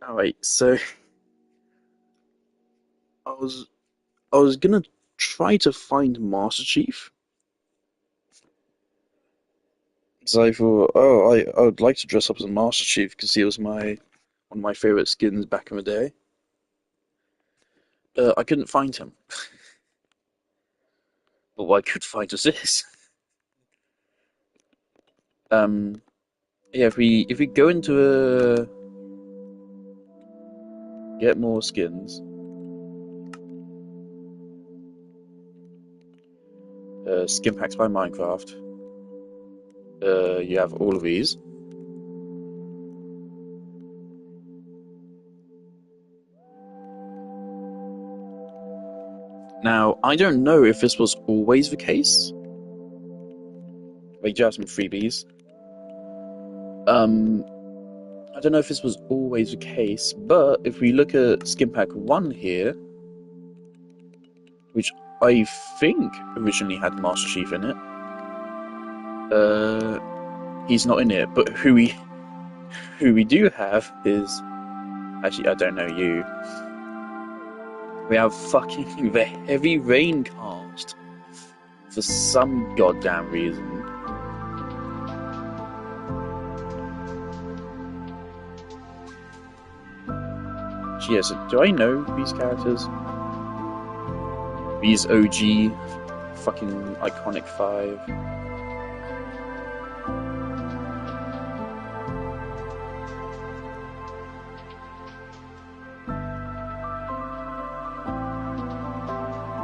Alright, so I was I was gonna try to find Master Chief because I thought, oh, I would like to dress up as a Master Chief because he was my one of my favorite skins back in the day. I couldn't find him, but what I could find was this. Um, yeah, if we go into get more skins, skin packs by Minecraft. You have all of these. Now, I don't know if this was always the case. Like, you have some freebies. Um, I don't know if this was always the case, but if we look at Skin Pack 1 here, which I think originally had Master Chief in it, he's not in it, but who we do have is actually I don't know you. We have fucking the Heavy Rain cast for some goddamn reason. Yes, do I know these characters? These OG fucking iconic five.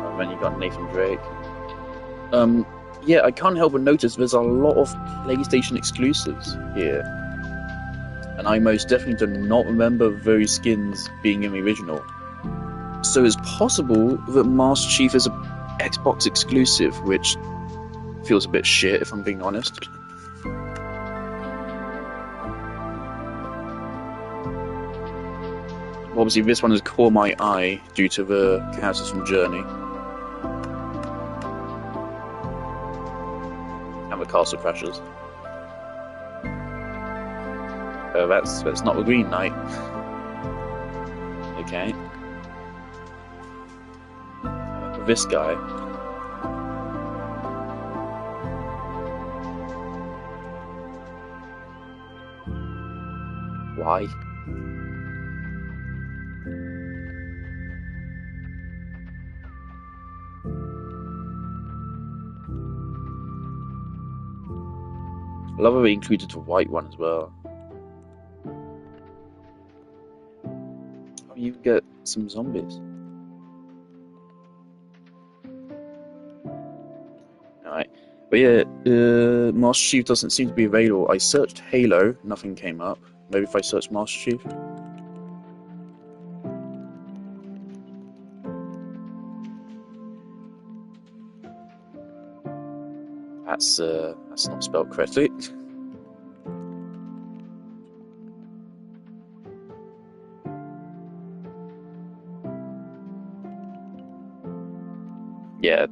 And then you got Nathan Drake. Yeah, I can't help but notice there's a lot of PlayStation exclusives here. And I most definitely do not remember those skins being in the original. So it's possible that Master Chief is an Xbox exclusive, which feels a bit shit if I'm being honest. Obviously this one has caught my eye due to the characters from Journey. And the Castle Crashers. That's not the Green Knight. Okay. This guy. Why? I love how they included the white one as well. Oh, you get some zombies. Alright. But yeah, Master Chief doesn't seem to be available. I searched Halo, nothing came up. Maybe if I search Master Chief. That's not spelled correctly. Yeah,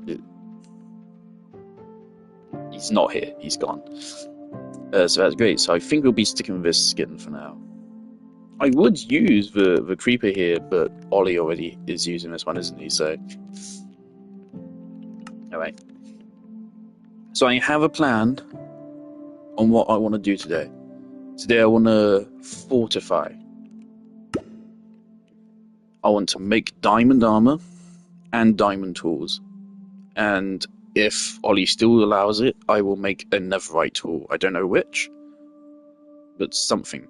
he's not here. He's gone. So that's great. So I think we'll be sticking with this skin for now. I would use the creeper here, but Ollie already is using this one, isn't he? So, alright. So I have a plan on what I want to do today. Today I want to fortify. I want to make diamond armor and diamond tools. And if Ollie still allows it, I will make a netherite tool. I don't know which, but something.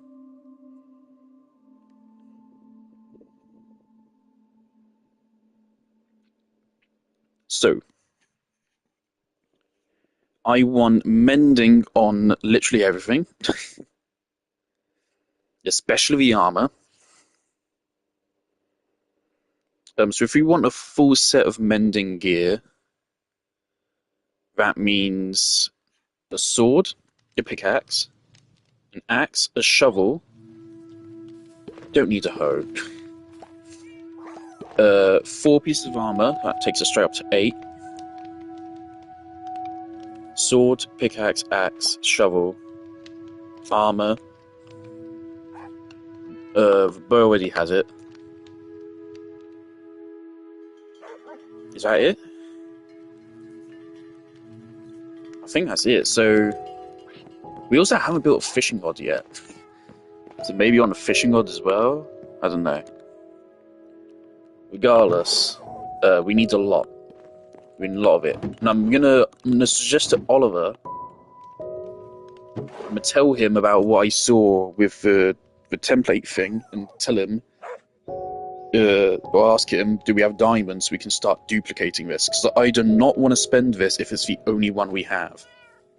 So, I want mending on literally everything, especially the armor. So if we want a full set of mending gear, that means a sword, a pickaxe, an axe, a shovel. Don't need a hoe. 4 pieces of armor. That takes us straight up to 8. Sword, pickaxe, axe, shovel, armor, Bo already has it. Is that it? I think that's it. So we also haven't built a fishing rod yet. So maybe on a fishing rod as well? I don't know. Regardless, we need a lot. We need a lot of it. And I'm gonna suggest to Oliver, I'm gonna tell him about what I saw with the template thing and tell him, or ask him, do we have diamonds so we can start duplicating this? Because I do not want to spend this if it's the only one we have.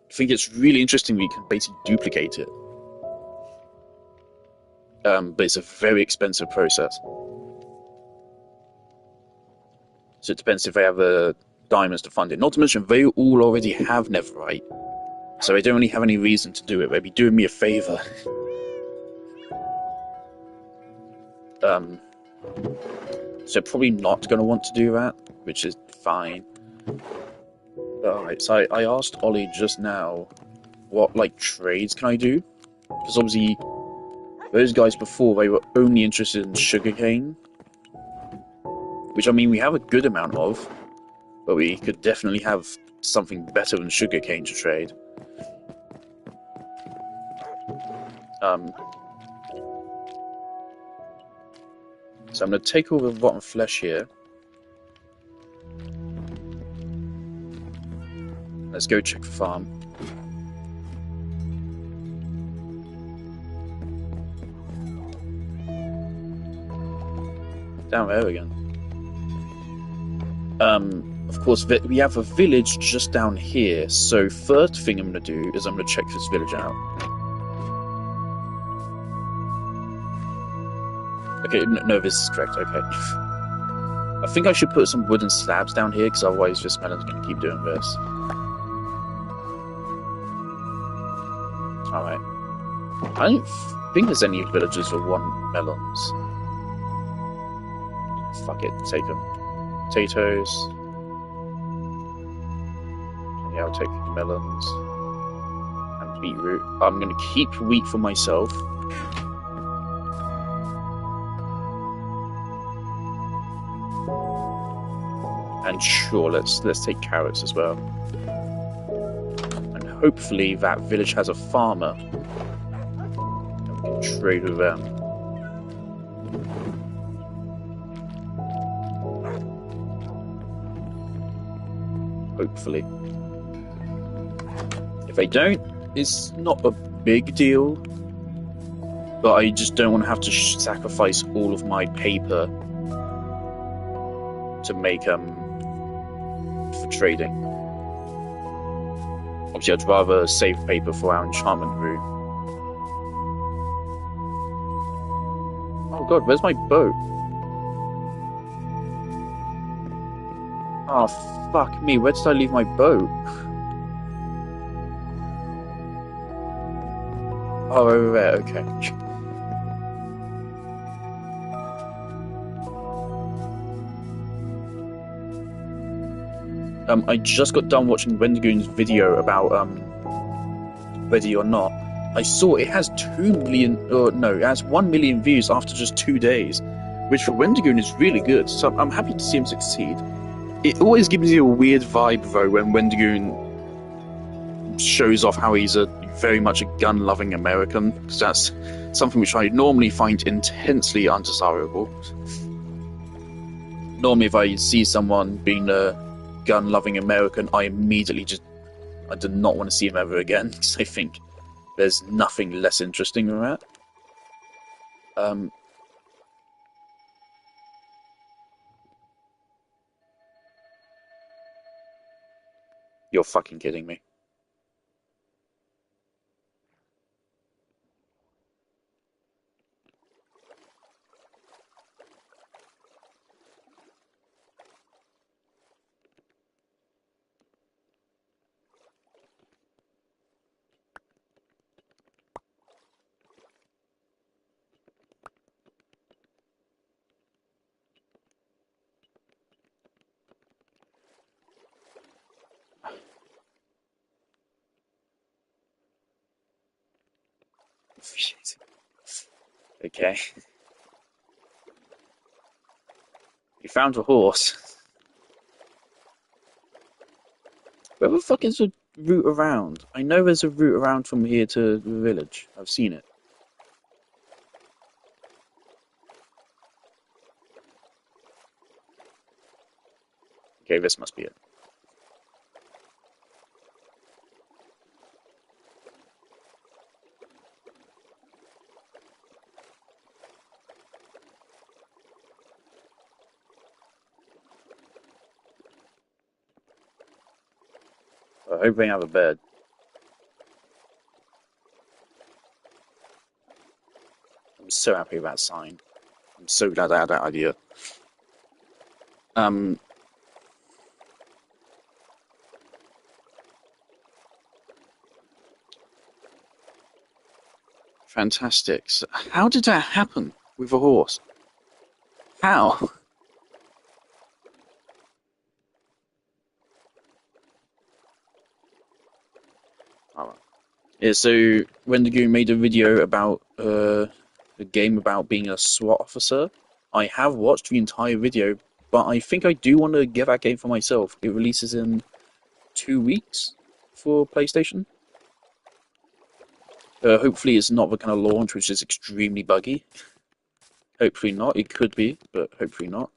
I think it's really interesting we can basically duplicate it. But it's a very expensive process. So it depends if they have the diamonds to fund it. Not to mention, they all already have Netherite. So they don't really have any reason to do it. They'd be doing me a favour. So probably not going to want to do that, which is fine. Alright, so I asked Ollie just now, what, like, trades can I do? Because obviously, those guys before, they were only interested in sugarcane. Which, I mean, we have a good amount of, but we could definitely have something better than sugarcane to trade. So I'm going to take all the rotten flesh here. Let's go check the farm. Down there again. Of course, we have a village just down here, so first thing I'm going to do is I'm going to check this village out. Okay, no, this is correct, okay. I think I should put some wooden slabs down here, because otherwise this melon's going to keep doing this. Alright. I don't think there's any villagers that want melons. Fuck it, take them. Potatoes. Yeah, I'll take melons. And beetroot. I'm going to keep wheat for myself. And sure, let's take carrots as well. And hopefully that village has a farmer. And we can trade with them. Hopefully. If they don't, it's not a big deal. But I just don't want to have to sacrifice all of my paper to make for trading. Obviously, I'd rather save paper for our enchantment room. Oh god, where's my boat? Oh fuck me, where did I leave my boat? Oh, over there, okay. I just got done watching Wendigoon's video about Ready or Not. I saw it has 2 million, it has 1 million views after just 2 days, which for Wendigoon is really good, so I'm happy to see him succeed. It always gives you a weird vibe, though, when Wendigoon shows off how he's very much a gun-loving American, because that's something which I normally find intensely undesirable. Normally, if I see someone being a gun-loving American, I immediately I do not want to see him ever again, because I think there's nothing less interesting than that. You're fucking kidding me. Okay. You found a horse. Where the fuck is the route around? I know there's a route around from here to the village. I've seen it. Okay, this must be it. I hope they have a bed. I'm so happy with that sign. I'm so glad I had that idea. Um, Fantastic. So how did that happen with a horse? How? Oh, yeah, so Wendigo made a video about a game about being a SWAT officer. I have watched the entire video, but I think I do want to get that game for myself. It releases in 2 weeks for PlayStation. Hopefully, it's not the kind of launch which is extremely buggy. Hopefully not. It could be, but hopefully not.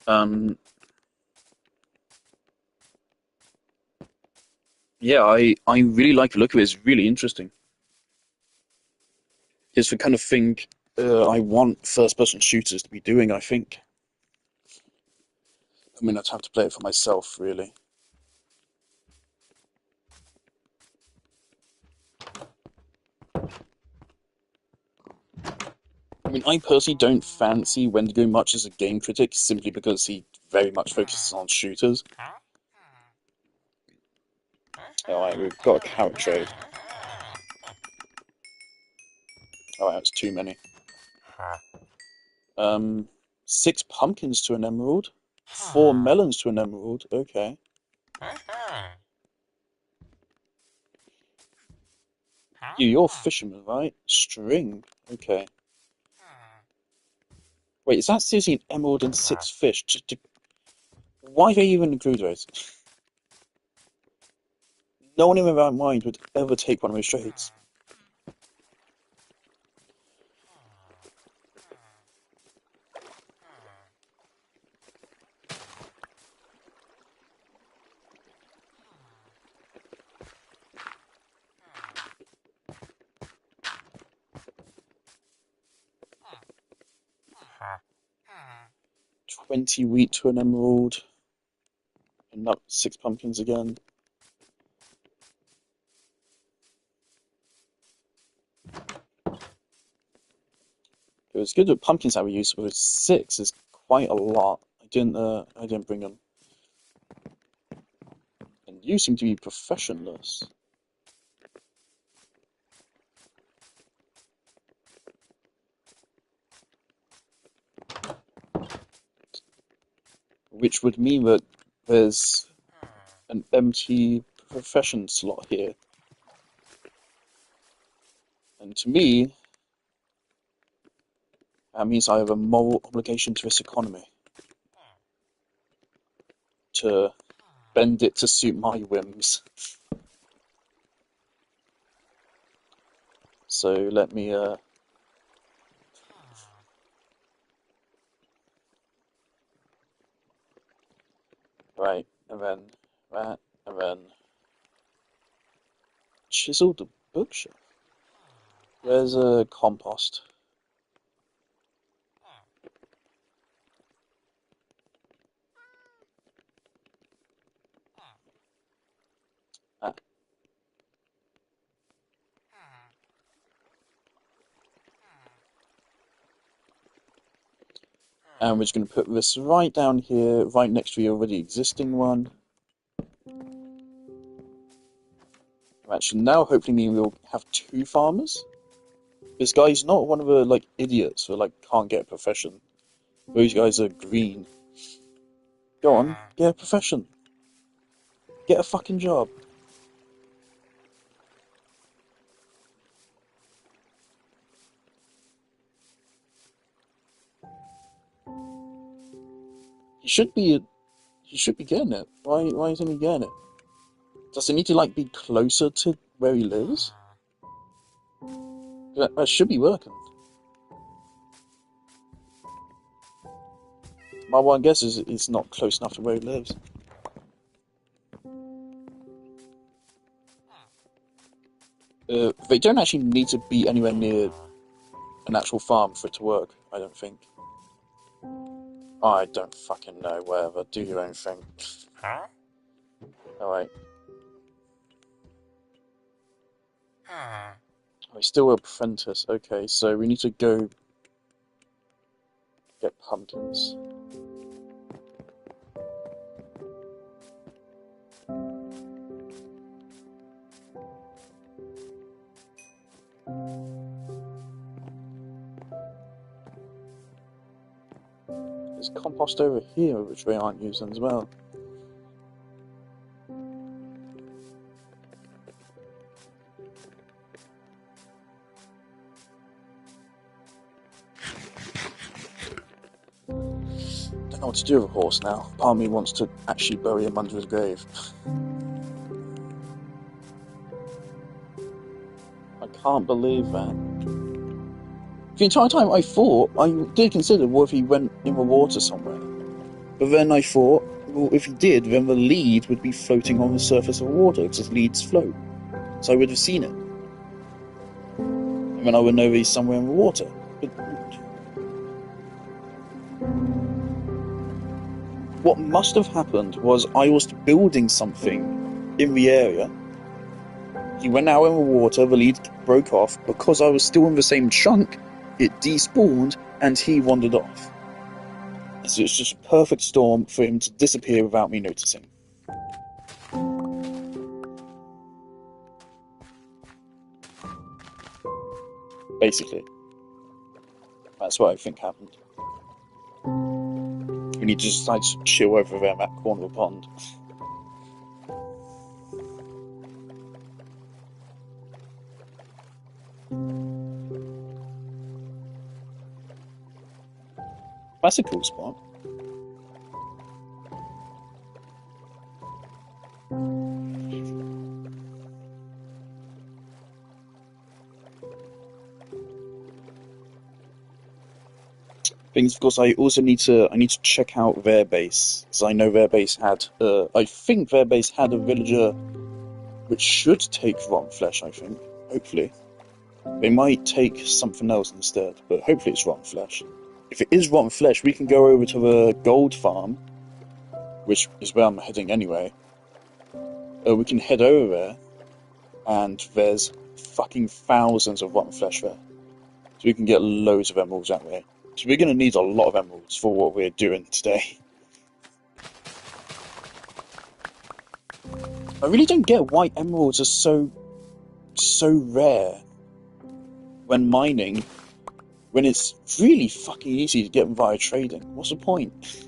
Um, yeah, I really like the look of it. It's really interesting. It's the kind of thing I want first-person shooters to be doing, I think. I mean, I'd have to play it for myself, really. I mean, I personally don't fancy Wendigo much as a game critic, simply because he very much focuses on shooters. Alright, we've got a carrot trade. Alright, that's too many. Um, 6 pumpkins to an emerald? 4 melons to an emerald? Okay. You're a fisherman, right? String. Okay. Wait, is that seriously an emerald and 6 fish? Why they even include those? No one in their right mind would ever take one of those trades. 20 wheat to an emerald. And not 6 pumpkins again. It was good with pumpkins that we used, but 6 is quite a lot. I didn't bring them. And you seem to be professionless. Which would mean that there's an empty profession slot here. And to me, that means I have a moral obligation to this economy to bend it to suit my whims. So let me right, and then that, and then chisel the bookshelf. Where's a compost? Ah. And we're just going to put this right down here, right next to the already existing one. Actually, now hopefully mean we'll have 2 farmers. This guy's not one of the idiots who can't get a profession. Those guys are green. Go on, get a profession. Get a fucking job. He should be getting it. Why isn't he getting it? Does he need to like be closer to where he lives? That should be working. My one guess is it's not close enough to where he lives. They don't actually need to be anywhere near an actual farm for it to work, I don't think. I don't fucking know, whatever. Do your own thing. Alright. We still a apprentice. Okay, so we need to go get pumpkins. There's compost over here, which we aren't using as well. Don't know what to do with a horse now. Part of me wants to actually bury him under his grave. I can't believe that. The entire time I did consider what if he went in the water somewhere. But then I thought, well, if he did, then the lead would be floating on the surface of the water, because leads float. So I would have seen it. And then I would know he's somewhere in the water. But what must have happened was I was building something in the area. He went out in the water, the lead broke off. Because I was still in the same chunk, it despawned, and he wandered off. So it's just a perfect storm for him to disappear without me noticing. Basically. That's what I think happened. When he just decided to chill over there in that corner of the pond. That's a cool spot. Things, of course, I also need to check out their base, because I know their base had I think their base had a villager which should take rotten flesh, I think. Hopefully. They might take something else instead, but hopefully it's rotten flesh. If it is rotten flesh, we can go over to the gold farm, which is where I'm heading anyway. We can head over there, and there's fucking thousands of rotten flesh there. So we can get loads of emeralds that way. So we're going to need a lot of emeralds for what we're doing today. I really don't get why emeralds are so rare when mining, when it's really fucking easy to get them via trading. What's the point?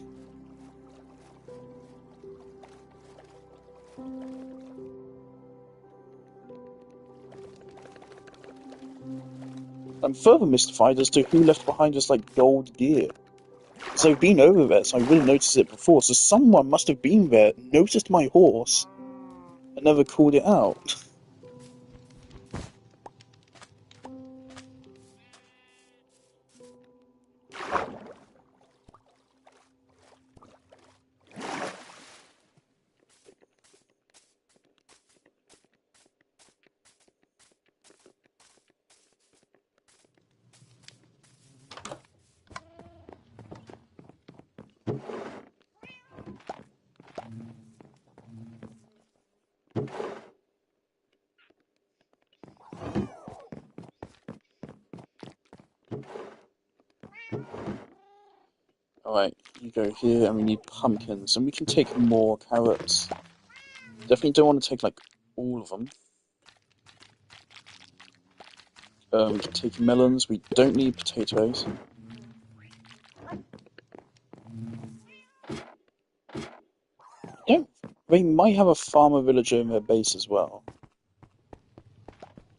I'm further mystified as to who left behind us like gold gear. So I've been over there, so I would have noticed it before. So someone must have been there, noticed my horse, and never called it out. Alright, you go here, and we need pumpkins, and we can take more carrots. Definitely don't want to take, like, all of them. We can take melons, we don't need potatoes. They might have a farmer villager in their base as well.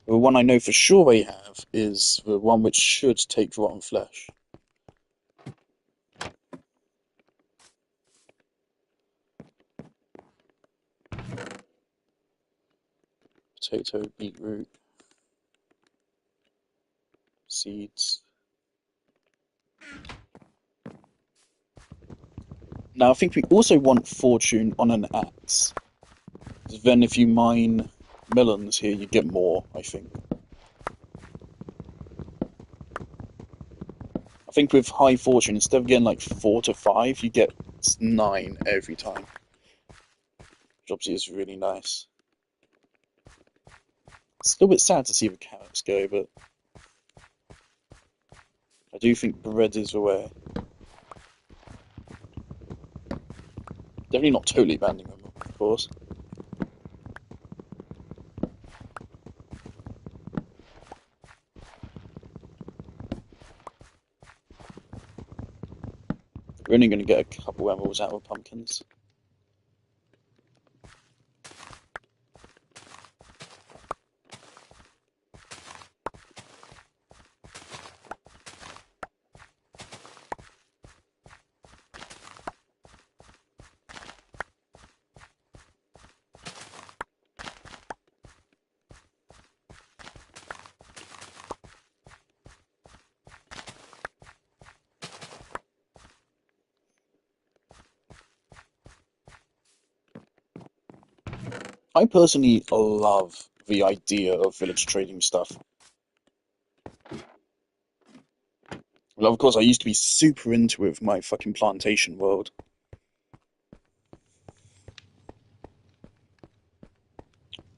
The one I know for sure they have is the one which should take rotten flesh. Potato, beetroot, seeds. Now I think we also want fortune on an axe. Then if you mine melons here, you get more, I think. I think with high fortune, instead of getting like 4 to 5, you get 9 every time. Which obviously is really nice. It's a little bit sad to see the carrots go, but I do think bread is the way. Definitely not totally abandoning them, of course. We're only going to get a couple emeralds out of pumpkins. I personally love the idea of village trading stuff. Well, of course, I used to be super into it with my fucking plantation world.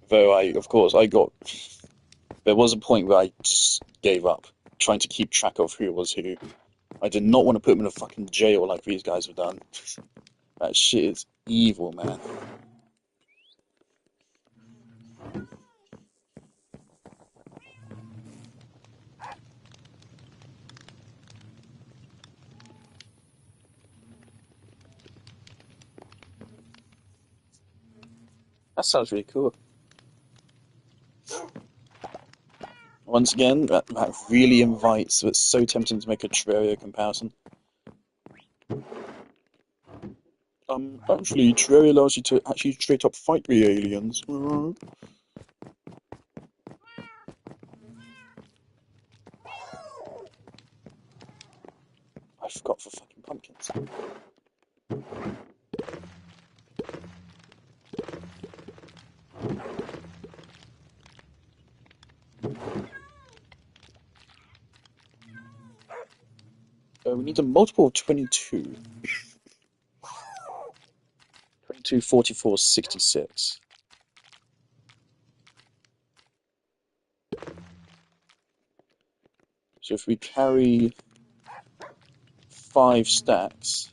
Though of course, there was a point where I just gave up trying to keep track of who was who. I did not want to put them in a fucking jail like these guys have done. That shit is evil, man. That sounds really cool. Once again, that really invites, it's so tempting to make a Terraria comparison. Actually, Terraria allows you to actually straight up fight the aliens. I forgot for fucking pumpkins. We need a multiple of 22. 22, 44, 66. So if we carry 5 stacks,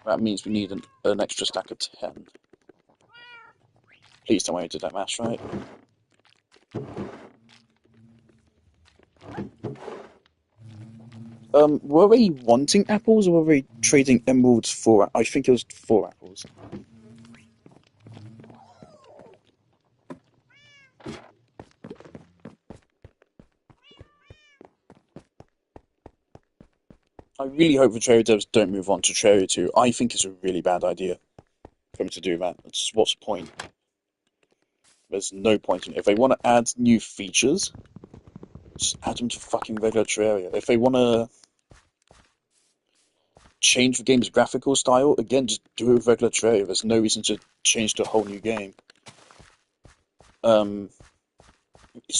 that means we need an extra stack of 10. Please tell me I did that maths right. Were they wanting apples or were they trading emeralds for? I think it was 4 apples. I really hope the Terraria devs don't move on to Terraria 2. I think it's a really bad idea for them to do that. It's, what's the point? There's no point in it. If they want to add new features, just add them to fucking regular Terraria. If they want to change the game's graphical style, again, just do it with regular Terraria. There's no reason to change to a whole new game. It's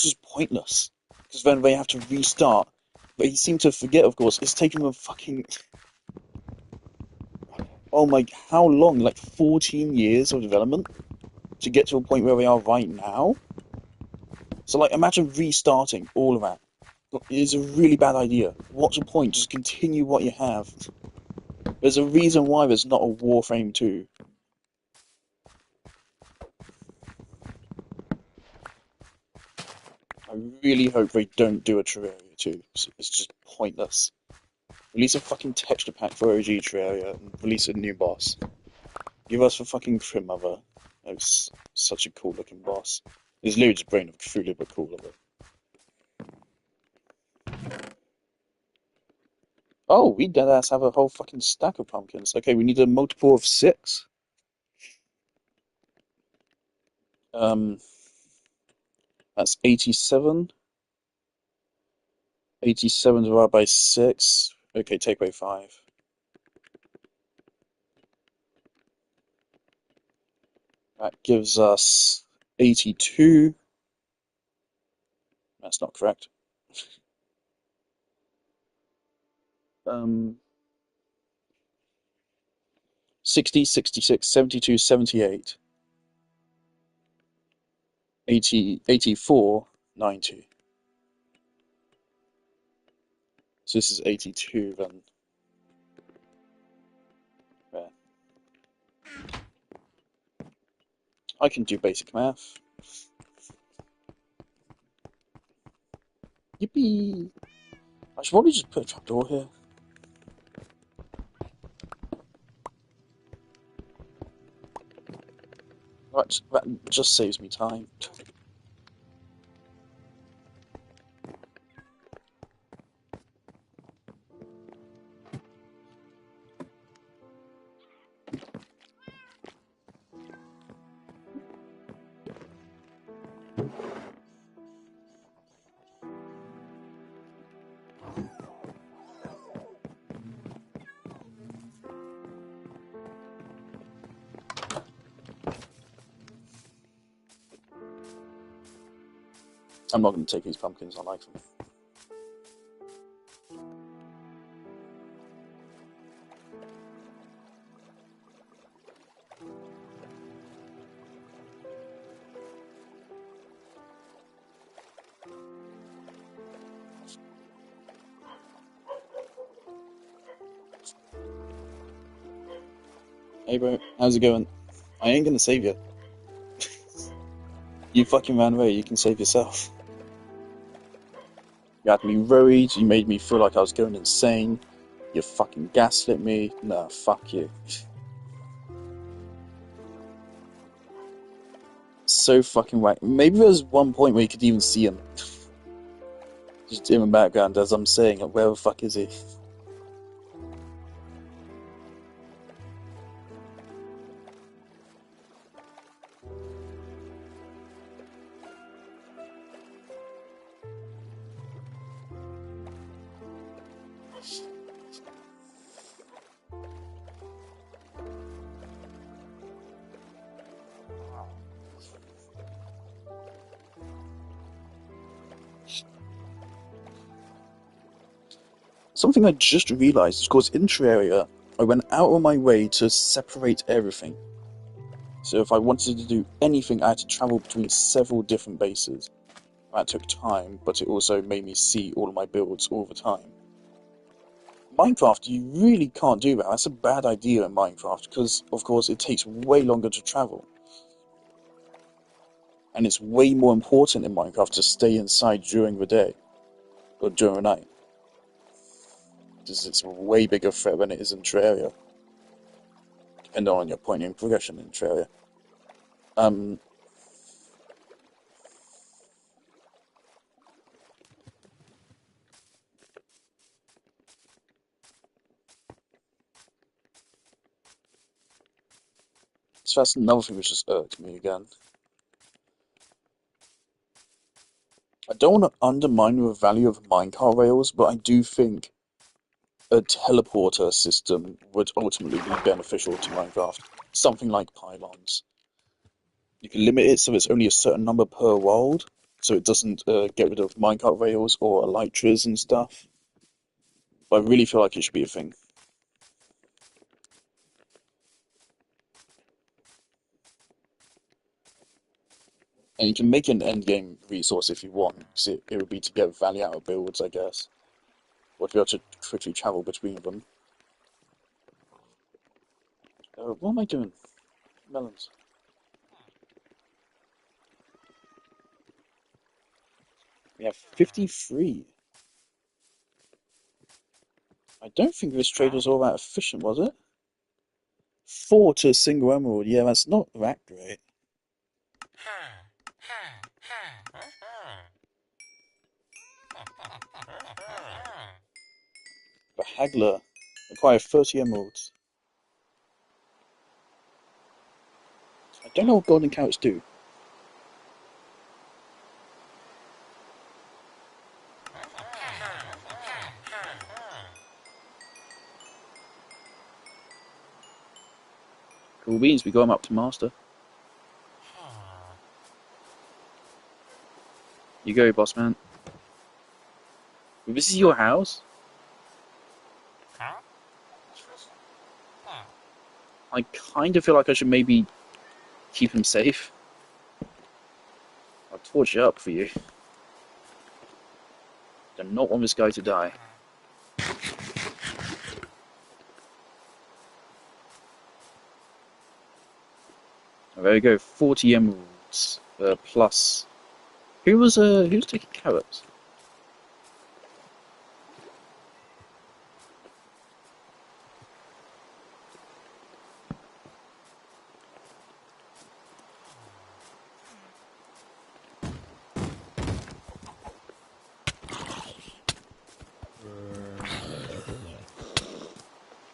just pointless. Because then they have to restart. They seem to forget, of course, it's taken them fucking... Oh my... How long? Like 14 years of development? To get to a point where they are right now? So, like, imagine restarting all of that. It is a really bad idea. What's the point? Just continue what you have. There's a reason why there's not a Warframe 2. I really hope they don't do a Terraria 2. It's just pointless. Release a fucking texture pack for OG Terraria and release a new boss. Give us a fucking Crypt Mother. That was such a cool looking boss. There's loads of Brain of Cthulhu, but cool of it. Oh, we dead ass have a whole fucking stack of pumpkins. Okay, we need a multiple of 6. Um, that's 87. 87 divided by 6. Okay, take away 5. That gives us 82. That's not correct. 60, 66, 72, 78, 80, 84, 90. So this is 82 then. Yeah. I can do basic math. Yippee! I should probably just put a trapdoor here. That just saves me time. I'm not going to take these pumpkins, I like them. Hey bro, how's it going? I ain't gonna save you. You fucking ran away, you can save yourself. You had me worried, you made me feel like I was going insane. You fucking gaslit me. Nah, fuck you. So fucking whack. Maybe there's one point where you could even see him. Just in the background as I'm saying it, where the fuck is he? Something I just realised is because in Terraria, I went out of my way to separate everything. So if I wanted to do anything, I had to travel between several different bases. That took time, but it also made me see all of my builds all the time. Minecraft, you really can't do that. That's a bad idea in Minecraft, because, of course, it takes way longer to travel. And it's way more important in Minecraft to stay inside during the day, or during the night. Because it's a way bigger threat than it is in Terraria, depending on your point in progression in Terraria. So that's another thing which just irked me again. I don't want to undermine the value of minecart rails, but I do think a teleporter system would ultimately be beneficial to Minecraft. Something like pylons. You can limit it so it's only a certain number per world, so it doesn't get rid of minecart rails or elytras and stuff. But I really feel like it should be a thing. And you can make an endgame resource if you want, because it would be to get value out of builds, I guess. Or to be able to quickly travel between them. What am I doing? Melons. We have 53. I don't think this trade was all that efficient, was it? 4 to a single emerald. Yeah, that's not that great. But Haggler acquired 30 emeralds. I don't know what golden carrots do. Cool beans, we got him up to master. You go, boss man. This is your house? I kind of feel like I should maybe keep him safe. I'll torch it up for you. Do not want this guy to die. Oh, there we go, 40 emeralds plus. Who's taking carrots?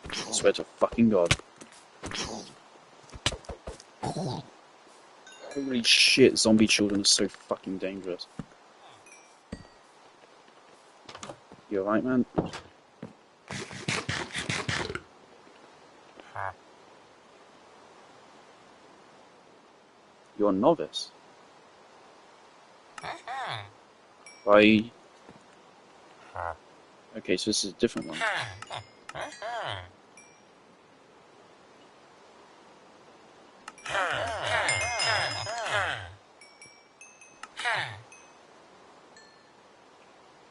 I swear to fucking God. Holy shit, zombie children are so fucking dangerous. You alright, man? You're a novice. I... Okay, so this is a different one.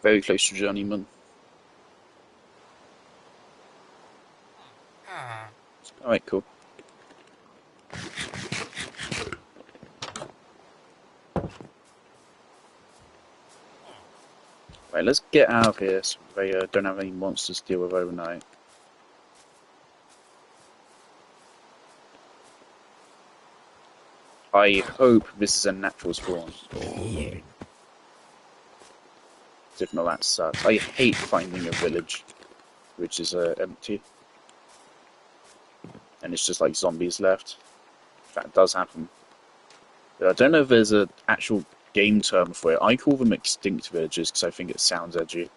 Very close to journeyman. Alright, cool. Right, let's get out of here so they don't have any monsters to deal with overnight. I hope this is a natural spawn. If not, that sucks. I hate finding a village which is empty. And it's just like zombies left. That does happen. But I don't know if there's an actual game term for it. I call them extinct villages because I think it sounds edgy.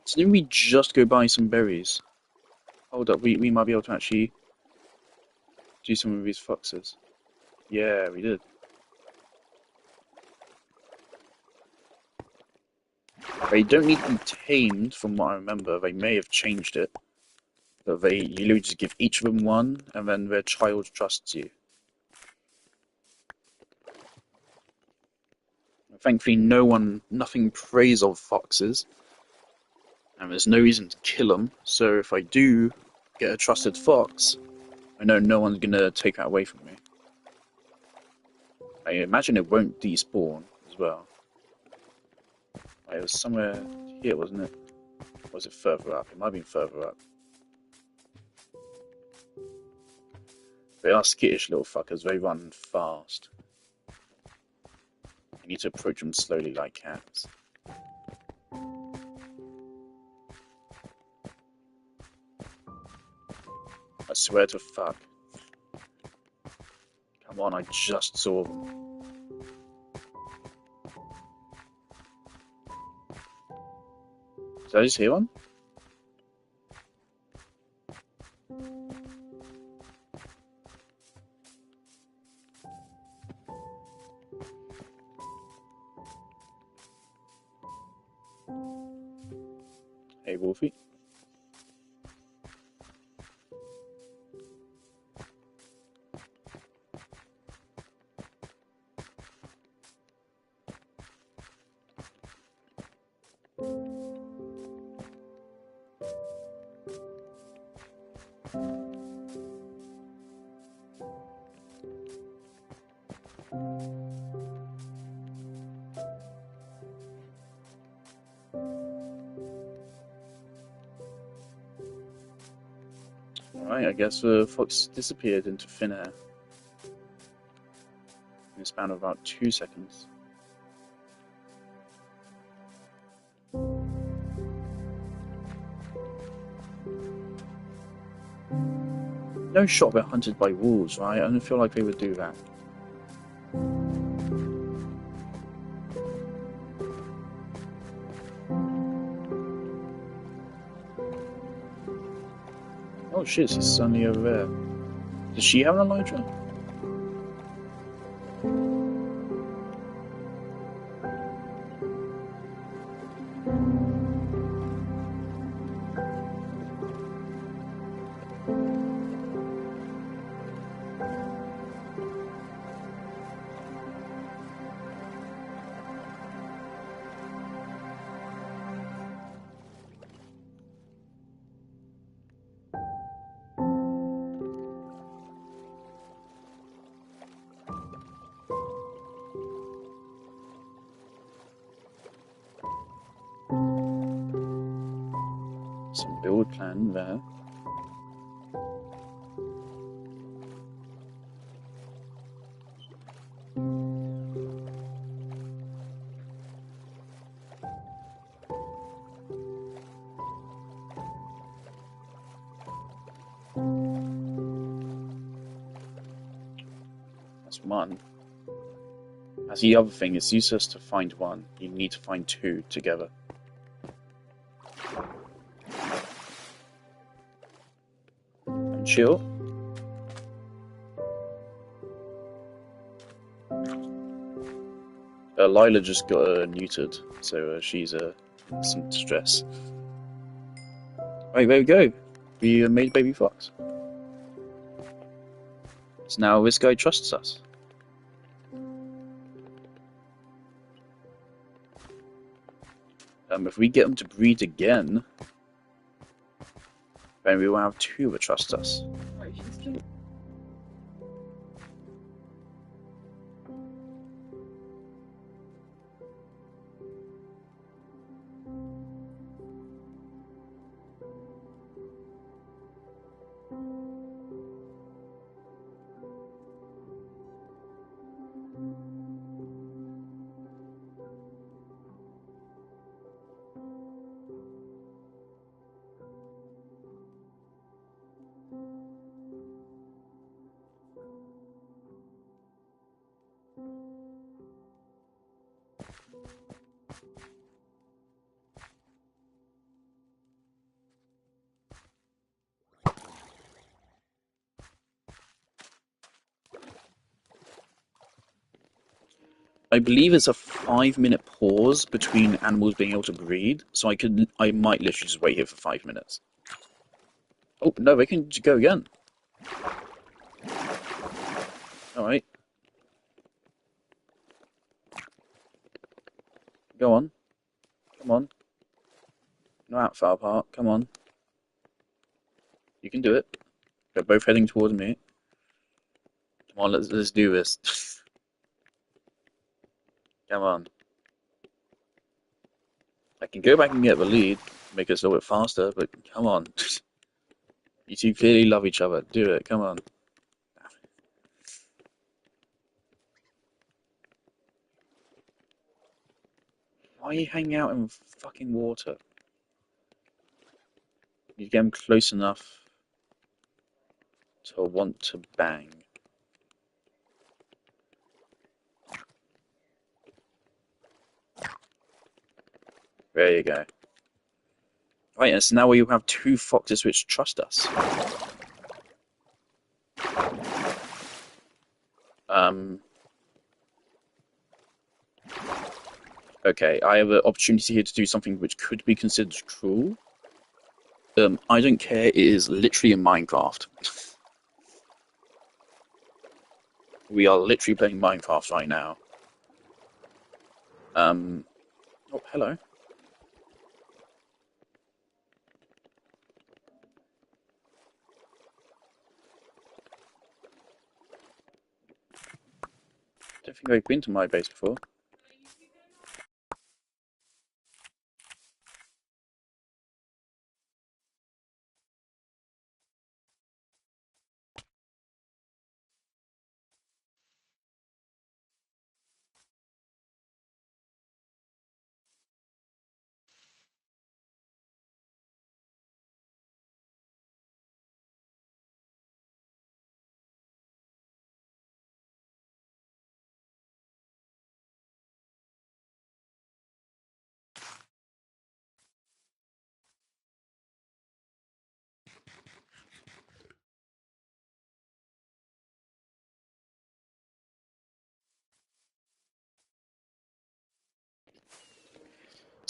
So didn't we just go buy some berries? Hold up, we might be able to actually do some of these foxes. Yeah, we did. They don't need to be tamed, from what I remember. They may have changed it, but you literally just give each of them one, and then their child trusts you. Thankfully, nothing preys of foxes, and there's no reason to kill them. So if I do get a trusted fox, I know no one's gonna take that away from me. I imagine it won't despawn as well. It was somewhere here, wasn't it? Or was it further up? It might have been further up. They are skittish little fuckers. They run fast. You need to approach them slowly like cats. I swear to fuck. Come on, I just saw them. Did I just hear one? Hey, Wolfie. Alright, I guess the fox disappeared into thin air in a span of about 2 seconds. No shot they're hunted by wolves, right? I don't feel like they would do that. Oh shit, she's suddenly over there. Does she have an elytra? Some build plan there. That's one. That's the other thing, it's useless to find one. You need to find two together. And chill. Lila just got neutered, so she's some distress. Right, there we go. We made baby fox. So now this guy trusts us. If we get him to breed again, then we will have two that trust us. I believe it's a 5-minute pause between animals being able to breed, so I might literally just wait here for 5 minutes. Oh no, they can just go again. All right, go on, come on. No out far apart. Come on, you can do it. They're both heading towards me. Come on, let's do this. Come on. I can go back and get the lead, make us a little bit faster, but come on. You two clearly love each other. Do it. Come on. Why are you hanging out in fucking water? You get them close enough to want to bang. There you go. Right, and so now we have two foxes which trust us. Okay, I have an opportunity here to do something which could be considered cruel. I don't care, it is literally in Minecraft. We are literally playing Minecraft right now. Oh, hello. Don't think I've been to my base before.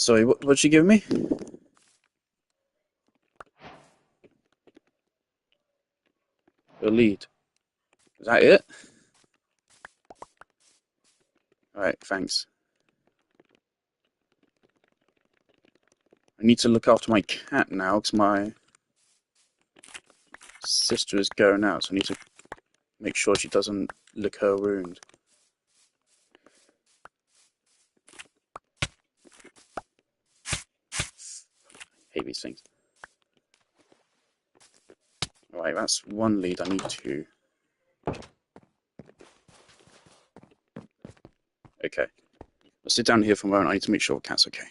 Sorry, what'd she give me? A lead. Is that it? Alright, thanks. I need to look after my cat now, because my sister is going out, so I need to make sure she doesn't lick her wound. Hate these things. Alright, that's one lead, I need two. Okay. I'll sit down here for a moment, I need to make sure the cat's okay.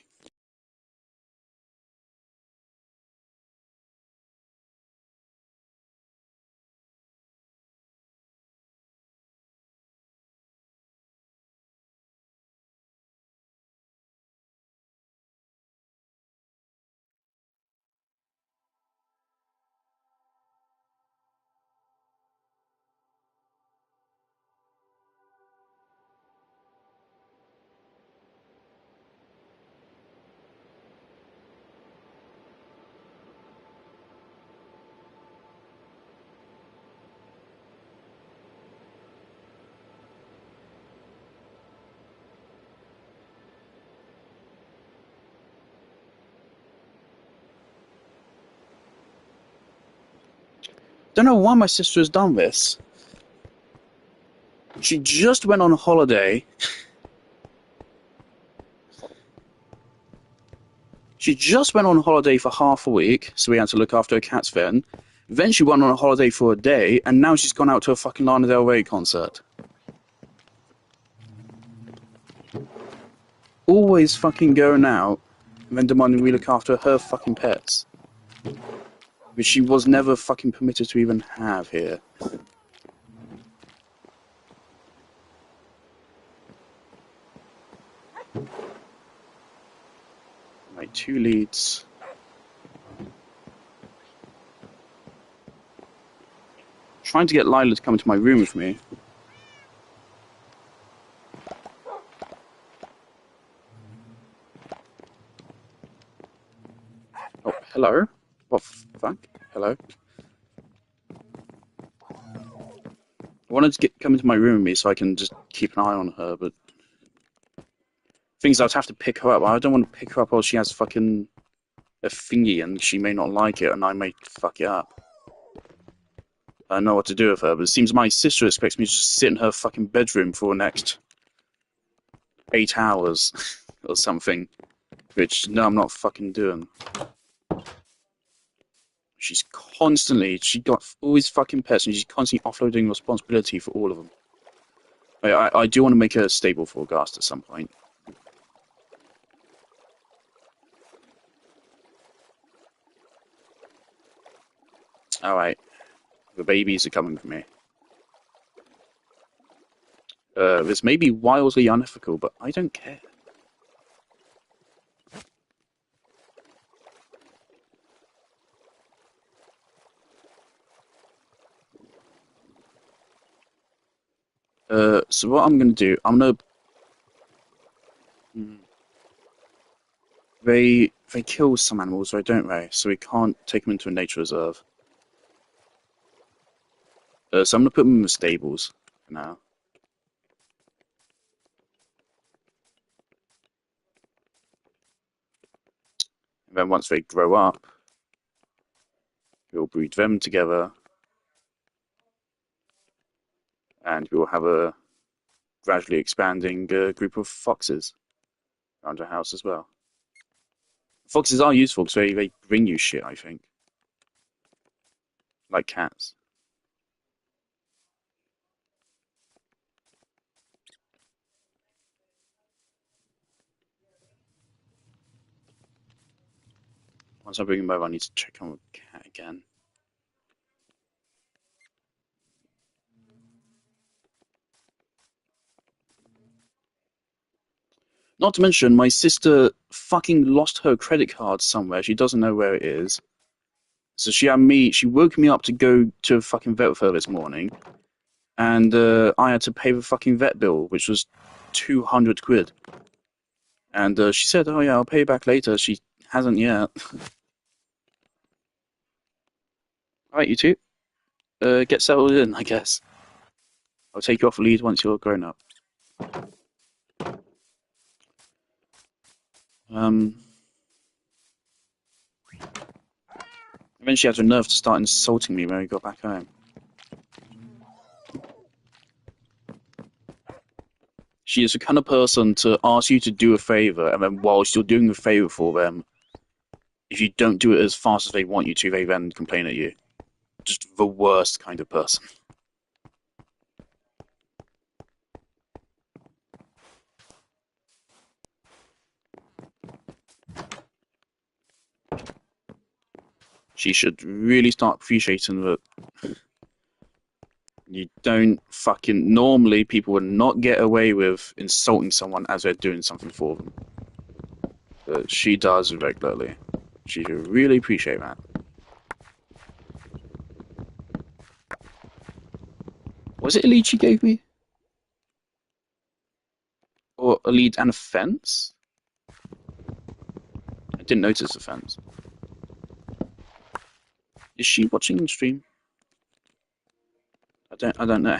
Don't know why my sister has done this. She just went on holiday. She just went on holiday for half a week, so we had to look after her cats then. Then she went on a holiday for a day, and now she's gone out to a fucking Lana Del Rey concert. Always fucking going out, and then demanding we look after her fucking pets. Which she was never fucking permitted to even have here. Right, two leads. Trying to get Lila to come into my room with me. Hello? What the fuck? Hello? I wanted to come into my room with me so I can just keep an eye on her, but things I'd have to pick her up. I don't want to pick her up while she has fucking a thingy and she may not like it and I may fuck it up. I don't know what to do with her, but it seems my sister expects me to just sit in her fucking bedroom for the next 8 hours or something, which no, I'm not fucking doing. She got all these fucking pets and she's constantly offloading responsibility for all of them. I do want to make her stable forecast at some point. Alright, the babies are coming for me. This may be wildly unethical, but I don't care. So what I'm gonna do, They kill some animals, right, don't they? So we can't take them into a nature reserve. So I'm gonna put them in the stables for now. And then once they grow up, we'll breed them together, and we'll have a gradually expanding group of foxes around our house as well. Foxes are useful because they bring you shit, I think. Like cats. Once I bring him over, I need to check on the cat again. Not to mention, my sister fucking lost her credit card somewhere. She doesn't know where it is. So she woke me up to go to a fucking vet with her this morning. And I had to pay the fucking vet bill, which was 200 quid. And she said, oh yeah, I'll pay you back later. She hasn't yet. Alright, you two. Get settled in, I guess. I'll take you off the lead once you're grown up. And then she had the nerve to start insulting me when we got back home. She is the kind of person to ask you to do a favor, and then whilst you're doing the favor for them, if you don't do it as fast as they want you to, they then complain at you. Just the worst kind of person. She should really start appreciating that you don't fucking... Normally, people would not get away with insulting someone as they're doing something for them. But she does regularly. She should really appreciate that. Was it a lead she gave me? Or a lead and a fence? I didn't notice the fence. Is she watching the stream? I don't know.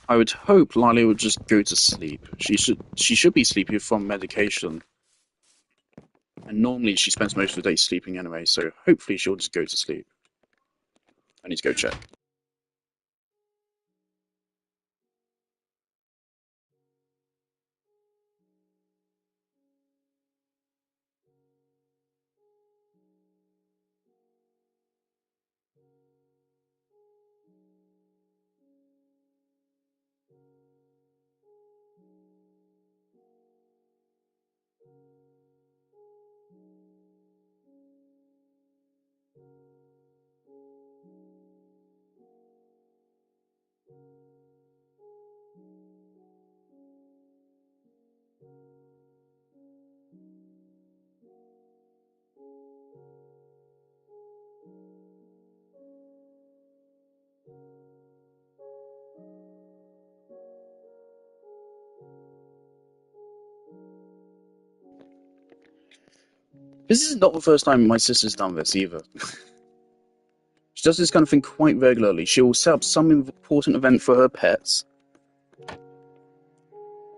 I would hope Lily would just go to sleep. She should be sleepy from medication. And normally she spends most of the day sleeping anyway, so hopefully she'll just go to sleep. I need to go check. This is not the first time my sister's done this either. She does this kind of thing quite regularly. She'll set up some important event for her pets,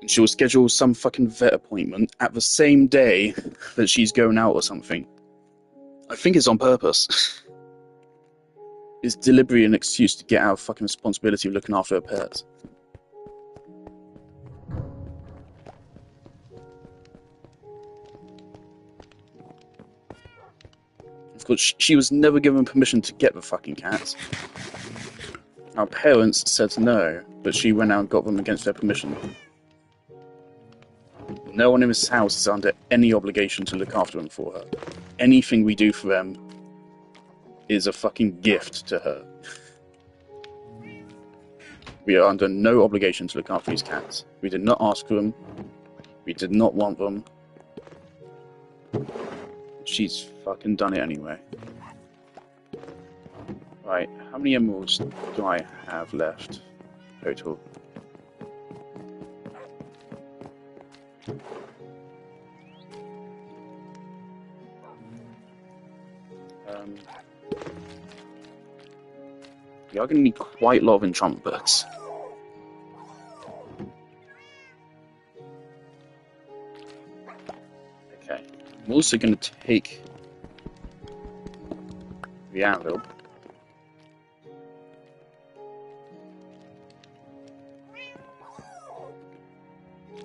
and she'll schedule some fucking vet appointment at the same day that she's going out or something. I think it's on purpose. It's deliberately an excuse to get out of fucking responsibility of looking after her pets. Of course, she was never given permission to get the fucking cats. Our parents said no, but she went out and got them against their permission. No one in this house is under any obligation to look after them for her. Anything we do for them is a fucking gift to her. We are under no obligation to look after these cats. We did not ask for them. We did not want them. She's fucking done it anyway. Right, how many emeralds do I have left total? We are going to need quite a lot of enchantment books. Okay, I'm also going to take the anvil.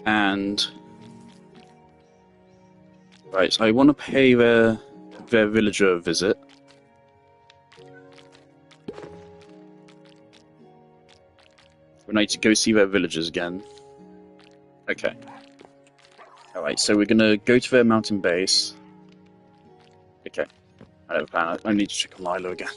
And right, so I want to pay their villager a visit. We need to go see their villagers again. Okay. Alright, so we're gonna go to their mountain base. Okay. I have a plan. I need to check on Lilo again.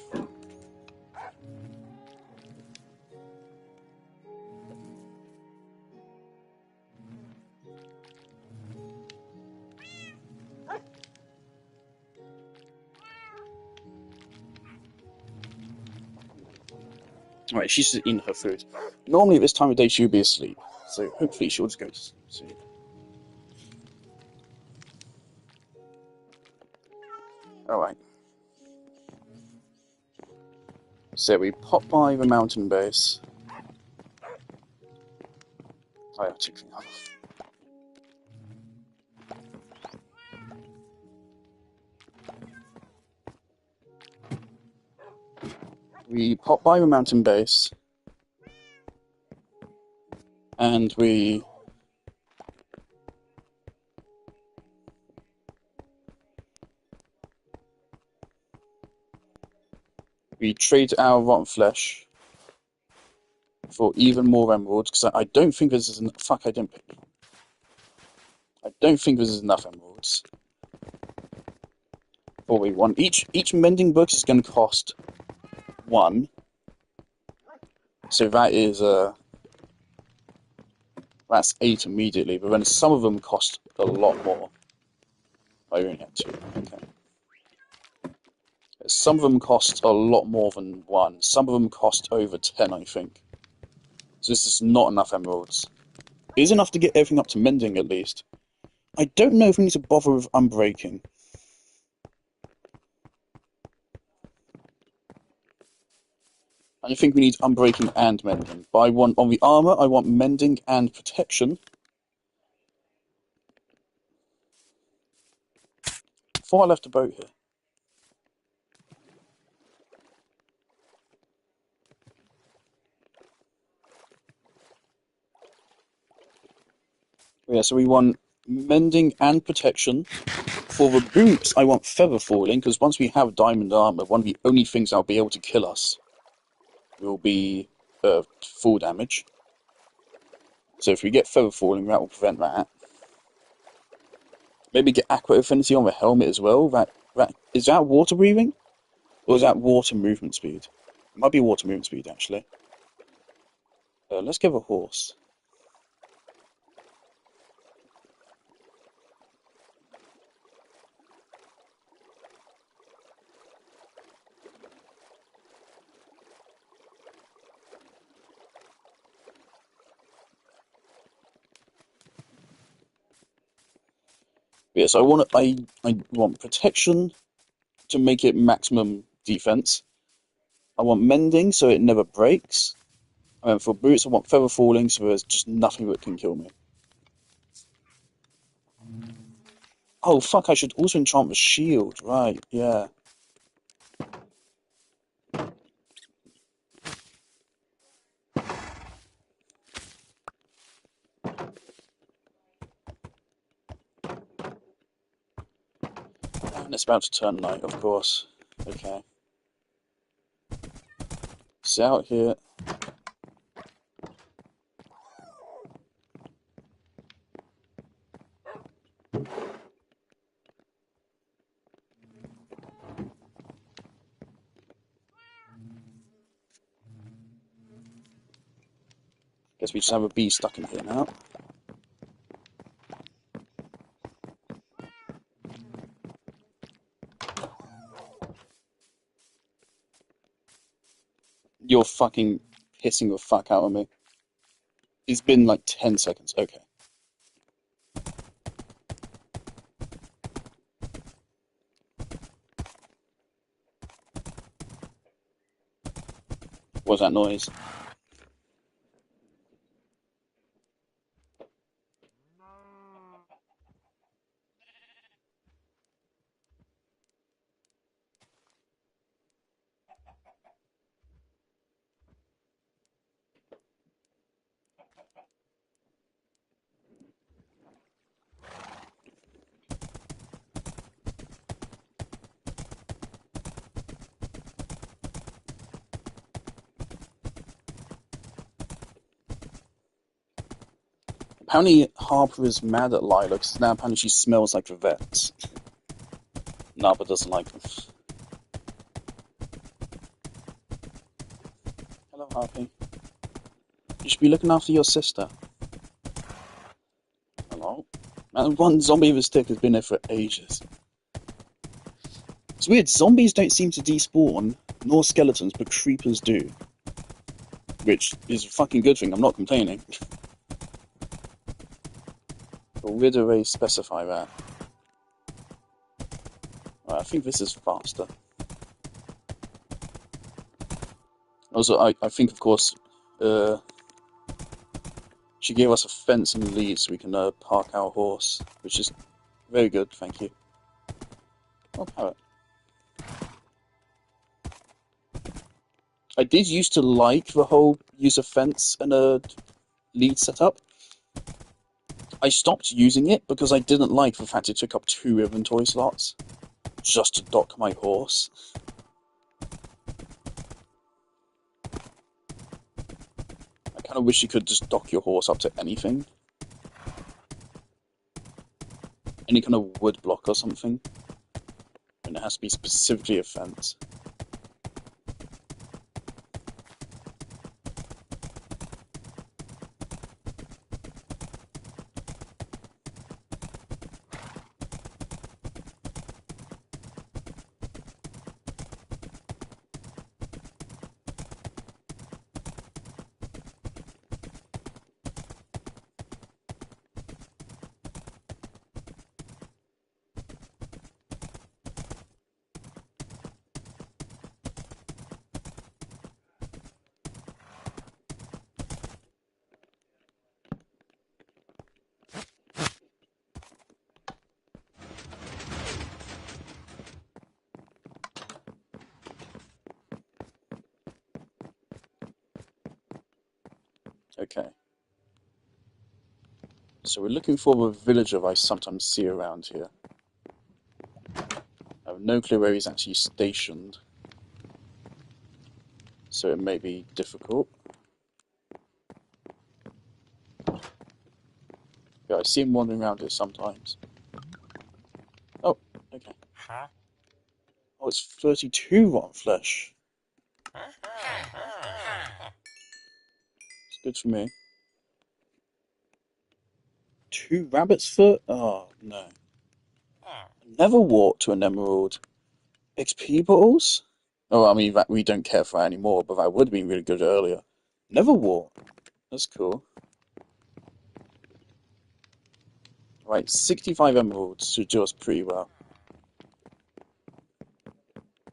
Alright, she's just eating her food. Normally at this time of day she would be asleep, so hopefully she'll just go to sleep. Alright. So we pop by the mountain base. I have to clean up. We pop by the mountain base. And we trade our rotten flesh for even more emeralds, because I don't think this is fuck. I don't think this is enough emeralds. What we want each mending book is going to cost 1. So that is that's 8 immediately. But then some of them cost a lot more. I only have 2. Okay. Some of them cost a lot more than 1. Some of them cost over 10, I think. So this is not enough emeralds. It is enough to get everything up to mending, at least. I don't know if we need to bother with unbreaking. I think we need unbreaking and mending. But I want, on the armor, I want mending and protection. Before I left a boat here. Yeah, so we want mending and protection. For the boots, I want feather falling, because once we have diamond armor, one of the only things that'll be able to kill us will be full damage. So if we get feather falling, that will prevent that. Maybe get aqua affinity on the helmet as well. Is that water breathing? Or is that water movement speed? It might be water movement speed, actually. Let's give a horse. Yeah, so I want protection to make it maximum defense. I want mending so it never breaks. And for boots, I want feather falling so there's just nothing that can kill me. Oh fuck! I should also enchant the shield. Right? Yeah. And it's about to turn night, of course. Okay. Sit out here. Guess we just have a bee stuck in here now. You're fucking pissing the fuck out of me. It's been like 10 seconds. Okay. What's that noise? Apparently Harper is mad at Lila because now apparently she smells like the vets. Napa doesn't like them. Hello, Harpy. You should be looking after your sister. Hello? Man, one zombie of a stick has been there for ages. It's weird, zombies don't seem to despawn, nor skeletons, but creepers do. Which is a fucking good thing, I'm not complaining. But where do they specify that? Right, I think this is faster. Also, I think, of course, she gave us a fence and lead so we can park our horse, which is very good, thank you. Oh, parrot. I did used to like the whole use of fence and a lead setup. I stopped using it because I didn't like the fact it took up 2 inventory slots just to dock my horse. I kind of wish you could just dock your horse up to anything. Any kind of wood block or something. And it has to be specifically a fence. Okay. So we're looking for the villager I sometimes see around here. I have no clue where he's actually stationed. So it may be difficult. Yeah, I see him wandering around here sometimes. Oh, okay. Oh, it's 32 rotten flesh. It's good for me. 2 rabbit's foot? Oh, no. Never walked to an emerald. XP bottles? Oh, I mean, that we don't care for that anymore, but that would have been really good earlier. Never walked. That's cool. Right, 65 emeralds should do us pretty well.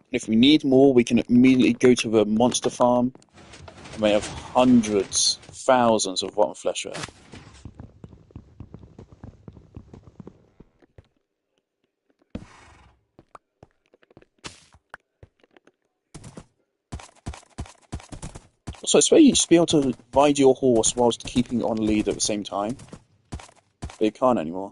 If we need more, we can immediately go to the monster farm. We may have hundreds, thousands of rotten flesh there. Also, I swear you should be able to ride your horse whilst keeping it on lead at the same time. But you can't anymore.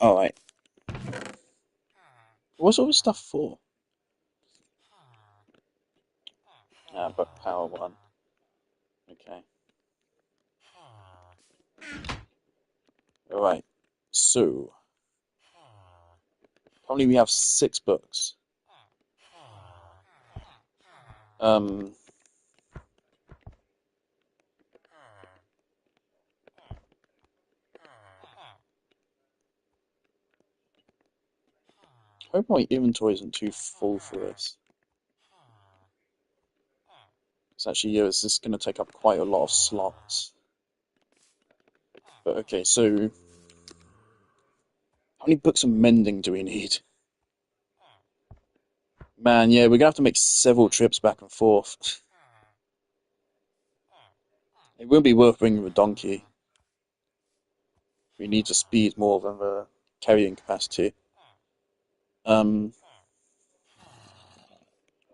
Alright. What's all this stuff for? Ah, but power 1. Okay. Alright. So. Probably we have 6 books. I hope my inventory isn't too full for this. It's actually, yeah, it's just going to take up quite a lot of slots. But okay, so how many books of mending do we need? Man, yeah, we're going to have to make several trips back and forth. It will be worth bringing a donkey. We need the speed more than the carrying capacity. 1,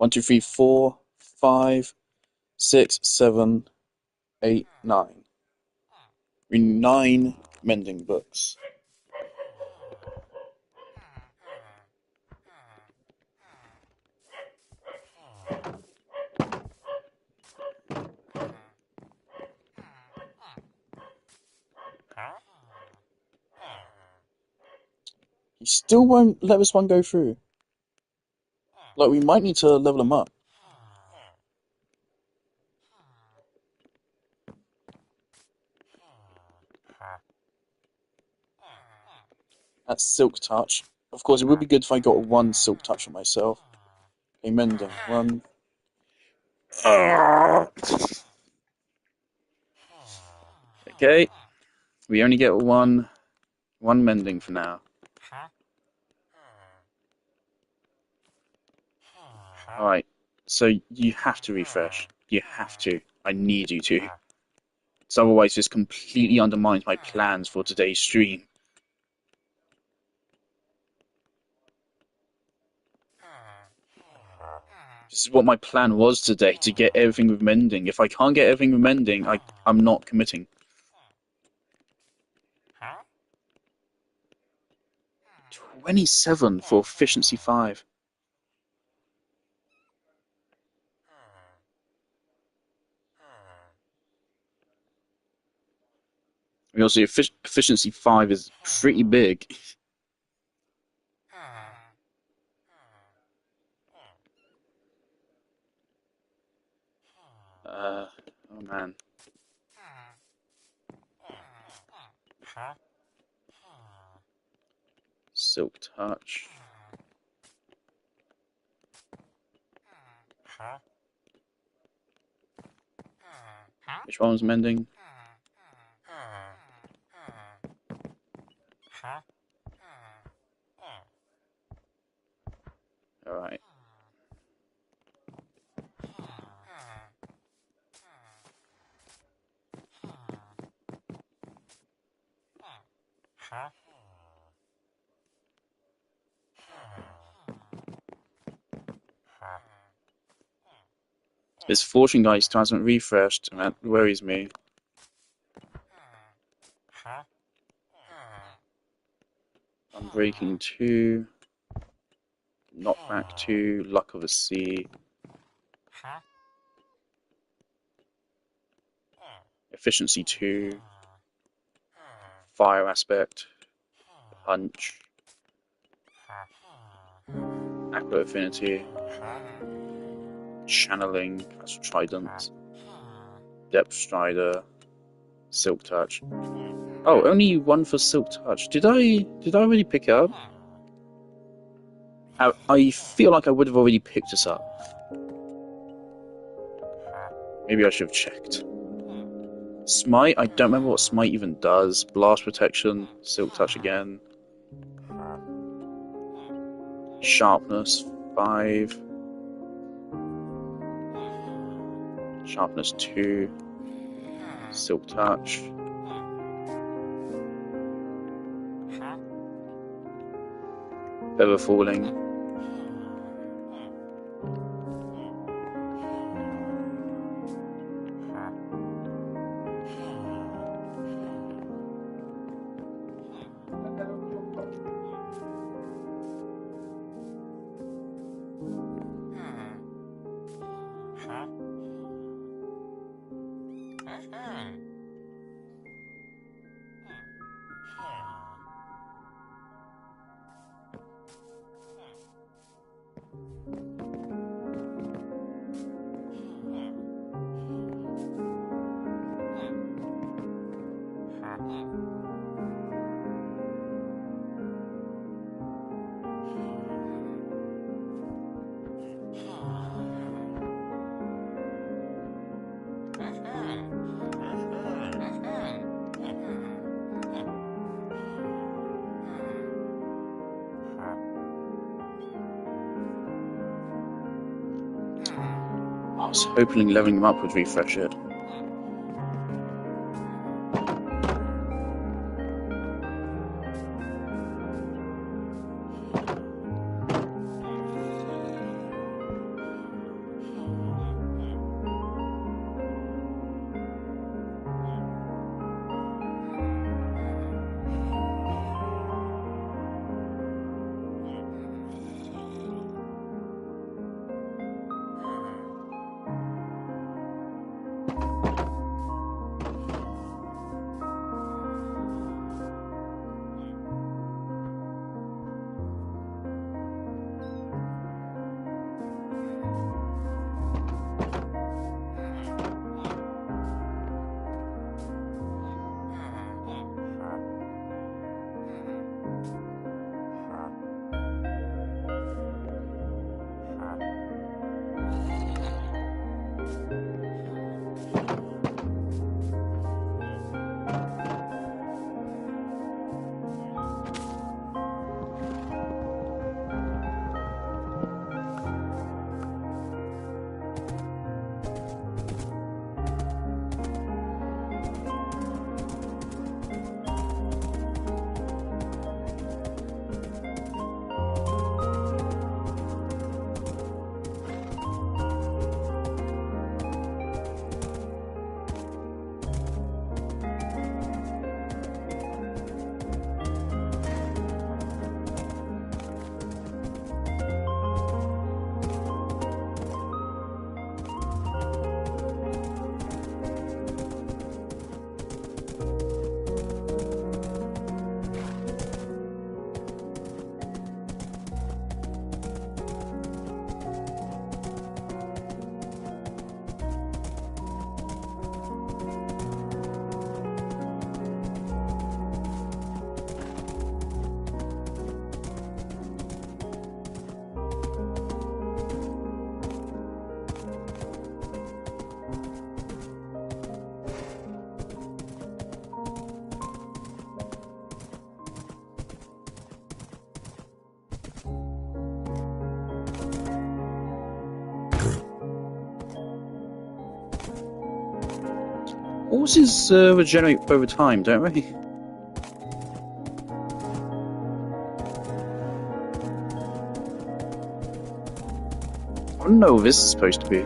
2, 3, 4, 5, 6, 7, 8, 9. We need 9 mending books. He still won't let this one go through. Like, we might need to level him up. That's Silk Touch. Of course, it would be good if I got 1 Silk Touch for myself. Okay, mending. 1. Okay. We only get one mending for now. Alright. So you have to refresh. You have to. I need you to. So otherwise this completely undermines my plans for today's stream. This is what my plan was today, to get everything with mending. If I can't get everything with mending, I'm not committing. $27 for efficiency 5. I mean, also, efficiency 5 is pretty big. Oh man. Silk Touch. Which one was mending? Alright. This Fortune guy still hasn't refreshed, and that worries me. Unbreaking 2. Knockback 2. Luck of a Sea. Efficiency 2. Fire Aspect. Punch. Acro Affinity. Channeling. Astral Trident. Depth Strider. Silk Touch. Oh, only one for Silk Touch. Did I already pick it up? I feel like I would have already picked this up. Maybe I should have checked. Smite, I don't remember what Smite even does. Blast Protection, Silk Touch again. Sharpness, 5. Sharpness, 2. Silk Touch. Feather Falling. I was hoping leveling them up would refresh it. Horses regenerate over time, don't they? I don't know what this is supposed to be.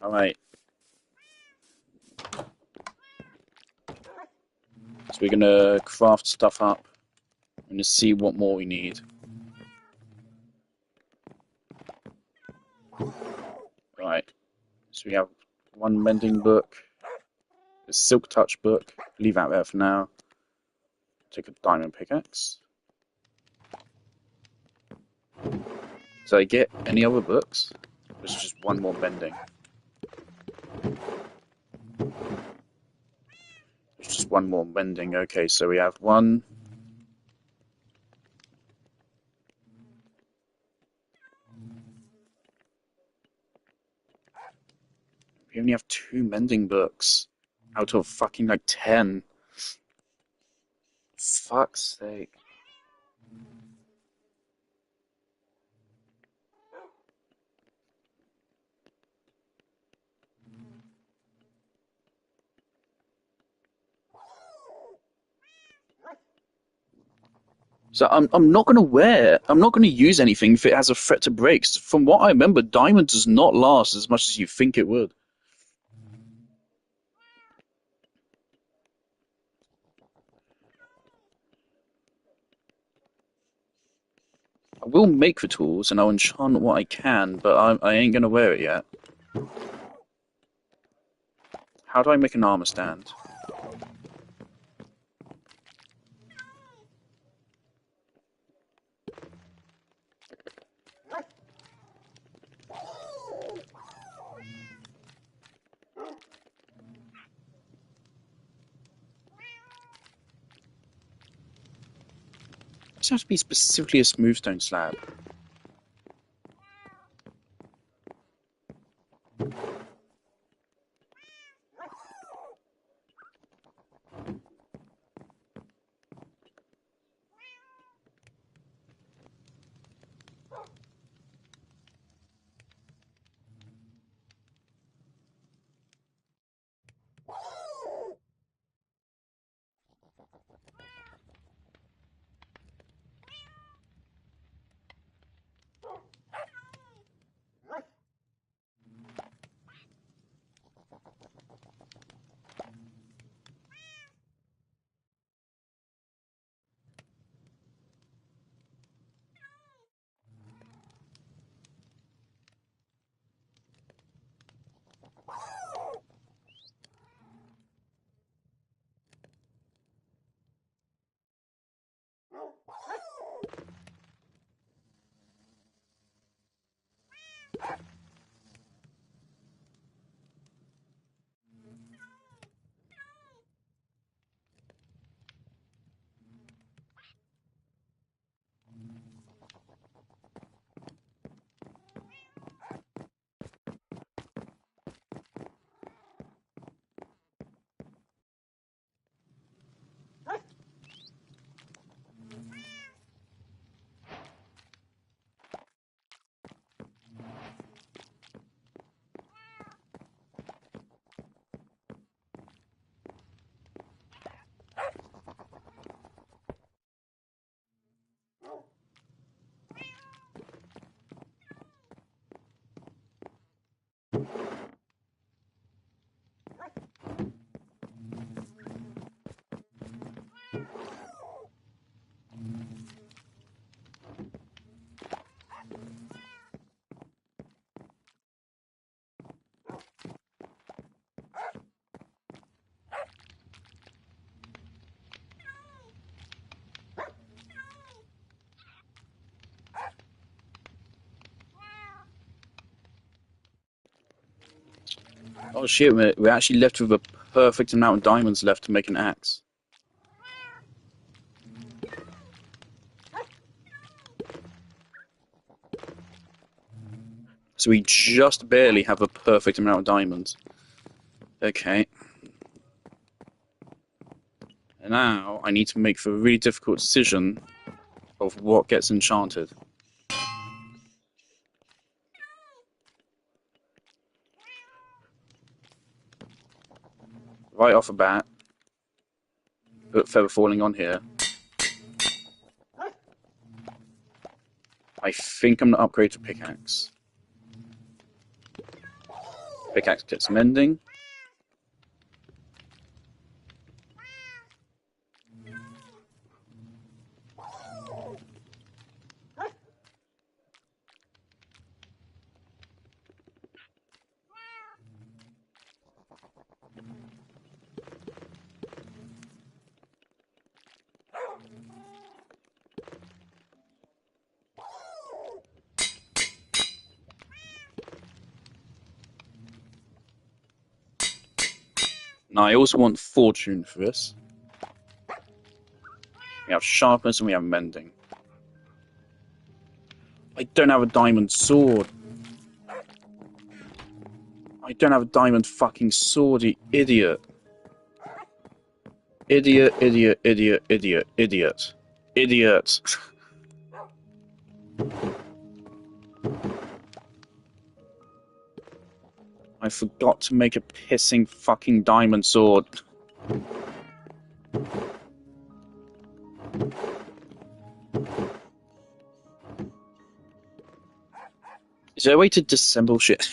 Alright. So we're gonna craft stuff up. I'm gonna see what more we need. Right. So we have one mending book, a silk touch book. Leave that there for now. Take a diamond pickaxe. Did I get any other books? There's just one more mending. There's just one more mending. Okay, so we have one. We only have 2 mending books out of fucking like 10. Fuck's sake. So I'm not gonna use anything if it has a threat to break. From what I remember, diamond does not last as much as you think it would. I will make the tools and I'll enchant what I can, but I ain't gonna wear it yet. How do I make an armor stand? This has to be specifically a smooth stone slab. Oh shit, we're actually left with a perfect amount of diamonds left to make an axe. So we just barely have a perfect amount of diamonds. Okay. And now I need to make the really difficult decision of what gets enchanted. Right off the bat, put feather falling on here. I think I'm gonna upgrade to pickaxe. Pickaxe gets mending. Now I also want fortune for this. We have sharpness and we have mending. I don't have a diamond sword. I don't have a diamond fucking sword, you idiot. Idiot, idiot, idiot, idiot, idiot. Idiot. I forgot to make a pissing fucking diamond sword. Is there a way to disassemble shit?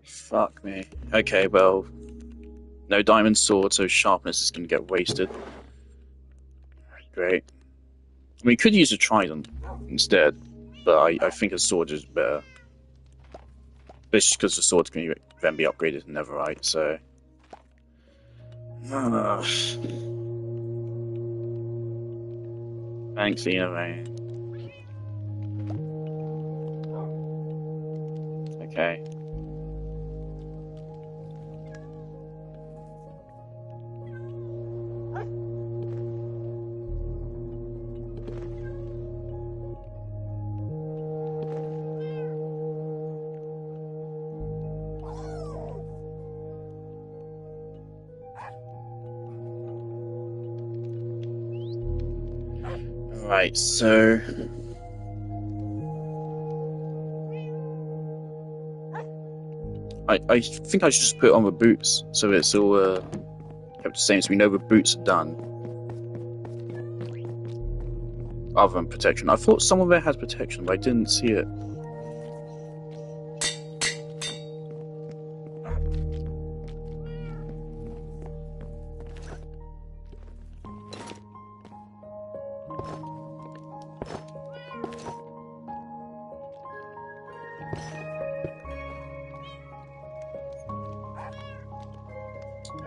Fuck me. Okay, well, no diamond sword, so sharpness is going to get wasted. Great. We could use a trident instead, but I think a sword is better. Especially because the sword can then be upgraded to netherite, so... Thanks, anyway. Okay. Right, so... I think I should just put on the boots, so it's all kept the same, so we know the boots are done. Other than protection. I thought someone there had protection, but I didn't see it.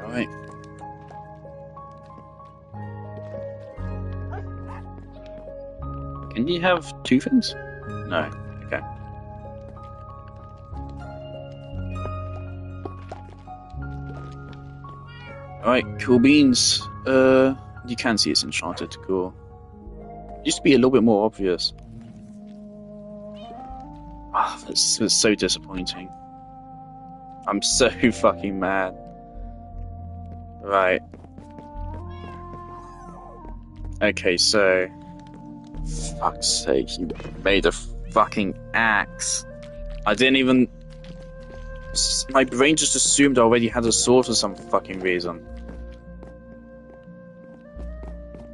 Alright. Can you have two things? No. Okay. Alright, cool beans. You can see it's enchanted, cool. Used to be a little bit more obvious. Ah, that's so disappointing. I'm so fucking mad. Right. Okay, so... Fuck's sake, you made a fucking axe. I didn't even... My brain just assumed I already had a sword for some fucking reason.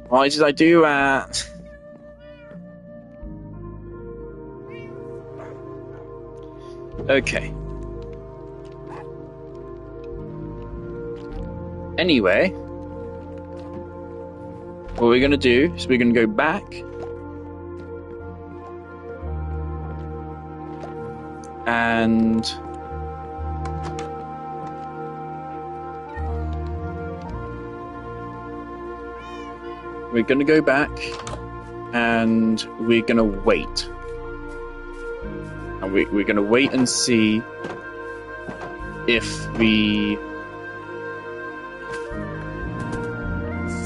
Why did I do that? Okay. Anyway, what we're gonna do is we're gonna go back and we're gonna go back and we're gonna wait. And we're gonna wait and see if the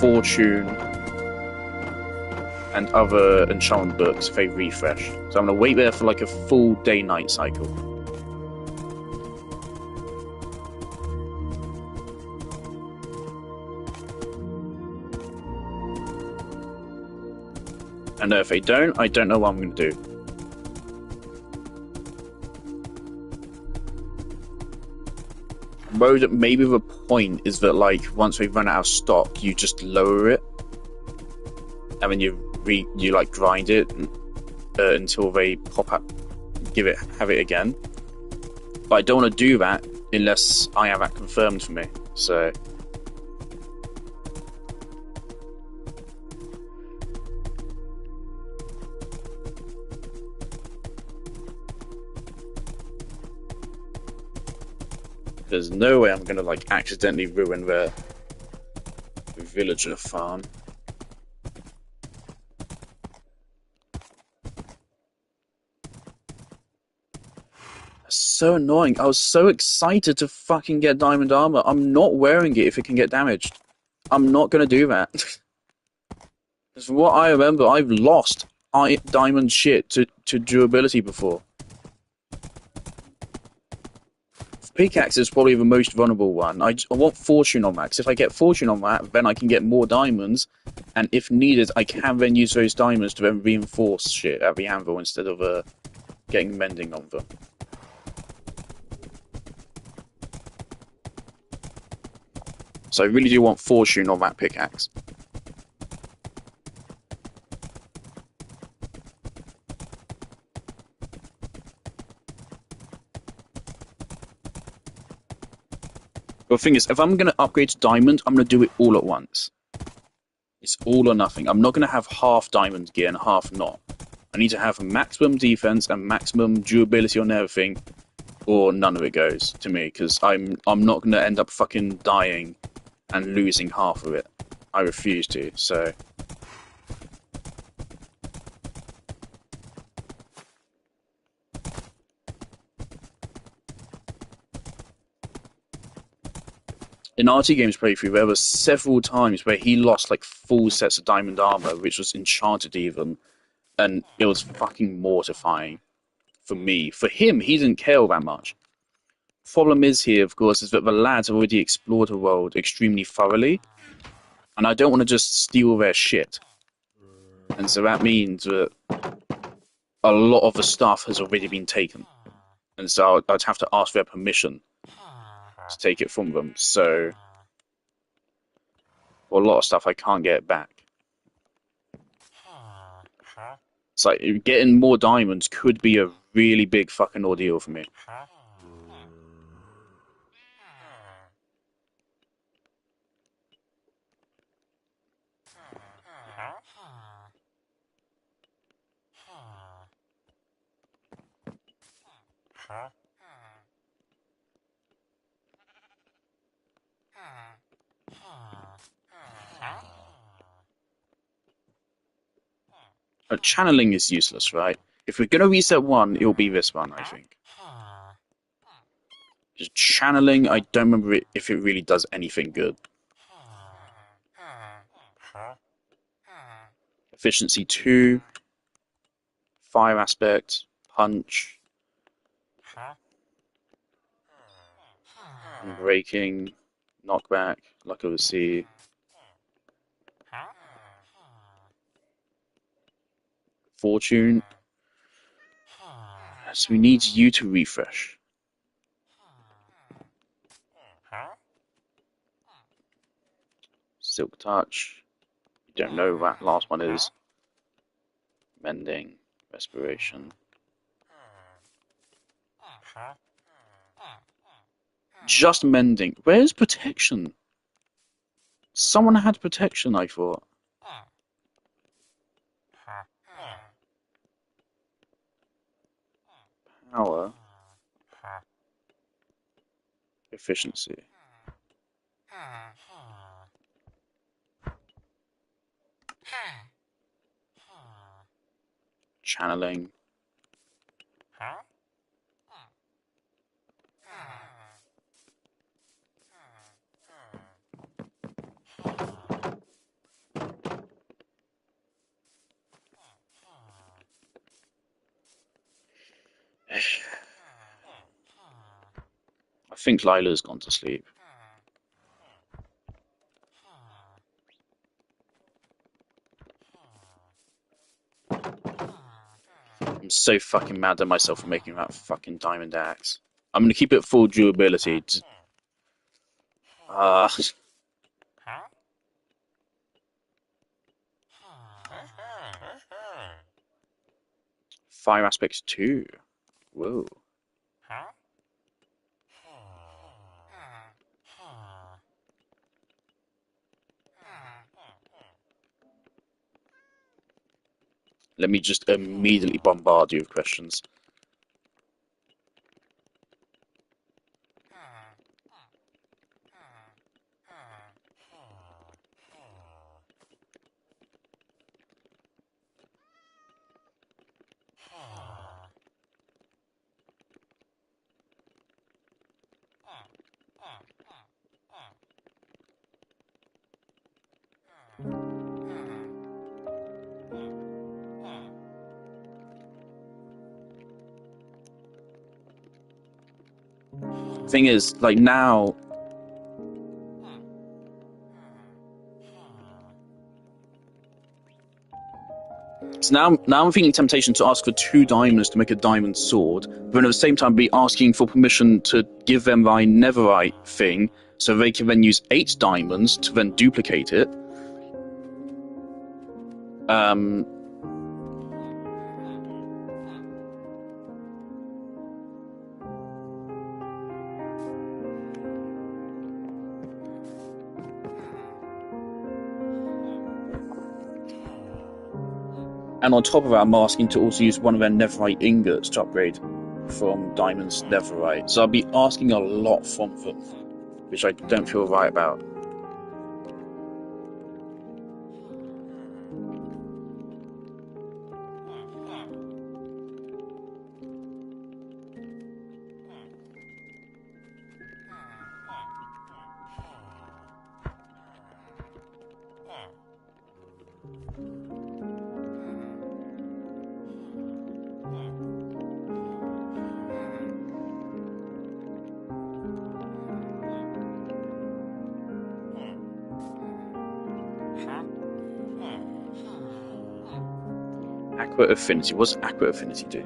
fortune and other enchantment books, if they refresh. So I'm gonna wait there for like a full day-night cycle. And if they don't, I don't know what I'm gonna do. Maybe the point is that, like, once we run out of stock, you just lower it, and then you like grind it until they pop up, have it again. But I don't want to do that unless I have that confirmed for me. So. There's no way I'm gonna like accidentally ruin the villager farm. That's so annoying. I was so excited to fucking get diamond armor. I'm not wearing it if it can get damaged. I'm not gonna do that. Because from what I remember, I've lost diamond shit to durability before. Pickaxe is probably the most vulnerable one. I want fortune on that, because if I get fortune on that, then I can get more diamonds, and if needed, I can then use those diamonds to then reinforce shit at the anvil instead of getting mending on them. So I really do want fortune on that pickaxe. But the thing is, if I'm going to upgrade to diamond, I'm going to do it all at once. It's all or nothing. I'm not going to have half diamond gear and half not. I need to have maximum defense and maximum durability on everything, or none of it goes to me, because I'm not going to end up fucking dying and losing half of it. I refuse to, so. In RT Games playthrough, there were several times where he lost like full sets of diamond armor, which was enchanted even, and it was fucking mortifying for me. For him, he didn't care that much. Problem is here, of course, is that the lads have already explored the world extremely thoroughly, and I don't want to just steal their shit. And so that means that a lot of the stuff has already been taken, and so I'd have to ask their permission to take it from them. So. Well, a lot of stuff I can't get back. It's like getting more diamonds could be a really big fucking ordeal for me. Channeling is useless, right? If we're gonna reset one, it'll be this one, I think. Just channeling, I don't remember if it really does anything good. Efficiency 2, fire aspect, punch, breaking, knockback, luck of the sea. Fortune. So we need you to refresh. Silk touch. You don't know what that last one is. Mending, respiration. Just mending. Where's protection? Someone had protection, I thought. Power. Efficiency. channeling. I think Lila's gone to sleep. I'm so fucking mad at myself for making that fucking diamond axe. I'm gonna keep it full durability. Fire aspects 2. Whoa. Let me just immediately bombard you with questions. Thing is, like now, so now I'm feeling temptation to ask for 2 diamonds to make a diamond sword, but then at the same time be asking for permission to give them my netherite thing, so they can then use 8 diamonds to then duplicate it. And on top of that, I'm asking to also use one of their netherite ingots to upgrade from diamonds to netherite. So I'll be asking a lot from them, which I don't feel right about. Aqua Affinity. What does Aqua Affinity do?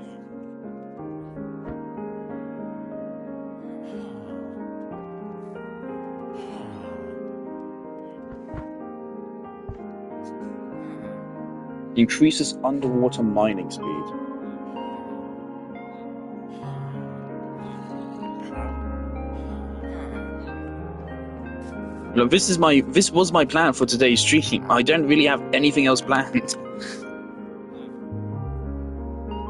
Increases underwater mining speed. Look, this was my plan for today's stream. I don't really have anything else planned.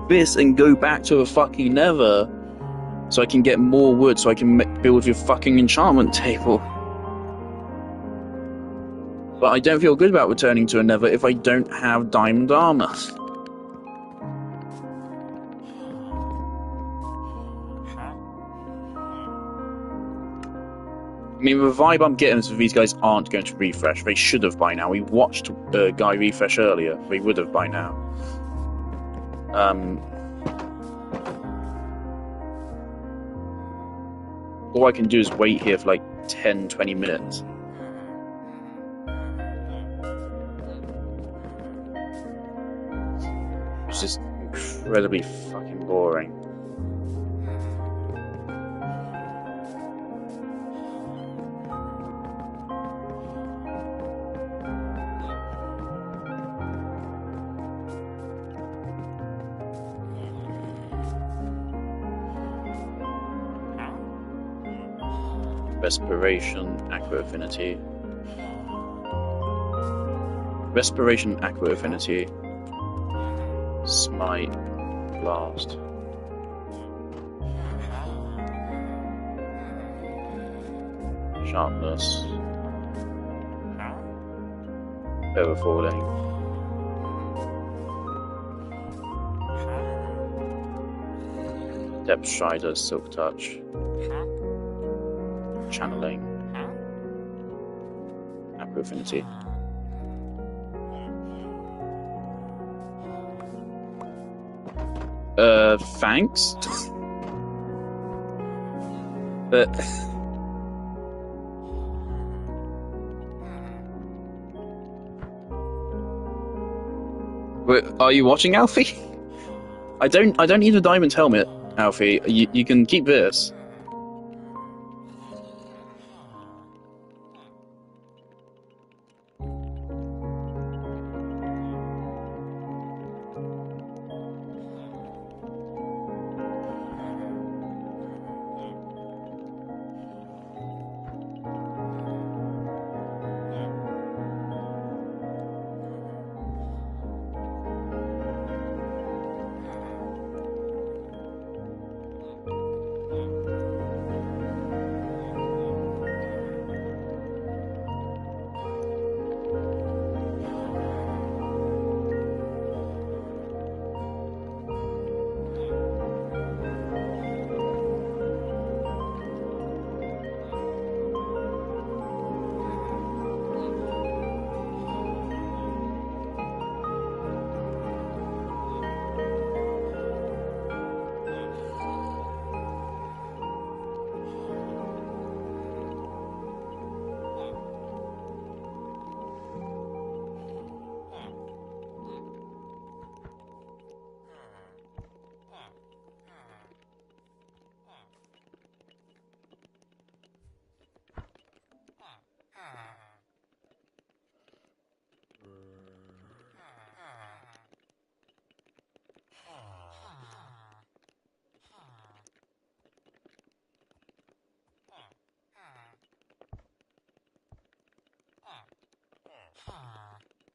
This and go back to a fucking nether so I can get more wood so I can build your fucking enchantment table. But I don't feel good about returning to a nether if I don't have diamond armor. I mean, the vibe I'm getting is that these guys aren't going to refresh. They should have by now. We watched Guy refresh earlier. They would have by now. All I can do is wait here for like 10-20 minutes. It's just incredibly fucking boring. Respiration, Aqua Affinity. Respiration, Aqua Affinity. Smite, Blast. Sharpness. Feather Falling. Depth Strider, Silk Touch, Channeling, Aqua Affinity. Thanks. But are you watching, Alfie? I don't need a diamond helmet, Alfie. You can keep this.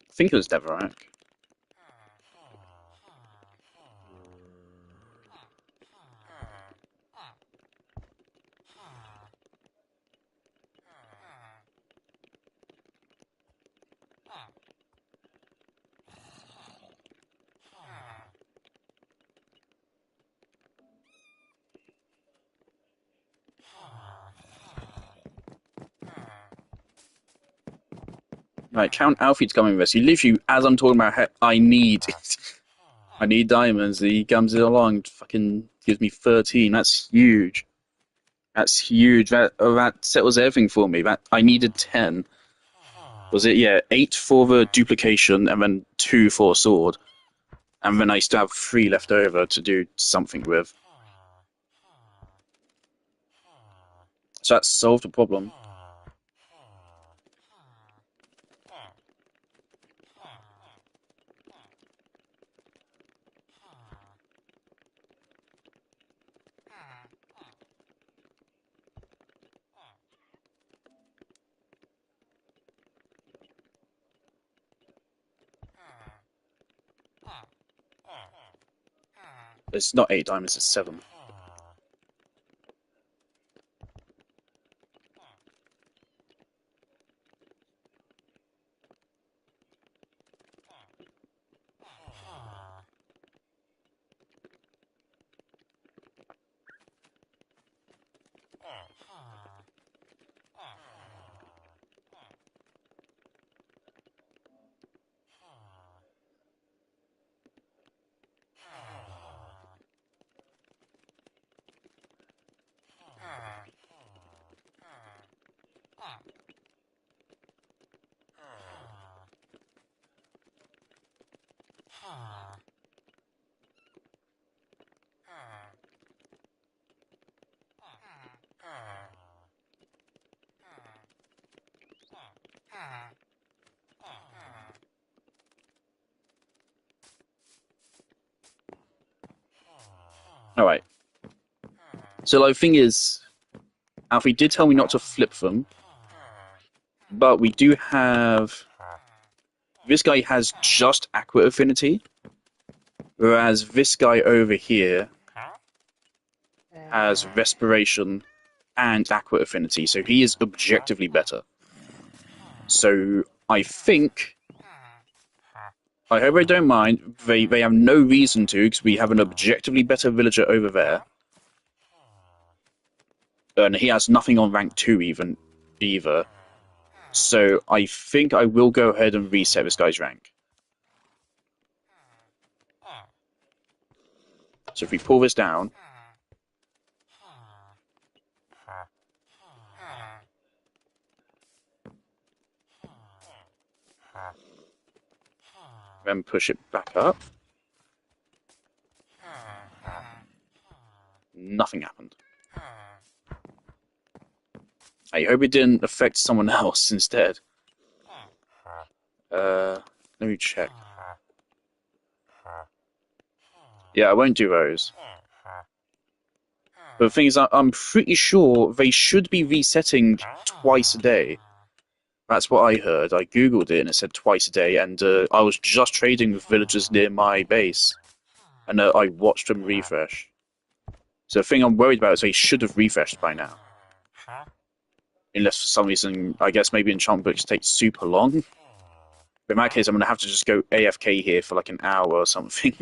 I think it was Devorak. Right, Count Alfie's coming with us. He literally, as I'm talking about, I need diamonds. He comes along, fucking gives me 13. That's huge. That's huge. That settles everything for me. That I needed 10. Was it? Yeah, 8 for the duplication, and then 2 for a sword, and then I still have 3 left over to do something with. So that solved the problem. It's not 8 diamonds, it's 7. Alright. So the thing is, Alfie did tell me not to flip them, but we do have... This guy has just Aqua Affinity, whereas this guy over here has Respiration and Aqua Affinity, so he is objectively better. So I think... I hope I don't mind. They have no reason to, because we have an objectively better villager over there. And he has nothing on rank 2 even either. So I think I will go ahead and reset this guy's rank. So if we pull this down, then push it back up, nothing happened. I hope it didn't affect someone else instead. Let me check. Yeah, I won't do those. But the thing is, I'm pretty sure they should be resetting twice a day. That's what I heard. I googled it and it said twice a day, and I was just trading with villagers near my base, and I watched them refresh. So the thing I'm worried about is they should have refreshed by now. Unless for some reason, I guess maybe enchantment books take super long. But in that case, I'm going to have to just go AFK here for like an hour or something.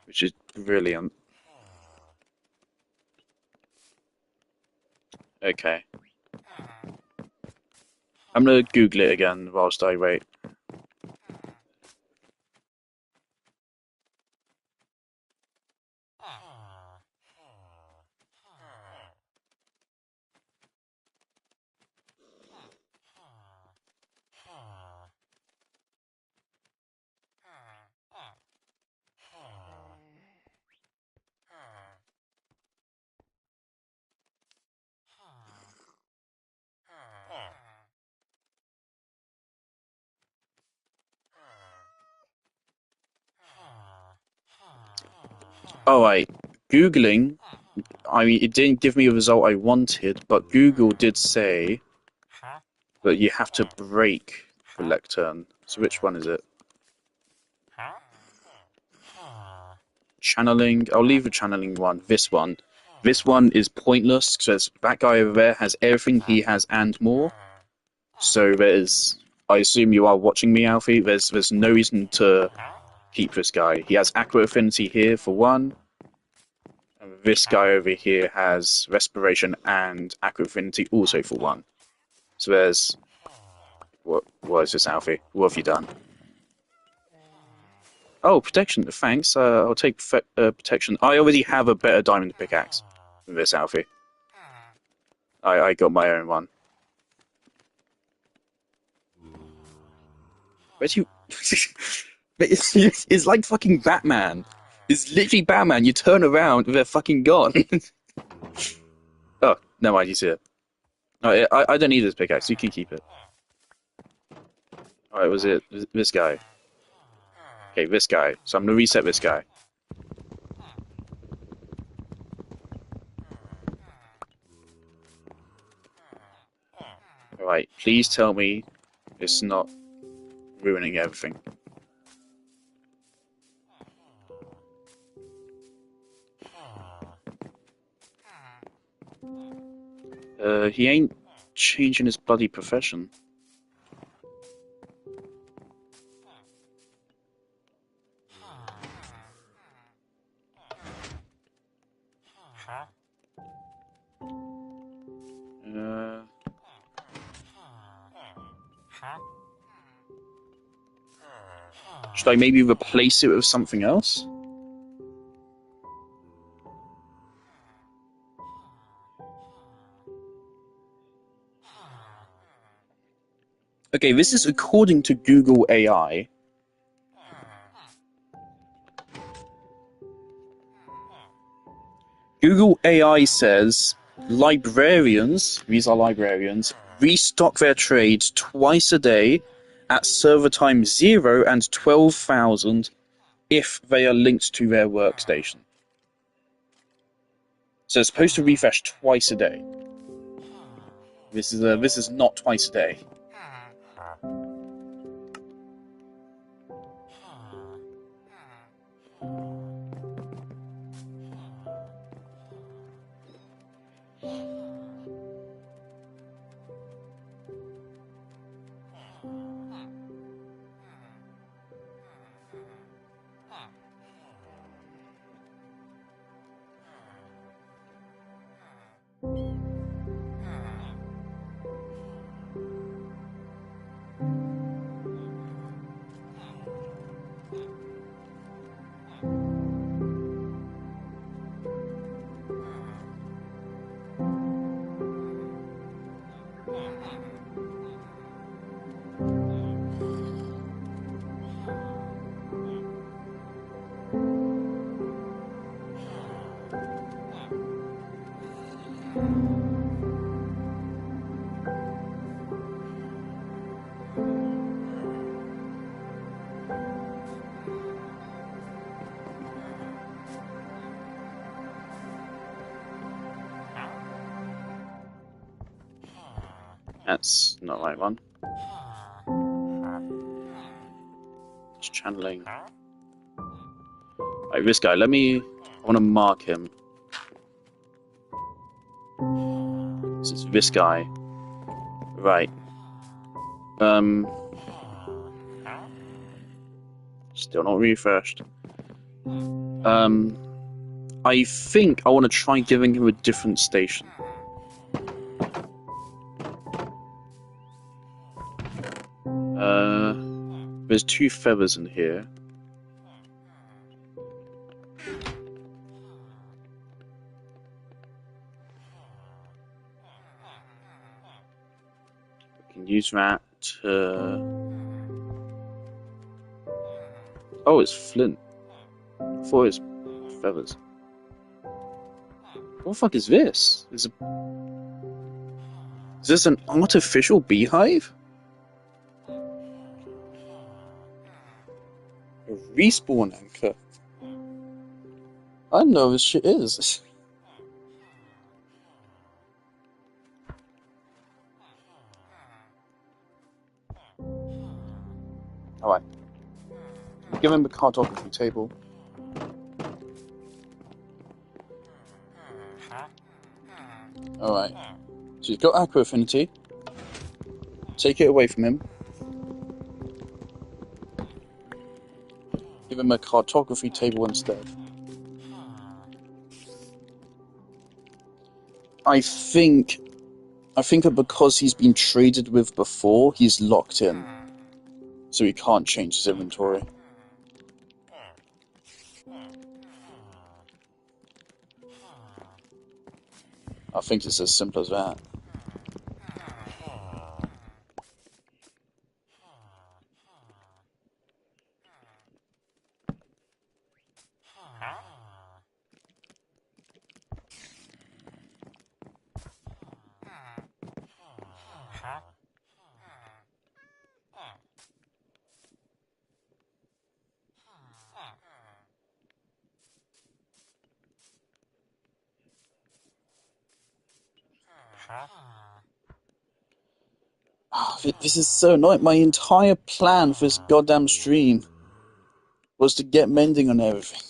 Which is brilliant. Okay. I'm going to Google it again whilst I wait. Alright, Googling, I mean, it didn't give me a result I wanted, but Google did say that you have to break the lectern. So which one is it? Channeling. I'll leave the channeling one. This one. This one is pointless because that guy over there has everything he has and more. So there's. I assume you are watching me, Alfie. There's no reason to keep this guy. He has accurate affinity here for one. And this guy over here has respiration and accurate affinity also for one. So there's. What is this, Alfie? What have you done? Oh, protection. Thanks. I'll take protection. I already have a better diamond pickaxe than this, Alfie. I got my own one. Where's you? It's like fucking Batman. It's literally Batman. You turn around, they're fucking gone. Oh, no mind, you see it. Oh, I don't need this pickaxe. You can keep it. Alright, was it this guy? Okay, this guy. So I'm gonna reset this guy. Alright, please tell me it's not ruining everything. He ain't changing his bloody profession. Should I maybe replace it with something else? Okay, this is according to Google AI. Google AI says librarians, these are librarians, restock their trades twice a day at server time 0 and 12,000 if they are linked to their workstation. So it's supposed to refresh twice a day. This is not twice a day. That's not the right one. It's channeling. Right, this guy, I want to mark him. This is this guy. Right. Still not refreshed. I think I want to try giving him a different station. There's 2 feathers in here. We can use that to... Oh, it's flint. I thought it was feathers. What the fuck is this? Is this an artificial beehive? A respawn anchor? I don't know what this shit is. Alright. Give him a cartography table. Alright. So he's got Aqua Affinity. Take it away from him. Give him a cartography table instead. I think that because he's been traded with before, he's locked in. So he can't change his inventory. I think it's as simple as that. Oh, this is so annoying. My entire plan for this goddamn stream was to get mending on everything.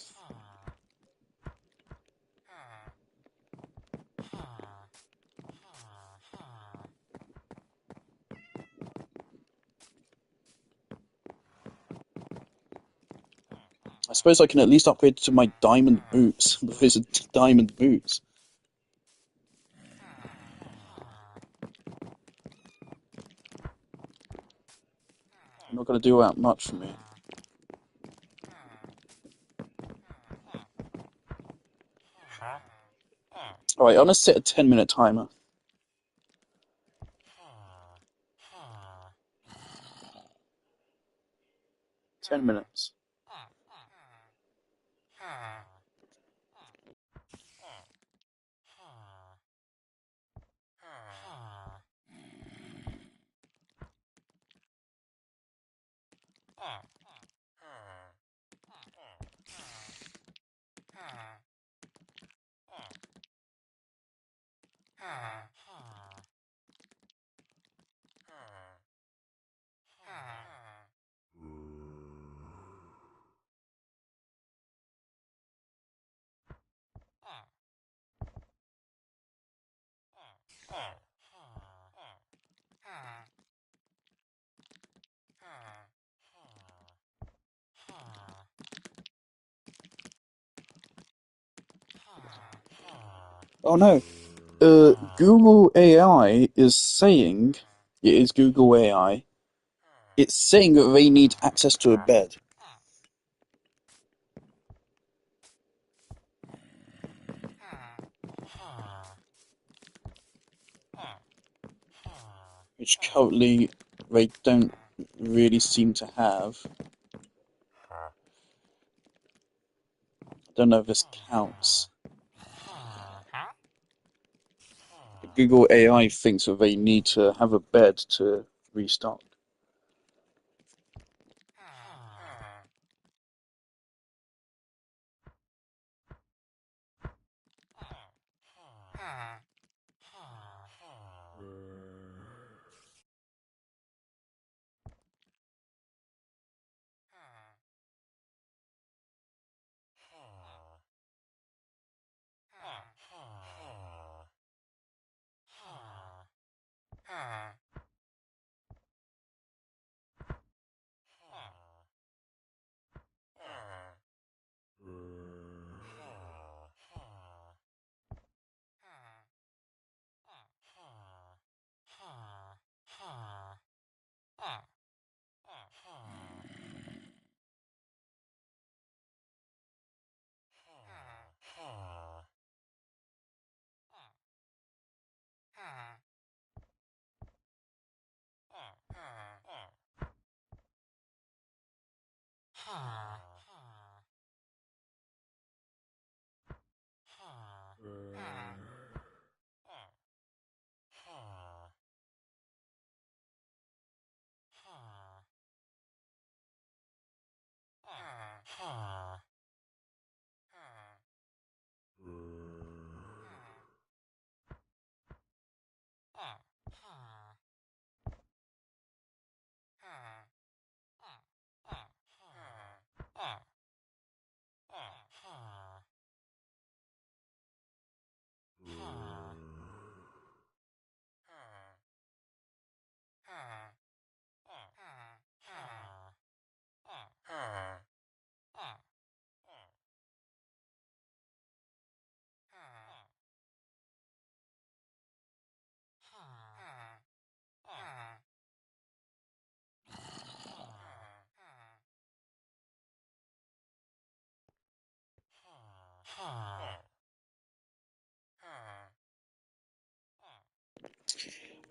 I suppose I can at least upgrade to my diamond boots with his diamond boots. Not going to do that much for me. Alright, I'm going to set a 10-minute timer. 10 minutes. Oh no. Google AI is saying, it is Google AI, it's saying that they need access to a bed. Which currently they don't really seem to have. I don't know if this counts. Google AI thinks that they need to have a bed to restock.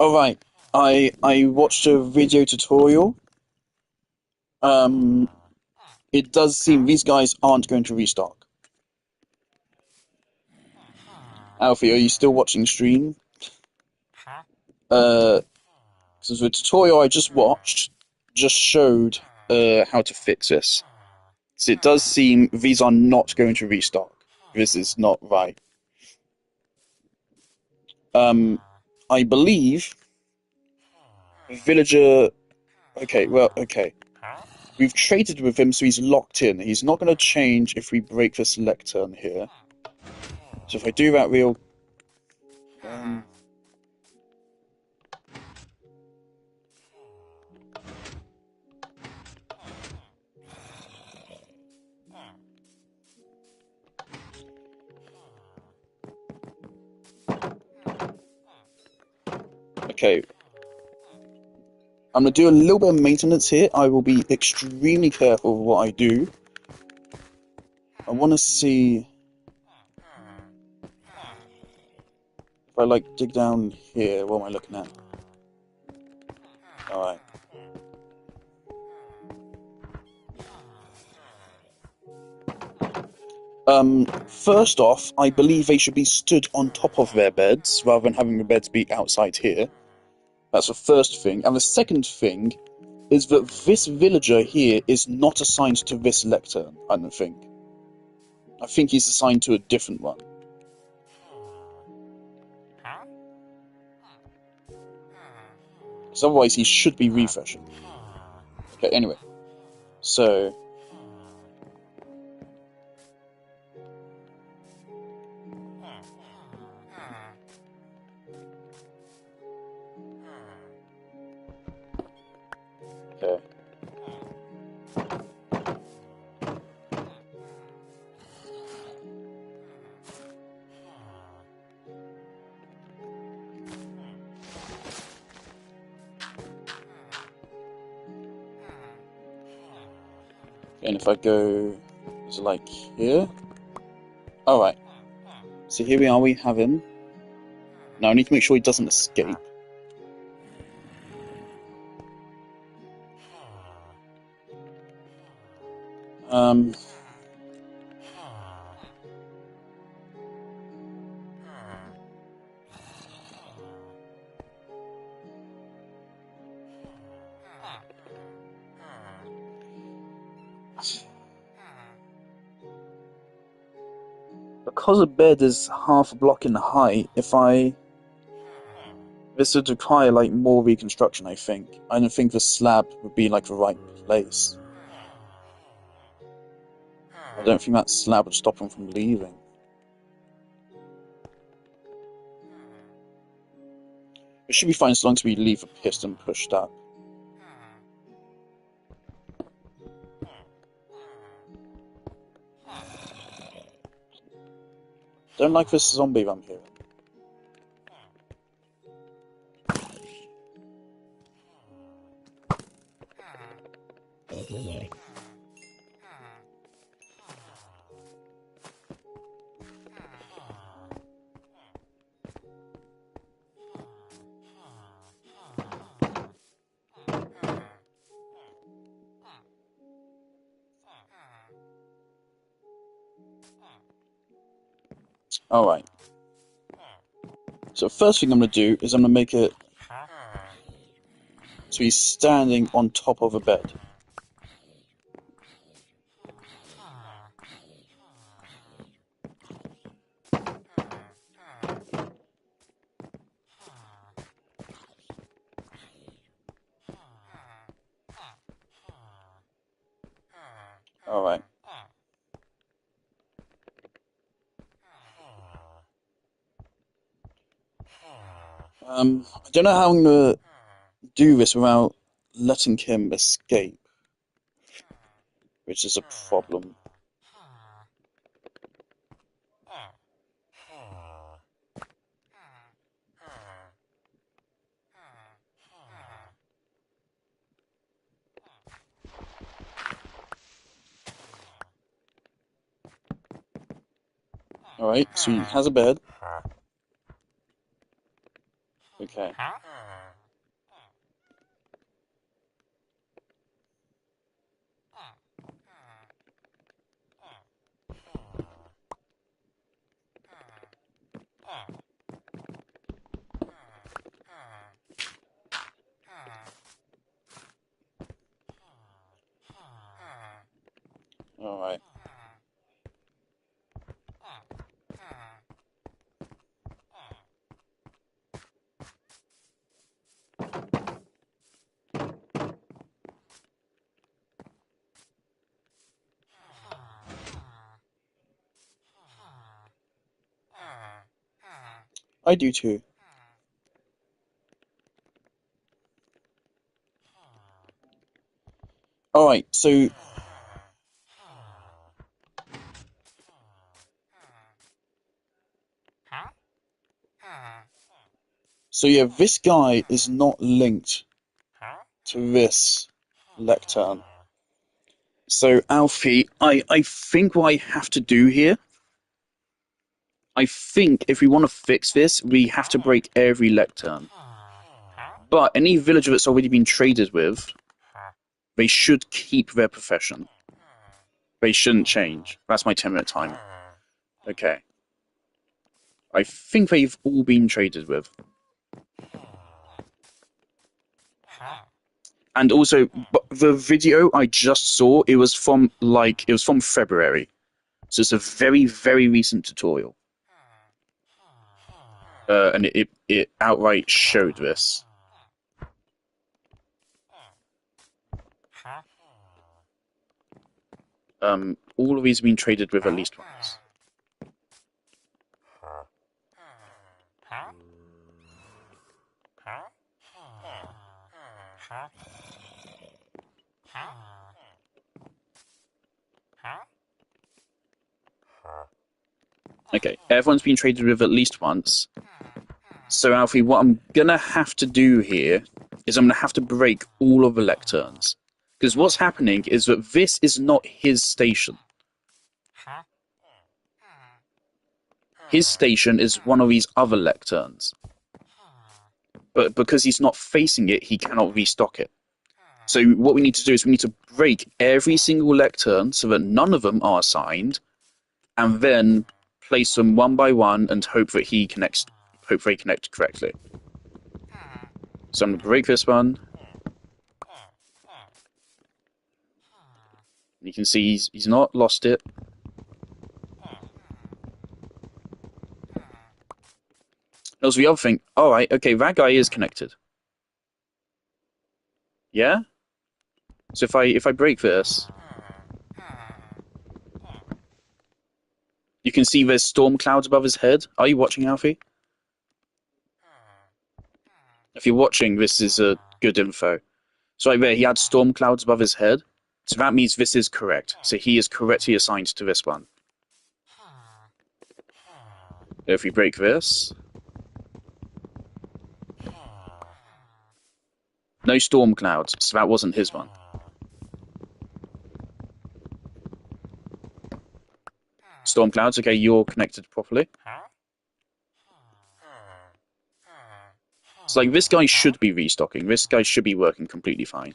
Alright, I watched a video tutorial. It does seem these guys aren't going to restock. Alfie, are you still watching stream? Because the tutorial I just watched just showed how to fix this. So it does seem these are not going to restock. This is not right. I believe villager. Okay, well, okay. We've traded with him, so he's locked in. He's not going to change if we break the select turn here. So if I do that real... Okay. I'm going to do a little bit of maintenance here. I will be extremely careful with what I do. I want to see... If I, like, dig down here, what am I looking at? Alright. First off, I believe they should be stood on top of their beds, rather than having the beds be outside here. That's the first thing. And the second thing is that this villager here is not assigned to this lectern, I don't think. I think he's assigned to a different one. Because otherwise he should be refreshing. Okay, anyway. So... Okay. And if I go... Is it like here? Alright. So here we are, we have him. Now I need to make sure he doesn't escape. Because a bed is half a block in height, this would require, like, more reconstruction, I think. I don't think the slab would be, like, the right place. I don't think that slab would stop him from leaving. It should be fine as long as we leave the piston pushed up. Don't like this zombie I'm hearing. Alright. So first thing I'm going to do is I'm going to make it so he's standing on top of a bed. Alright. I don't know how I'm gonna do this without letting him escape, which is a problem. Alright, so he has a bed. Okay. Alright. I do too. Alright, so yeah, this guy is not linked to this lectern. So Alfie, I think what I have to do here, I think if we want to fix this, we have to break every lectern. But any villager that's already been traded with, they should keep their profession. They shouldn't change. That's my 10-minute time. Okay. I think they've all been traded with. And also, the video I just saw, it was from February. So it's a very, very recent tutorial. And it outright showed this. All of these have been traded with at least once. Okay, everyone's been traded with at least once. So Alfie, what I'm gonna have to do here is I'm gonna have to break all of the lecterns. Because what's happening is that this is not his station. His station is one of these other lecterns. But because he's not facing it, he cannot restock it. So what we need to do is we need to break every single lectern so that none of them are assigned, and then place them one by one and hope that they connect correctly. So I'm going to break this one. You can see he's not lost it. Also, the other thing, alright, okay, that guy is connected. Yeah? So if I break this, you can see there's storm clouds above his head. Are you watching, Alfie? If you're watching, this is a good info. So right there, he had storm clouds above his head. So that means this is correct. So he is correctly assigned to this one. If we break this, no storm clouds, so that wasn't his one. Storm clouds, okay, you're connected properly. So like this guy should be restocking. This guy should be working completely fine.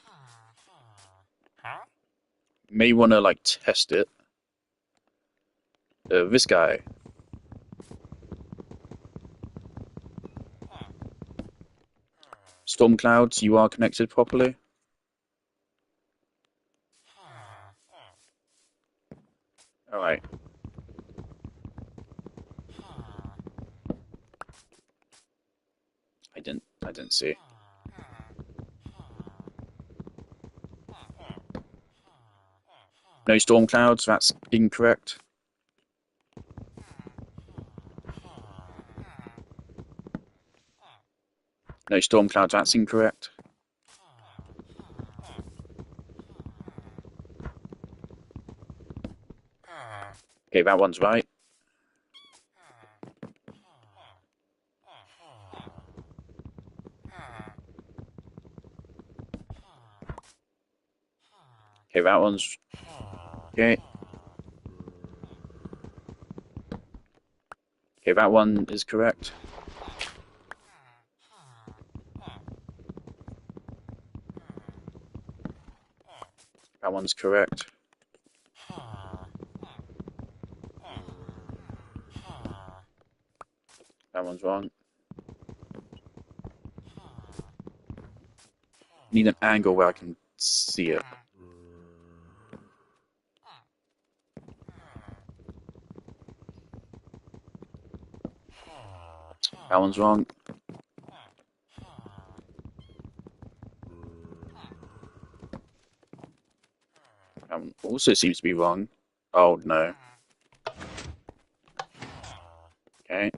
May want to like test it. This guy. Storm clouds, you are connected properly. All right. I didn't see. No storm clouds, that's incorrect. No storm clouds, that's incorrect. Okay, that one's right. Okay, that one's... Okay. Okay, that one is correct. That one's correct. That one's wrong. Need an angle where I can see it. That one's wrong. That one also seems to be wrong. Oh, no. Okay.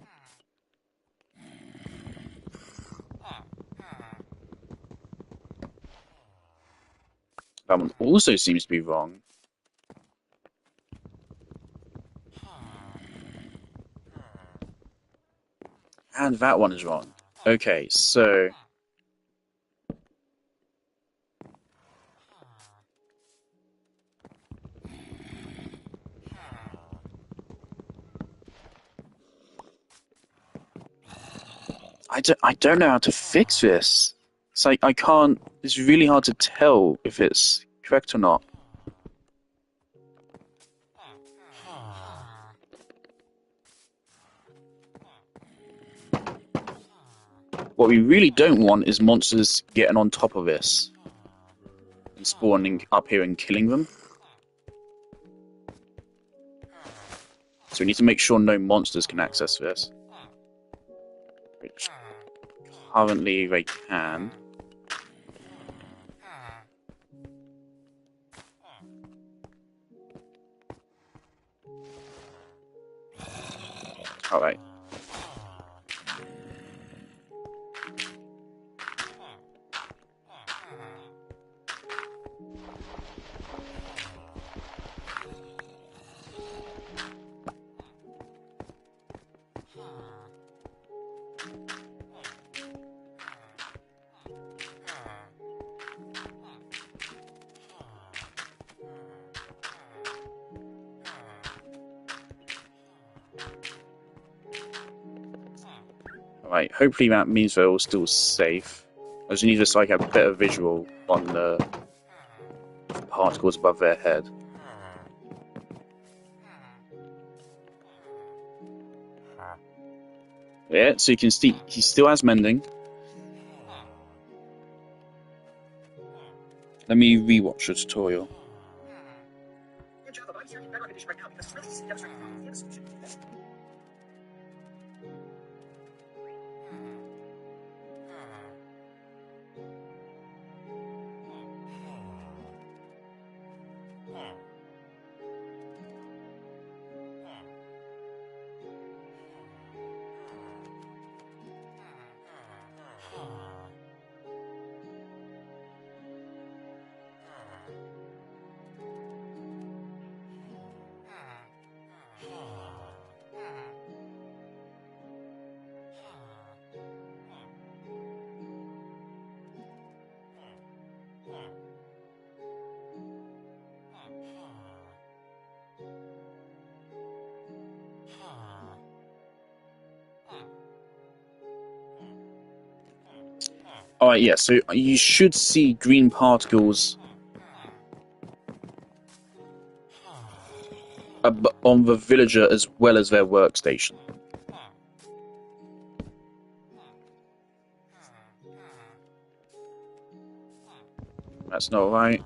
That one also seems to be wrong. And that one is wrong. Okay, so... I don't know how to fix this. It's like, I can't... It's really hard to tell if it's correct or not. What we really don't want is monsters getting on top of this and spawning up here and killing them. So we need to make sure no monsters can access this. Which currently they can. Alright. Alright, hopefully that means they're all still safe. I just need to like a better visual on the particles above their head. Yeah, so you can see he still has mending. Let me rewatch the tutorial. In Java, but I'm here in Bedrock Edition right now because it's really easy to demonstrate the problem and the solution. Alright, yeah, so you should see green particles on the villager as well as their workstation. That's not right.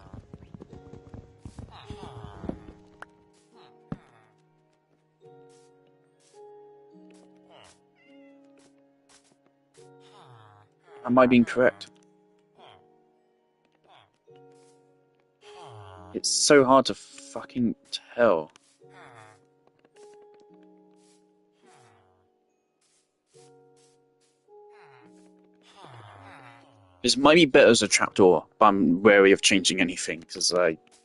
Am I being correct? It's so hard to fucking tell. This might be better as a trapdoor, but I'm wary of changing anything because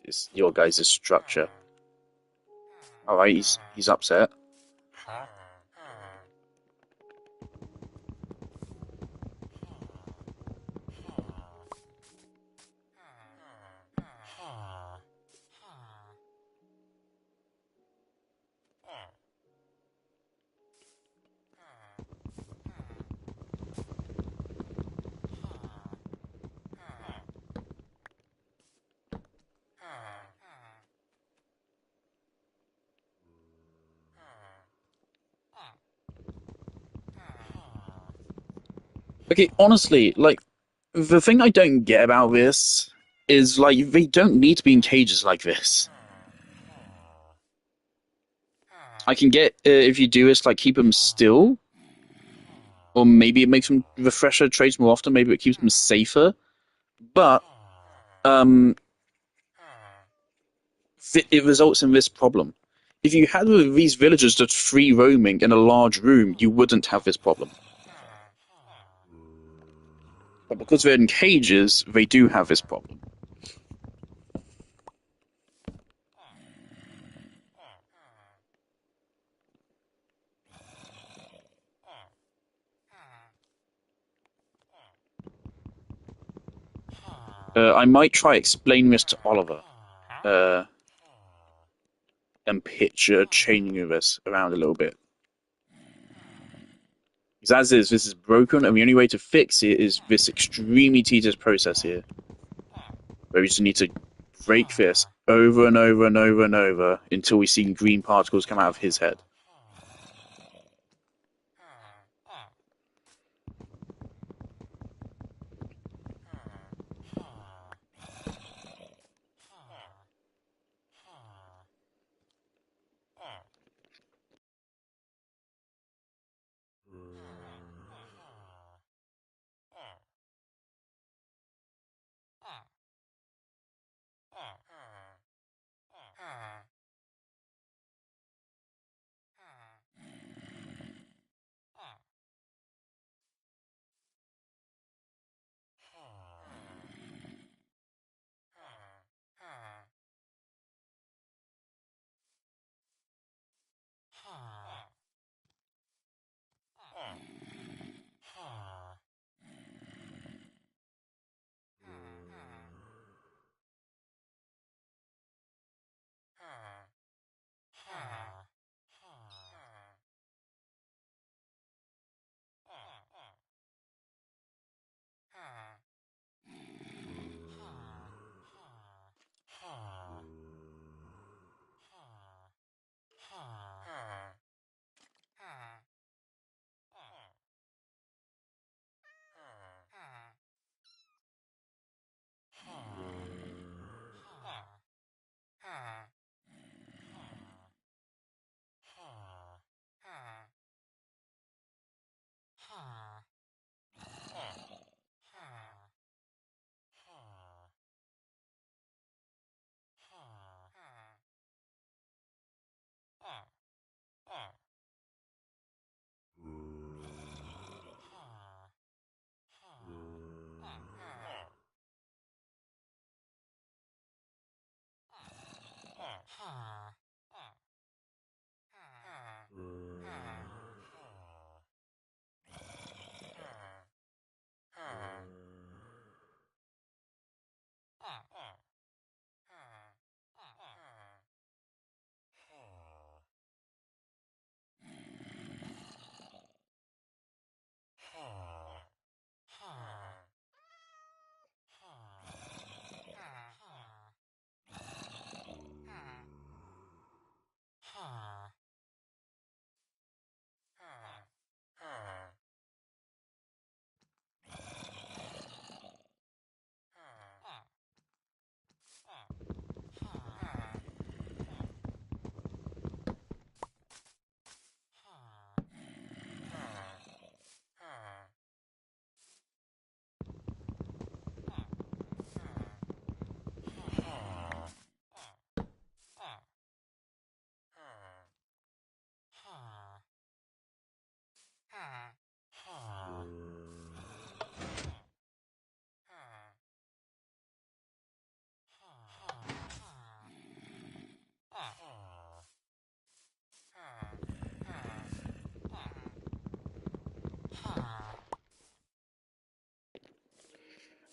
it's your guys' structure. All right, he's upset. Okay, honestly, like the thing I don't get about this is like they don't need to be in cages like this. I can get if you do is like keep them still, or maybe it makes them refresh their trades more often. Maybe it keeps them safer, but um, it results in this problem. If you had these villagers just free roaming in a large room, you wouldn't have this problem. But because they're in cages, they do have this problem. I might try explaining this to Oliver and pitch changing this around a little bit. Because as is, this is broken, and the only way to fix it is this extremely tedious process here, where we just need to break this over and over and over and over until we see green particles come out of his head.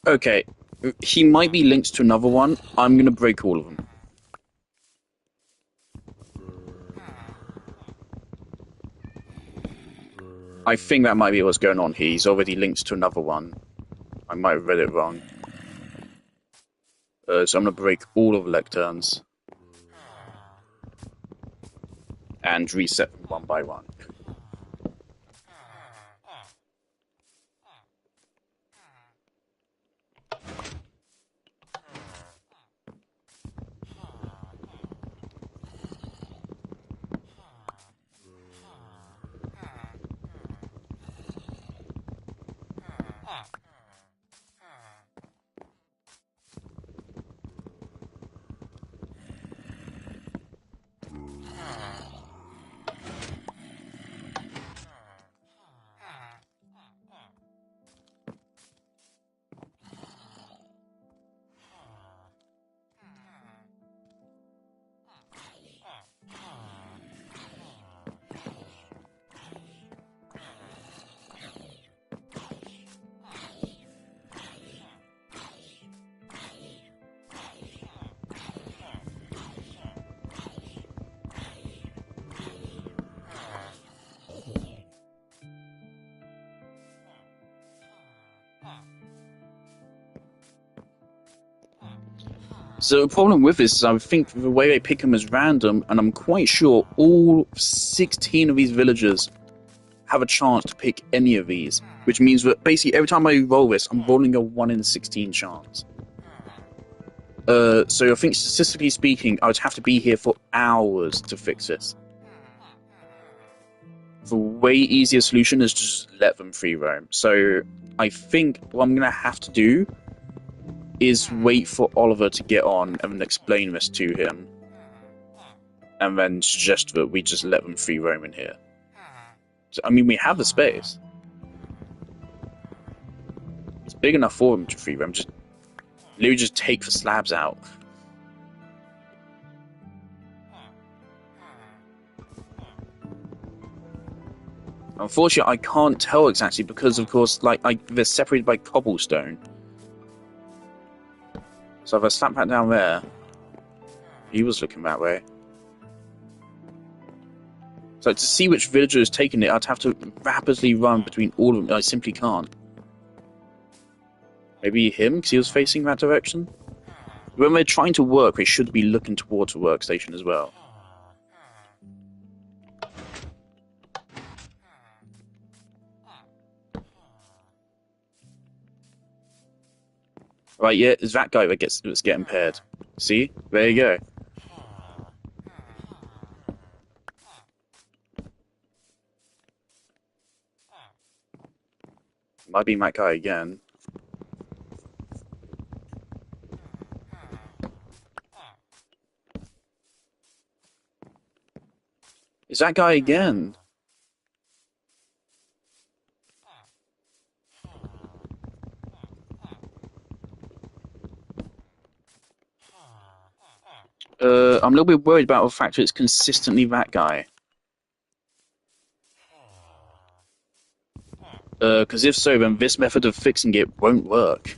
Okay, he might be linked to another one. I'm gonna break all of them. I think that might be what's going on here. He's already linked to another one. I might have read it wrong. So I'm gonna break all of the lecterns and reset them one by one. So the problem with this is I think the way they pick them is random, and I'm quite sure all 16 of these villagers have a chance to pick any of these, which means that basically every time I roll this, I'm rolling a 1 in 16 chance. So I think statistically speaking, I would have to be here for hours to fix this. The way easier solution is just let them free roam. So I think what I'm going to have to do is wait for Oliver to get on and then explain this to him, and then suggest that we just let them free roam in here. So, I mean, we have the space. It's big enough for them to free roam. Just literally just take the slabs out. Unfortunately, I can't tell exactly because, of course, they're separated by cobblestone. So if I slap that down there, he was looking that way. So to see which villager has taken it, I'd have to rapidly run between all of them. I simply can't. Maybe him, because he was facing that direction? When we're trying to work, we should be looking towards the workstation as well. Right, yeah, it's that guy that's getting paired. See? There you go. Might be that guy again. Is that guy again? I'm a little bit worried about the fact that it's consistently that guy. Because if so, then this method of fixing it won't work.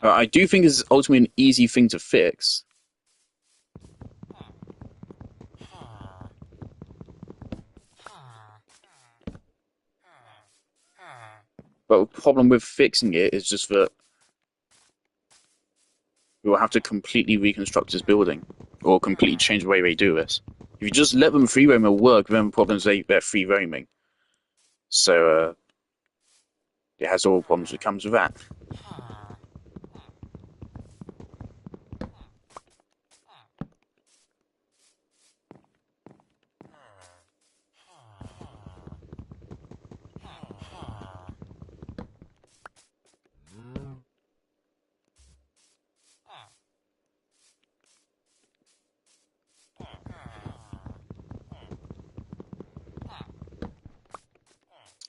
I do think it's ultimately an easy thing to fix. But the problem with fixing it is just that we will have to completely reconstruct this building, or completely change the way they do this. If you just let them free roam, it'll work, then the problem is they're free roaming. So, it has all the problems that comes with that.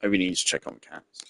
I really need to check on cats.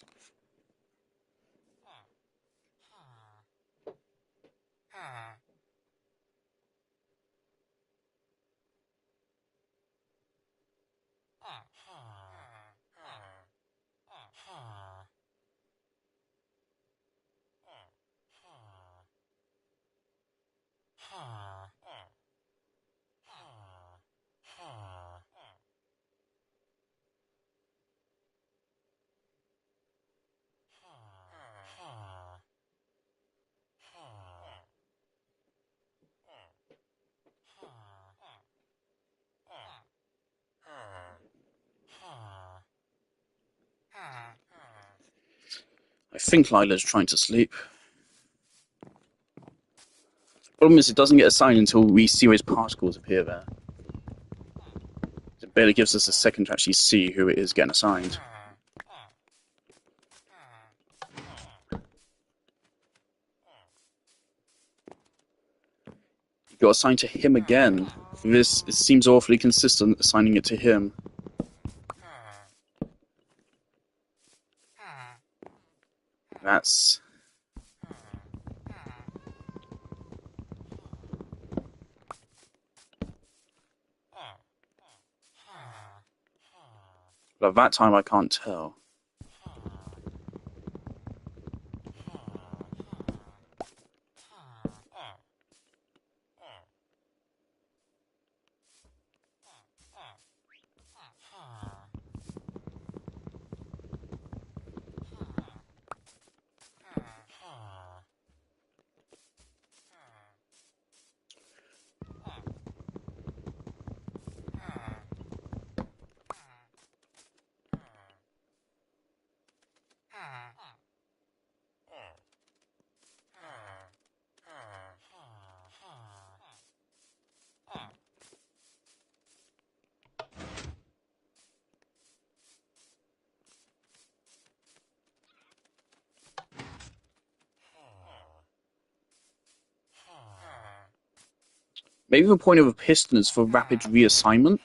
I think Lila's trying to sleep. Problem is, it doesn't get assigned until we see his particles appear there. It barely gives us a second to actually see who it is getting assigned. It got assigned to him again. For this, it seems awfully consistent assigning it to him. That's... But that time I can't tell. Maybe the point of a piston is for rapid reassignment?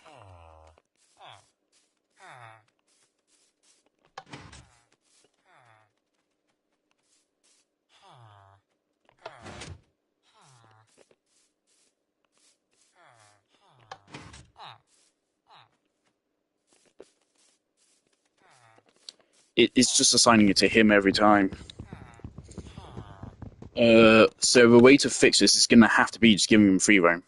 It's just assigning it to him every time. So the way to fix this is going to have to be just giving him free roam.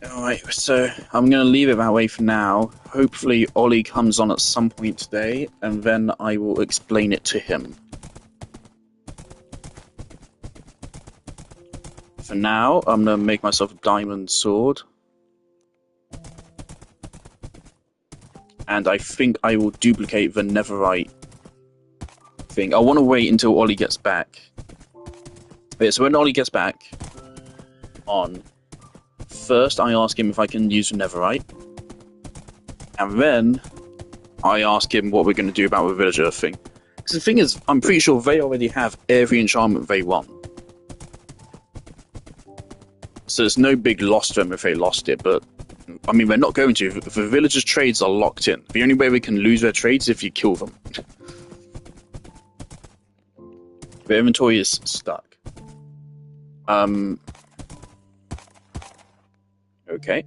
Alright, so I'm going to leave it that way for now. Hopefully Ollie comes on at some point today, and then I will explain it to him. For now, I'm going to make myself a diamond sword. And I think I will duplicate the netherite thing. I want to wait until Ollie gets back. Okay, so when Ollie gets back on... First, I ask him if I can use the netherite, and then I ask him what we're going to do about the villager thing. Because the thing is, I'm pretty sure they already have every enchantment they want. So it's no big loss to them if they lost it, but I mean, we're not going to. The villagers' trades are locked in. The only way we can lose their trades is if you kill them. The inventory is stuck. Okay.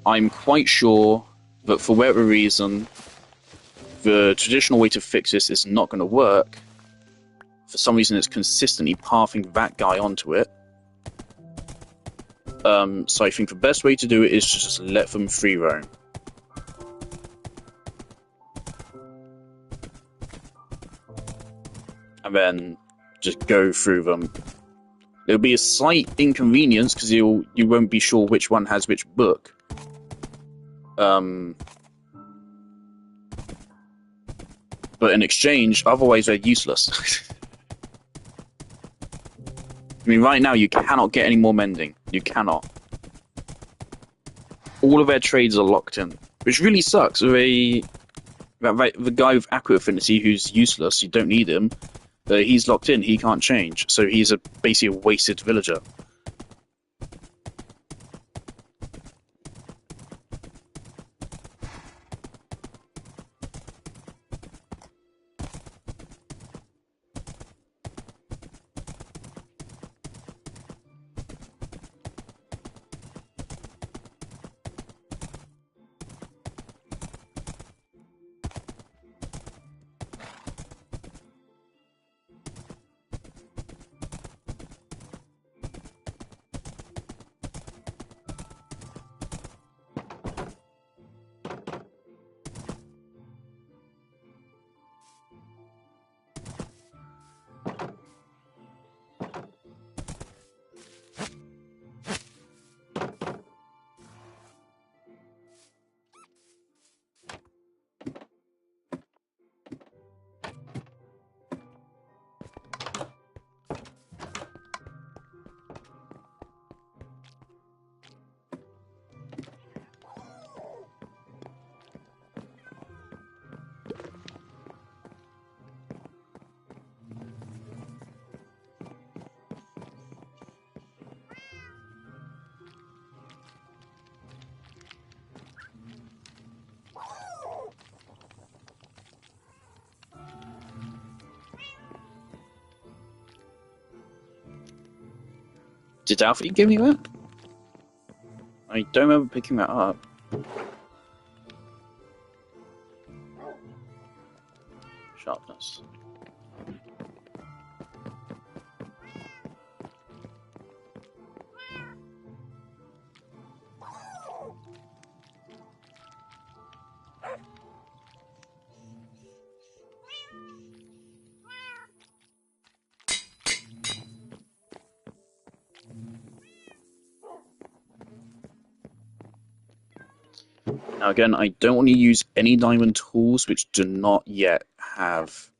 I'm quite sure that for whatever reason, the traditional way to fix this is not going to work. For some reason, it's consistently pathing that guy onto it. So I think the best way to do it is to just let them free roam. And then just go through them. There'll be a slight inconvenience because you won't be sure which one has which book. But in exchange, otherwise they're useless. I mean, right now you cannot get any more mending. You cannot. All of their trades are locked in, which really sucks. The guy with Aqua Affinity, who's useless, you don't need him. He's locked in. He can't change, so he's basically a wasted villager. Did Alfie give me that? I don't remember picking that up. Sharpness. Now again, I don't want to use any diamond tools which do not yet have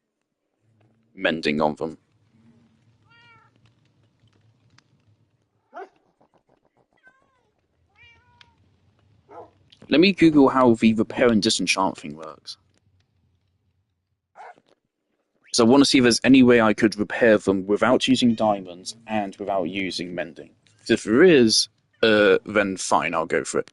mending on them. Let me Google how the repair and disenchant thing works. So I want to see if there's any way I could repair them without using diamonds and without using mending. If there is, then fine, I'll go for it.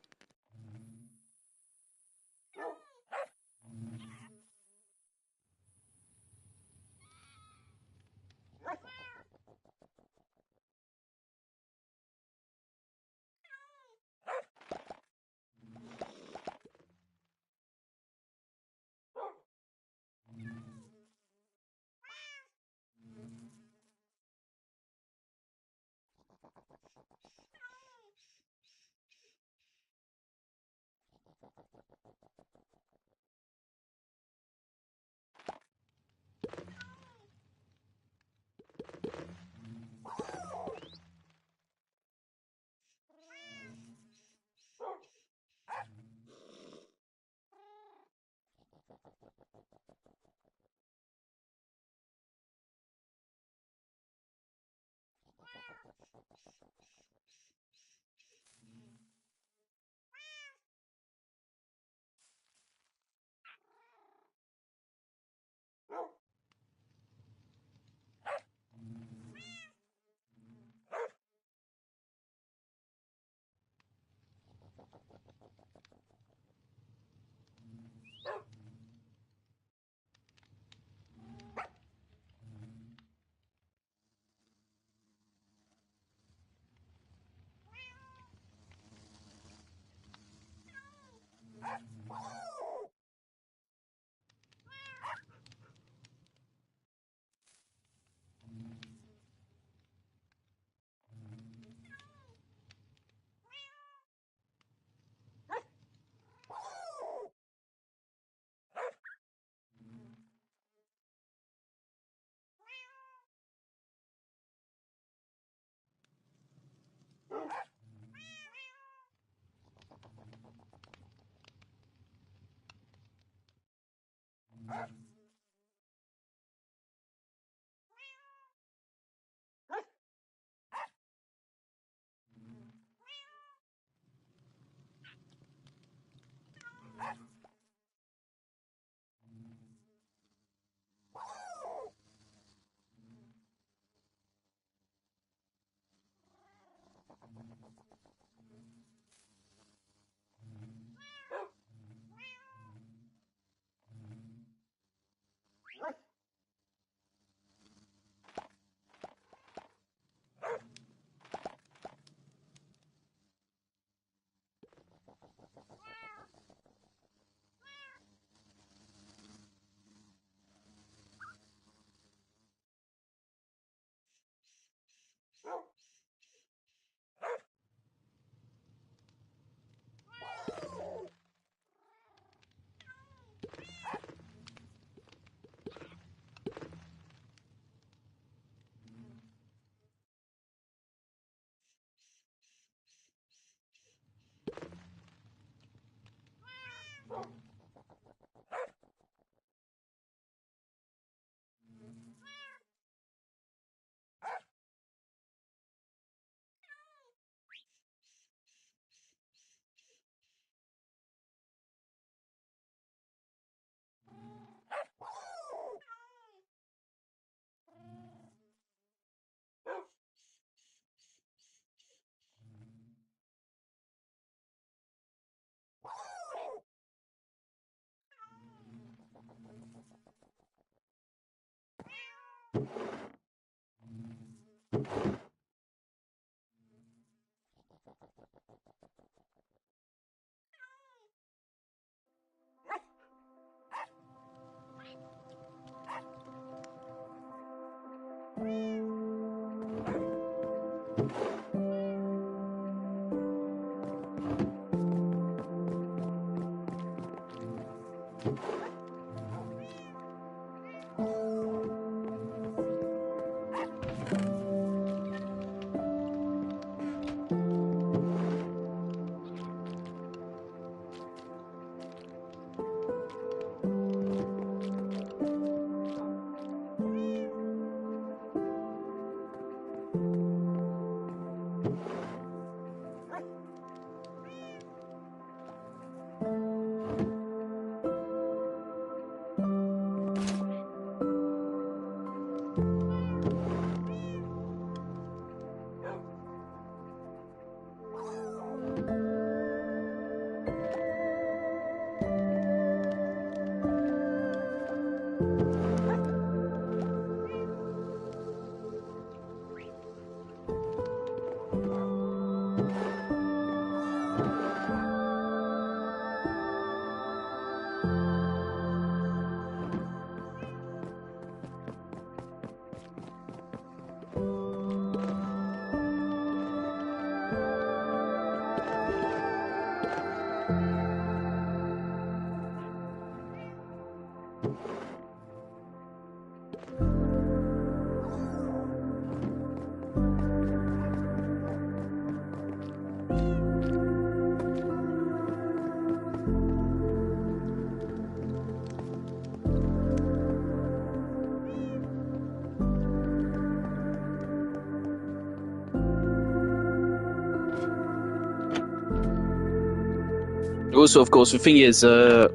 Also, of course, the thing is, you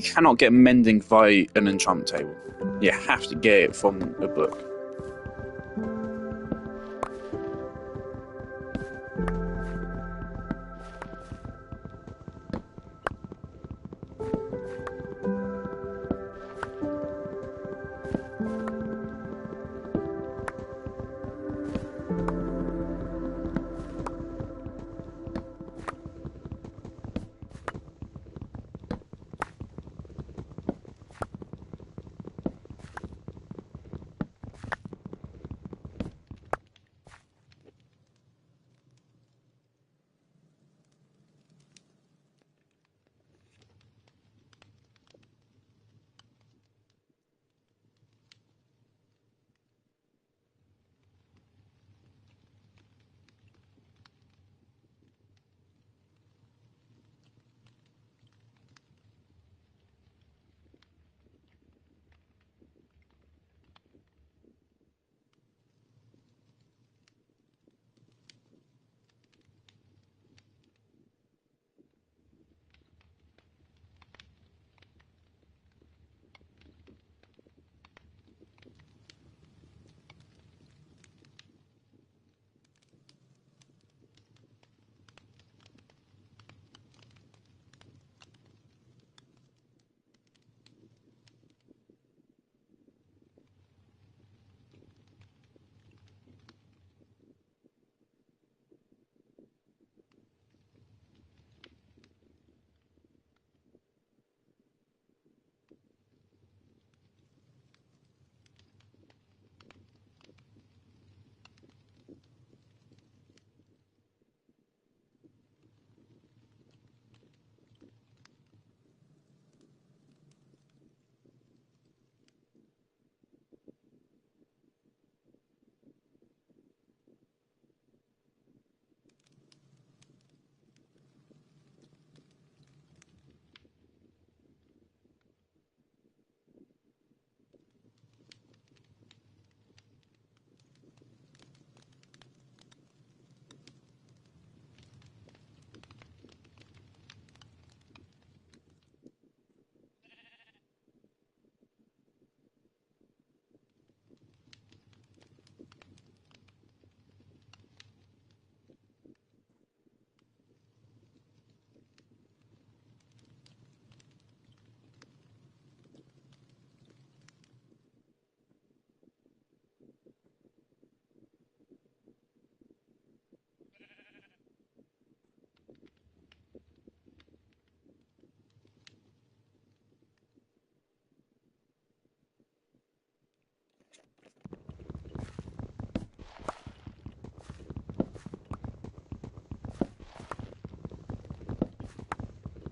cannot get mending via an enchantment table. You have to get it from a book.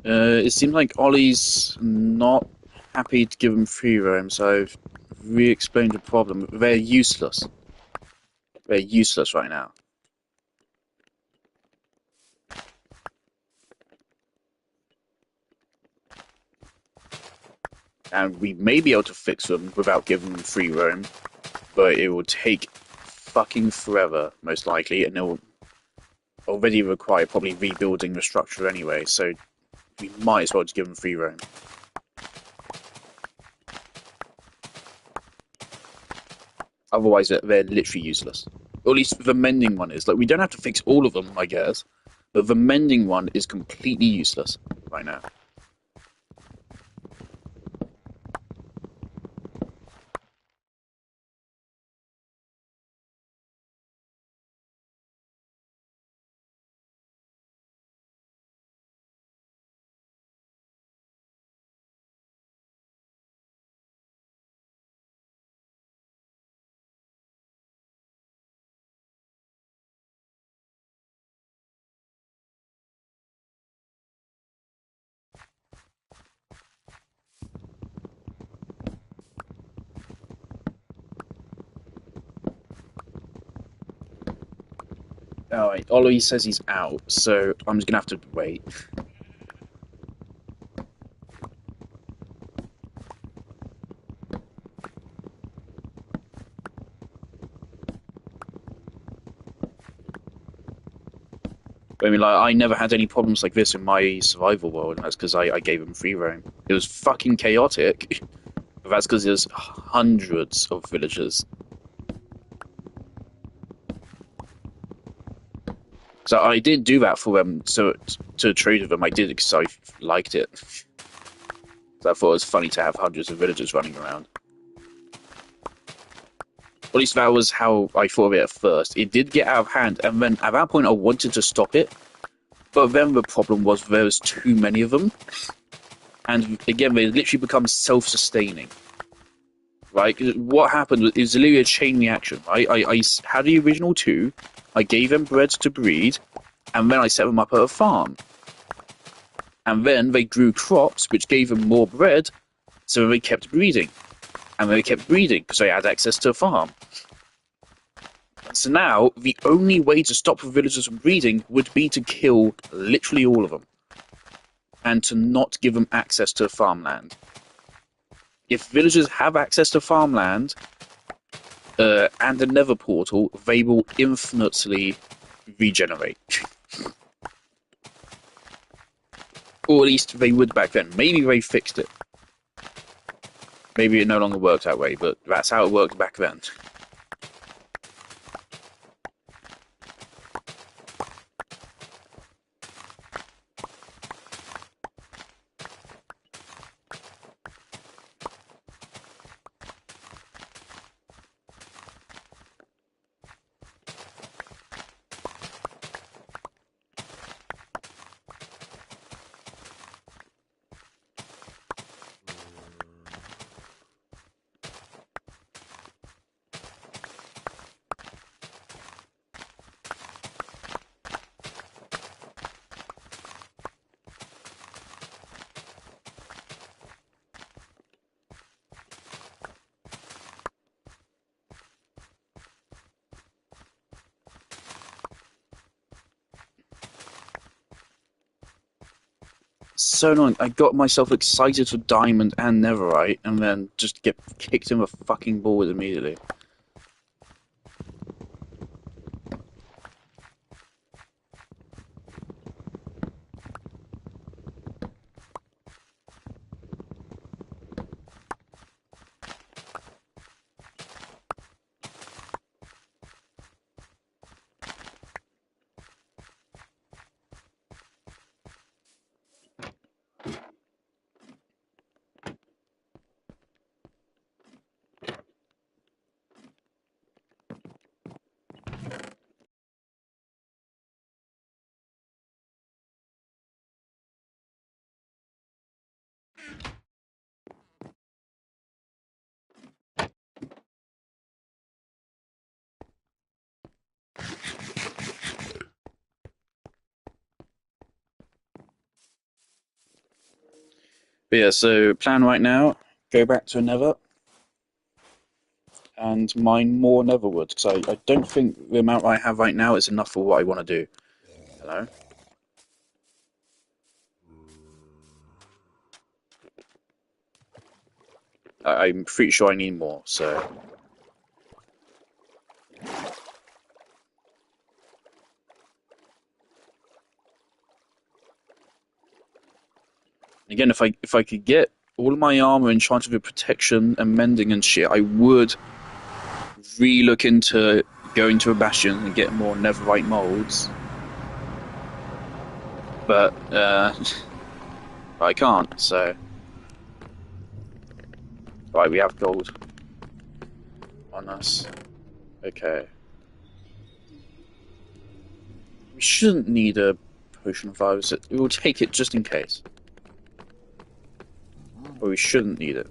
It seems like Ollie's not happy to give him free roam, so I've re-explained the problem. They're useless. They're useless right now. And we may be able to fix them without giving them free roam, but it will take fucking forever, most likely, and it will already require probably rebuilding the structure anyway, so we might as well just give them free roam. Otherwise, they're literally useless. Or at least the mending one is. Like, we don't have to fix all of them, I guess, but the mending one is completely useless right now. Alright, Ollie says he's out, so I'm just gonna have to wait. I mean, like, I never had any problems like this in my survival world, and that's because I gave him free roam. It was fucking chaotic, but that's because there's hundreds of villagers. So I did do that for them, so to trade with them, I did it because I liked it. So I thought it was funny to have hundreds of villagers running around. Or at least that was how I thought of it at first. It did get out of hand, and then at that point I wanted to stop it, but then the problem was there was too many of them, and again they literally become self-sustaining. Right? What happened was it was literally a chain reaction. Right? I had the original two, I gave them bread to breed, and then I set them up at a farm. And then they grew crops, which gave them more bread, so they kept breeding. And they kept breeding because they had access to a farm. So now, the only way to stop the villagers from breeding would be to kill literally all of them. And to not give them access to farmland. If villagers have access to farmland, and the nether portal, they will infinitely regenerate. Or at least they would back then. Maybe they fixed it. Maybe it no longer works that way, but that's how it worked back then. So annoying. I got myself excited for Diamond and Netherite, and then just get kicked in the fucking balls immediately. But yeah, so plan right now, go back to a Nether and mine more Netherwood, because I don't think the amount I have right now is enough for what I want to do. Hello? I'm pretty sure I need more, so... Again, if I could get all of my armor enchanted with protection and mending and shit, I would re-look into going to a bastion and get more netherite molds. But I can't, so... Right, we have gold on us. Okay. We shouldn't need a potion of virus. We will take it just in case. But we shouldn't need it.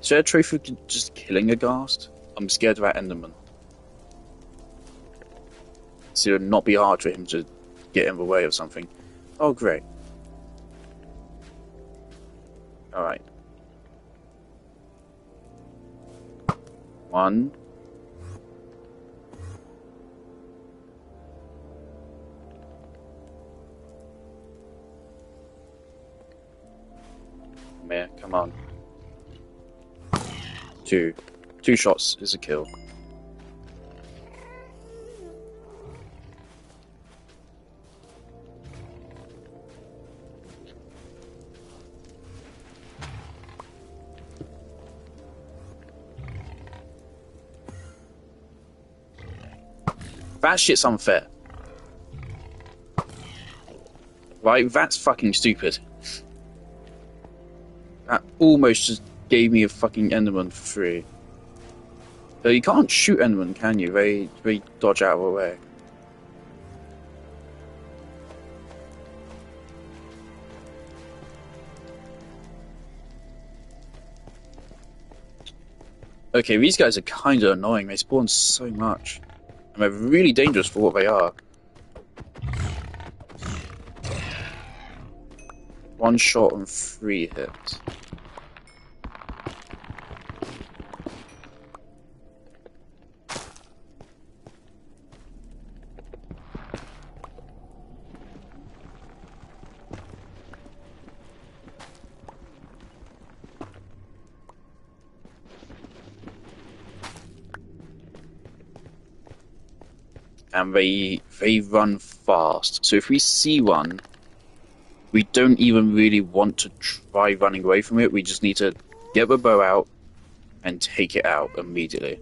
Is there a trophy for just killing a ghast? I'm scared of that Enderman. So it would not be hard for him to get in the way of something. Oh, great. Alright. 1. Meh, come on. 2. 2 shots is a kill. That shit's unfair. Right? That's fucking stupid. That almost just gave me a fucking Enderman for free. But you can't shoot Enderman, can you? They dodge out of the way. Okay, these guys are kind of annoying. They spawn so much. And they're really dangerous for what they are. 1 shot and 3 hits. And they run fast. So if we see one, we don't even really want to try running away from it. We just need to get the bow out and take it out immediately.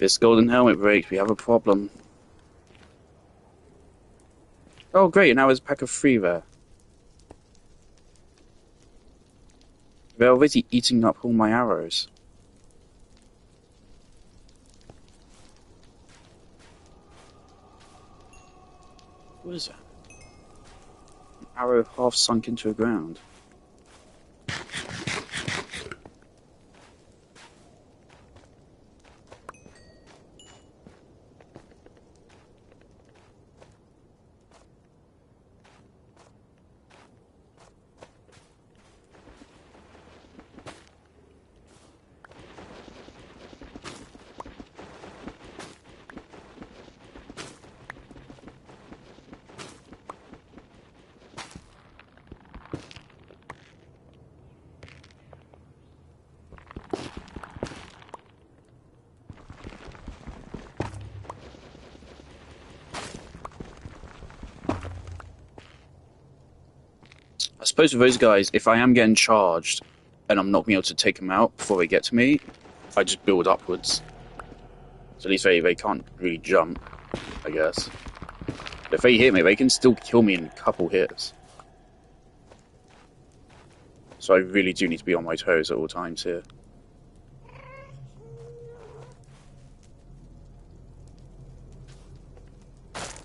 this golden helmet breaks, we have a problem. Oh great, now there's a pack of 3 there. They're already eating up all my arrows. What is that? An arrow half sunk into the ground. I suppose with those guys, if I am getting charged and I'm not being able to take them out before they get to me, I just build upwards. So at least they can't really jump, I guess. But if they hit me, they can still kill me in a couple hits. So I really do need to be on my toes at all times here.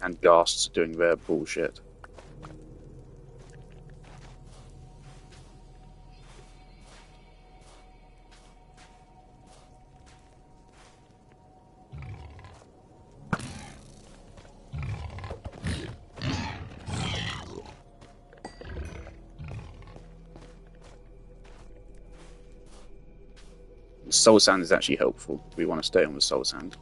And ghasts doing their bullshit. Soul Sand is actually helpful. We want to stay on with Soul Sand.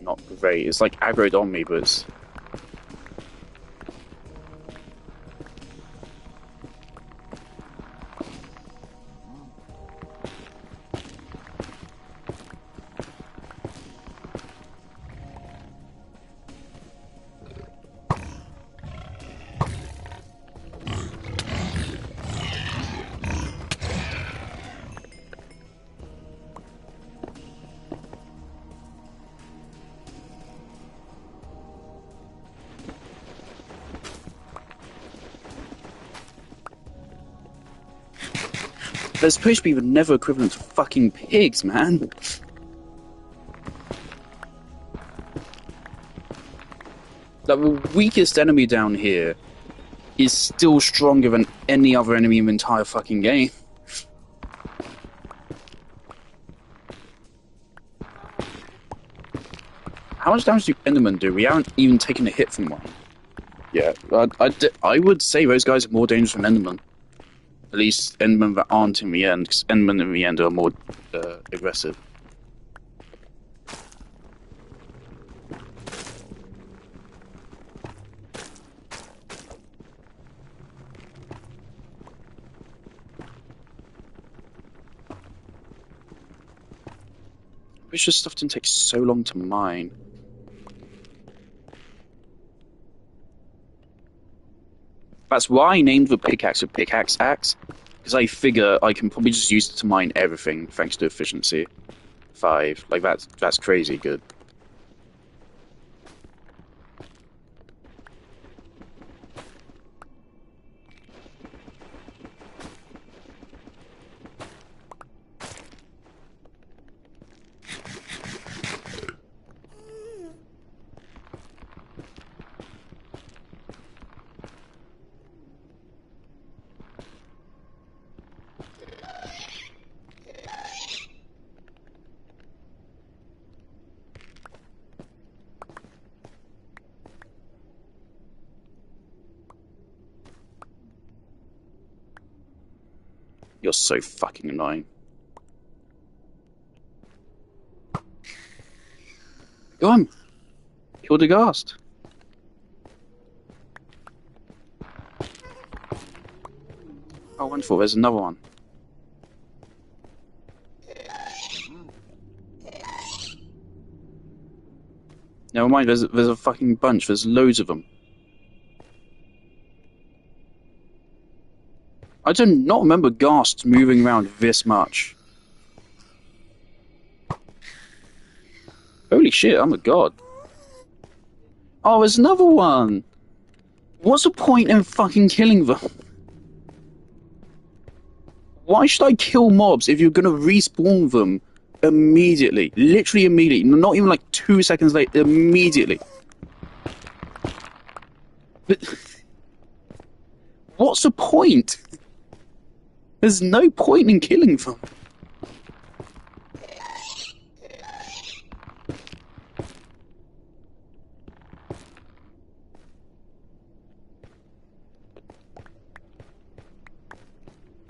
Not great. It's like aggroed on me, but it's... They're supposed to be the nether equivalent to fucking pigs, man. Like, the weakest enemy down here is still stronger than any other enemy in the entire fucking game. How much damage do Endermen do? We haven't even taken a hit from one. Yeah, I would say those guys are more dangerous than Endermen. At least Endermen that aren't in the end, because Endermen in the end are more aggressive. I wish this stuff didn't take so long to mine. That's why I named the pickaxe a pickaxe axe, because I figure I can probably just use it to mine everything thanks to efficiency 5. Like that's crazy good. You're so fucking annoying. Go on. Kill the ghast. Oh, wonderful. There's another one. Never mind. There's a fucking bunch. There's loads of them. I do not remember ghasts moving around this much. Holy shit, I'm a god. Oh, there's another one! What's the point in fucking killing them? Why should I kill mobs if you're gonna respawn them immediately? Literally immediately. Not even like 2 seconds later. Immediately. But... what's the point? There's no point in killing them.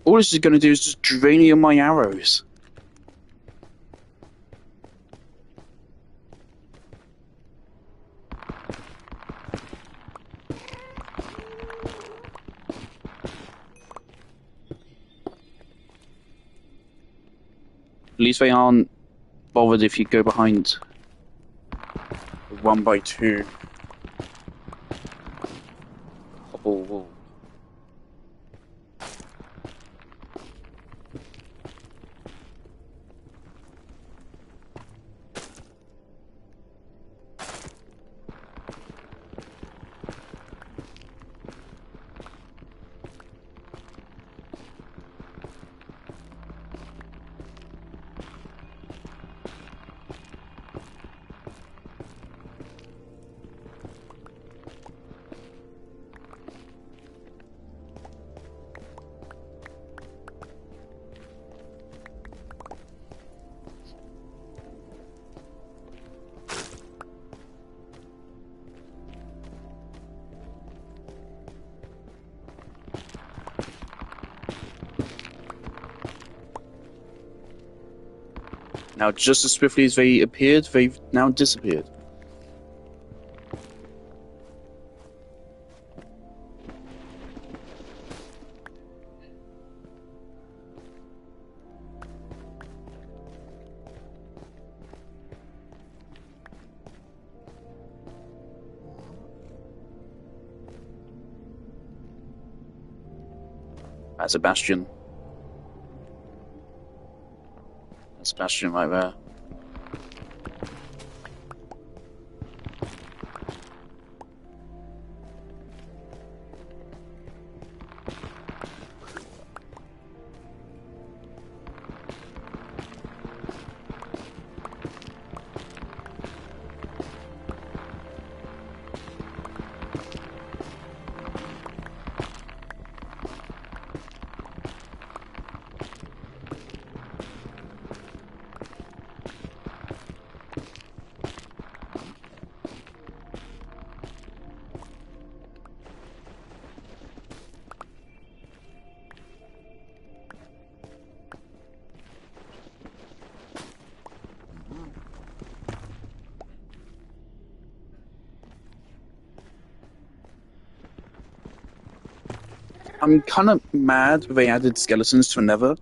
All this is going to do is just drain you of my arrows. At least they aren't bothered if you go behind 1x2 cobble wall. Now, just as swiftly as they appeared, they've now disappeared. That's a bastion. That's a bastion right there. I'm kind of mad they added skeletons to Nether.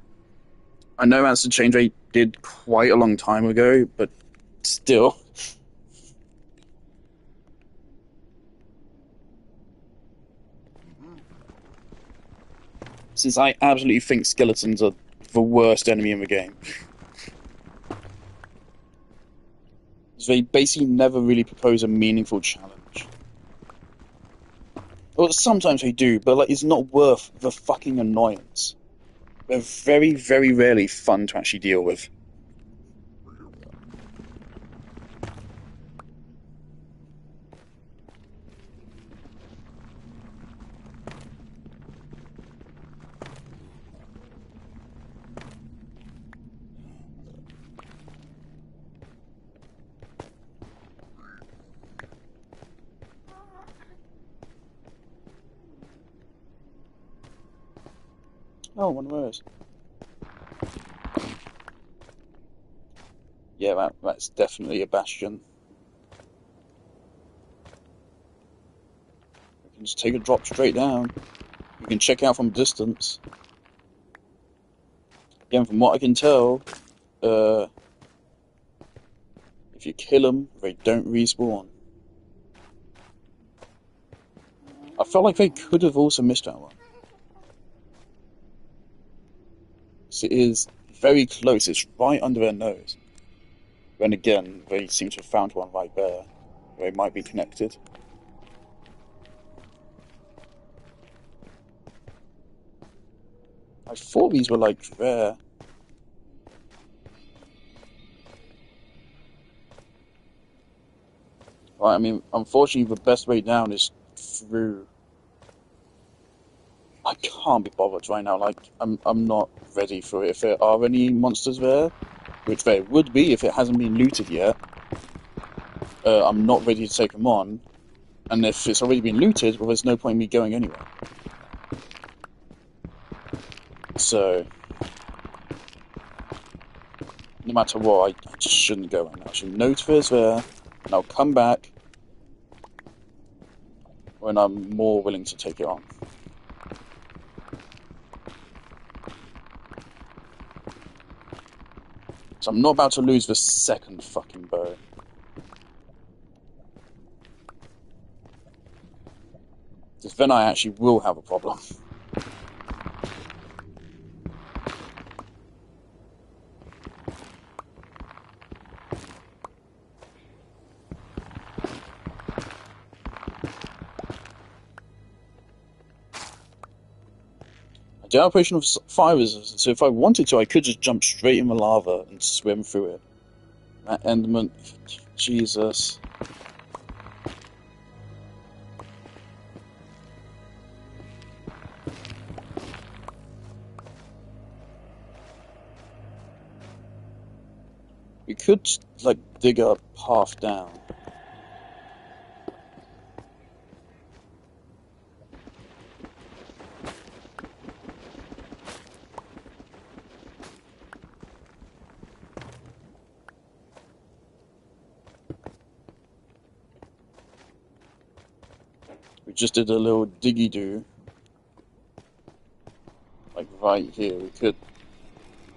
I know that's a change they did quite a long time ago, but still. Since I absolutely think skeletons are the worst enemy in the game. They basically never really propose a meaningful challenge. Well, sometimes they do, but like, it's not worth the fucking annoyance. They're very, very rarely fun to actually deal with. Oh, one of those. Yeah, that's definitely a bastion. We can just take a drop straight down. You can check out from distance. Again, from what I can tell, uh, if you kill them, they don't respawn. I felt like they could have also missed that one. So it is very close. It's right under their nose. Then again, they seem to have found one right there. They might be connected. I thought these were like there. Right, I mean, unfortunately, the best way down is through. I can't be bothered right now. Like, I'm not ready for it. If there are any monsters there, which there would be if it hasn't been looted yet, I'm not ready to take them on. And if it's already been looted, well, there's no point in me going anywhere. So, no matter what, I just shouldn't go in. I should note there's there, and I'll come back when I'm more willing to take it on. So I'm not about to lose the second fucking bow. Because then I actually will have a problem. The operation of fire resistance, so if I wanted to, I could just jump straight in the lava and swim through it. That Enderman, Jesus. We could, like, dig a path down. We just did a little diggy-do. Like, right here. We could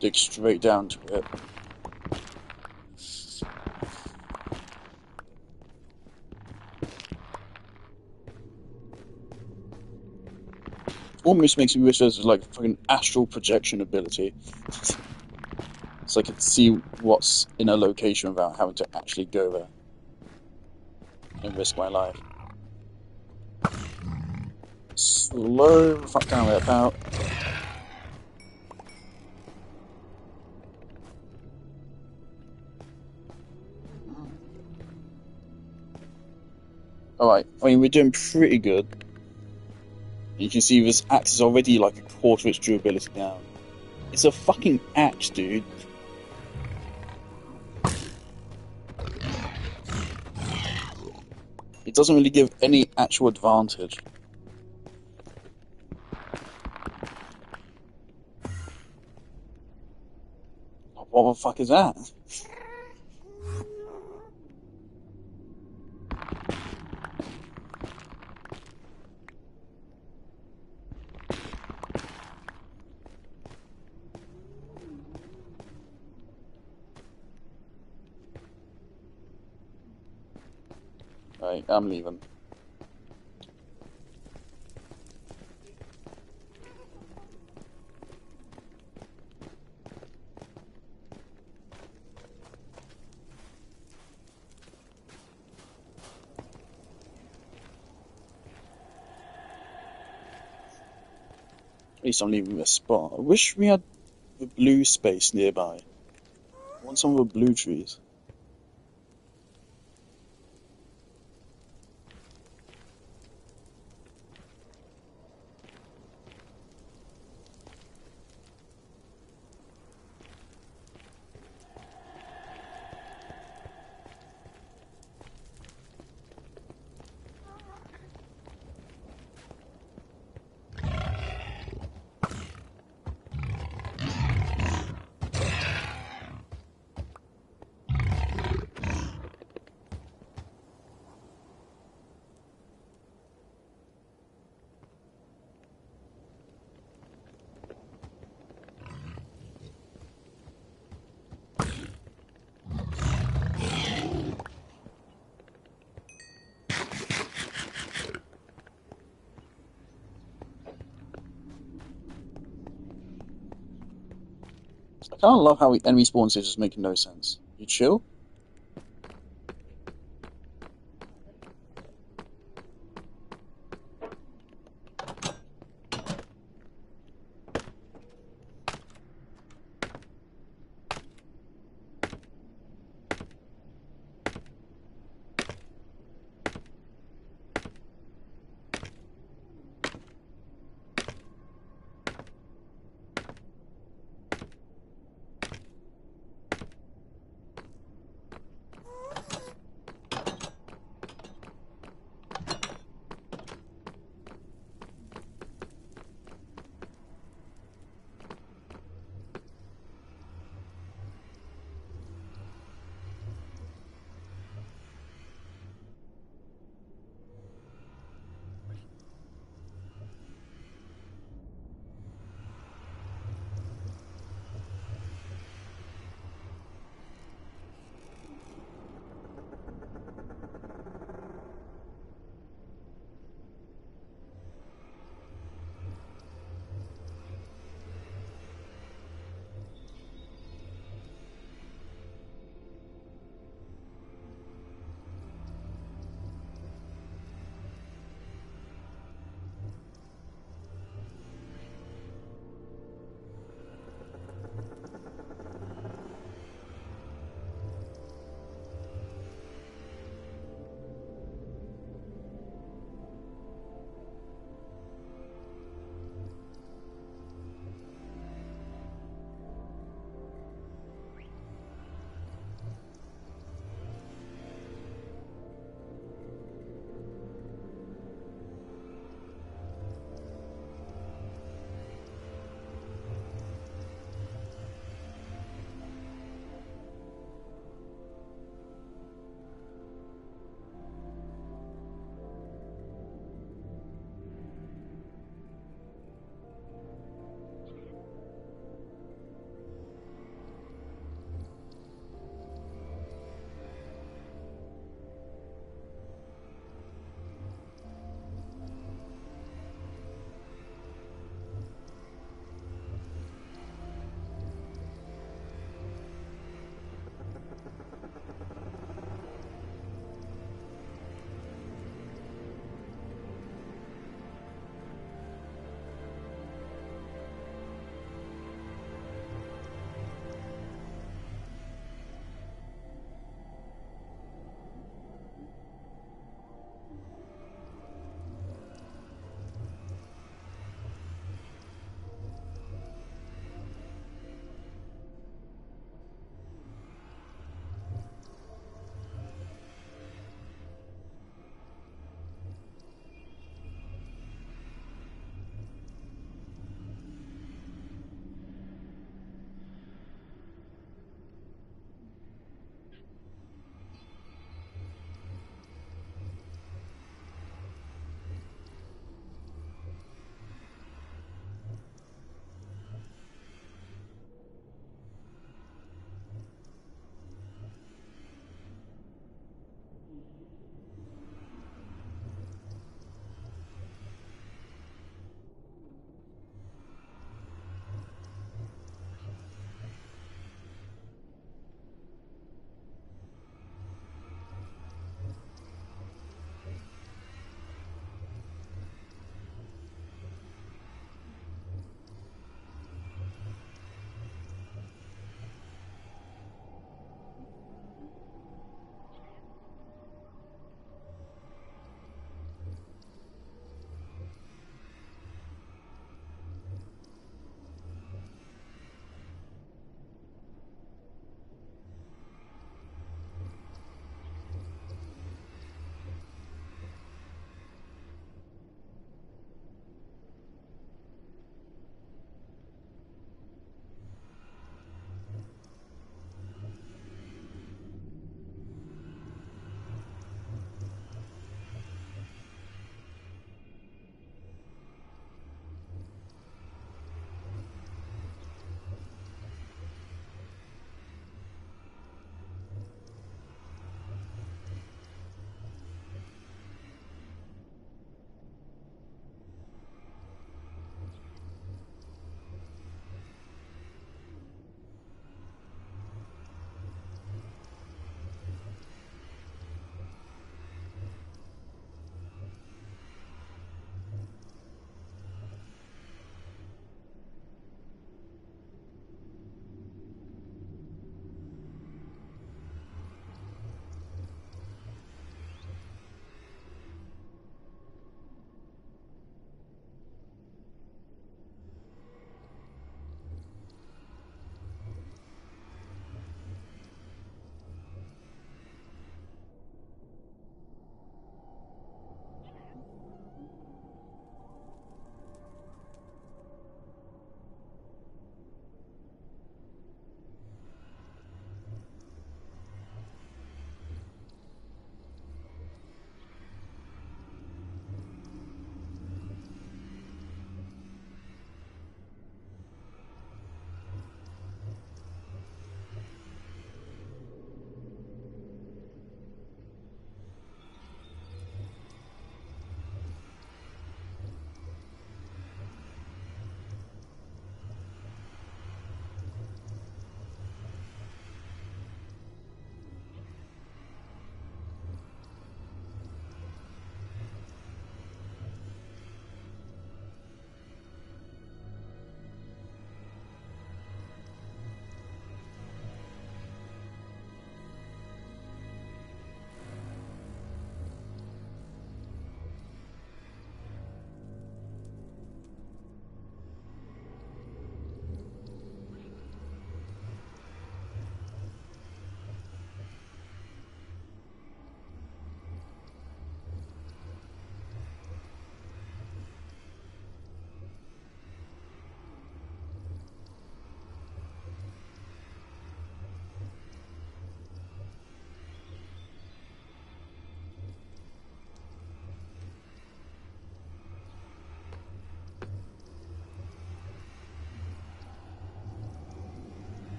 dig straight down to it. Almost makes me wish there's like fucking astral projection ability. So I could see what's in a location without having to actually go there and risk my life. Slow the fuck down there, pal. Alright, I mean, we're doing pretty good. You can see this axe is already like a quarter its durability down. It's a fucking axe, dude. It doesn't really give any actual advantage. What the fuck is that? Right, I'm leaving. At least I'm leaving this spot. I wish we had the blue space nearby. I want some of the blue trees. I kind of love how enemy spawns here just making no sense. You chill?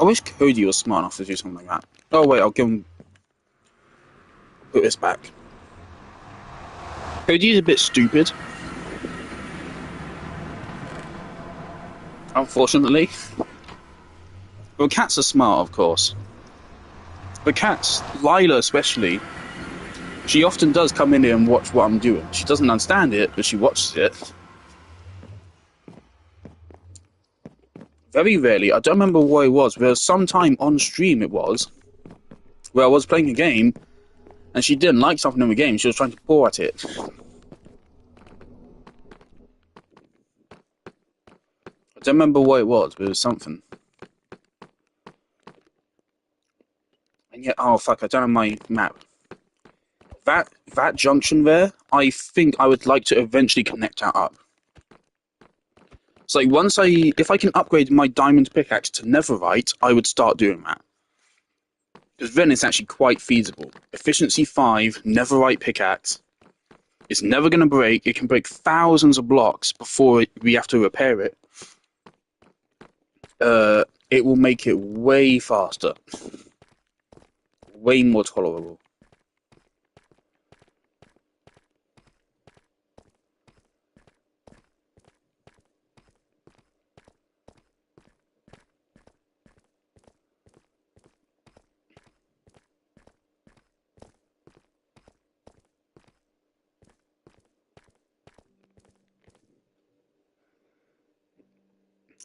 I wish Cody was smart enough to do something like that. Oh wait, I'll give him... Put this back. Cody's a bit stupid. Unfortunately. Well, cats are smart, of course. But cats, Lila especially, she often does come in here and watch what I'm doing. She doesn't understand it, but she watches it. Very rarely, I don't remember what it was, there was some time on stream it was, where I was playing a game, and she didn't like something in the game, she was trying to paw at it. I don't remember what it was, but it was something. And yet, oh fuck, I don't have my map. That junction there, I think I would like to eventually connect that up. So like if I can upgrade my diamond pickaxe to netherite, I would start doing that. Because then it's actually quite feasible. Efficiency 5, netherite pickaxe. It's never going to break. It can break thousands of blocks before we have to repair it. It will make it way faster. Way more tolerable.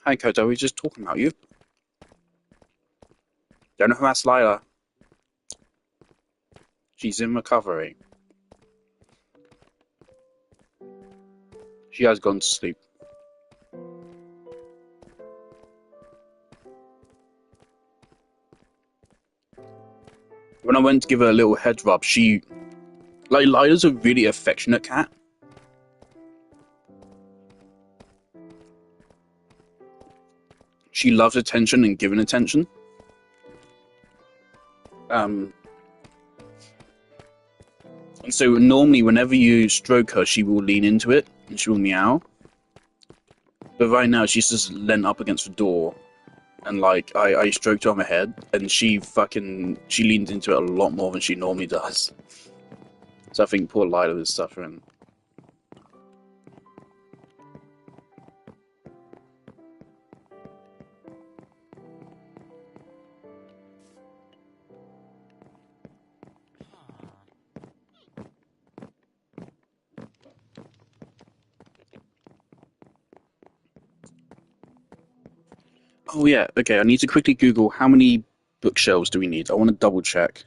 Hi, Koto, we were just talking about you. Don't know who that's Lila. She's in recovery. She has gone to sleep. When I went to give her a little head rub, like, Lila's a really affectionate cat. She loves attention and giving attention. And so normally whenever you stroke her, she will lean into it and she will meow. But right now she's just leant up against the door, and like I stroked her on the head, and she leaned into it a lot more than she normally does. So I think poor Lila is suffering. Oh yeah, okay, I need to quickly Google how many bookshelves do we need. I want to double check.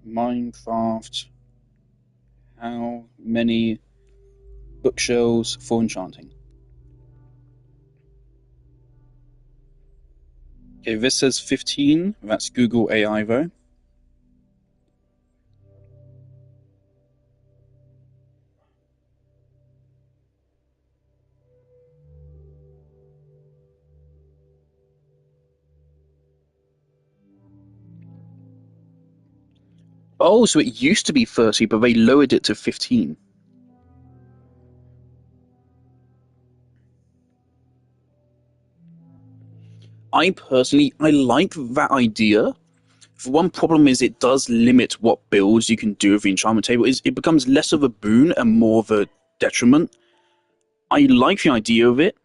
Minecraft. How many bookshelves for enchanting? Okay, this says 15. That's Google AI though. Oh, so it used to be 30, but they lowered it to 15. I personally, I like that idea. The one problem is it does limit what builds you can do with the enchantment table. It becomes less of a boon and more of a detriment. I like the idea of it.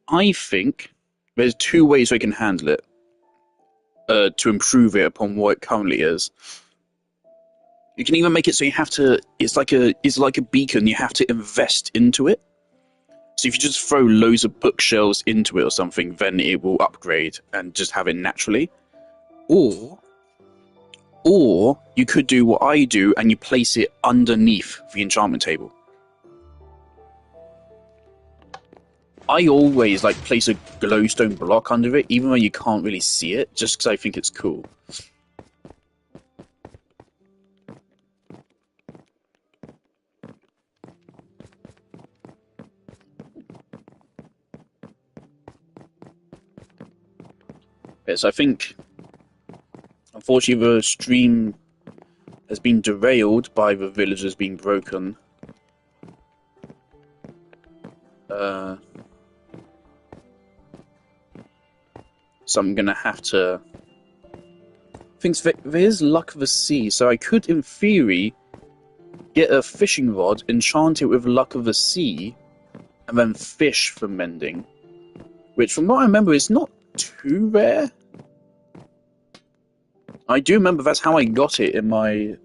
I think there's two ways we can handle it to improve it upon what it currently is. You can even make it so you have to. It's like a beacon. You have to invest into it. So if you just throw loads of bookshelves into it or something, then it will upgrade and just have it naturally. Or you could do what I do and you place it underneath the enchantment table. I always like place a glowstone block under it, even when you can't really see it, just because I think it's cool. Yes, I think, unfortunately, the stream has been derailed by the villagers being broken. So I'm gonna have to... There's Luck of the Sea, so I could, in theory, get a fishing rod, enchant it with Luck of the Sea, and then fish for mending. Which, from what I remember, is not too rare. I do remember that's how I got it in my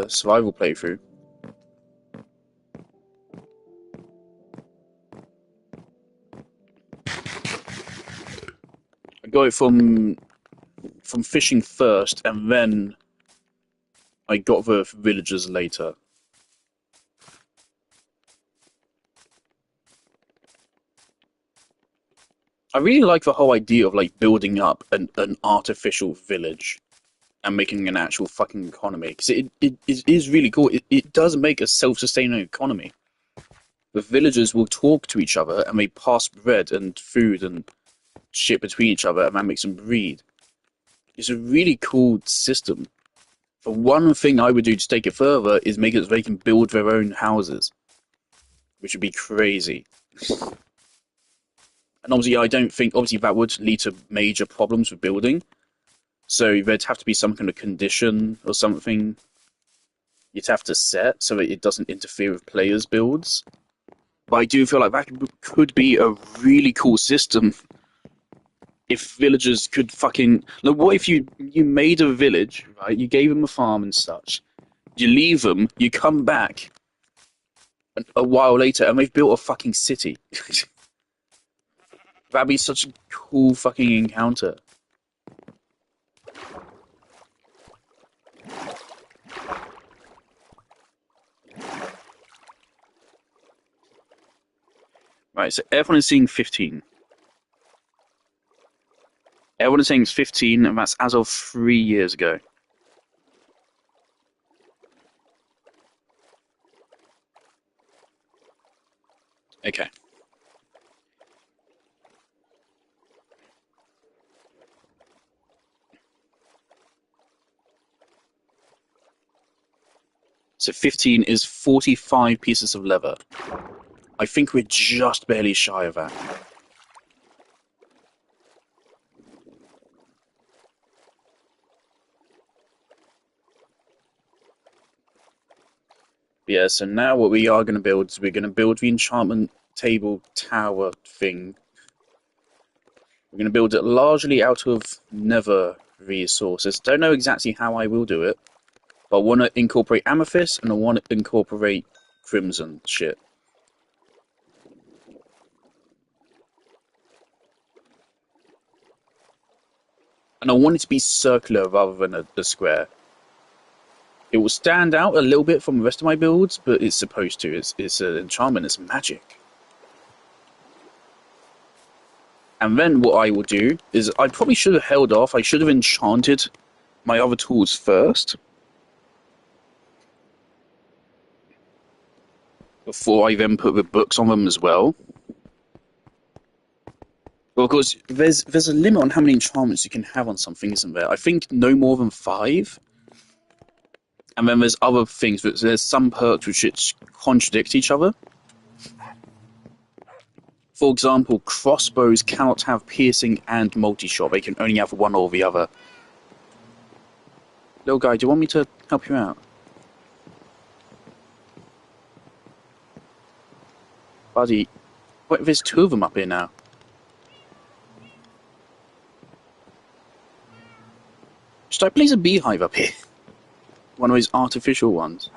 survival playthrough. I got it from fishing first, and then I got the villagers later. I really like the whole idea of like building up an artificial village and making an actual fucking economy, because it is really cool. It does make a self-sustaining economy. The villagers will talk to each other and they pass bread and food and shit between each other, and that makes them breed. It's a really cool system. The one thing I would do to take it further is make it so they can build their own houses, which would be crazy. And obviously, I don't think that would lead to major problems with building. So there'd have to be some kind of condition or something you'd have to set so that it doesn't interfere with players' builds. But I do feel like that could be a really cool system if villagers could fucking... Like, what if you made a village, right? You gave them a farm and such. You leave them, you come back a while later, and they've built a fucking city. That'd be such a cool fucking encounter. Right, so everyone is seeing 15. Everyone is saying it's 15, and that's as of 3 years ago. Okay. So 15 is 45 pieces of leather. I think we're just barely shy of that. Yeah, so now what we are going to build is we're going to build the enchantment table tower thing. We're going to build it largely out of nether resources. Don't know exactly how I will do it, but I want to incorporate amethyst and I want to incorporate crimson shit. And I want it to be circular rather than a square. It will stand out a little bit from the rest of my builds, but it's supposed to. It's an enchantment, it's magic. And then what I will do is I probably should have held off. I should have enchanted my other tools first, before I then put the books on them as well. Well, of course, there's a limit on how many enchantments you can have on something, isn't there? I think no more than 5. And then there's other things, but there's some perks which contradict each other. For example, crossbows cannot have piercing and multi-shot. They can only have one or the other. Little guy, do you want me to help you out? Buddy, wait, there's 2 of them up here now. Should I place a beehive up here? One of those artificial ones.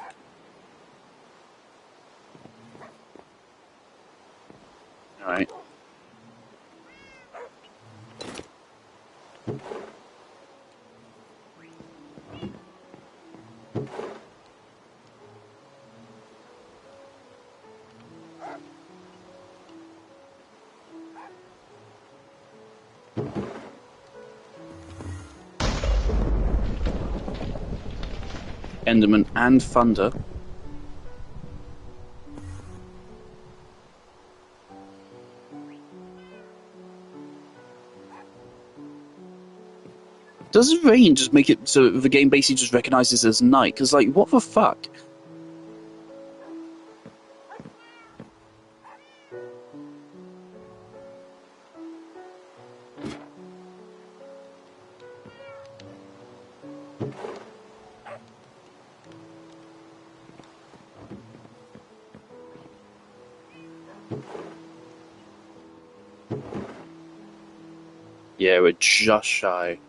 Alright. Enderman and Thunder. Does rain just make it so the game basically just recognizes it as night? Because, like, what the fuck? Yeah, we're just shy.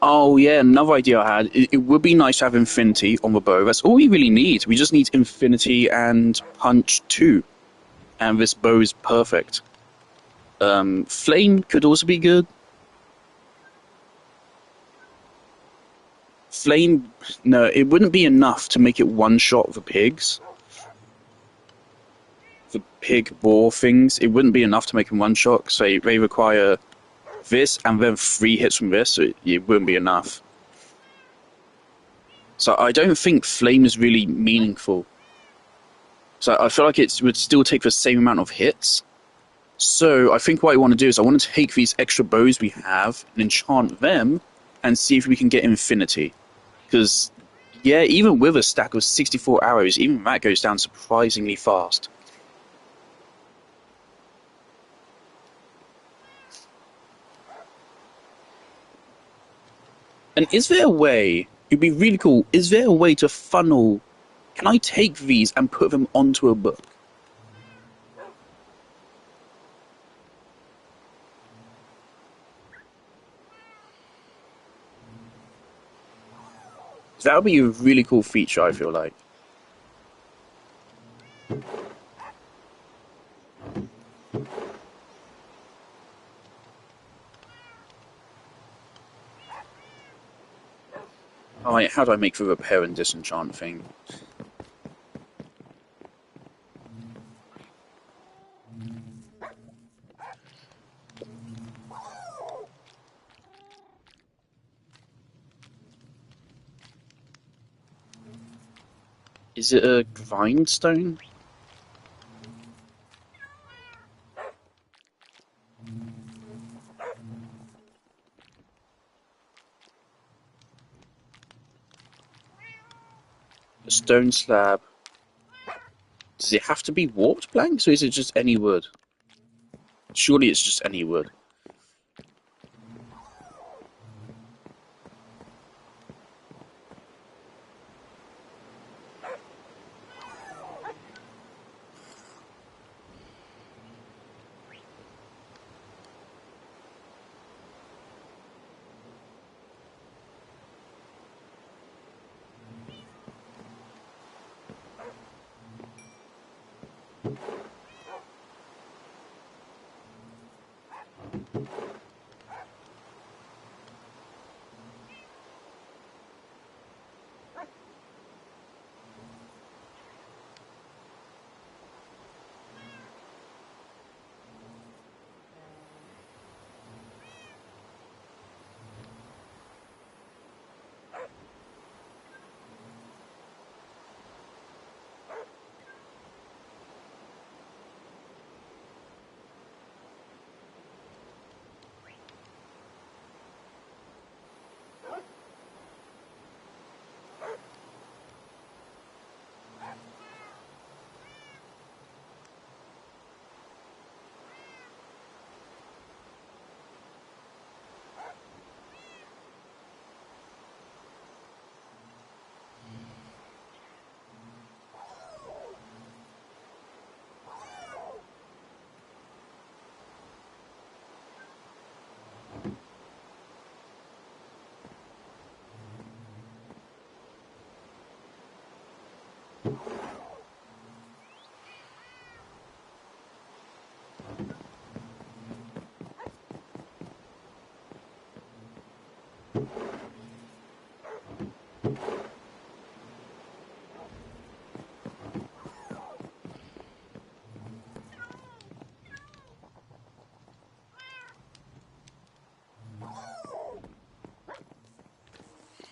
Oh yeah, another idea I had. It would be nice to have Infinity on the bow. That's all we really need. We just need Infinity and Punch 2. And this bow is perfect. Flame could also be good. Flame, no, it wouldn't be enough to make it one-shot the pigs. The pig boar things, it wouldn't be enough to make them one-shot. So they require this and then 3 hits from this, so it wouldn't be enough. So I don't think Flame is really meaningful. So I feel like it would still take the same amount of hits. So I think what I want to do is I want to take these extra bows we have and enchant them and see if we can get Infinity. Because, yeah, even with a stack of 64 arrows, even that goes down surprisingly fast. And is there a way, it'd be really cool, is there a way to funnel, can I take these and put them onto a book? That would be a really cool feature, I feel like. Alright, how do I make the repair and disenchant thing? Is it a grindstone? A stone slab. Does it have to be warped blanks, or is it just any wood? Surely it's just any wood.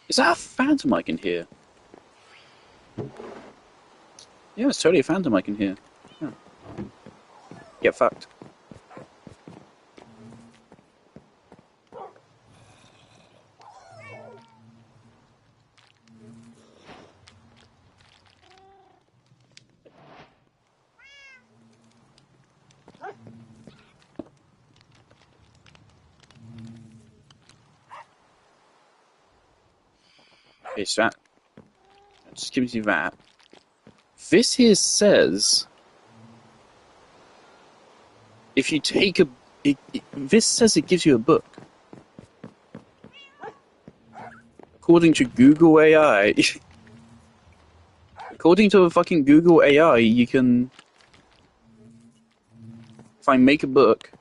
Is that a phantom I can hear? Yeah, it's totally a phantom I can hear. Yeah. Get fucked. It's that. It just gives you that. This here says if you take a. This says it gives you a book. According to Google AI. According to a fucking Google AI, you can. If I make a book.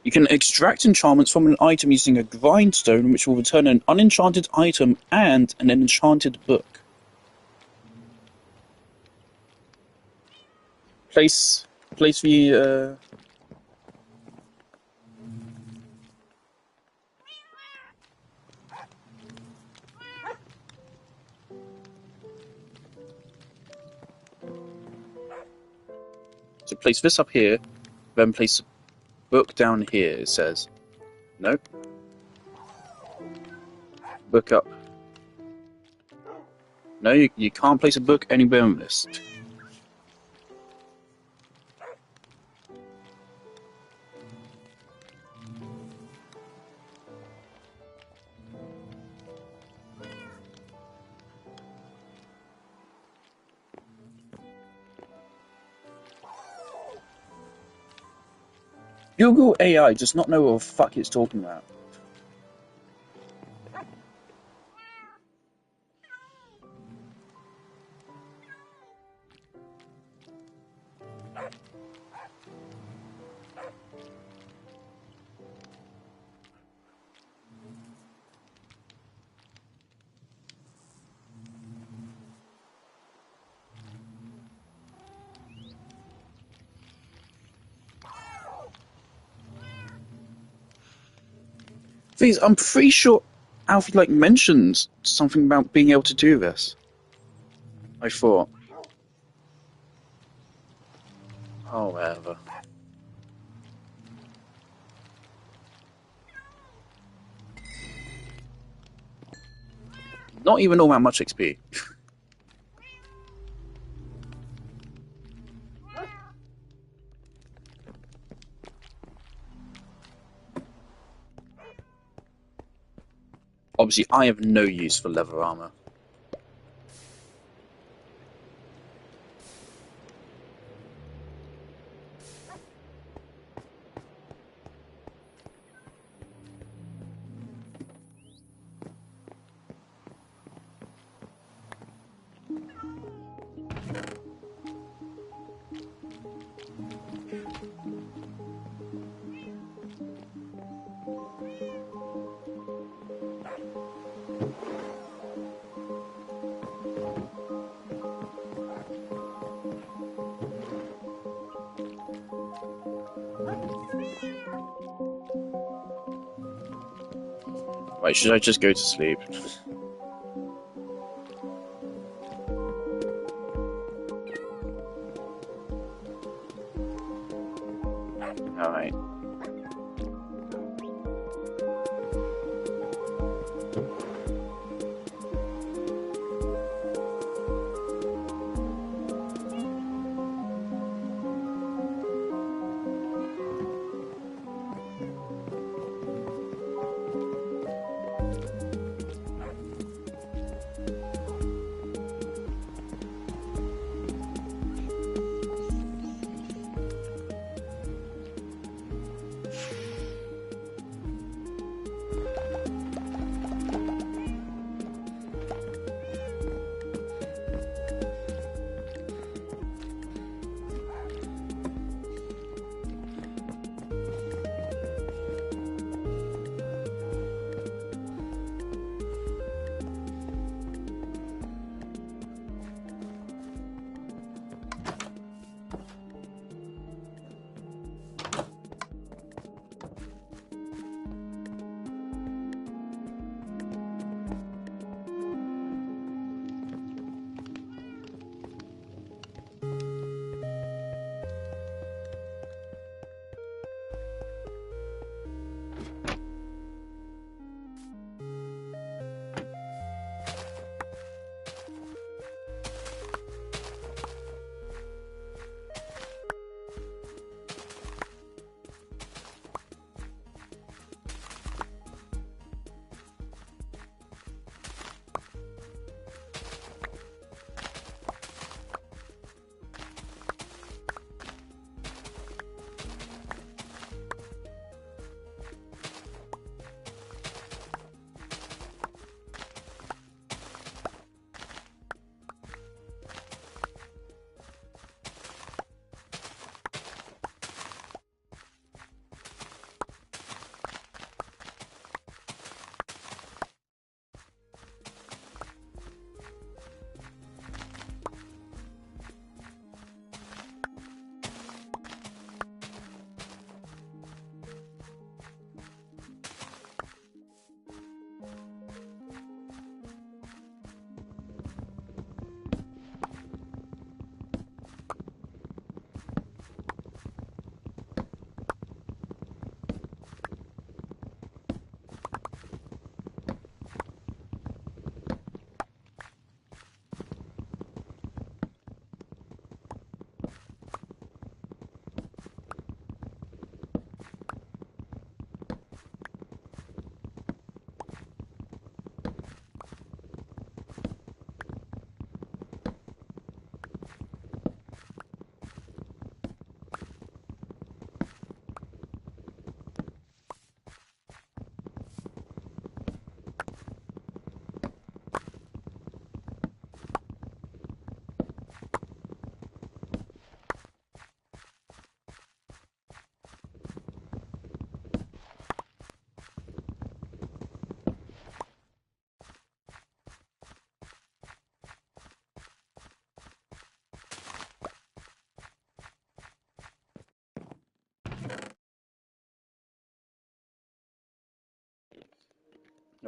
You can extract enchantments from an item using a grindstone, which will return an unenchanted item and an enchanted book. Place the. So place this up here, then place a book down here. It says, nope. Book up. No, you can't place a book anywhere on this. Google AI does not know what the fuck it's talking about. Please, I'm pretty sure Alfie mentioned something about being able to do this. I thought. Oh, whatever. Not even all that much XP. Obviously, I have no use for leather armor. Right, should I just go to sleep? Alright.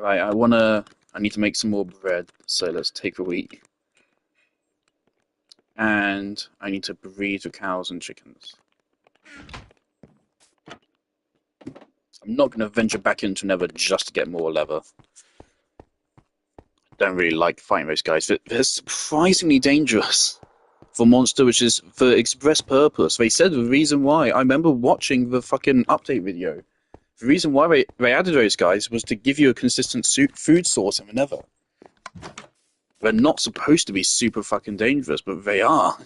Right, I need to make some more bread, so let's take the wheat. And I need to breed the cows and chickens. I'm not going to venture back into Nether just to get more leather. Don't really like fighting those guys. They're surprisingly dangerous for monster, which is for express purpose. They said the reason why. I remember watching the fucking update video. The reason why they added those guys was to give you a consistent food source in the Nether. They're not supposed to be super fucking dangerous, but they are.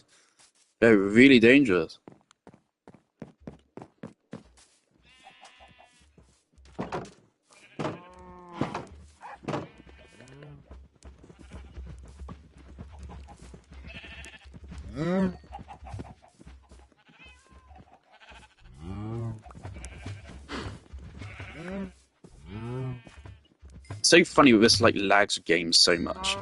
They're really dangerous. It's so funny with this like lags games so much.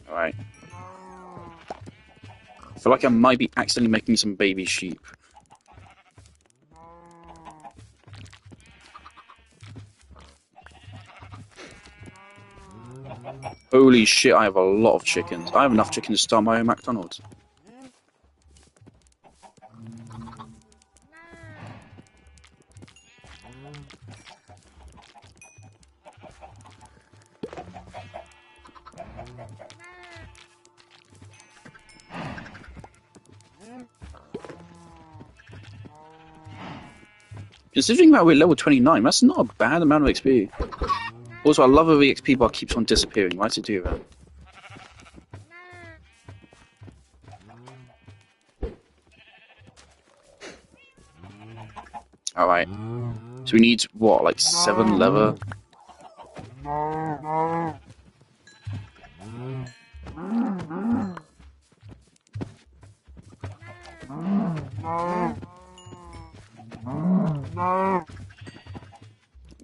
Alright. I feel like I might be accidentally making some baby sheep. Holy shit, I have a lot of chickens. I have enough chickens to start my own McDonald's. Considering that we're level 29, that's not a bad amount of XP. Also, I love how the XP bar keeps on disappearing. Why does it do that? Alright. So we need, what, like 7 leather?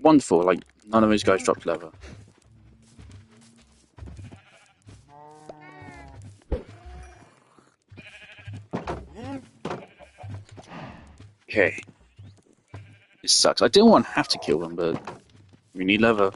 Wonderful, like, none of those guys dropped leather. Okay. This sucks. I didn't want to have to kill them, but we need leather.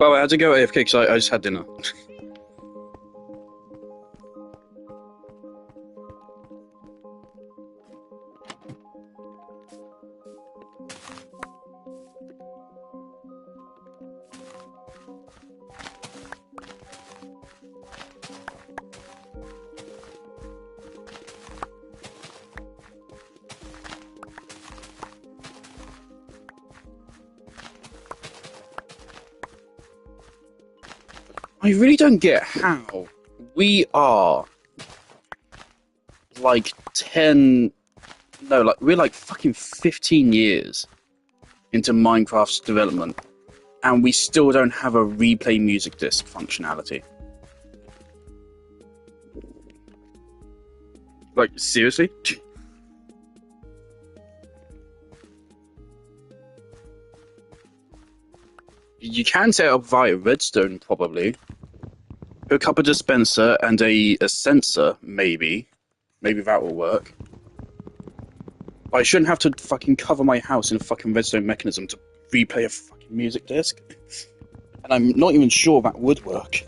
By the way, I had to go AFK because I just had dinner. I really don't get how we are like 10. No, like we're like fucking 15 years into Minecraft's development, and we still don't have a replay music disc functionality. Like, seriously? You can set it up via Redstone, probably. Hook up a dispenser and a sensor, maybe. Maybe that will work. But I shouldn't have to fucking cover my house in a fucking redstone mechanism to replay a fucking music disc. And I'm not even sure that would work.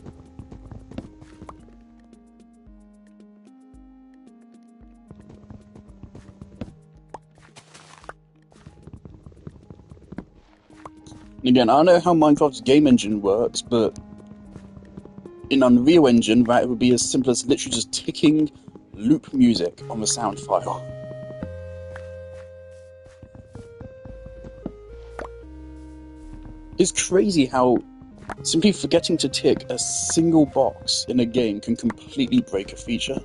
Again, I don't know how Minecraft's game engine works, but in Unreal Engine, that would be as simple as literally just ticking loop music on the sound file. It's crazy how simply forgetting to tick a single box in a game can completely break a feature.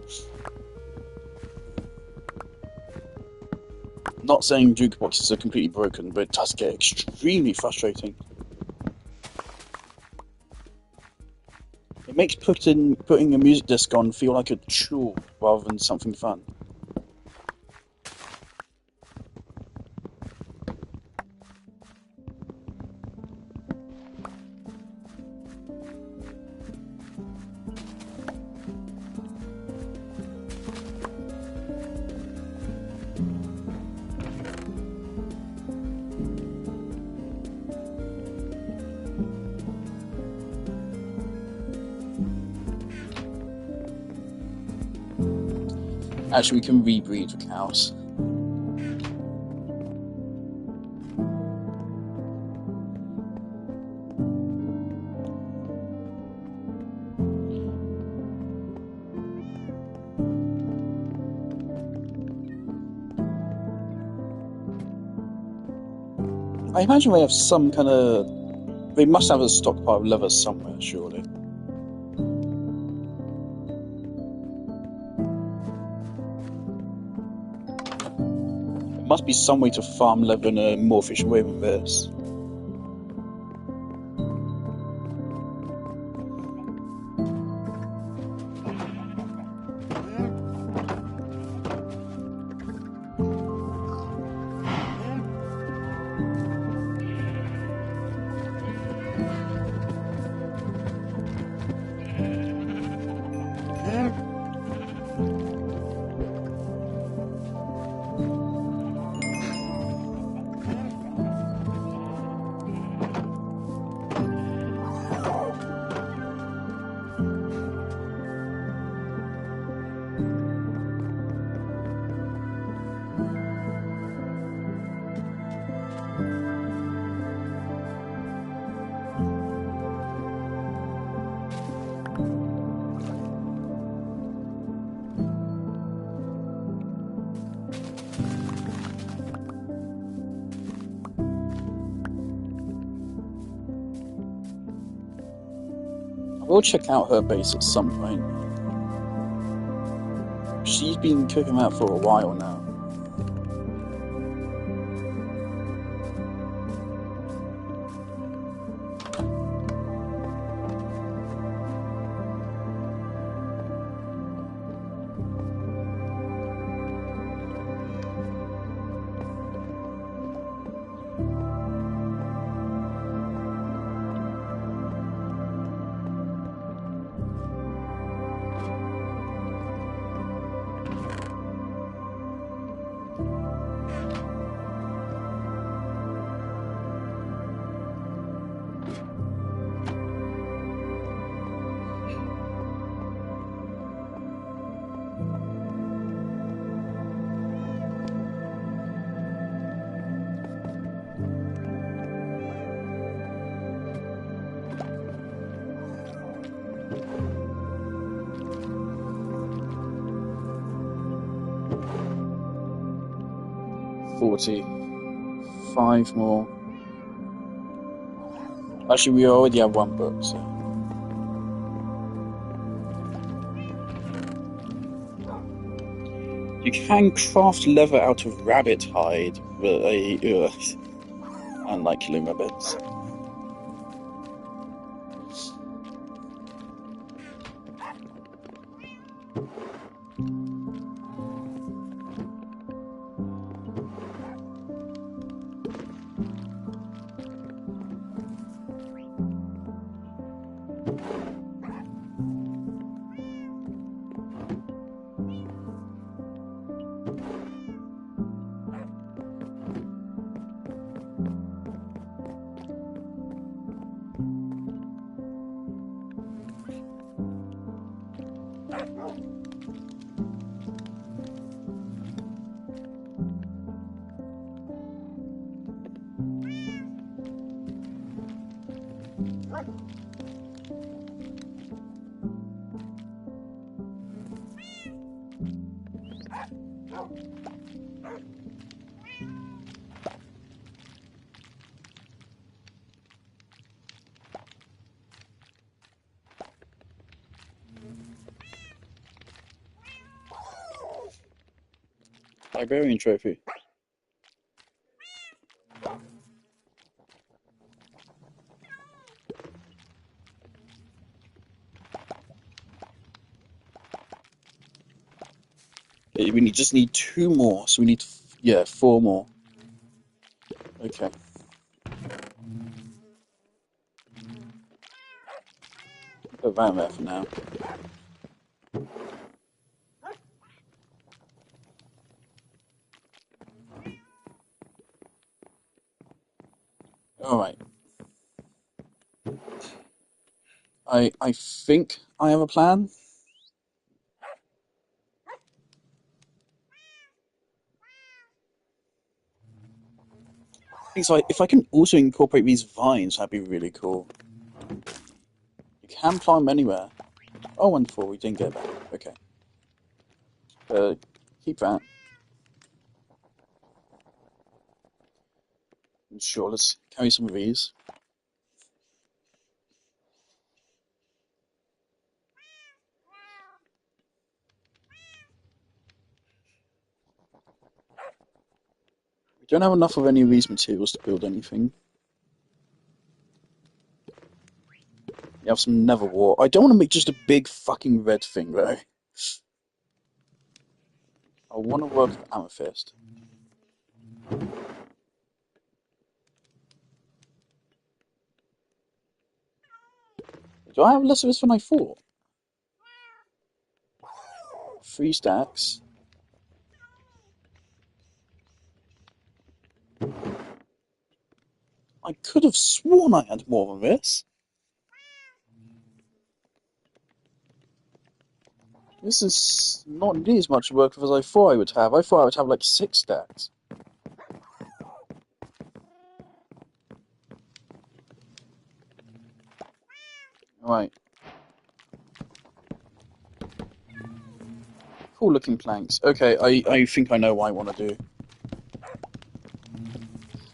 Not saying jukeboxes are completely broken, but it does get extremely frustrating. It makes putting a music disc on feel like a chore rather than something fun. Actually, we can rebreed the cows. I imagine they have some kind of... They must have a stockpile of leather somewhere, surely. There must be some way to farm leather in a more efficient way than this. We'll check out her base at some point. She's been cooking that for a while now. 40. 5 more. Actually, we already have one book, so. You can craft leather out of rabbit hide, but I don't like killing rabbits. Librarian trophy. Okay, we just need 2 more, so we need, 4 more. Okay. Put that there for now. Alright. I think I have a plan. So if I can also incorporate these vines, that'd be really cool. You can climb anywhere. Oh, wonderful, we didn't get that. Okay. Keep that. Sure, let's carry some of these. We don't have enough of any of these materials to build anything. You have some nether wart. I don't want to make just a big fucking red thing, though. I want to work with amethyst. Do I have less of this than I thought? 3 stacks. I could have sworn I had more than this. This is not nearly as much work as I thought I would have. I thought I would have like 6 stacks. Right. Cool looking planks. Okay, I think I know what I want to do.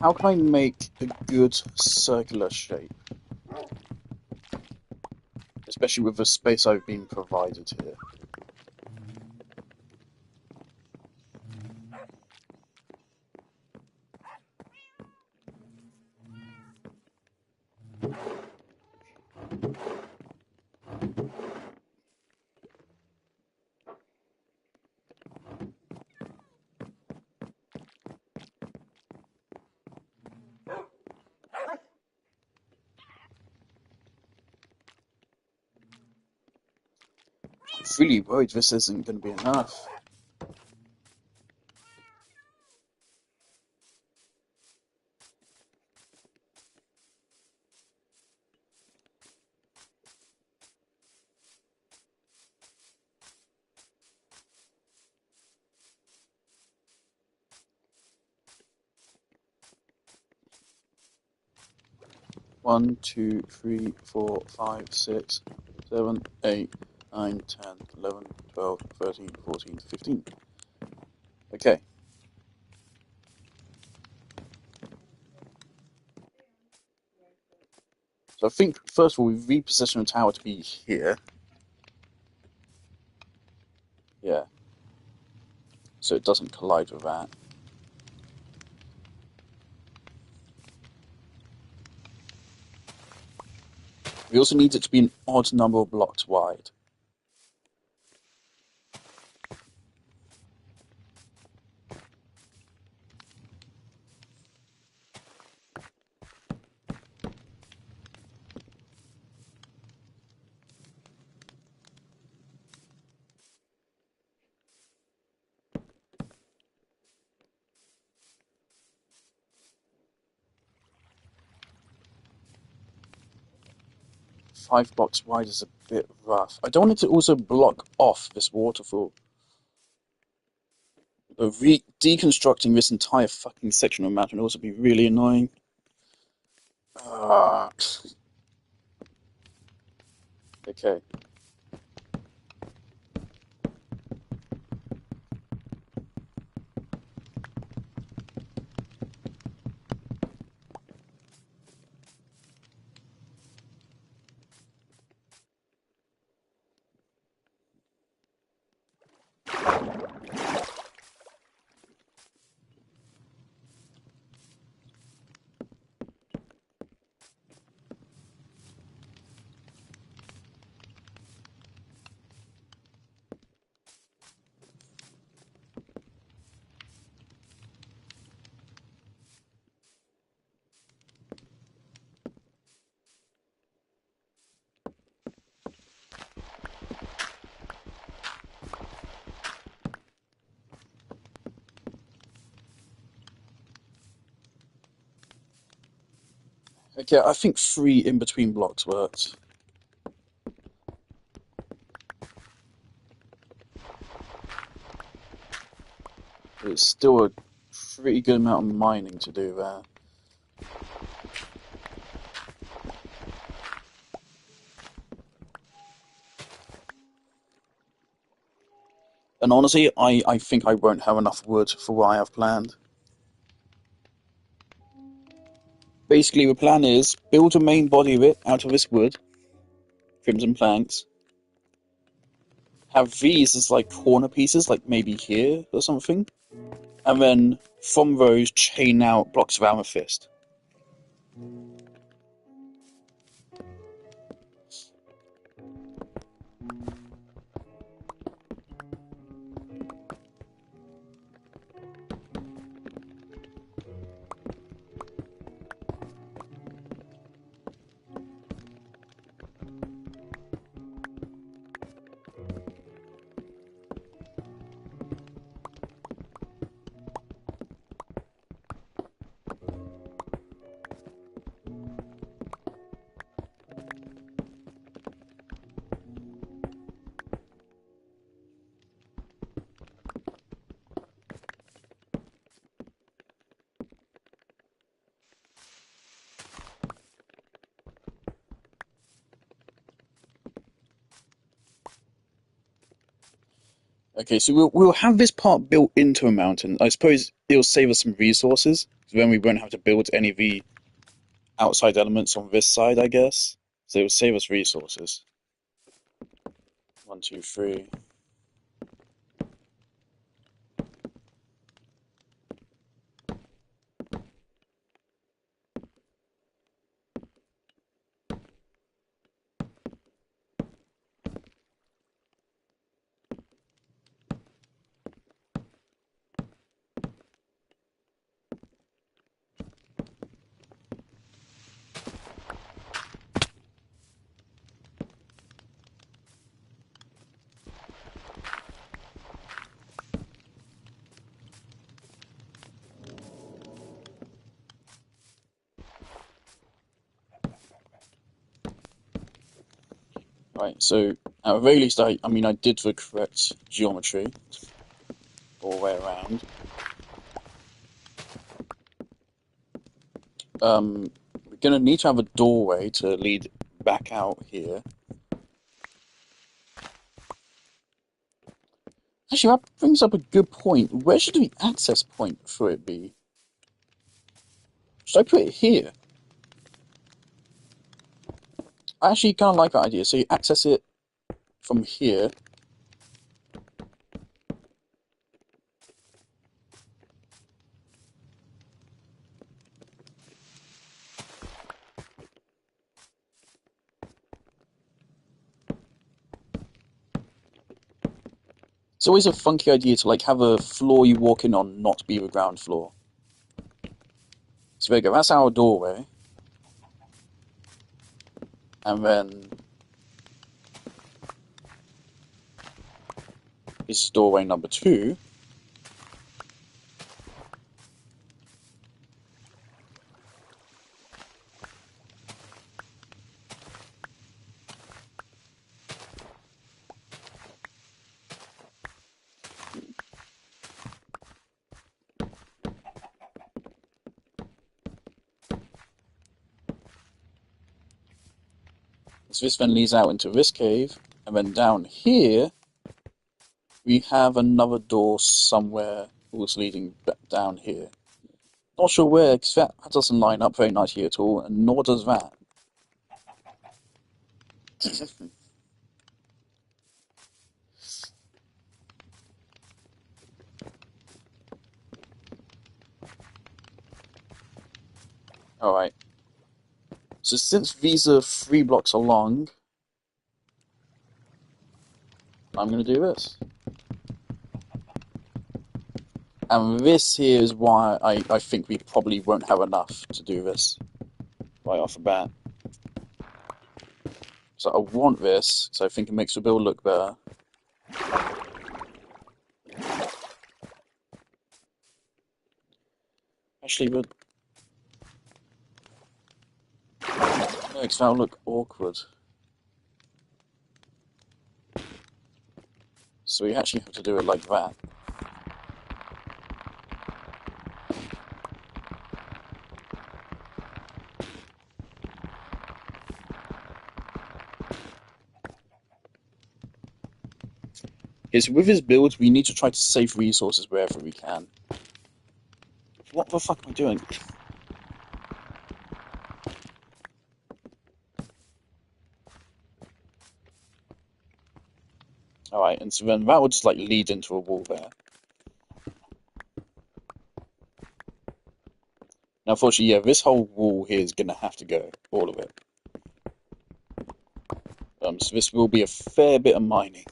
How can I make a good circular shape? Especially with the space I've been provided here. I'm really worried this isn't going to be enough. One, 2, 3, 4, 5, 6, 7, 8, 9, 10, 11, 12, 13, 14, 15. Okay. So I think, first of all, we reposition the tower to be here. Yeah. So it doesn't collide with that. We also need it to be an odd number of blocks wide. Five blocks wide is a bit rough. I don't want it to also block off this waterfall. Deconstructing this entire fucking section of map would also be really annoying. Ah. Okay. Okay, I think 3 in between blocks works. It's still a pretty good amount of mining to do there. And honestly, I think I won't have enough wood for what I have planned. Basically, the plan is build a main body of it out of this wood, crimson planks. Have these as like corner pieces, like maybe here or something. And then from those, chain out blocks of amethyst. Okay, so we'll have this part built into a mountain. I suppose it'll save us some resources, because then we won't have to build any of the outside elements on this side, I guess. So it'll save us resources. 1, 2, 3. Right, so at the very least, I mean, I did the correct geometry all the way around. We're gonna need to have a doorway to lead back out here. Actually, that brings up a good point. Where should the access point for it be? Should I put it here? I actually kind of like that idea. So you access it from here. It's always a funky idea to like have a floor you walk in on not be the ground floor. So there you go. That's our doorway. And then this is doorway number 2. So this then leads out into this cave. And then down here, we have another door somewhere that's leading back down here. Not sure where, because that doesn't line up very nicely at all, and nor does that. Alright. So since these are 3 blocks along, I'm going to do this. And this here is why I think we probably won't have enough to do this right off the bat. So I want this, so I think it makes the build look better. Actually, but no, because that'll look awkward. So we actually have to do it like that. Okay, so with his build, we need to try to save resources wherever we can. What the fuck am I doing? Alright, and so then that would just like lead into a wall there. Now, unfortunately, yeah, this whole wall here is going to have to go, all of it. So this will be a fair bit of mining.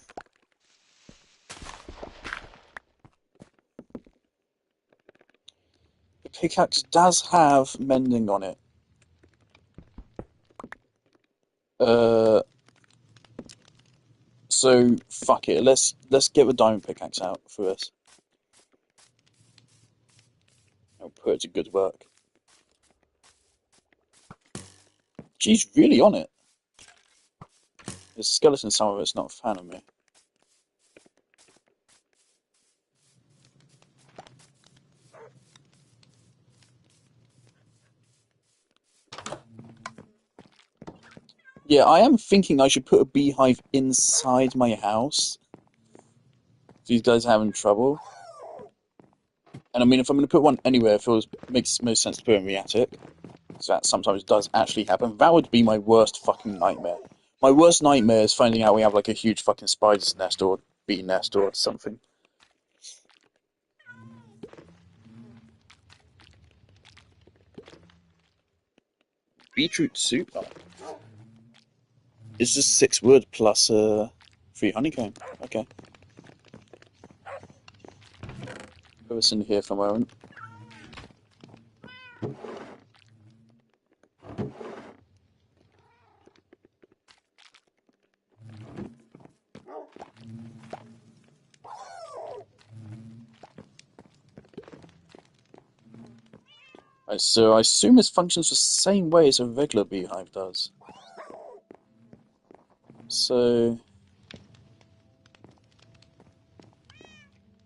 The pickaxe does have mending on it. So fuck it. Let's get the diamond pickaxe out for this. I'll put it to good work. She's really on it. There's a skeleton somewhere that's not a fan of me. Yeah, I am thinking I should put a beehive inside my house. These guys are having trouble. And I mean, if I'm going to put one anywhere, it makes most sense to put it in the attic. Because that sometimes does actually happen. That would be my worst fucking nightmare. My worst nightmare is finding out we have like a huge fucking spider's nest or bee nest or something. Beetroot soup? Oh. It's just 6 wood plus 3 honeycomb. Okay. Put this in here for a moment. Right, so I assume this functions the same way as a regular beehive does. So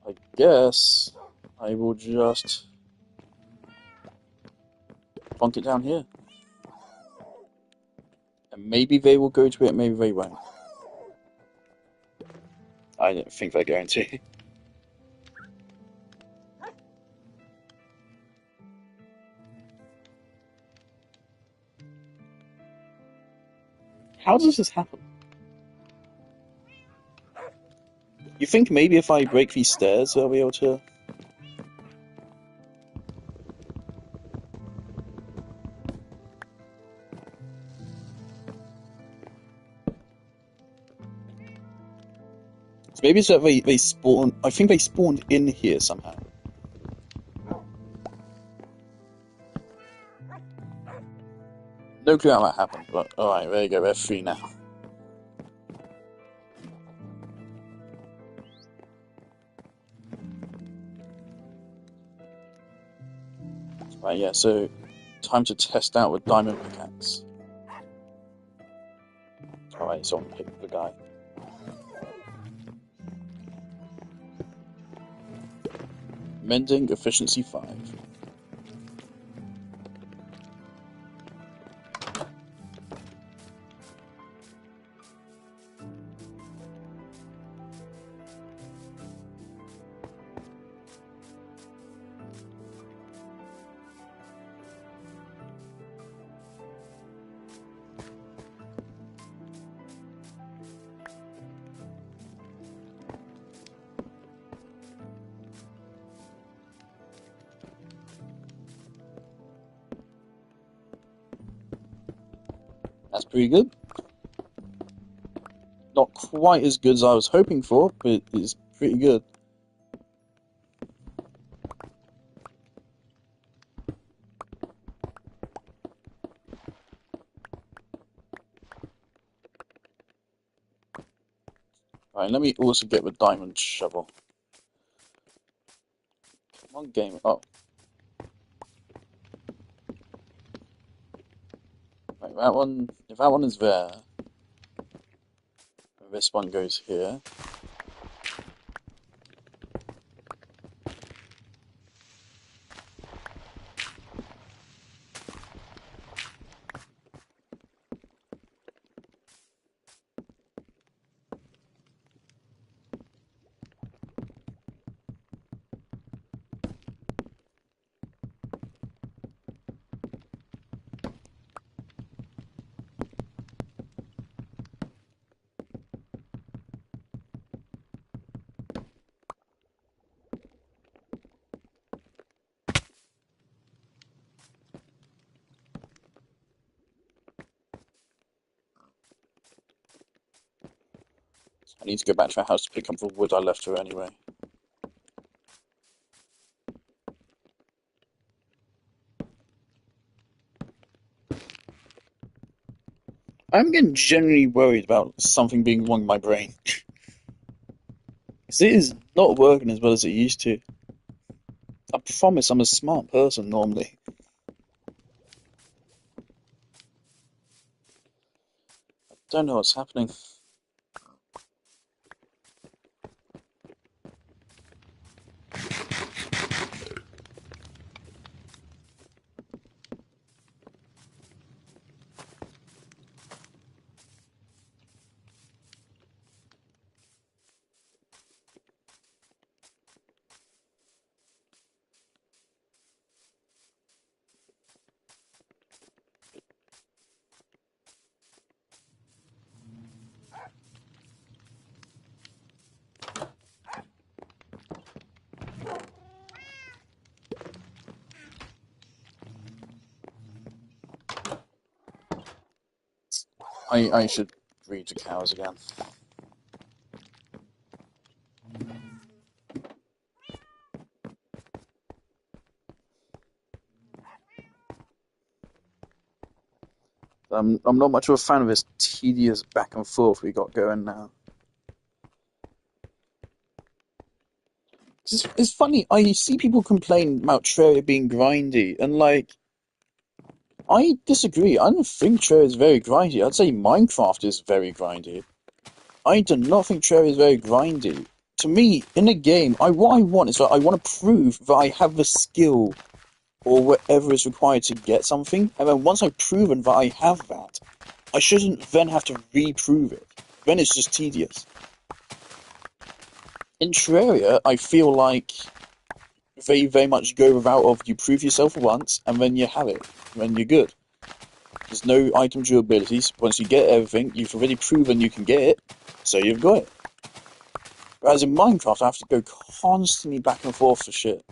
I guess I will just plonk it down here. And maybe they will go to it, maybe they won't. I don't think they're going to. How does this happen? You think maybe if I break these stairs, I'll be able to... So maybe it's that they spawn... I think they spawned in here somehow. No clue how that happened, but alright, there you go, we're free now. Right, yeah, so time to test out with diamond pickaxe. Alright, so I'm gonna pick the guy. Mending efficiency 5. That's pretty good. Not quite as good as I was hoping for, but it's pretty good. Right, let me also get the diamond shovel. Come on, game. Oh. Right, that one, if that one is there, this one goes here. I need to go back to the house to pick up the wood I left her anyway. I'm getting generally worried about something being wrong with my brain. Because it is not working as well as it used to. I promise I'm a smart person normally. I don't know what's happening. I should breed the cows again. I'm not much of a fan of this tedious back and forth we got going now. It's funny, I see people complain about Terraria being grindy, and like, I disagree. I don't think Terraria is very grindy. I'd say Minecraft is very grindy. I do not think Terraria is very grindy. To me, in a game, what I want is that I want to prove that I have the skill or whatever is required to get something, and then once I've proven that I have that, I shouldn't then have to reprove it. Then it's just tedious. In Terraria, I feel like they very much go the route of you prove yourself once, and then you have it, then you're good. There's no item durabilities. Once you get everything, you've already proven you can get it, so you've got it. Whereas in Minecraft, I have to go constantly back and forth for shit.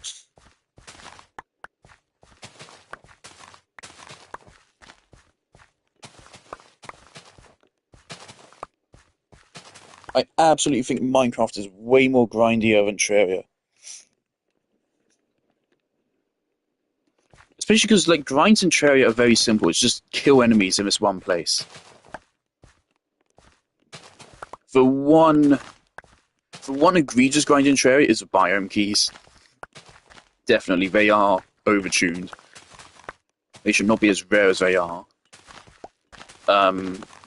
I absolutely think Minecraft is way more grindier than Terraria. Especially because like grinds in Terraria are very simple. It's just kill enemies in this one place. The one egregious grind in Terraria is the biome keys. Definitely, they are overtuned. They should not be as rare as they are.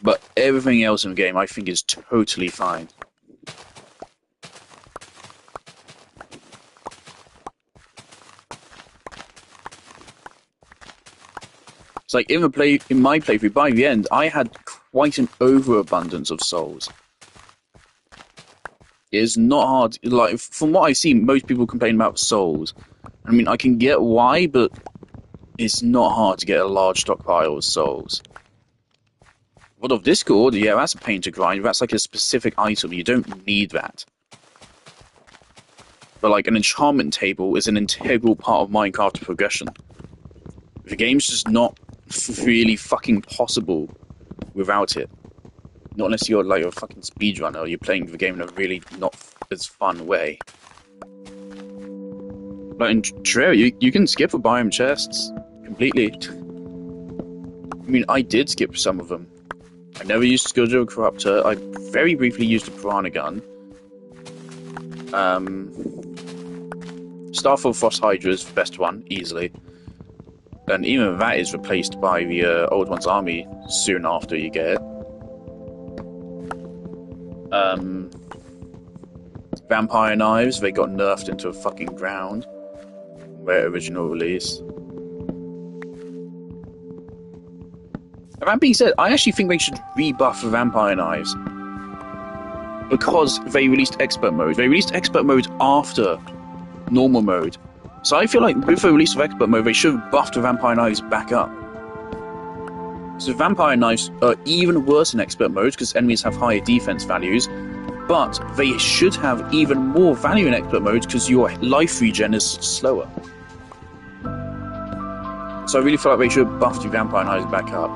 But everything else in the game, I think, is totally fine. It's like in my playthrough, by the end, I had quite an overabundance of souls. It's not hard. Like from what I've seen, most people complain about souls. I mean, I can get why, but it's not hard to get a large stockpile of souls. What of Discord? Yeah, that's a pain to grind. That's like a specific item. You don't need that. But like an enchantment table is an integral part of Minecraft progression. The game's just not really fucking possible without it. Not unless you're like a fucking speedrunner or you're playing the game in a really not as fun way. Like in Terraria, you can skip the biome chests completely. I mean, I did skip some of them. I never used Scourge of the Corruptor. I very briefly used the Piranha Gun. Starfall Frost Hydra is the best one, easily. And even that is replaced by the Old One's Army soon after you get it. Vampire Knives, they got nerfed into a fucking ground. Their original release. And that being said, I actually think they should rebuff the Vampire Knives. Because they released Expert Mode. They released Expert Mode after normal mode. So I feel like with the release of Expert Mode, they should have buffed the Vampire Knives back up. So Vampire Knives are even worse in Expert Mode because enemies have higher defense values, but they should have even more value in Expert Mode because your life regen is slower. So I really feel like they should have buffed the Vampire Knives back up.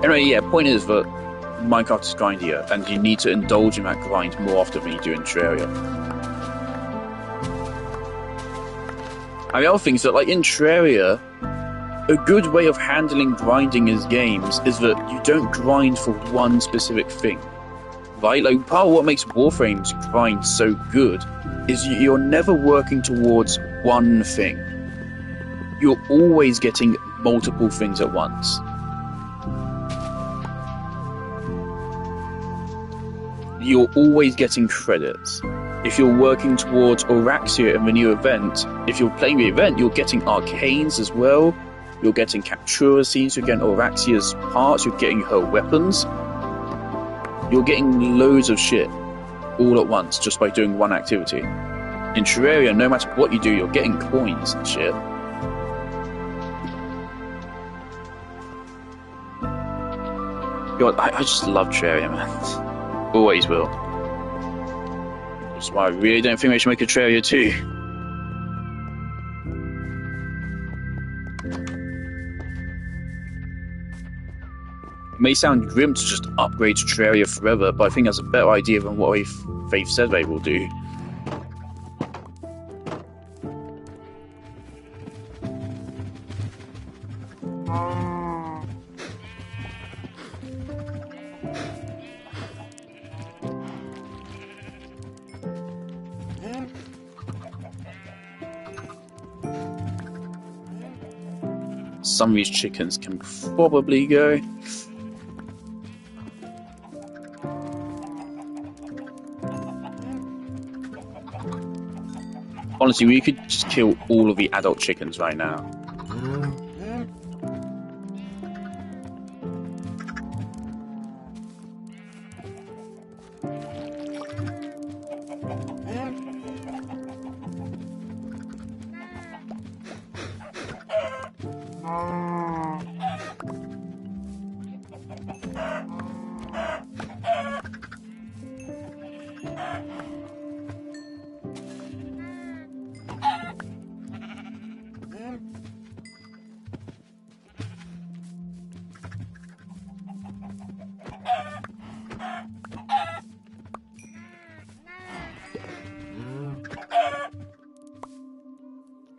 Anyway, yeah, point is that Minecraft is grindier, and you need to indulge in that grind more often than you do in Terraria. And the other thing is that, like in Terraria, a good way of handling grinding in games is that you don't grind for one specific thing. Right? Like, part of what makes Warframe's grind so good is you're never working towards one thing. You're always getting multiple things at once. You're always getting credits. If you're working towards Oraxia in the new event, if you're playing the event, you're getting Arcanes as well. You're getting Captura scenes, you're getting Oraxia's parts, you're getting her weapons. You're getting loads of shit all at once just by doing one activity. In Terraria, no matter what you do, you're getting coins and shit. God, I just love Terraria, man. Always will. That's why I really don't think we should make a Terraria 2. It may sound grim to just upgrade to Terraria forever, but I think that's a better idea than what they've said they will do. Some of these chickens can probably go. Honestly, we could just kill all of the adult chickens right now.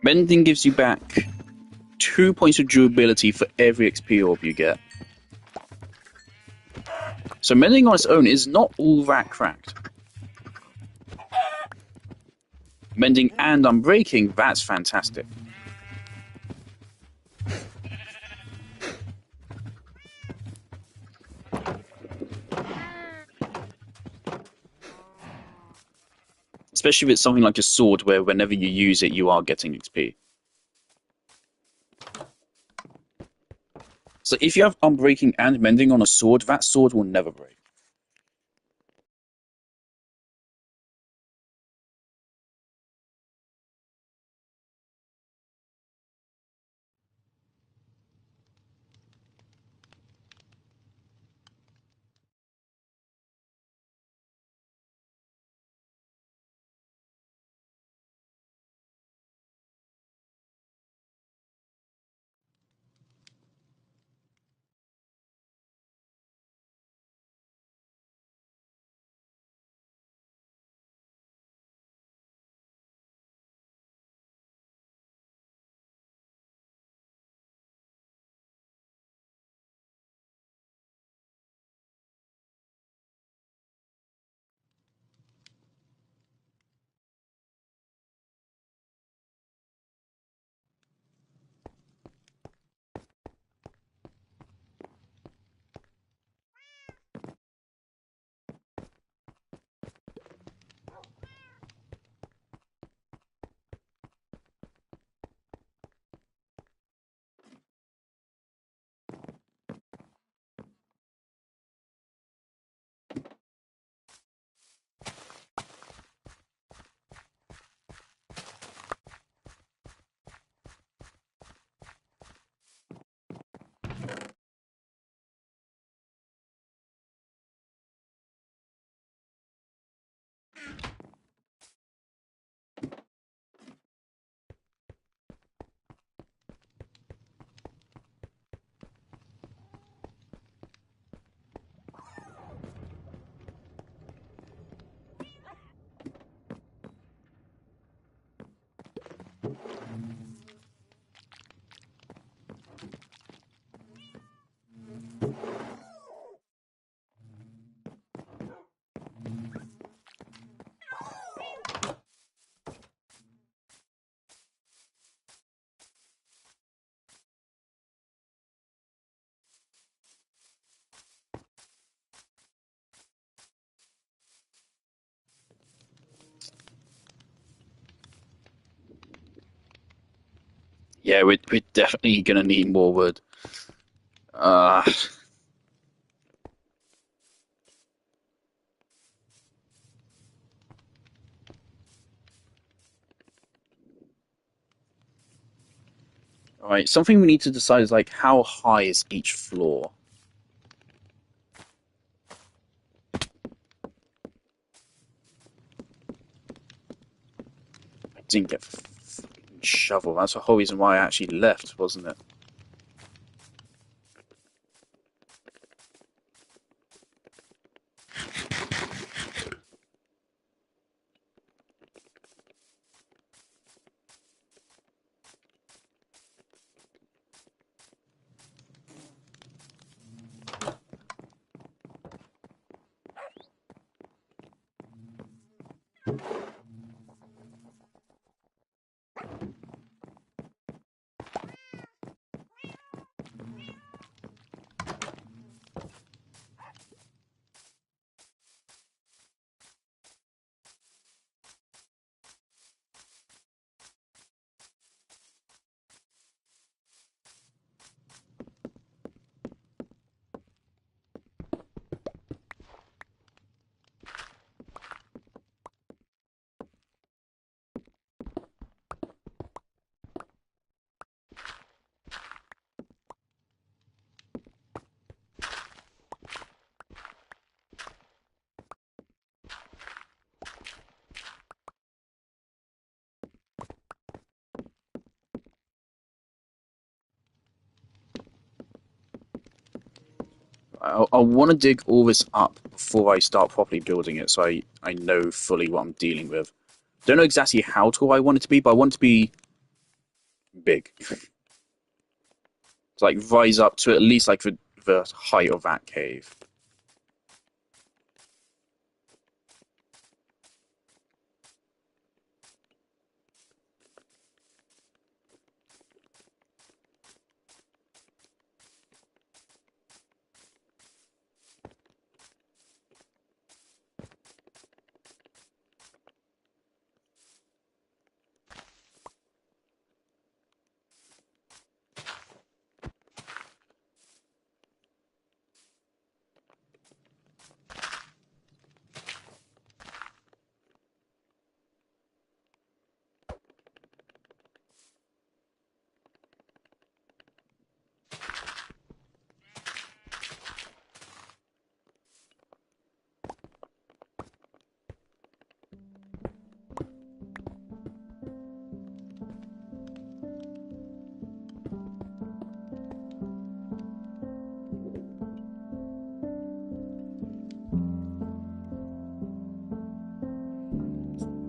Mending gives you back 2 points of durability for every XP orb you get. So mending on its own is not all that cracked. Mending and unbreaking, that's fantastic. Especially if it's something like a sword where whenever you use it, you are getting XP. So if you have unbreaking and mending on a sword, that sword will never break. Yeah, we're definitely gonna need more wood. Uh, Alright, something we need to decide is like how high is each floor? I didn't get a fucking shovel. That's the whole reason why I actually left, wasn't it? I want to dig all this up before I start properly building it, so I know fully what I'm dealing with. Don't know exactly how tall I want it to be, but I want it to be big. To like rise up to at least like the height of that cave.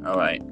All right.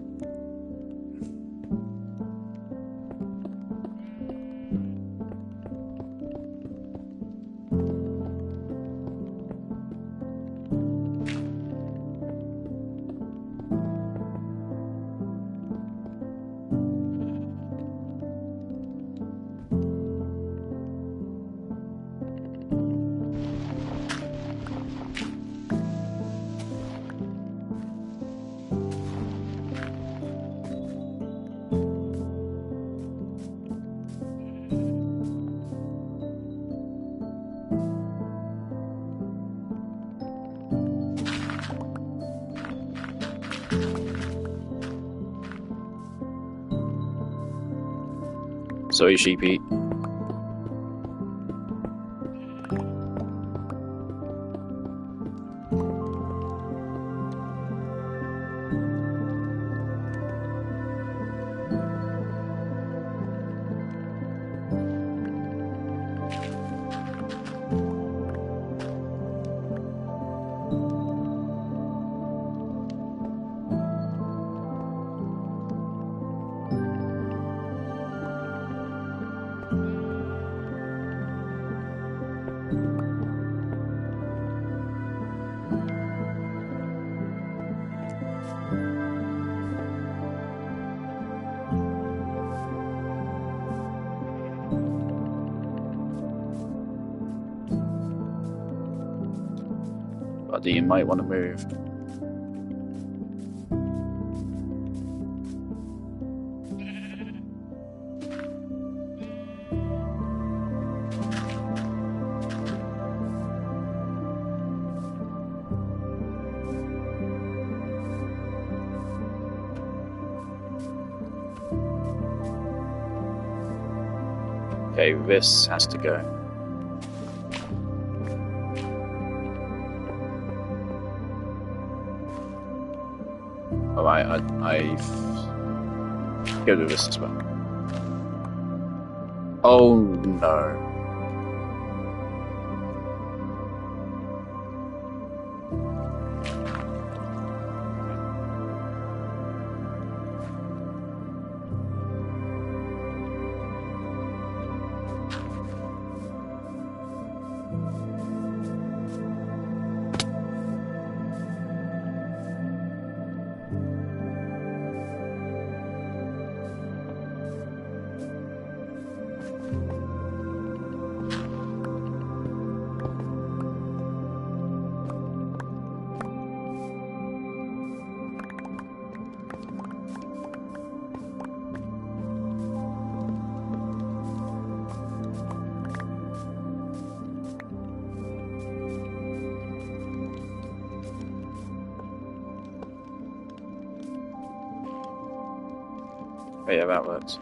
Sorry, Sheepy. Buddy, you might want to move. Okay, this has to go. Alright, I've go to this as well. Oh no. Oh yeah, that works.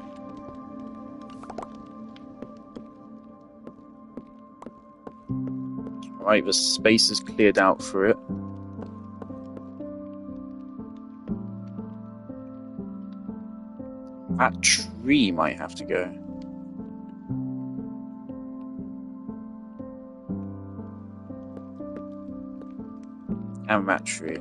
Right, the space is cleared out for it. That tree might have to go. And that tree.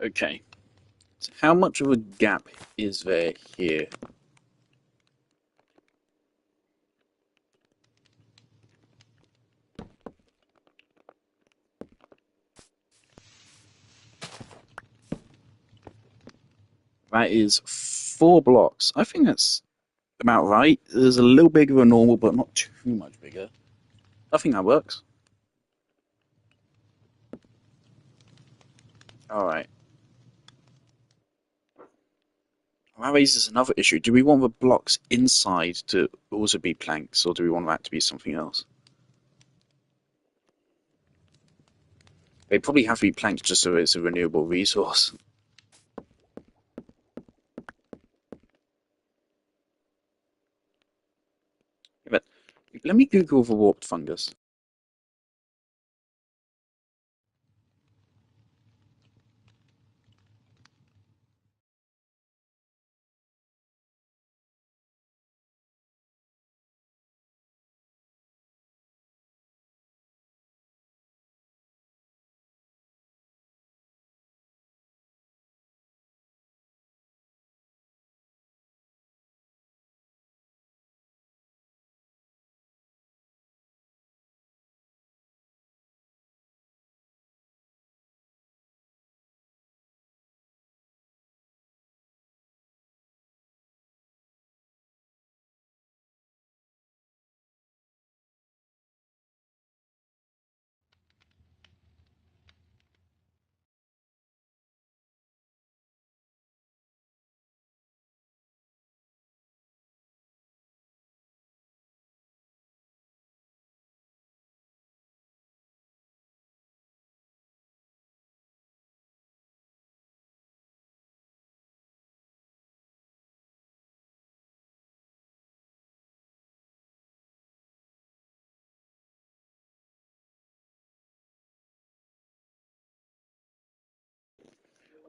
Okay. So how much of a gap is there here? That is 4 blocks. I think that's about right. There's a little bigger than normal, but not too much bigger. I think that works. Alright. That raises another issue. Do we want the blocks inside to also be planks, or do we want that to be something else? They probably have to be planks just so it's a renewable resource. But let me Google the warped fungus.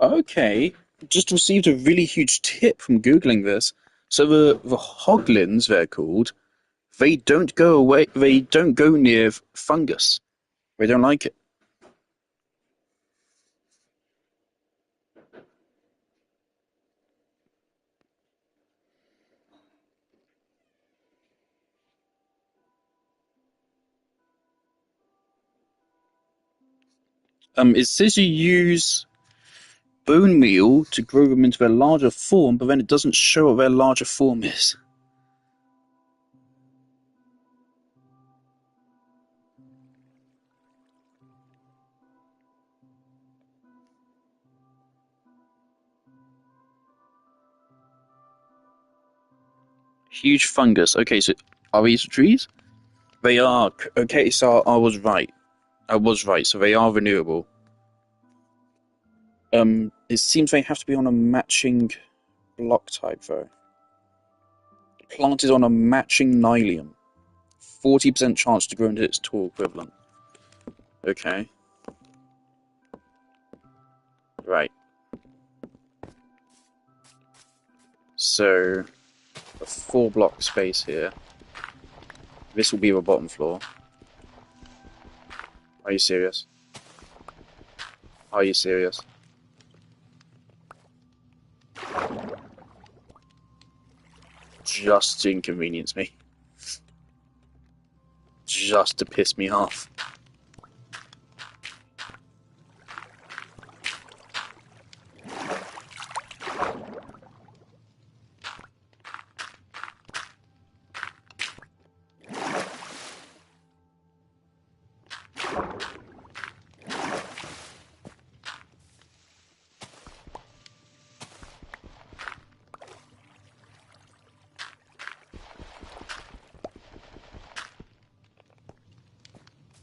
Okay, just received a really huge tip from Googling this. So the hoglins, they're called, they don't go away, they don't go near fungus. They don't like it. It says you use bone meal to grow them into their larger form, but then it doesn't show what their larger form is. Huge fungus. Okay, so are these trees? They are. Okay, so I was right. I was right. So they are renewable. It seems they have to be on a matching block type though. Planted on a matching nylium. 40% chance to grow into its tall equivalent. Okay. Right. So a 4 block space here. This will be the bottom floor. Are you serious? Are you serious? Just to inconvenience me. Just to piss me off.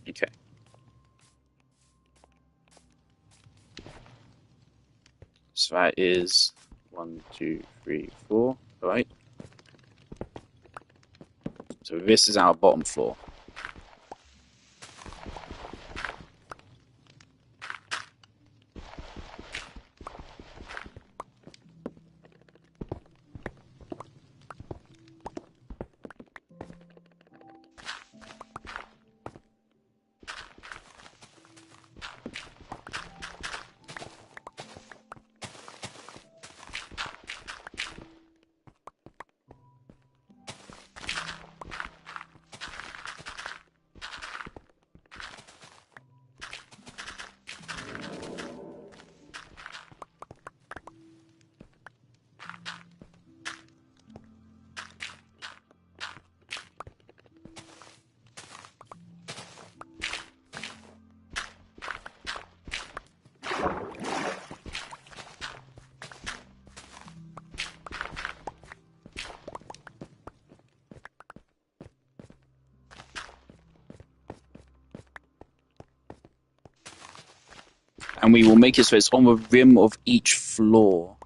Okay. So that is 1, 2, 3, 4. Alright. So this is our bottom floor. And we will make it so it's on the rim of each floor.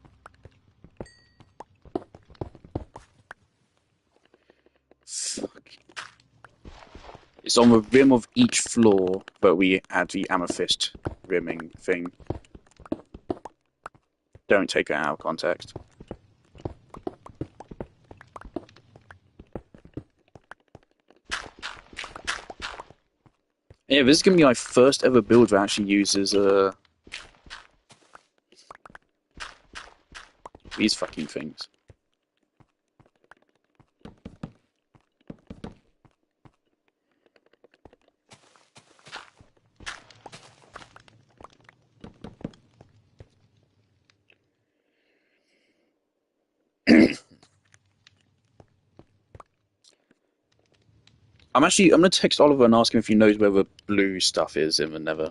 Fuck. It's on the rim of each floor, but we add the amethyst rimming thing. Don't take it out of context. Yeah, this is going to be my first ever build that actually uses these fucking things. I'm gonna text Oliver and ask him if he knows where the blue stuff is in the Nether.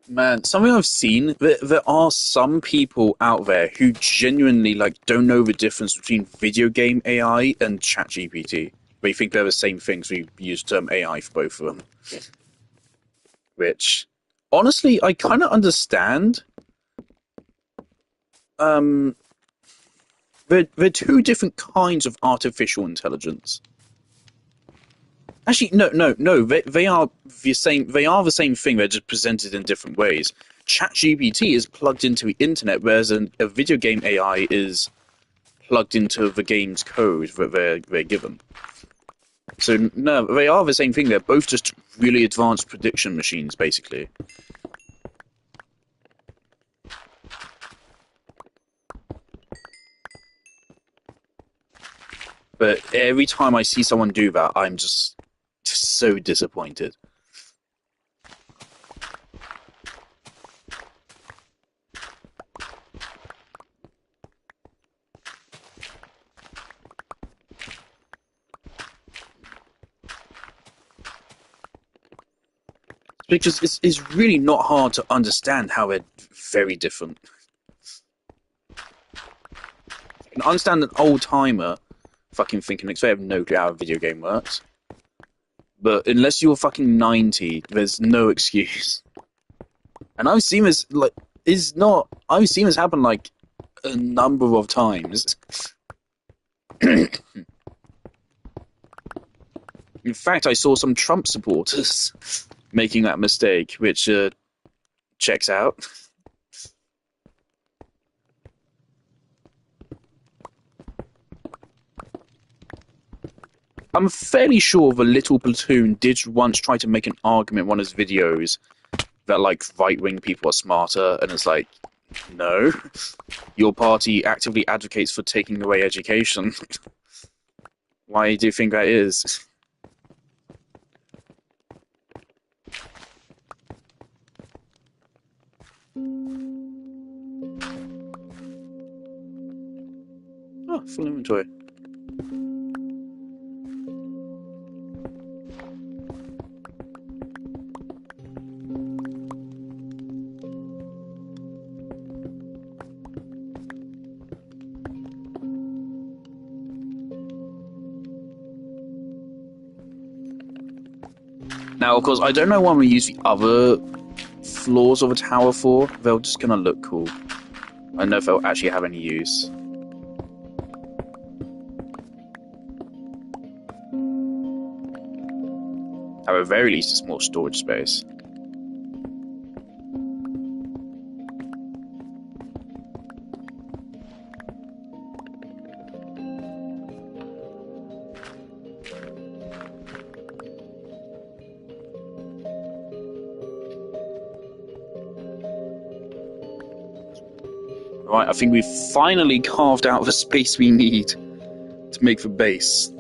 Man, something I've seen, there are some people out there who genuinely don't know the difference between video game AI and ChatGPT. They think they're the same things. We use the term AI for both of them. Which, honestly, I kind of understand. They're two different kinds of artificial intelligence. Actually, no. They are the same. They are the same thing. They're just presented in different ways. ChatGPT is plugged into the internet, whereas a video game AI is plugged into the game's code that they're given. So no, they are the same thing. They're both just really advanced prediction machines, basically. But every time I see someone do that, I'm just so disappointed. Because it's really not hard to understand how they're very different. I can understand an old timer fucking thinking they have no clue how a video game works. But unless you're fucking 90, there's no excuse. And I've seen this I've seen this happen like a number of times. In fact, I saw some Trump supporters making that mistake, which checks out. I'm fairly sure the Little Platoon did once try to make an argument in one of his videos that like right-wing people are smarter, and it's like, no, your party actively advocates for taking away education. Why do you think that is? Oh, full inventory. Now, of course, I don't know what I'm going to use the other floors of a tower for. They're just going to look cool. I don't know if they'll actually have any use. At the very least, it's more storage space. Right, I think we've finally carved out the space we need to make the base.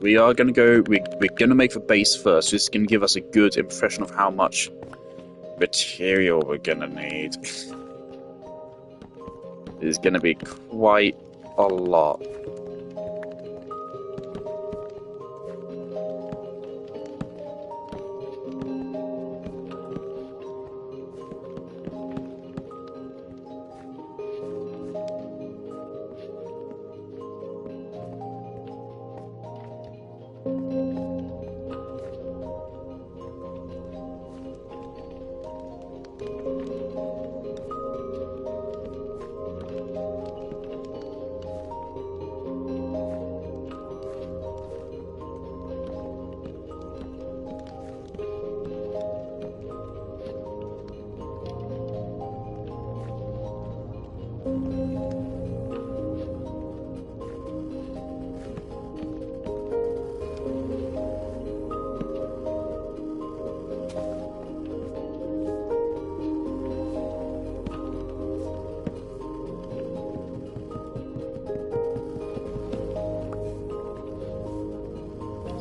We are going to go... We're going to make the base first. This is going to give us a good impression of how much material we're going to need. It's going to be quite a lot.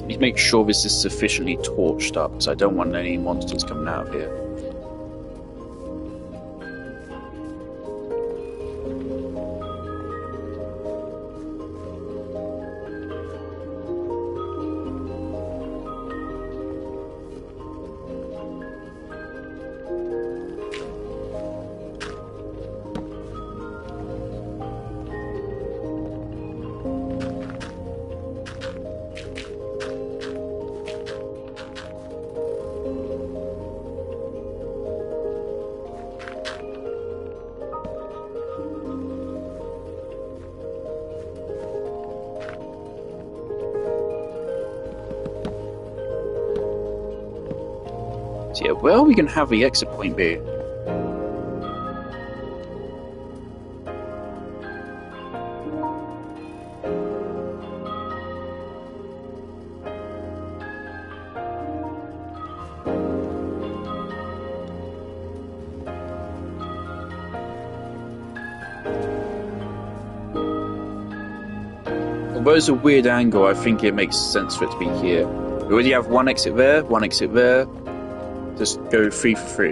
Need to make sure this is sufficiently torched up, because I don't want any monsters coming out of here. So yeah, where are we going to have the exit point be? Although it's a weird angle, I think it makes sense for it to be here. We already have one exit there, one exit there. Just go 3 for 3.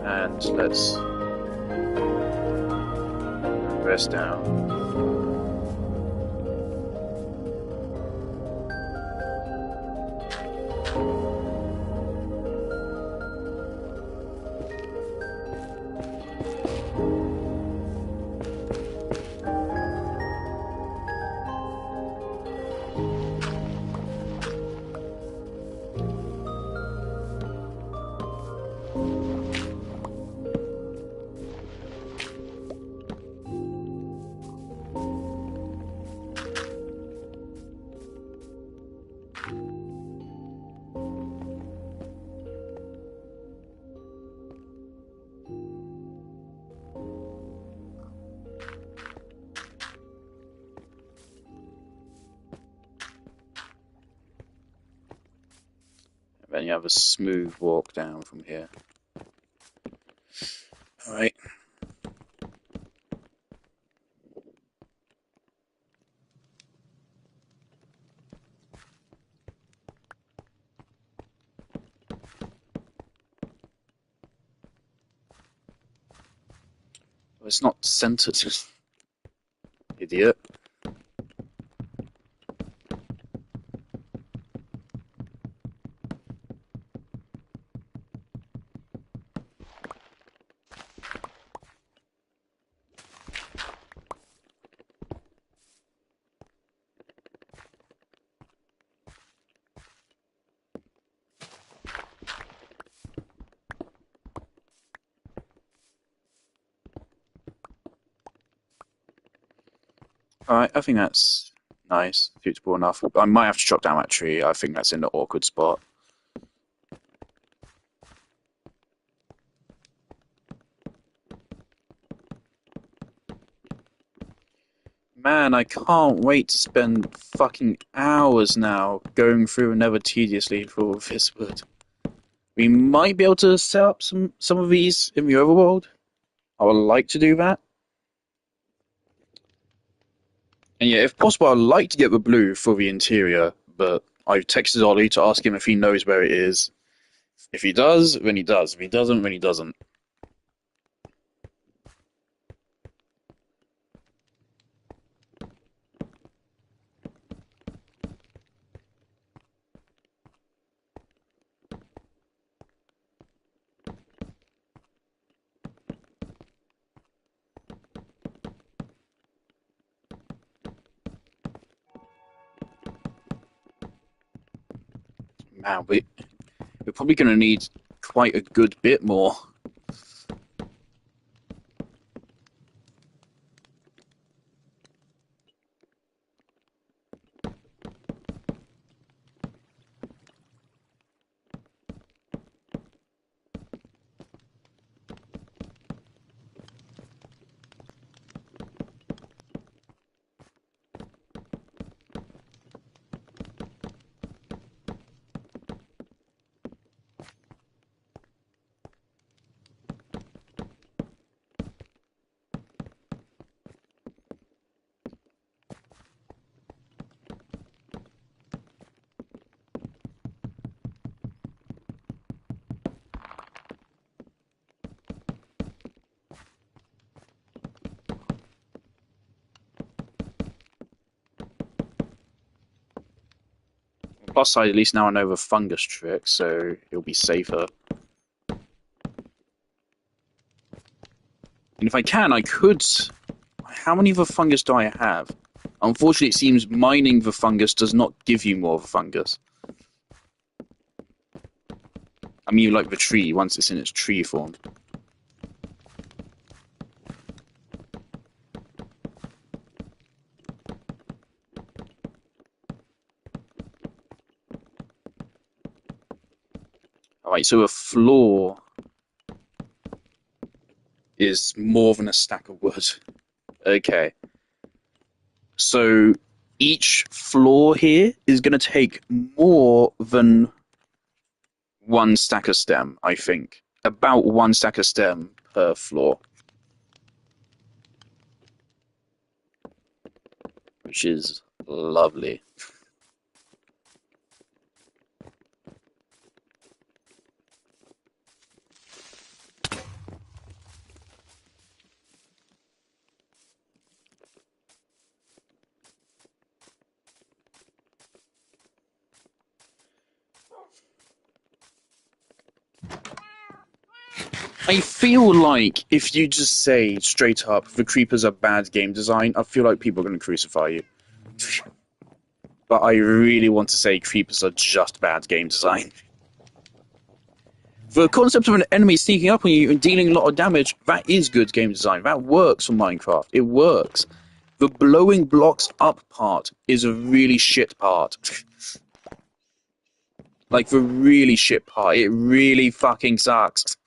And let's rest down. Then you have a smooth walk down from here. Alright. Well, it's not centered. Idiot. Alright, I think that's nice, suitable enough. I might have to chop down that tree. I think that's in the awkward spot. Man, I can't wait to spend fucking hours now going through Nether tediously for all this wood. We might be able to set up some of these in the overworld. I would like to do that. And yeah, if possible, I'd like to get the blue for the interior, but I've texted Ollie to ask him if he knows where it is. If he does, then he does. If he doesn't, then he doesn't. Man, we're probably going to need quite a good bit more. Plus side, at least now I know the fungus trick, so it'll be safer. And if I can, I could... How many of the fungus do I have? Unfortunately, it seems mining the fungus does not give you more of the fungus. I mean, like the tree once it's in its tree form. Alright, so a floor is more than a stack of wood. Okay. So each floor here is going to take more than one stack of stem, I think. About one stack of stem per floor. Which is lovely. I feel like if you just say straight up the creepers are bad game design, I feel like people are going to crucify you. But I really want to say creepers are just bad game design. The concept of an enemy sneaking up on you and dealing a lot of damage, that is good game design. That works for Minecraft. It works. The blowing blocks up part is a really shit part. Like, the really shit part. It really fucking sucks.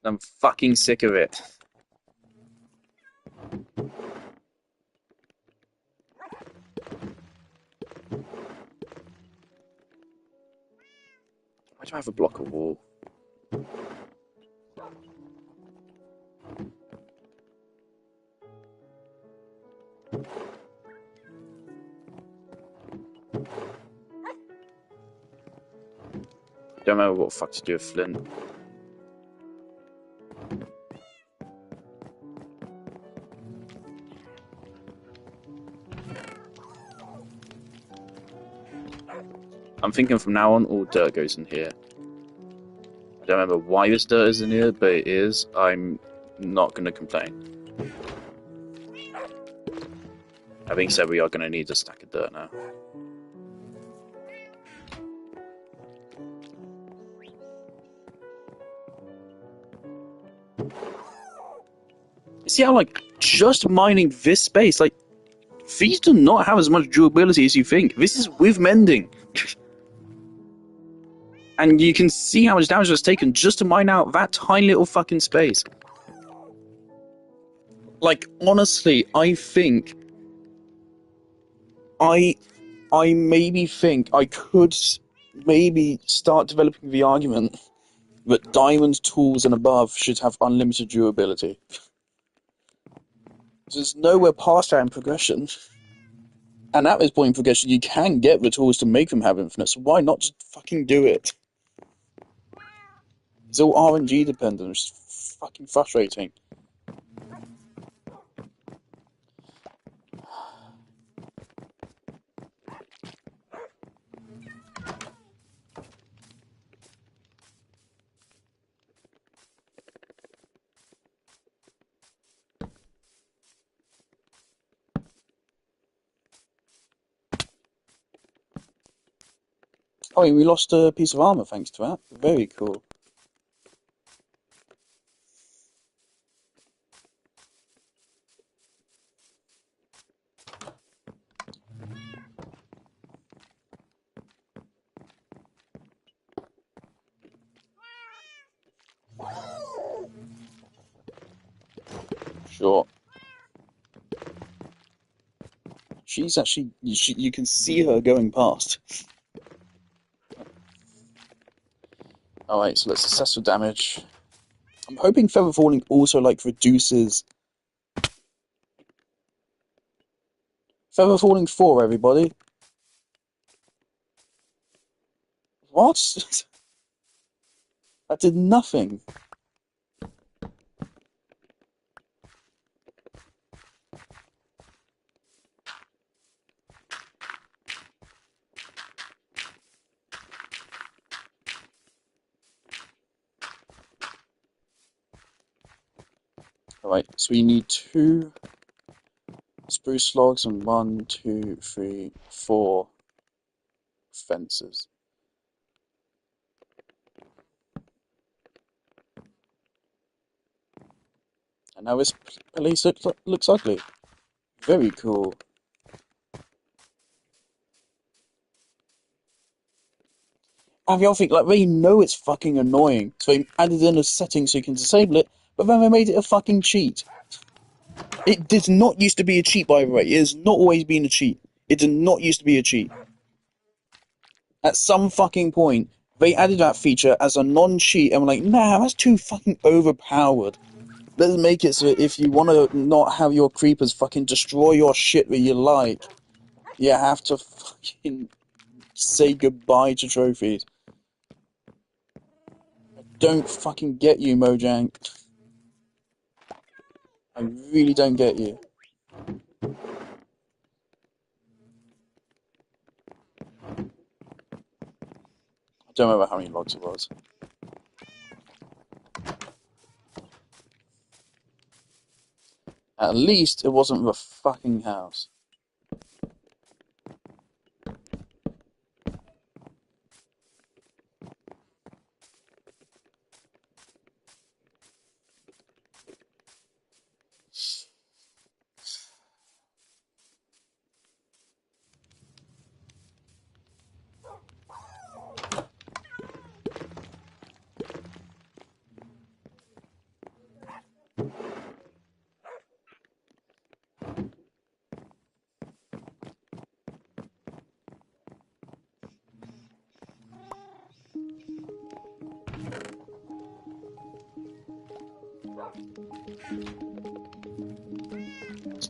I'm fucking sick of it. Why do I have a block of wall? Don't remember what the fuck to do with flint. I'm thinking from now on, all dirt goes in here. I don't remember why this dirt is in here, but it is. I'm not going to complain. Having said, we are going to need a stack of dirt now. See how, like, just mining this space, like, these do not have as much durability as you think. This is with mending. And you can see how much damage was taken just to mine out that tiny little fucking space. Like, honestly, I think... I maybe think I could maybe start developing the argument that diamond tools and above should have unlimited durability. There's nowhere past that in progression. And at this point in progression, you can get the tools to make them have infinite, so why not just fucking do it? It's all RNG dependent, which is fucking frustrating. Oh, we lost a piece of armor thanks to that. Very cool. Sure. She's actually... you can see her going past. Alright, so let's assess the damage. I'm hoping Feather Falling also, like, reduces... Feather Falling 4, everybody. What? That did nothing. Alright, so we need 2 spruce logs and 1, 2, 3, 4 fences. And now this place looks ugly. Very cool. And the other thing, like, they know it's fucking annoying, so they added in a setting so you can disable it, but then they made it a fucking cheat. It did not used to be a cheat, by the way. It has not always been a cheat. It did not used to be a cheat. At some fucking point, they added that feature as a non-cheat, and we're like, nah, that's too fucking overpowered. Let's make it so if you want to not have your creepers fucking destroy your shit that you like, you have to fucking say goodbye to trophies. I don't fucking get you, Mojang. I really don't get you. I don't remember how many logs it was. At least it wasn't the fucking house.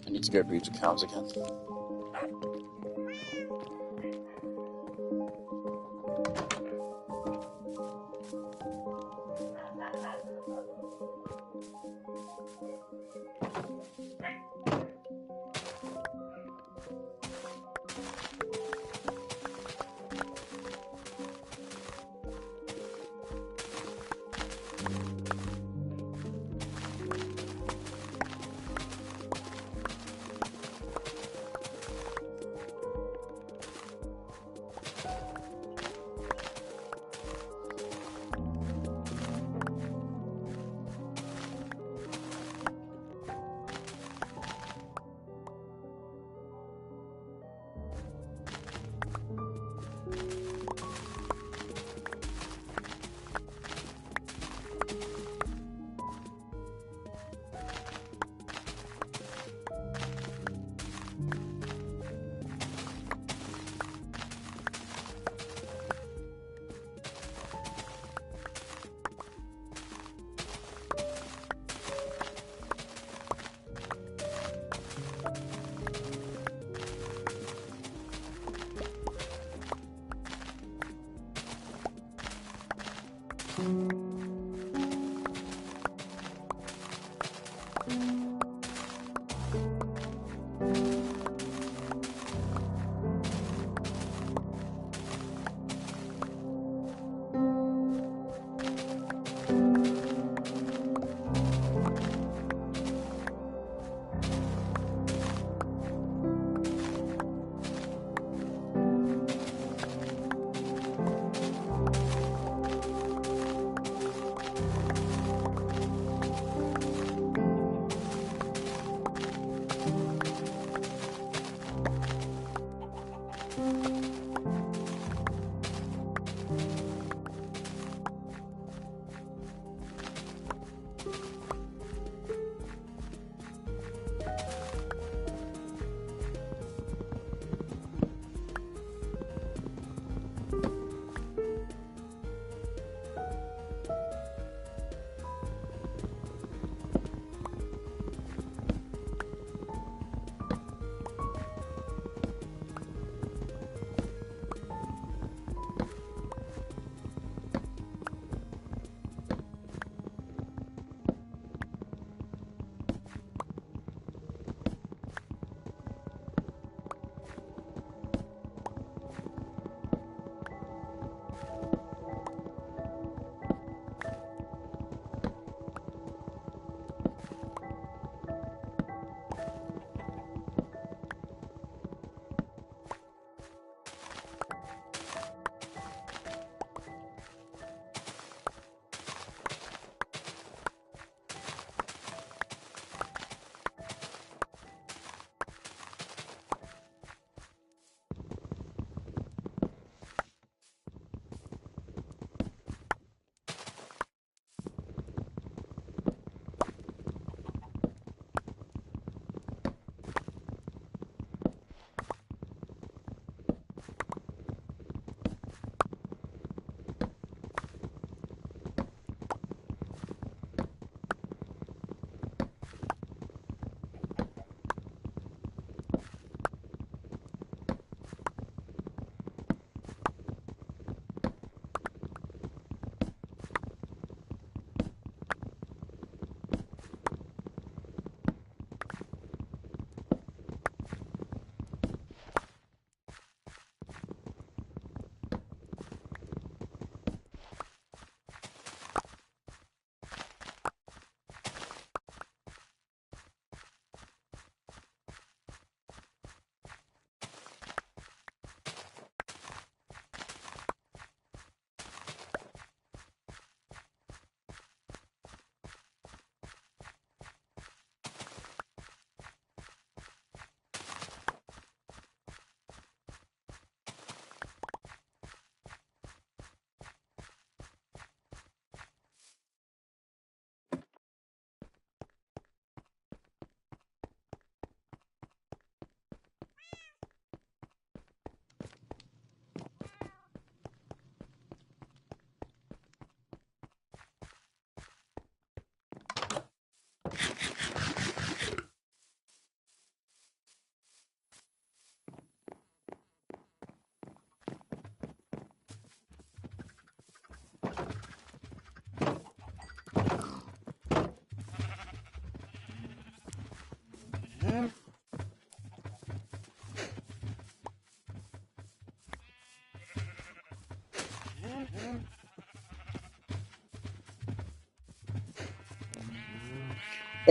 I need to go breed the cows again.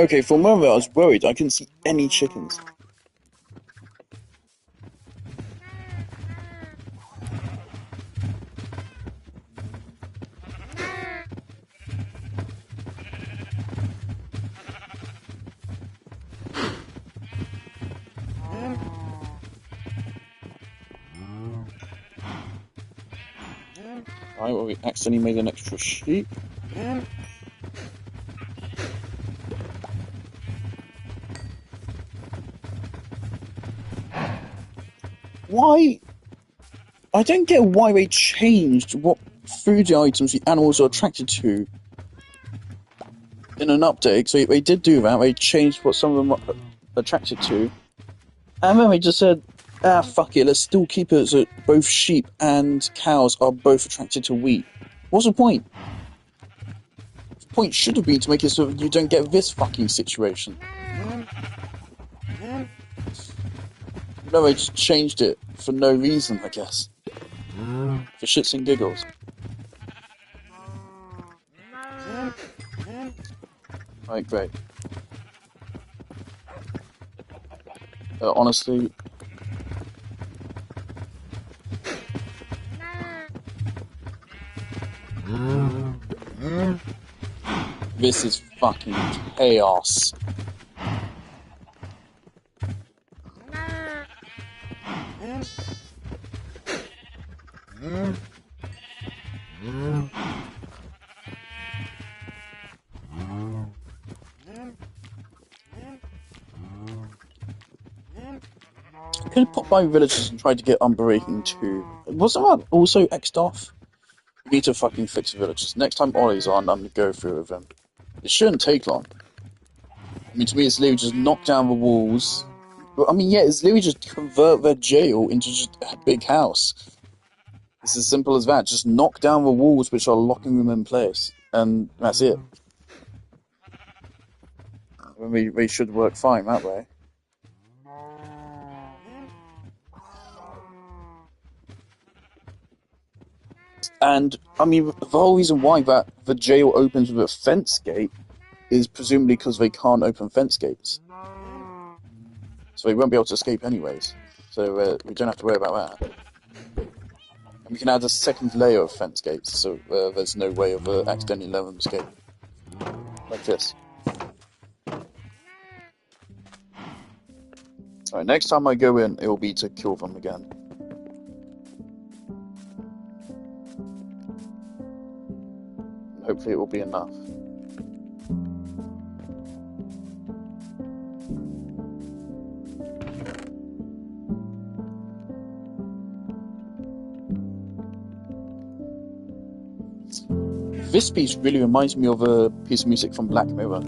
Okay, for a moment I was worried. I couldn't see any chickens. Right, well, we accidentally made an extra sheep. Why? I don't get why they changed what food items the animals are attracted to in an update. So they did do that. They changed what some of them are attracted to. And then they just said, fuck it, let's still keep it so both sheep and cows are both attracted to wheat. What's the point? The point should have been to make it so you don't get this fucking situation. No, they just changed it for no reason, I guess. For shits and giggles. Right, great. Honestly... This is fucking chaos. I could have popped by villages and tried to get Unbreaking too. Wasn't that also X'd off? We need to fucking fix the villages. Next time Ollie's on, I'm gonna go through with him. It shouldn't take long. I mean, to me, it's literally just knock down the walls. I mean, yeah, it's literally just convert their jail into just a big house. It's as simple as that. Just knock down the walls which are locking them in place. And that's it. They should work fine that way. And, I mean, the whole reason why that the jail opens with a fence gate is presumably because they can't open fence gates. So they won't be able to escape anyways. So we don't have to worry about that. And we can add a second layer of fence gates, so there's no way of accidentally letting them escape. Like this. Alright, next time I go in, it will be to kill them again. Hopefully it will be enough. This piece really reminds me of a piece of music from Black Mirror.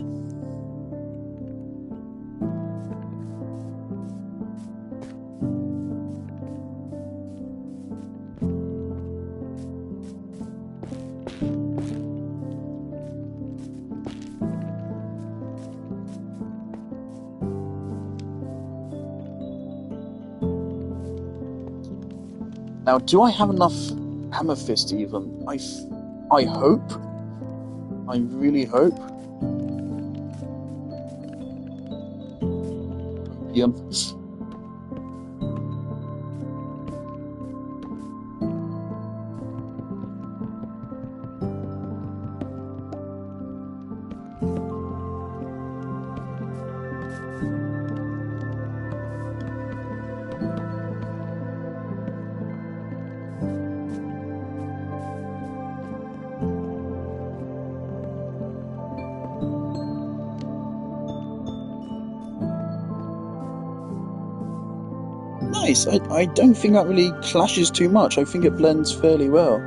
Now, do I have enough Hammer Fist even? I hope. I really hope. Yep. Nice. I don't think that really clashes too much. I think it blends fairly well.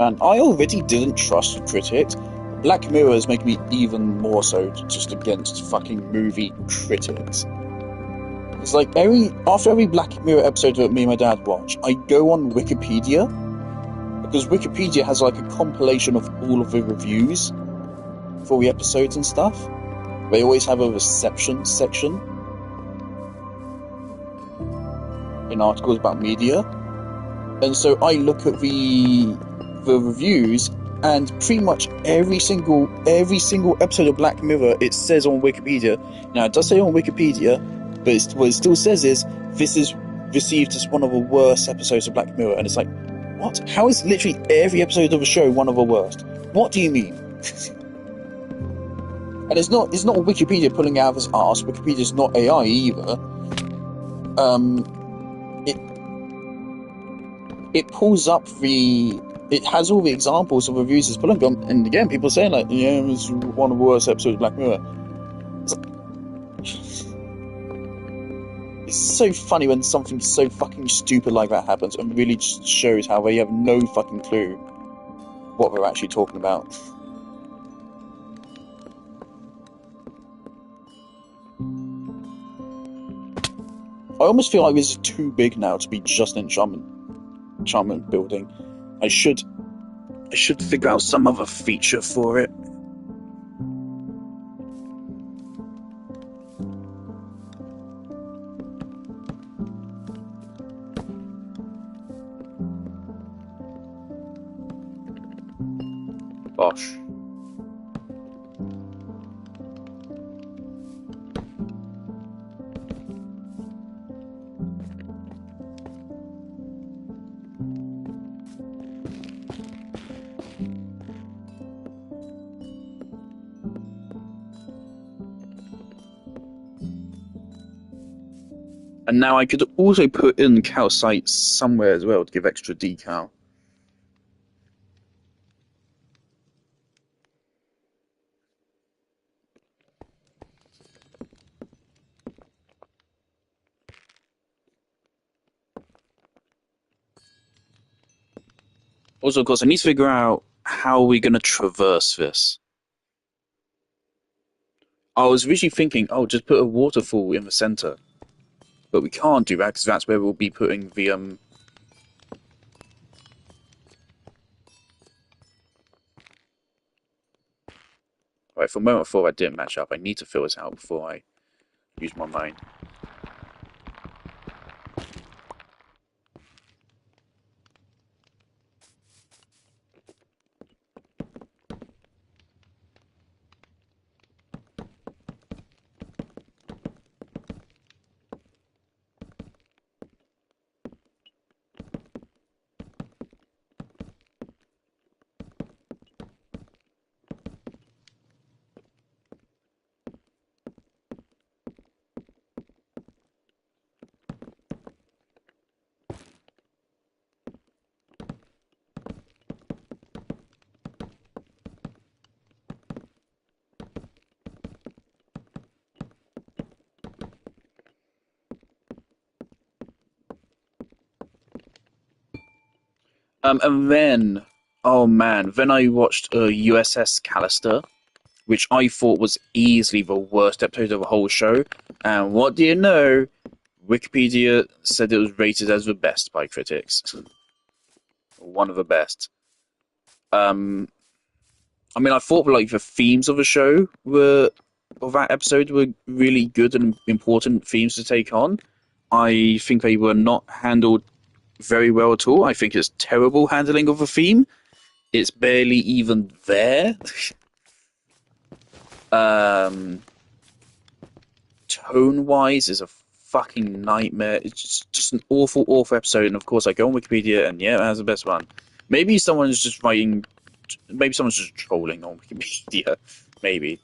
Man, I already didn't trust critics. Black Mirror is making me even more so just against fucking movie critics. It's like after every Black Mirror episode that me and my dad watch, I go on Wikipedia, because Wikipedia has like a compilation of all of the reviews for the episodes and stuff. They always have a reception section in articles about media, and so I look at the reviews, and pretty much every single episode of Black Mirror, it says on Wikipedia. Now it does say on Wikipedia, but what it still says is this is received as one of the worst episodes of Black Mirror, and it's like, what? How is literally every episode of a show one of the worst? What do you mean? And it's not Wikipedia pulling out of his arse. Wikipedia's not AI either. It pulls up it has all the examples of reviews it's pulling from, and again, people are saying like, yeah, it was one of the worst episodes of Black Mirror. It's so funny when something so fucking stupid like that happens, and really just shows how they have no fucking clue what they're actually talking about. I almost feel like this is too big now to be just an enchantment building. I should figure out some other feature for it. Bosh. And now I could also put in calcite somewhere as well to give extra decal. Also, of course, I need to figure out how we're going to traverse this. I was originally thinking, oh, just put a waterfall in the center. But we can't do that, because that's where we'll be putting the, Right, for a moment I thought that didn't match up. I need to fill this out before I use my mind. And then, oh man, then I watched USS Callister, which I thought was easily the worst episode of the whole show. And what do you know? Wikipedia said it was rated as the best by critics. One of the best. I mean, I thought like the themes of the show of that episode were really good and important themes to take on. I think they were not handled very well at all. I think it's terrible handling of a theme. It's barely even there. Tone-wise is a fucking nightmare. It's just an awful, awful episode. And of course, I go on Wikipedia, and yeah, it has the best one. Maybe someone's just writing. Maybe someone's just trolling on Wikipedia. Maybe.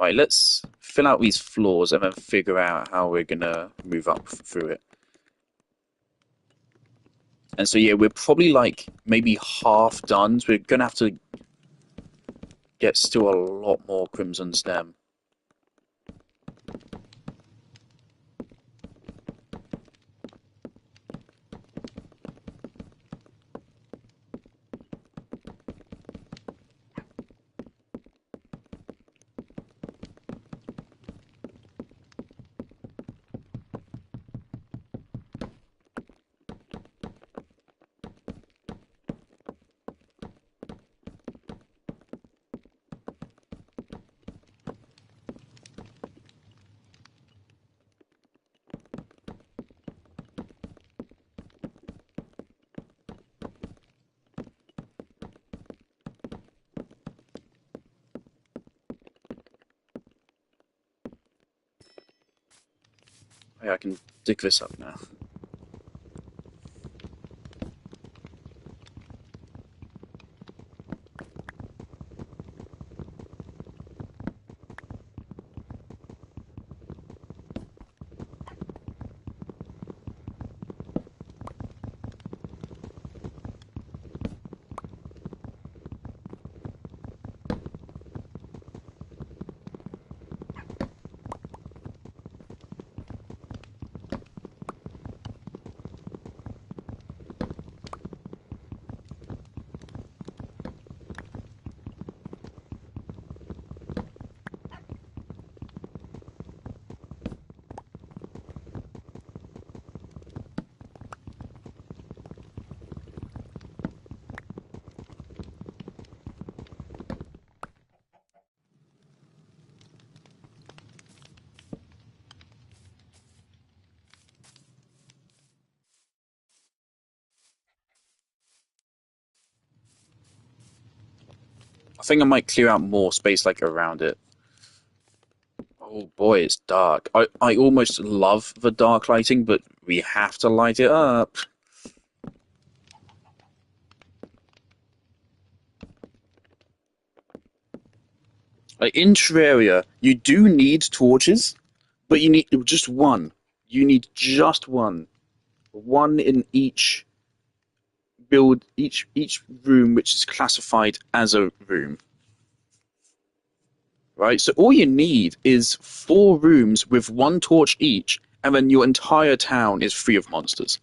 Right, let's fill out these floors and then figure out how we're gonna move up through it. And so yeah, we're probably like maybe half done. So we're gonna have to get still a lot more Crimson Stem. Yeah, I can dig this up now. I think I might clear out more space like around it. Oh boy, it's dark. I almost love the dark lighting, but we have to light it up. Like in Terraria, you do need torches, but you need just one. You need just one. One in each build, each room which is classified as a room. Right? So all you need is 4 rooms with 1 torch each, and then your entire town is free of monsters.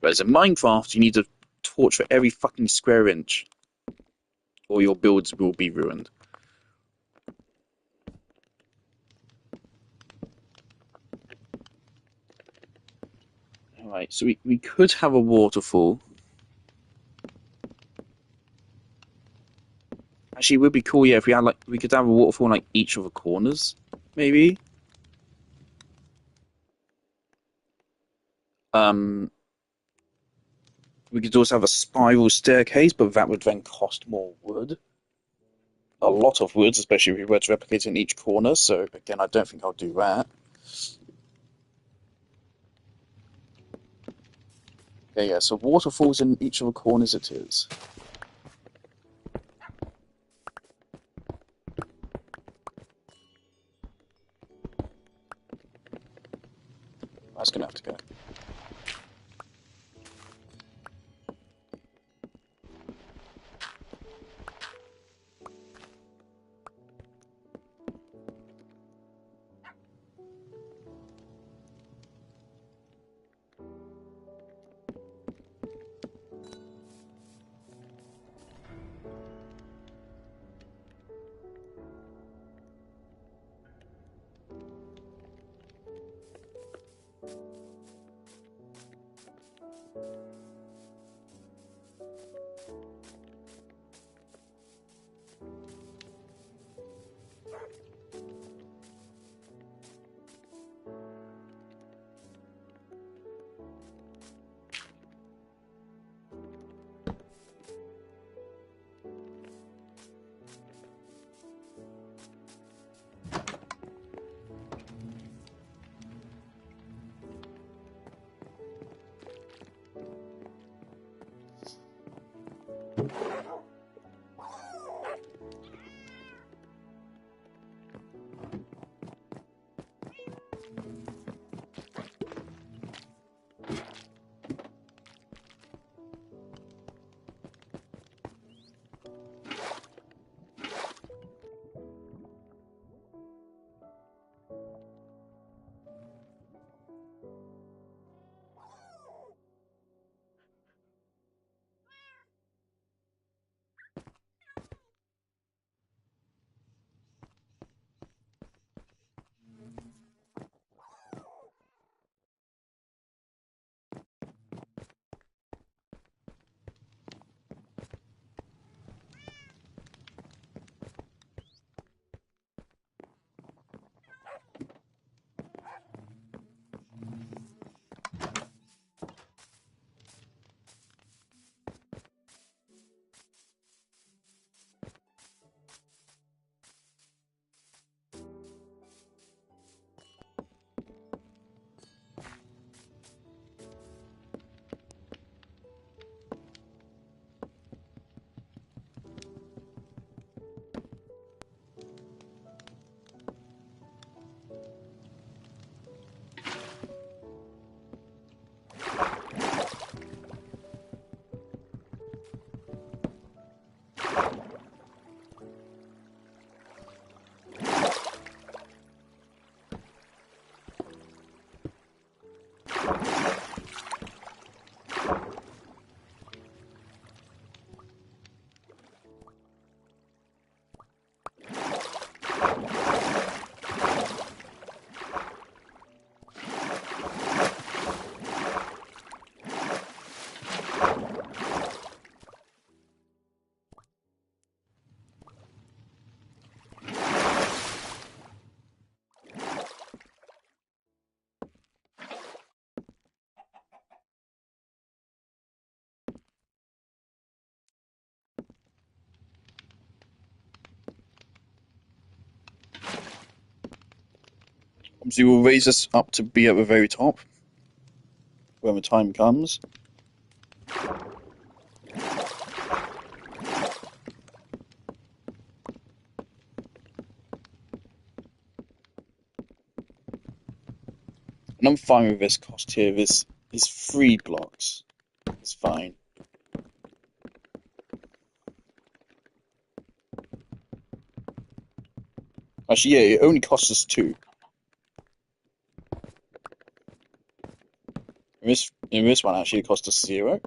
Whereas in Minecraft, you need a torch for every fucking square inch, or your builds will be ruined. Alright, so we could have a waterfall. Actually, it would be cool, yeah, if we had like we could have a waterfall in like each of the corners, maybe. Um, we could also have a spiral staircase, but that would then cost more wood. A lot of wood, especially if we were to replicate in each corner. So again, I don't think I'll do that. Okay, yeah, so waterfalls in each of the corners it is. That's gonna have to go. So we'll raise this up to be at the very top when the time comes. And I'm fine with this cost here. This is 3 blocks. It's fine. Actually, yeah, it only costs us 2. In this one, actually, it cost us 0.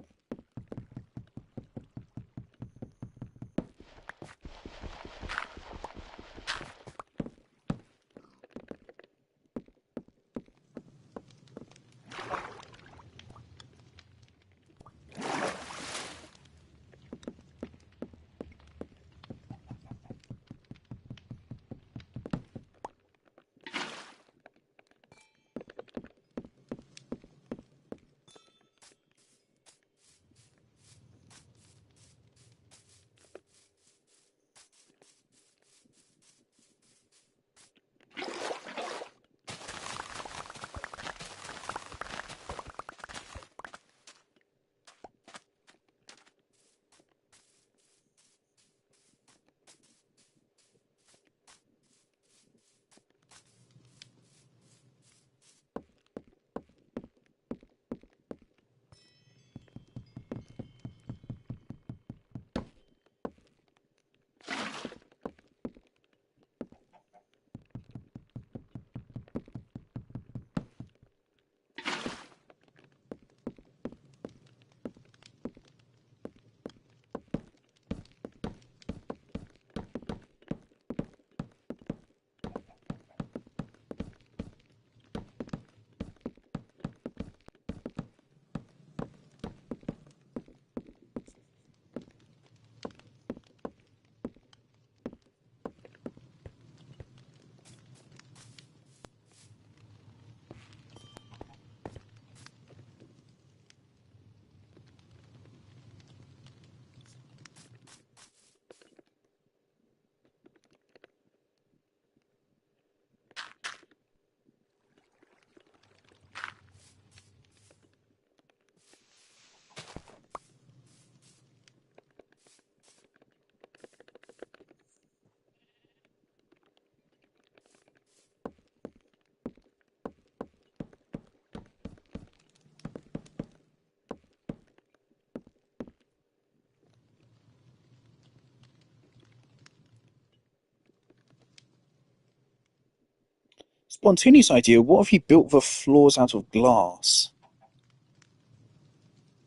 Spontaneous idea, what if you built the floors out of glass?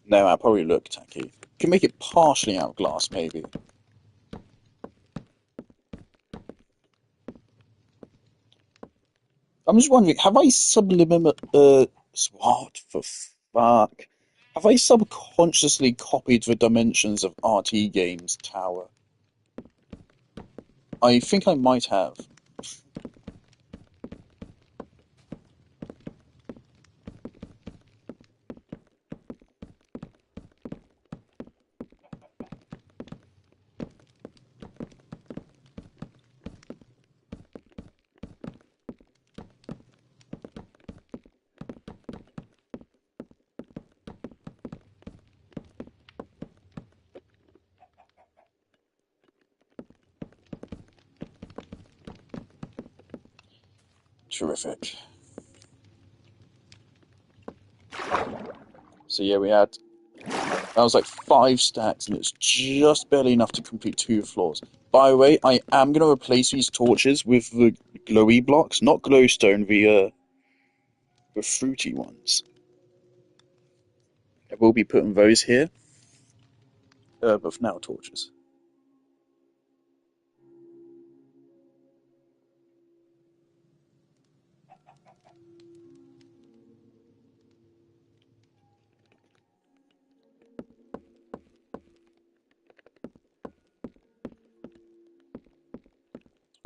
No, that probably look tacky. You can make it partially out of glass, maybe. I'm just wondering, have I what the fuck? Have I subconsciously copied the dimensions of RT Games Tower? I think I might have. Terrific. So yeah, that was like 5 stacks, and it's just barely enough to complete 2 floors. By the way, I am going to replace these torches with the glowy blocks, not glowstone, the fruity ones. I will be putting those here, but for now, torches.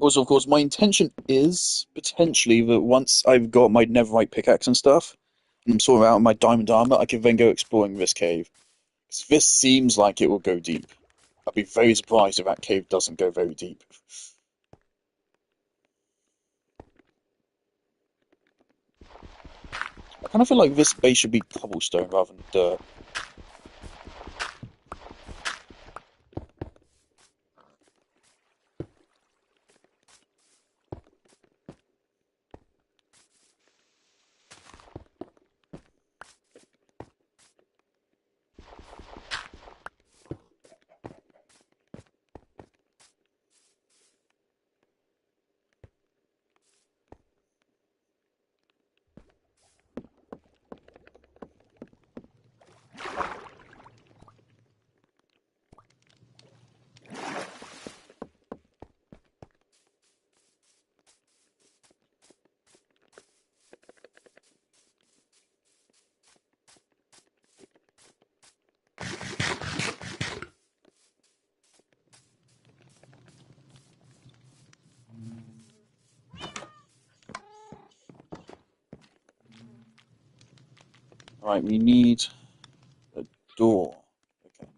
Also, of course, my intention is potentially that once I've got my netherite pickaxe and stuff, and I'm sorting out my diamond armor, I can then go exploring this cave. 'Cause this seems like it will go deep. I'd be very surprised if that cave doesn't go very deep. I kind of feel like this base should be cobblestone rather than dirt. Right, we need a door. Okay.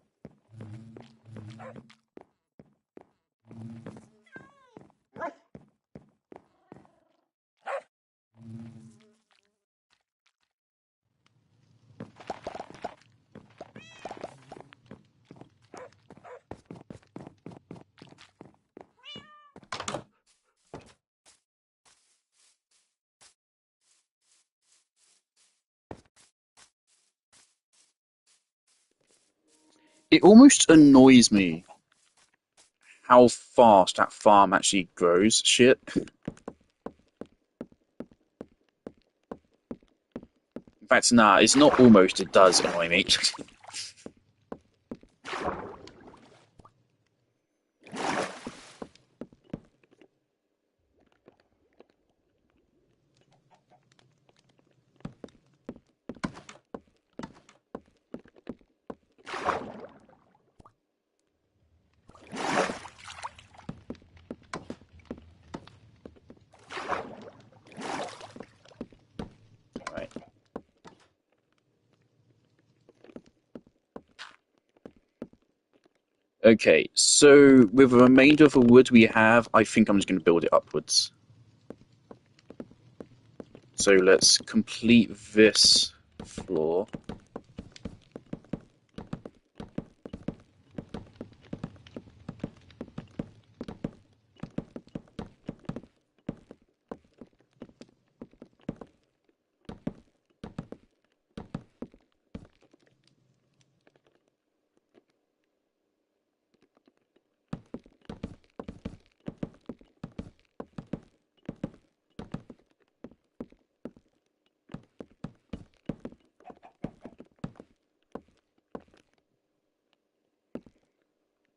It almost annoys me how fast that farm actually grows shit. In fact, nah, it's not almost, it does annoy me. Right. Okay, so with the remainder of the wood we have, I think I'm just going to build it upwards. So let's complete this floor.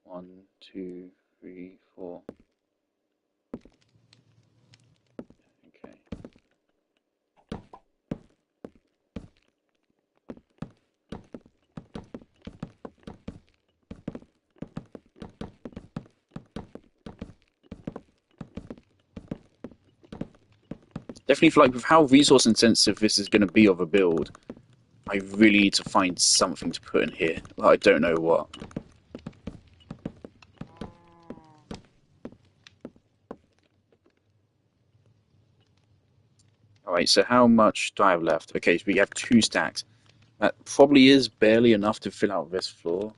One, two, three, four. Okay. Definitely feel like with how resource intensive this is going to be of a build, I really need to find something to put in here. Well, I don't know what. Alright, so how much do I have left? Okay, so we have 2 stacks. That probably is barely enough to fill out this floor.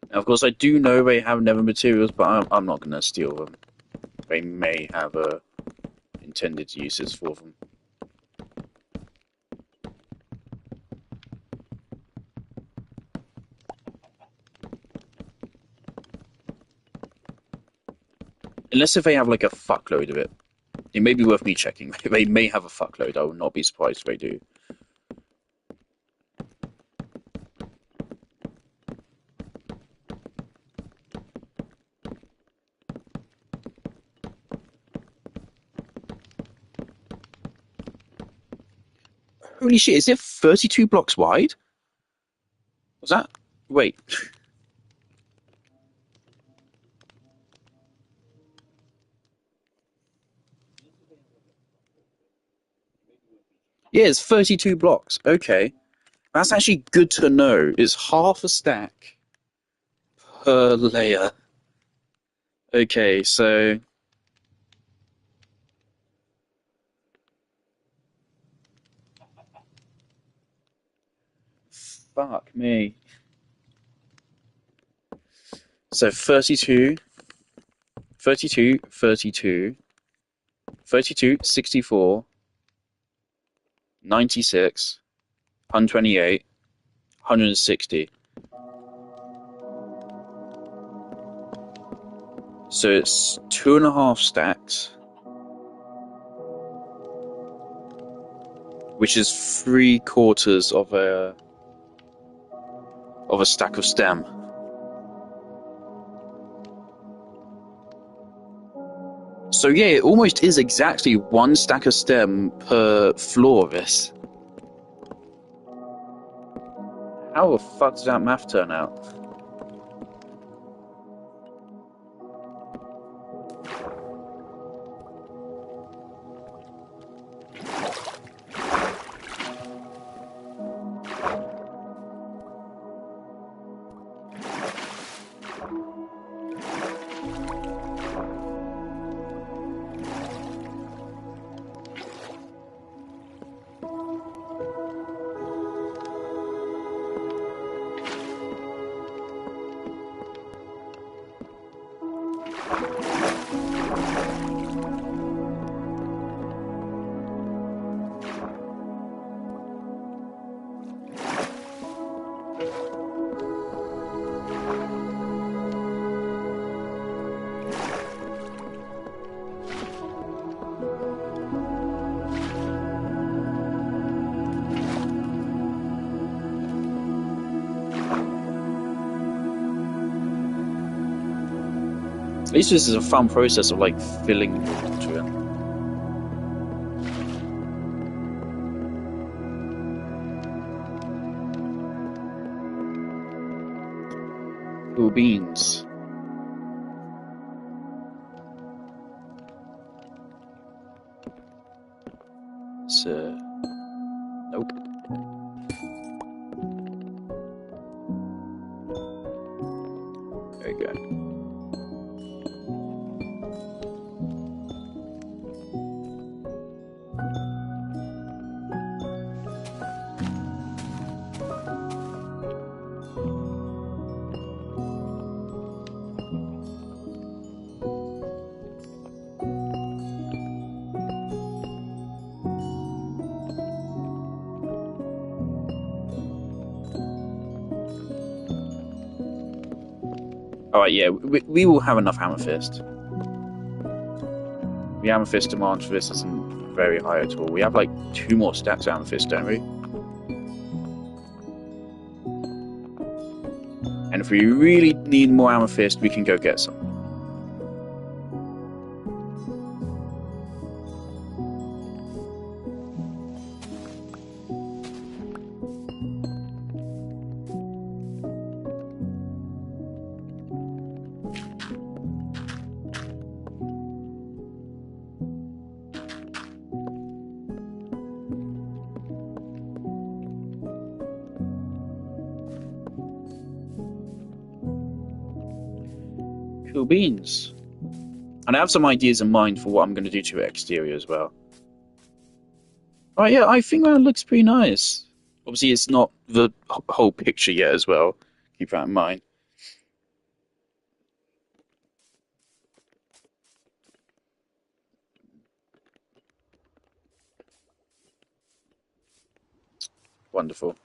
Now, of course, I do know they have nether materials, but I'm not going to steal them. They may have intended uses for them. Unless if they have like a fuckload of it. It may be worth me checking. They may have a fuckload. I would not be surprised if they do. Holy shit, is it 32 blocks wide? Was that... Wait. Yeah, it's 32 blocks. Okay. That's actually good to know. It's half a stack per layer. Okay, so... Fuck me. So 32, 32, 32, 32, 64, 96, 128, 160. So it's 2.5 stacks, which is 3/4 of a stack of stem. So yeah, it almost is exactly 1 stack of stem per floor of this. How the fuck does that math turn out? At least this is a fun process of like filling water in. Cool beans. So, nope. There you go. Alright, yeah, we will have enough amethyst. The amethyst demand for this isn't very high at all. We have like 2 more stacks of amethyst, don't we? And if we really need more amethyst, we can go get some. Cool beans. And I have some ideas in mind for what I'm going to do to the exterior as well. Alright, yeah, I think that looks pretty nice. Obviously, it's not the whole picture yet as well. Keep that in mind. Wonderful.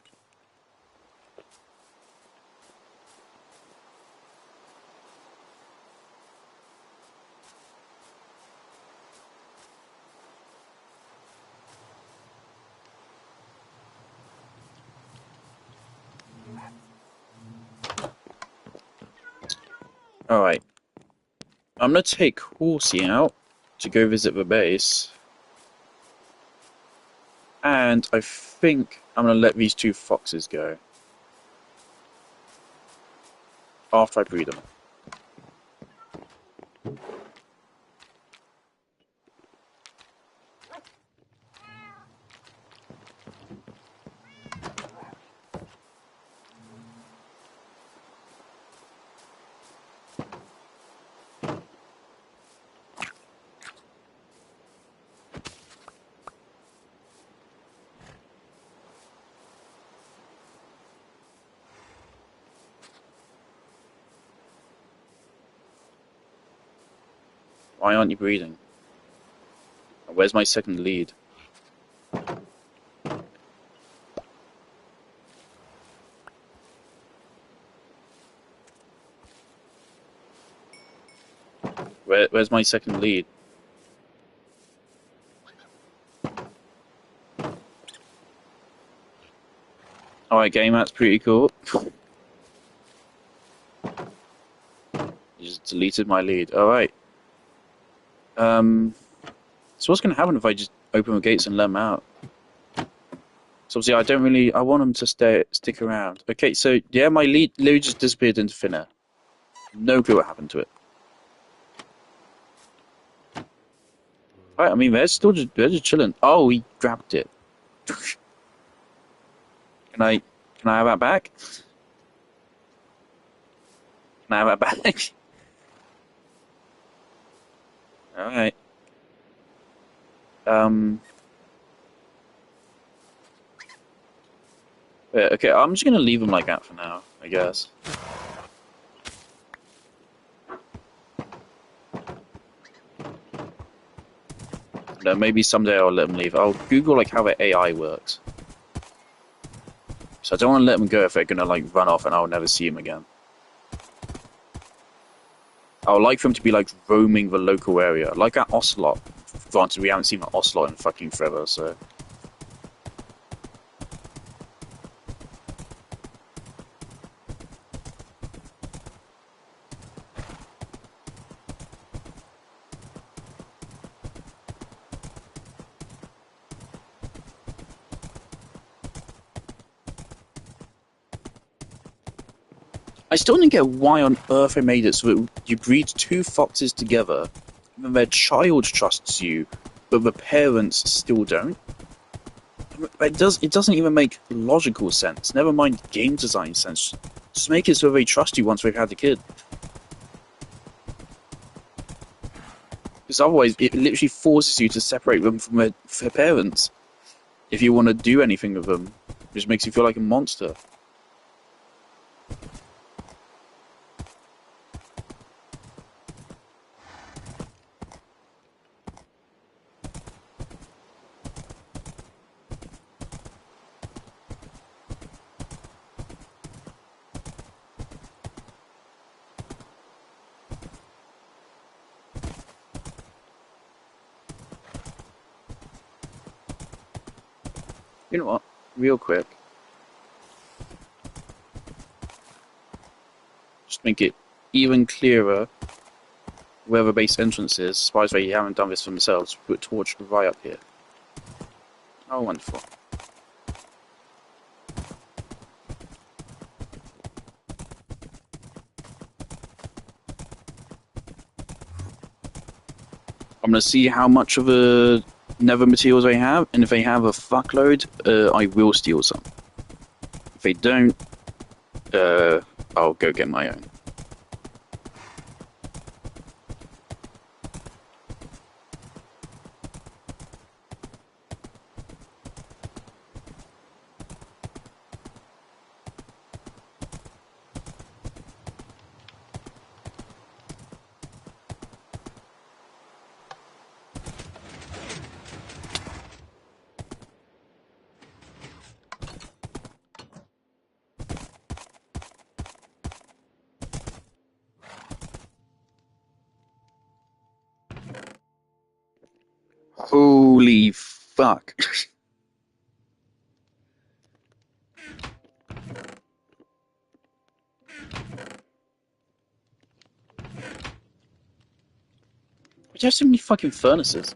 Alright. I'm gonna take Horsey out to go visit the base. And I think I'm gonna let these two foxes go. After I breed them. Why aren't you breeding? Where's my second lead? Where's my second lead? Alright, game, that's pretty cool. You just deleted my lead. Alright. So what's gonna happen if I just open the gates and let them out? So obviously I want them to stick around. Okay, so yeah, my lead just disappeared into thin air. No clue what happened to it. Alright, I mean they're just chilling. Oh, he grabbed it. Can I have that back? Can I have that back? Alright. Yeah, okay, I'm just gonna leave them like that for now, I guess. No, maybe someday I'll let them leave. I'll Google like how the AI works. So I don't want to let them go if they're gonna like run off and I'll never see them again. I would like for them to be like roaming the local area, like that ocelot. Granted, we haven't seen an ocelot in fucking forever, so. I still don't get why on earth they made it so that you breed two foxes together, and then their child trusts you, but the parents still don't. It doesn't even make logical sense. Never mind game design sense. Just make it so they trust you once they've had the kid. Because otherwise, it literally forces you to separate them from their parents. If you want to do anything with them, it just makes you feel like a monster. You know what? Real quick. Just make it even clearer where the base entrance is. As far as they haven't done this for themselves, put a torch right up here. Oh, wonderful. I'm gonna see how much of the nether materials they have, and if they have a fuckload, I will steal some. If they don't, I'll go get my own. Holy fuck. you have so many fucking furnaces?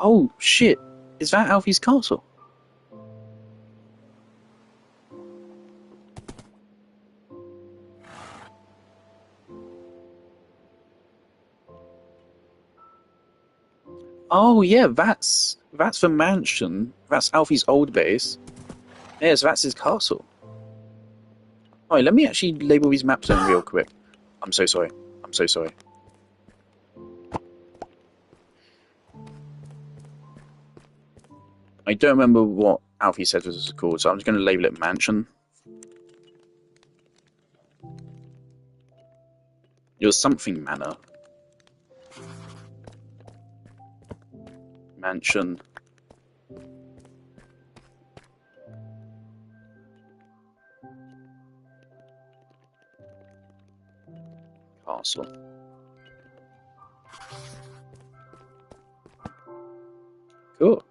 Oh shit! Is that Alfie's castle? Oh yeah, that's the mansion. That's Alfie's old base. Yes, that's his castle. Alright, let me actually label these maps then real quick. I'm so sorry. I'm so sorry. I don't remember what Alfie said this was called, so I'm just going to label it Mansion. It was something manor. Mansion. Castle. Cool.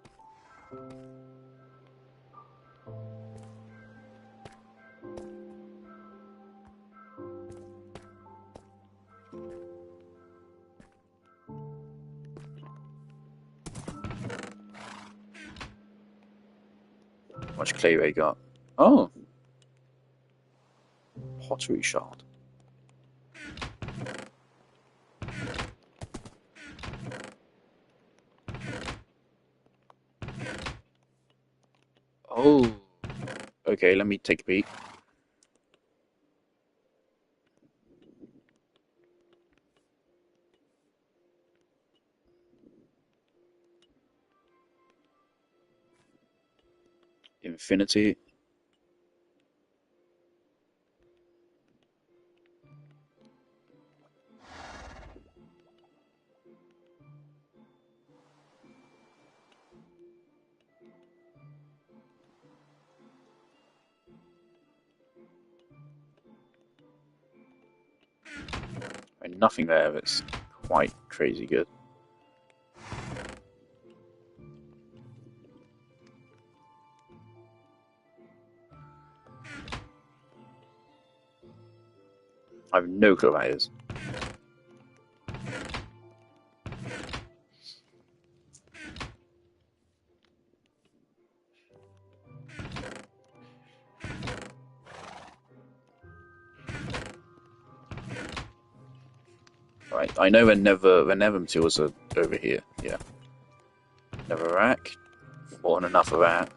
How much clay they got? Oh. Pottery shard. Oh. Okay, let me take a peek. Infinity. And nothing there that's quite crazy good. I have no clue what that is. Right, I know the nether materials are over here. Yeah. Nether rack. More than enough of that.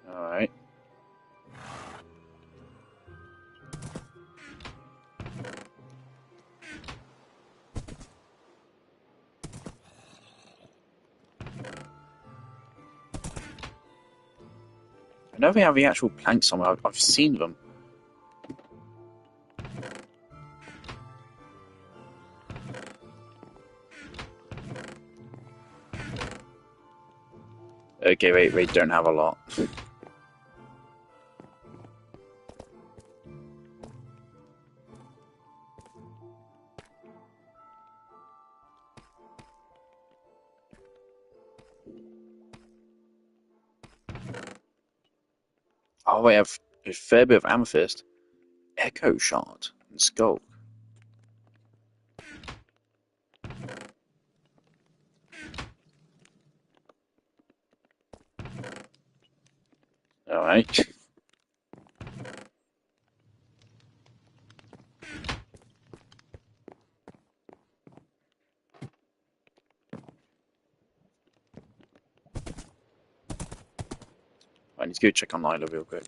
Alright. I know they have the actual planks somewhere. I've seen them. Okay, they don't have a lot. Oh, they have a fair bit of amethyst. Echo shard and skull. Alright. I need to go check on Nyla real quick.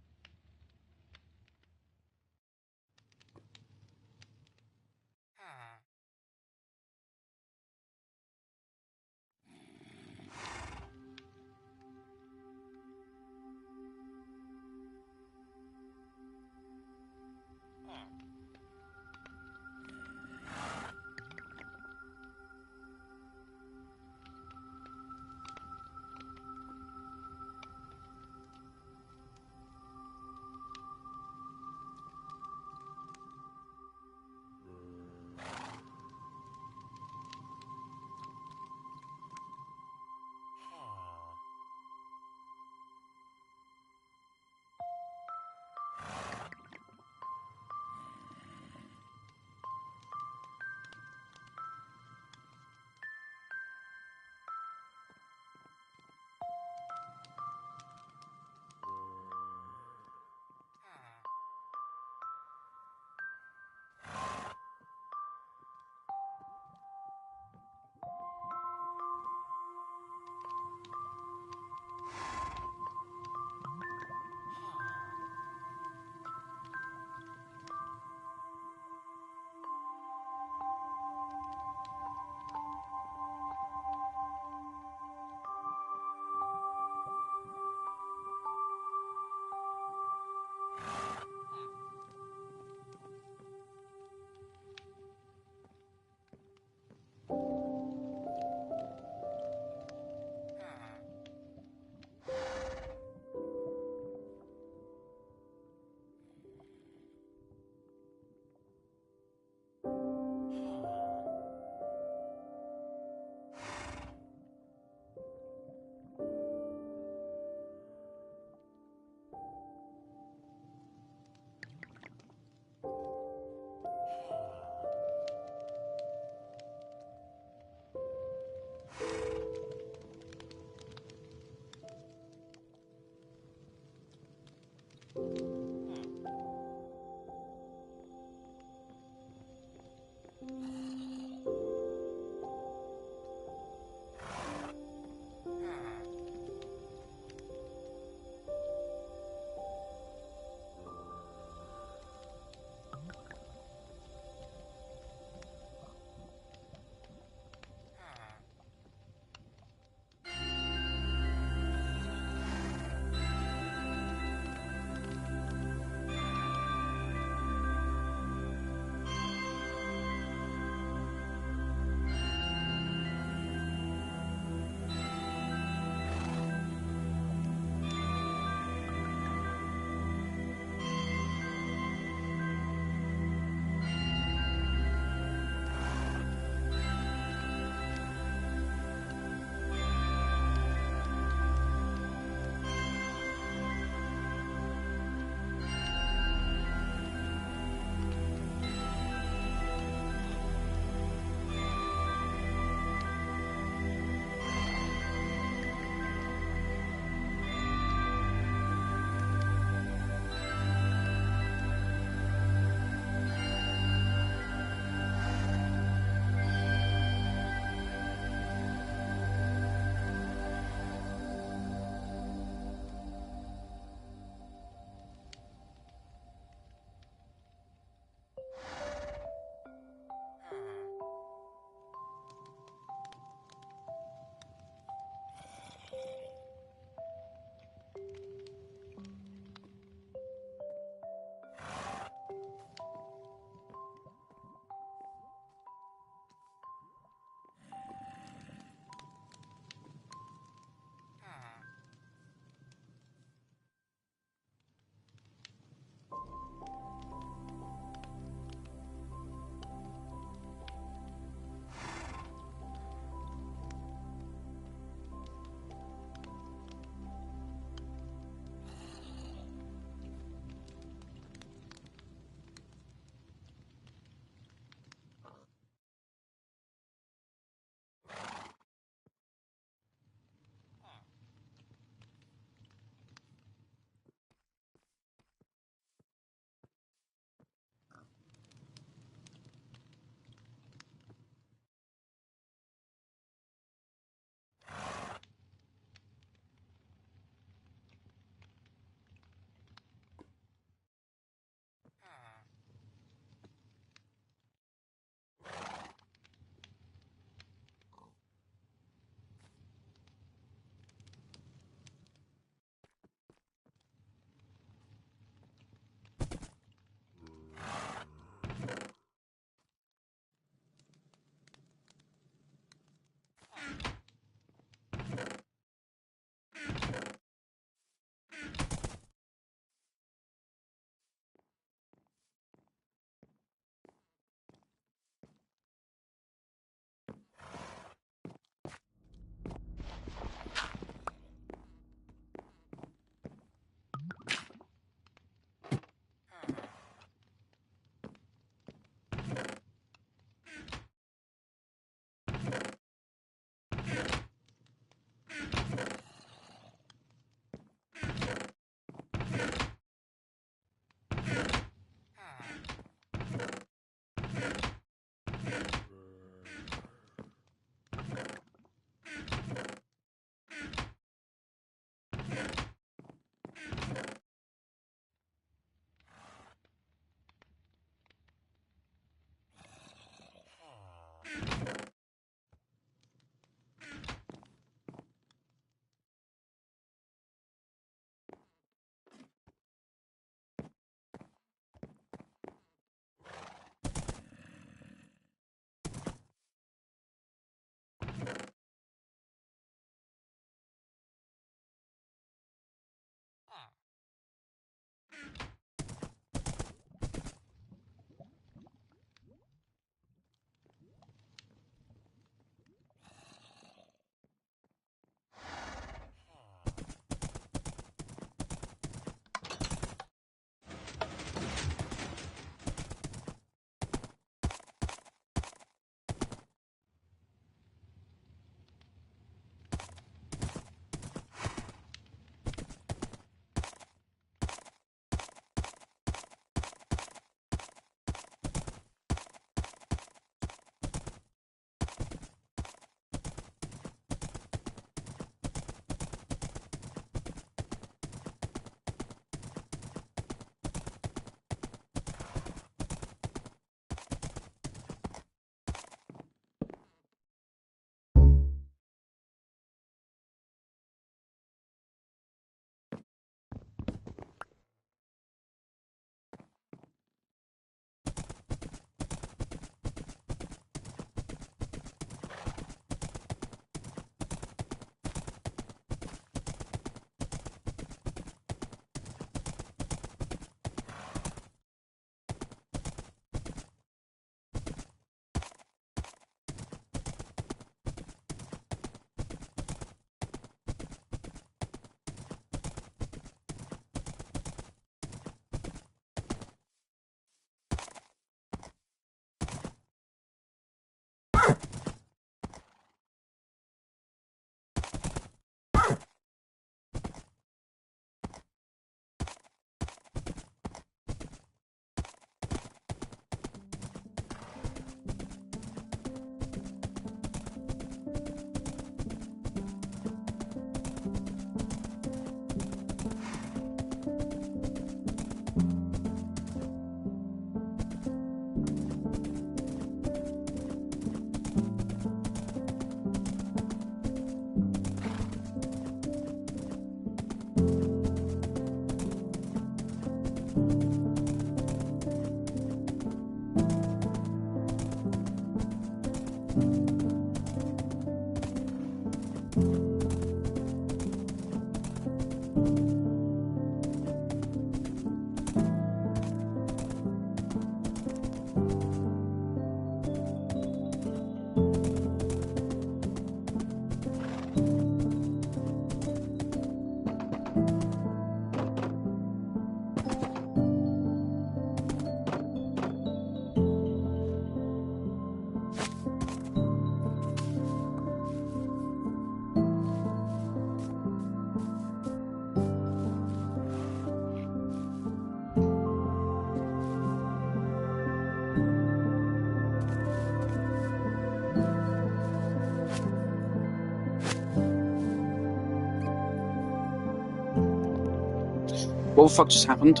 What the fuck just happened?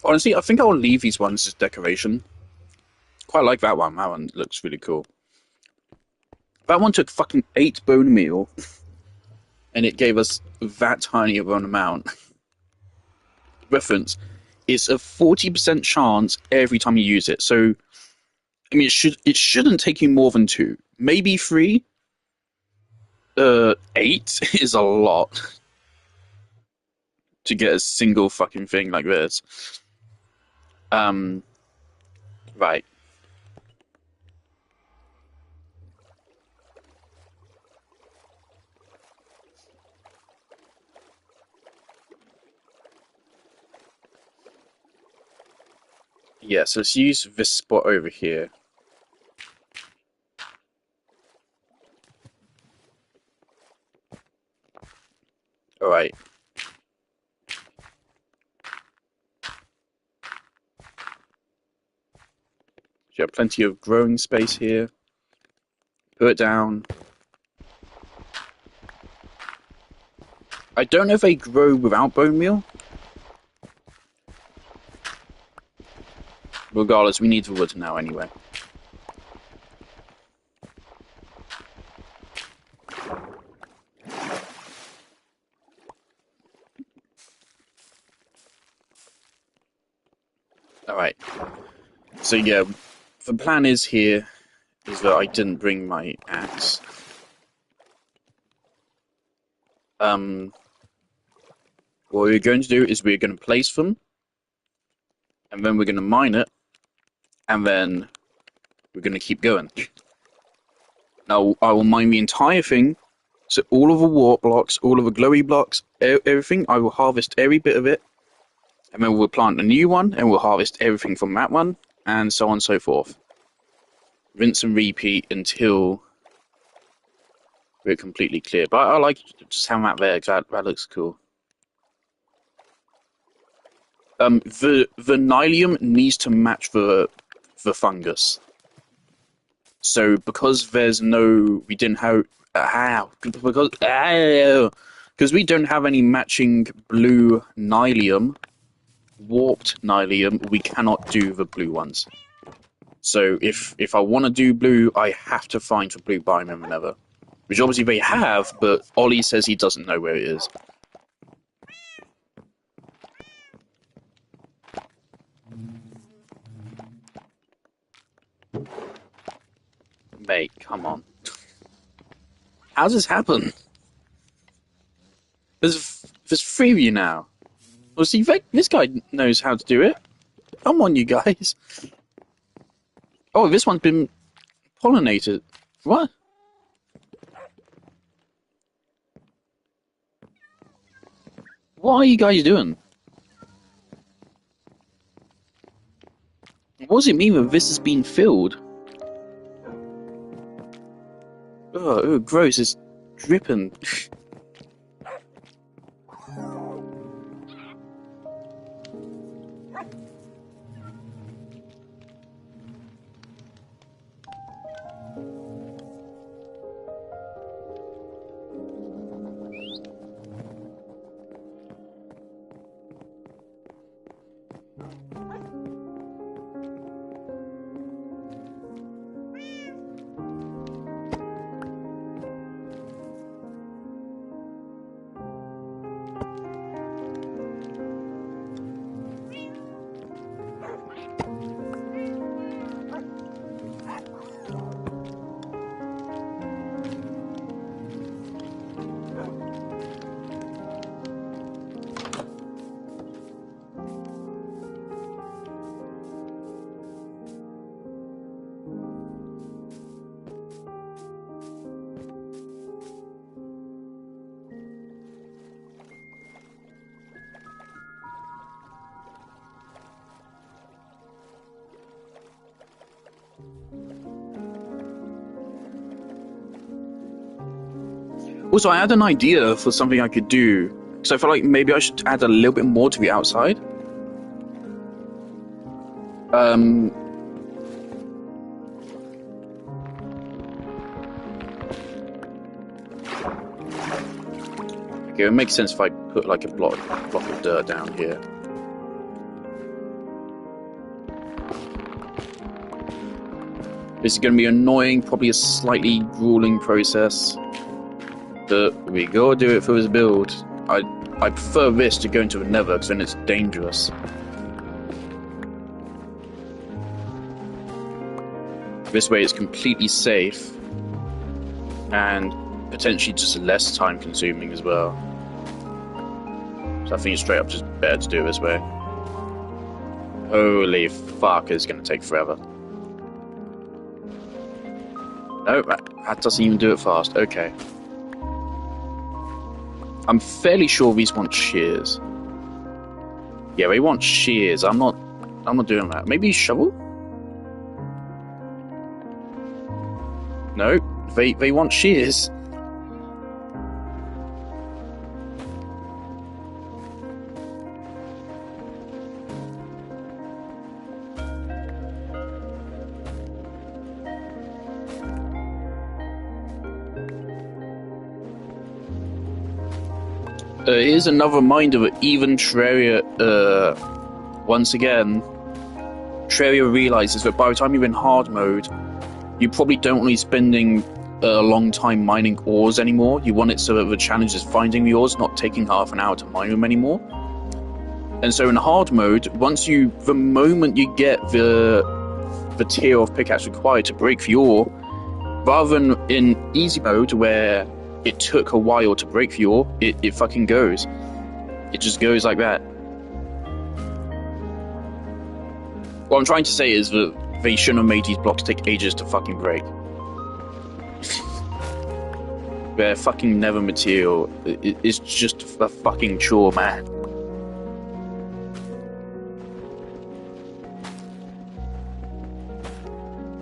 Honestly, I think I'll leave these ones as decoration. Quite like that one. That one looks really cool. That one took fucking 8 bone meal, and it gave us that tiny of an amount. reference, it's a 40% chance every time you use it. So, I mean, it shouldn't take you more than 2, maybe 3. 8 is a lot to get a single fucking thing like this. Right. Yeah, so let's use this spot over here. Alright. You have plenty of growing space here. Put it down. I don't know if they grow without bone meal. Regardless, we need the wood now anyway. Alright. So yeah, the plan is here is that I didn't bring my axe. What we're going to do is we're going to place them, and then we're going to mine it, and then we're going to keep going. Now, I will mine the entire thing, so all of the warp blocks, all of the glowy blocks, everything, I will harvest every bit of it, and then we'll plant a new one, and we'll harvest everything from that one, and so on and so forth. Rinse and repeat until we're completely clear. But I like just having that there, because that looks cool. The nylium needs to match the fungus. So because there's no, we didn't have because we don't have any matching blue nylium, warped nylium, we cannot do the blue ones. So if I want to do blue, I have to find the blue biome Nether, which obviously they have, but Ollie says he doesn't know where it is. Mate, come on. How does this happen? There's 3 of you now. Well, see, this guy knows how to do it. Come on, you guys. Oh, this one's been pollinated. What? What are you guys doing? What does it mean when this has been filled? Oh, gross, it's dripping. Also, I had an idea for something I could do. So I felt like maybe I should add a little bit more to the outside. Okay, it makes sense if I put like a block of dirt down here. This is going to be annoying, probably a slightly grueling process. But we gotta do it for this build. I prefer this to going to the Nether, because then it's dangerous. This way it's completely safe, and potentially just less time consuming as well. So I think it's straight up just better to do it this way. Holy fuck, it's gonna take forever. No, that doesn't even do it fast. Okay. I'm fairly sure these want shears. Yeah, they want shears. I'm not doing that. Maybe shovel? No, they want shears. Here's another reminder that even Terraria, once again, Terraria realizes that by the time you're in hard mode, you probably don't want to be spending a long time mining ores anymore. You want it so that the challenge is finding the ores, not taking half an hour to mine them anymore. And so in hard mode, the moment you get the tier of pickaxe required to break the ore, rather than in easy mode where it took a while to break the ore, it fucking goes. It just goes like that. What I'm trying to say is that they shouldn't have made these blocks take ages to fucking break. Their fucking Nether material is just a fucking chore, man.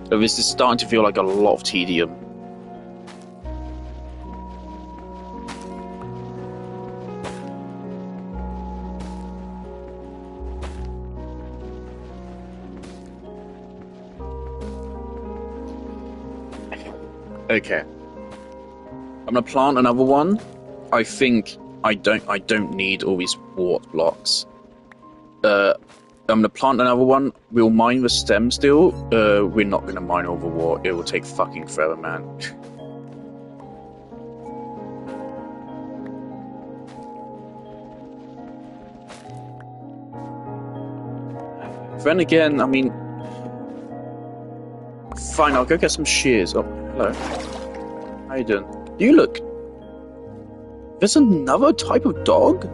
So this is starting to feel like a lot of tedium. Okay. I'm gonna plant another one. I think I don't need all these wart blocks. I'm gonna plant another one. We'll mine the stem still. We're not gonna mine all the wart. It will take fucking forever, man. Then again, I mean, fine. I'll go get some shears. Oh, hello. How you doing? You look... There's another type of dog?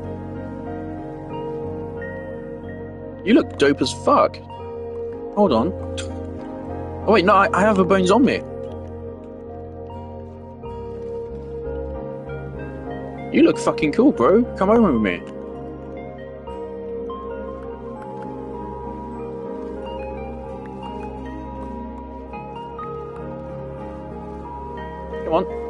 You look dope as fuck. Hold on. Oh wait, no, I have the bones on me. You look fucking cool, bro. Come over with me. Come on.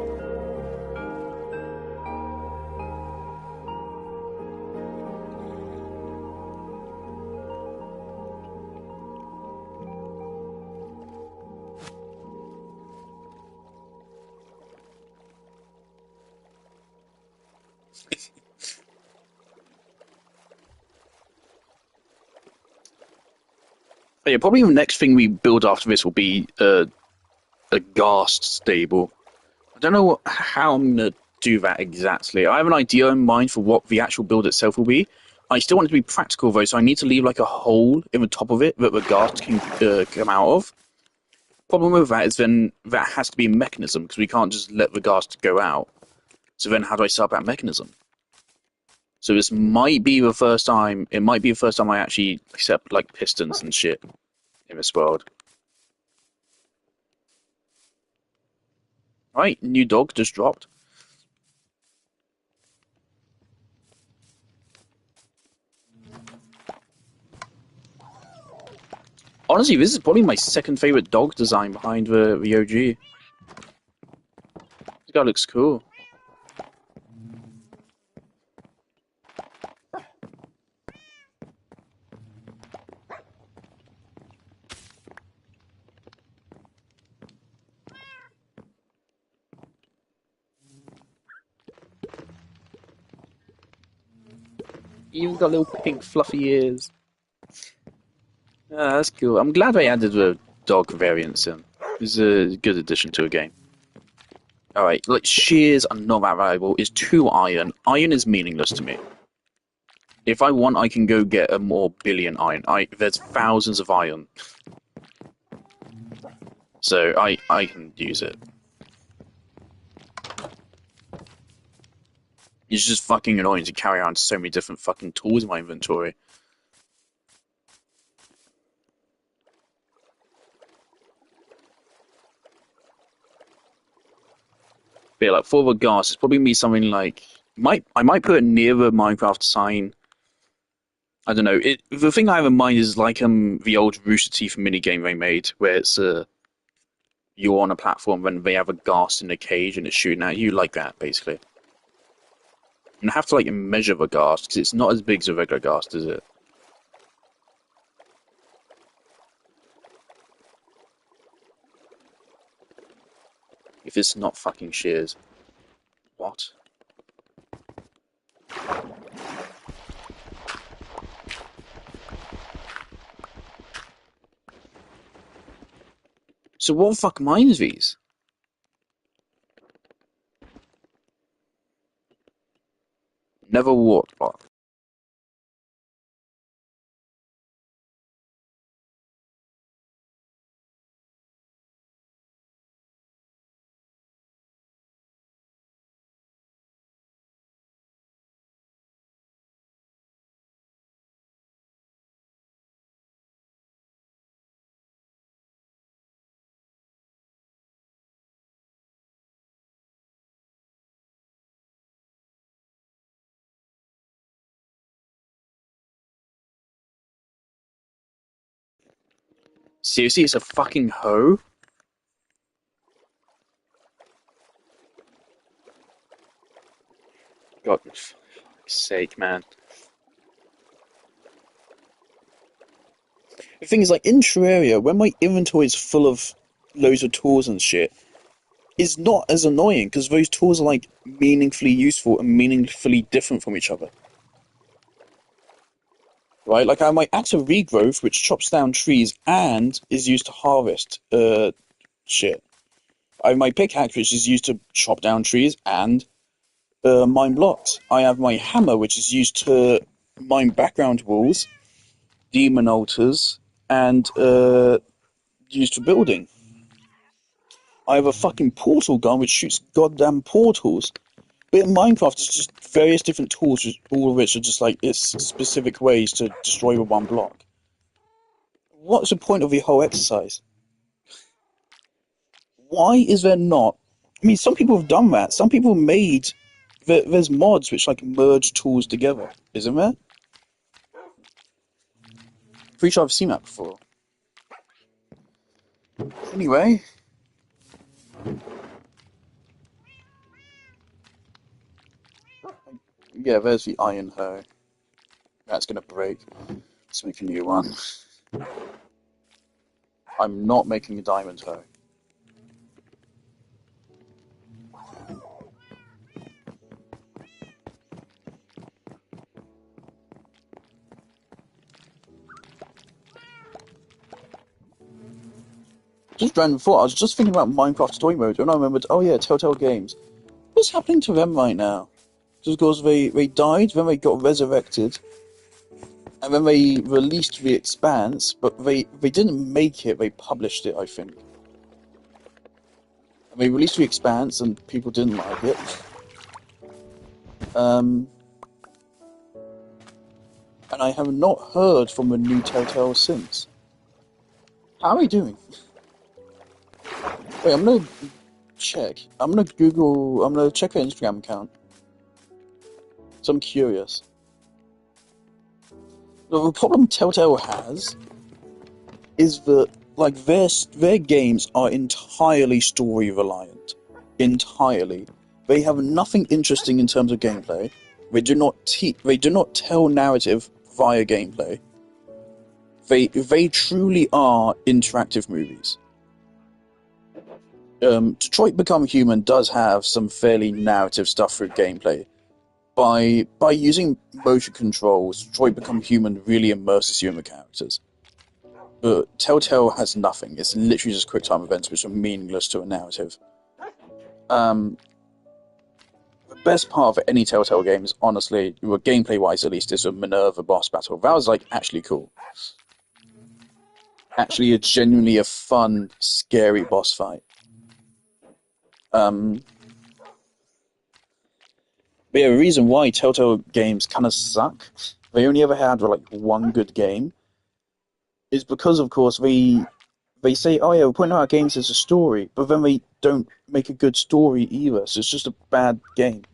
Yeah, probably the next thing we build after this will be a ghast stable. I don't know how I'm gonna do that exactly. I have an idea in mind for what the actual build itself will be. I still want it to be practical though, so I need to leave like a hole in the top of it that the ghast can come out of. Problem with that is then that has to be a mechanism because we can't just let the ghast go out. So then how do I set up that mechanism? So this might be the first time. It might be the first time I actually set up like pistons and shit in this world. Right, new dog just dropped. Honestly, this is probably my second favorite dog design behind the OG. This guy looks cool. Even got little pink fluffy ears. Ah, that's cool. I'm glad they added the dog variants in. It's a good addition to a game. Alright, like shears are not that valuable. It's 2 iron. Iron is meaningless to me. If I want, I can go get a more billion iron. There's thousands of iron, so I can use it. It's just fucking annoying to carry around so many different fucking tools in my inventory. But yeah, like for the gas, it's probably be something like I might put it near the Minecraft sign. I don't know. The thing I have in mind is like the old Rooster Teeth minigame they made, where it's you're on a platform and they have a ghast in a cage and it's shooting at you, like that basically. And I have to like measure the ghast because it's not as big as a regular ghast, is it? If it's not fucking shears. What? So what the fuck mines these? Never what? Seriously, it's a fucking hoe? God, for fuck's sake, man. The thing is, like, in Terraria, when my inventory is full of loads of tools and shit, it's not as annoying, because those tools are, like, meaningfully useful and meaningfully different from each other. Right? Like, I have my active regrowth, which chops down trees and is used to harvest, shit. I have my pickaxe, which is used to chop down trees and mine blocks. I have my hammer, which is used to mine background walls, demon altars, and used for building. I have a fucking portal gun which shoots goddamn portals. But in Minecraft, it's just various different tools, all of which are just like it's specific ways to destroy with one block. What's the point of the whole exercise? Why is there not? I mean, some people have done that. Some people made. There's mods which like merge tools together, isn't there? Pretty sure I've seen that before. Anyway. Yeah, there's the iron hoe. That's gonna break. Let's make a new one. I'm not making a diamond hoe. Just random thought, I was just thinking about Minecraft story mode and I remembered, oh yeah, Telltale Games. What's happening to them right now? Just because they died, then they got resurrected, and then they released The Expanse, but they didn't make it, they published it, I think. And they released The Expanse and people didn't like it. And I have not heard from the new Telltale since. How are we doing? Wait, I'm gonna check. I'm gonna check her Instagram account. So I'm curious. The problem Telltale has is that like their games are entirely story reliant. Entirely. They have nothing interesting in terms of gameplay. They do not tell narrative via gameplay. They truly are interactive movies. Detroit Become Human does have some fairly narrative stuff through gameplay. By using motion controls, Detroit Become Human really immerses you in the characters. But Telltale has nothing. It's literally just quick time events which are meaningless to a narrative. The best part of any Telltale game is honestly, well, gameplay wise at least, is a Minerva boss battle. That was like actually cool. Actually, it's genuinely a fun, scary boss fight. Um, but yeah, the reason why Telltale games kind of suck, they only ever had like one good game, is because of course they say, oh yeah, we're putting out our games as a story, but then they don't make a good story either. So it's just a bad game.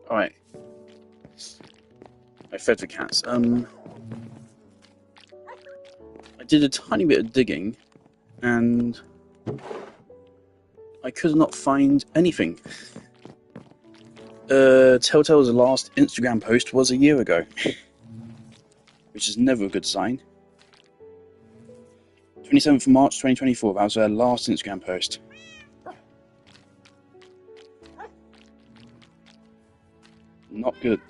Alright. I fed the cats. I did a tiny bit of digging, and I could not find anything. Telltale's last Instagram post was a year ago, which is never a good sign. 27th of March 2024, that was their last Instagram post. Not good.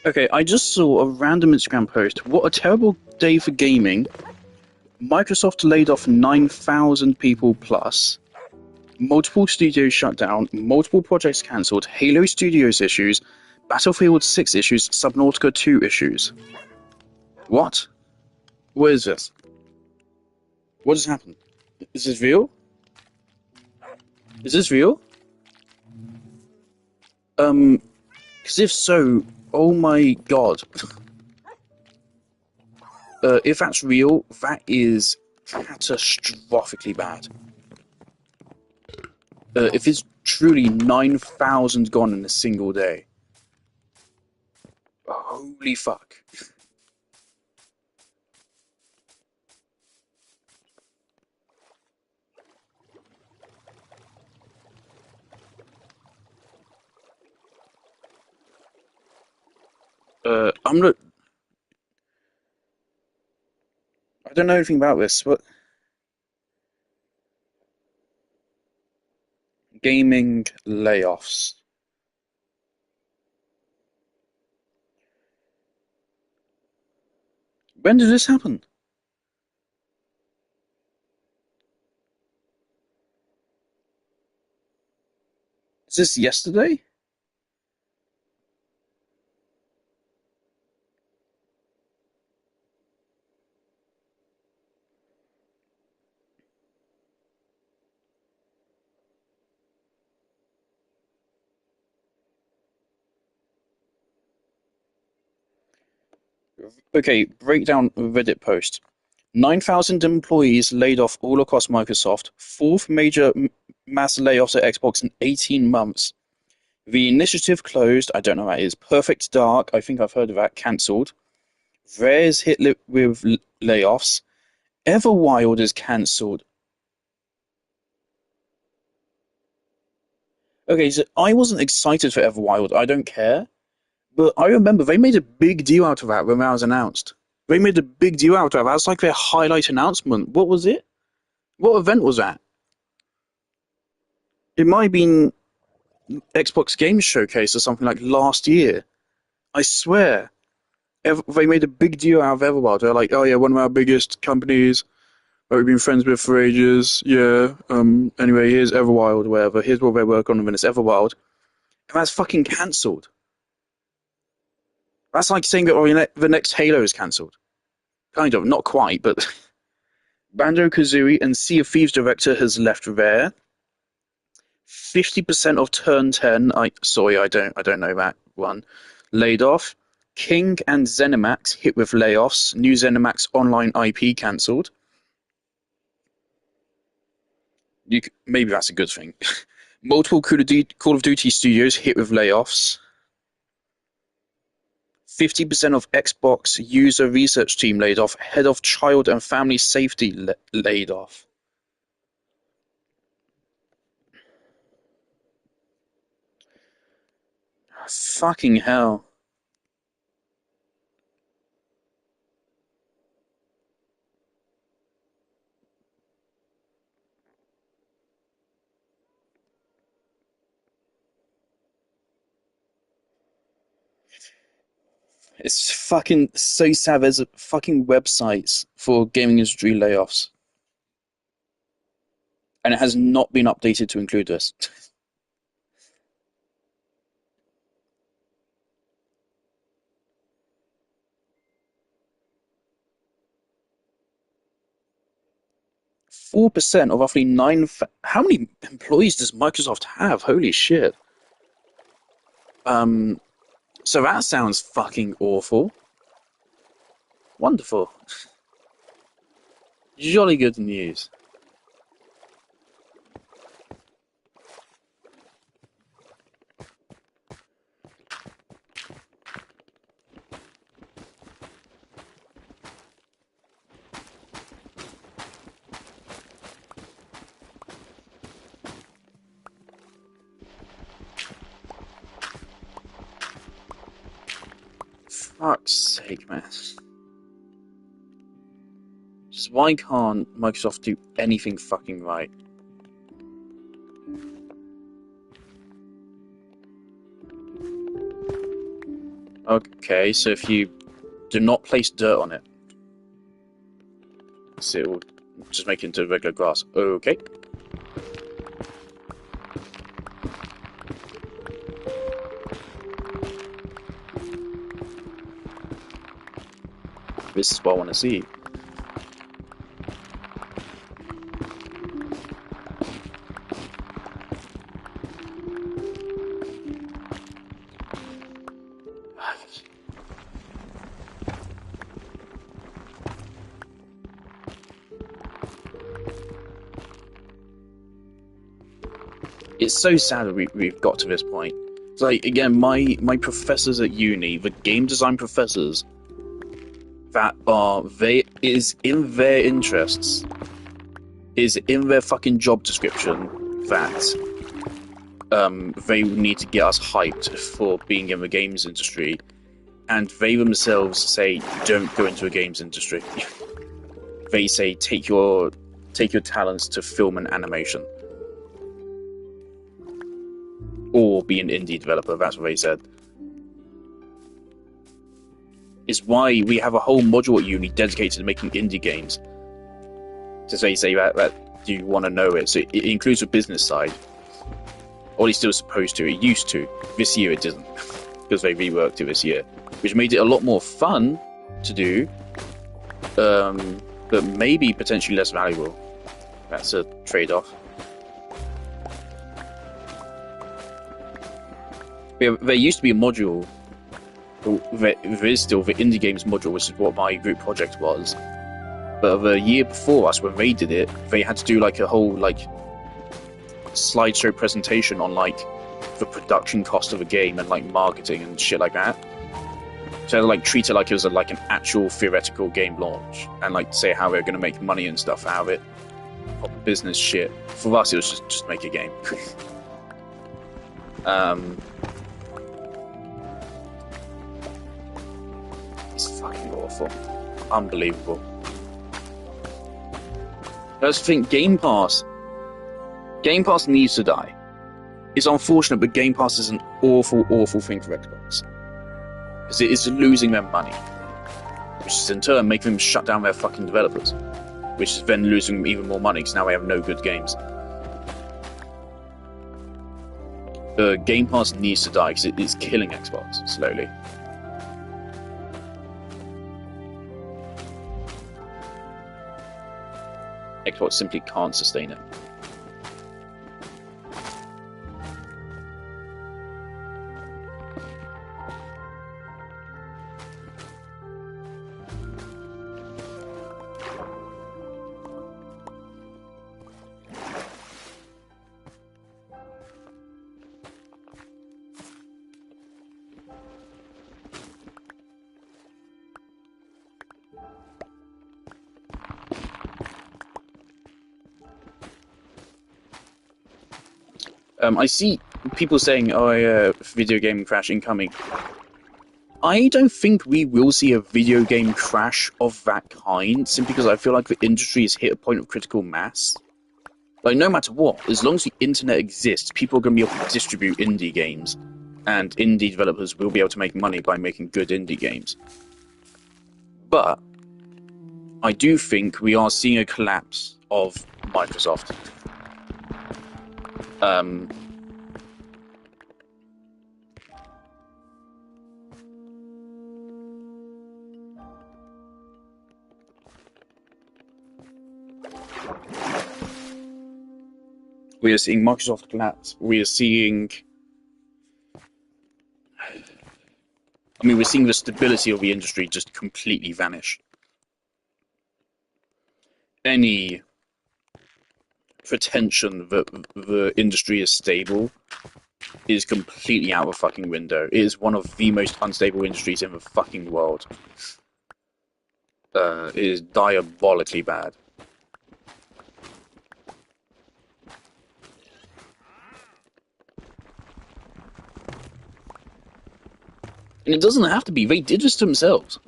Okay, I just saw a random Instagram post. What a terrible day for gaming. Microsoft laid off 9,000 people plus. Multiple studios shut down. Multiple projects cancelled. Halo Studios issues. Battlefield 6 issues. Subnautica 2 issues. What? What is this? What has happened? Is this real? Is this real? Because if so, oh my god. If that's real, that is catastrophically bad. If it's truly 9,000 gone in a single day. Holy fuck. I'm not... I don't know anything about this, but... Gaming layoffs. When did this happen? Is this yesterday? Okay, breakdown Reddit post. 9,000 employees laid off all across Microsoft. Fourth major mass layoffs at Xbox in 18 months. The initiative closed. I don't know what that is. Perfect Dark. I think I've heard of that. Cancelled. Rare's hit with layoffs. Everwild is cancelled. Okay, so I wasn't excited for Everwild. I don't care. But I remember they made a big deal out of that when that was announced. They made a big deal out of that. That's like their highlight announcement. What was it? What event was that? It might have been Xbox Games Showcase or something like last year. I swear. They made a big deal out of Everwild. They're like, oh yeah, one of our biggest companies that we've been friends with for ages. Yeah. Anyway, here's Everwild, whatever. Here's what they work on, and it's Everwild. And that's fucking cancelled. That's like saying that the next Halo is cancelled. Kind of, not quite, but Banjo-Kazooie and Sea of Thieves director has left Rare. 50% of Turn 10, I don't know that one, laid off. King and ZeniMax hit with layoffs. New ZeniMax Online IP cancelled. Maybe that's a good thing. Multiple Call of Duty studios hit with layoffs. 50% of Xbox user research team laid off. Head of child and family safety laid off. Fucking hell. It's fucking so sad. There's fucking websites for gaming industry layoffs, and it has not been updated to include this. 4% of roughly nine. How many employees does Microsoft have? Holy shit. So that sounds fucking awful. Wonderful. Jolly good news. Fuck's sake, man. Just why can't Microsoft do anything fucking right? Okay, so if you do not place dirt on it, so it will just make it into regular grass. Okay. This is what I want to see. It's so sad that we've got to this point. It's like, again, my professors at uni, the game design professors, that is in their interests, is in their fucking job description that they need to get us hyped for being in the games industry, and they themselves say, don't go into a games industry. They say, take your talents to film and animation. Or be an indie developer, that's what they said. Is why we have a whole module at uni dedicated to making indie games. So they say that do you want to know it? So it includes the business side. Or it's still supposed to. It used to. This year it didn't. Because they reworked it this year. Which made it a lot more fun to do. But maybe potentially less valuable. That's a trade-off. There used to be a module, there is still the indie games module, which is what my group project was. But the year before us, when they did it, they had to do like a whole like slideshow presentation on like the production cost of a game and like marketing and shit like that. So like treat it like it was like an actual theoretical game launch, and like say how they're going to make money and stuff out of it, proper business shit. For us, it was just make a game. It's fucking awful. Unbelievable. I just think Game Pass needs to die. It's unfortunate, but Game Pass is an awful, awful thing for Xbox. Because it is losing them money. Which is in turn making them shut down their fucking developers. Which is then losing them even more money, because now they have no good games. Game Pass needs to die, because it is killing Xbox, slowly. Xbox simply can't sustain it. I see people saying, "Oh, yeah, video game crash incoming." I don't think we will see a video game crash of that kind, simply because I feel like the industry has hit a point of critical mass. Like, no matter what, as long as the internet exists, people are going to be able to distribute indie games, and indie developers will be able to make money by making good indie games. But I do think we are seeing a collapse of Microsoft. We are seeing Microsoft collapse. We are seeing... I mean, we're seeing the stability of the industry just completely vanish. Any pretension that the industry is stable is completely out of the fucking window. It is one of the most unstable industries in the fucking world. It is diabolically bad. And it doesn't have to be. They did this to themselves.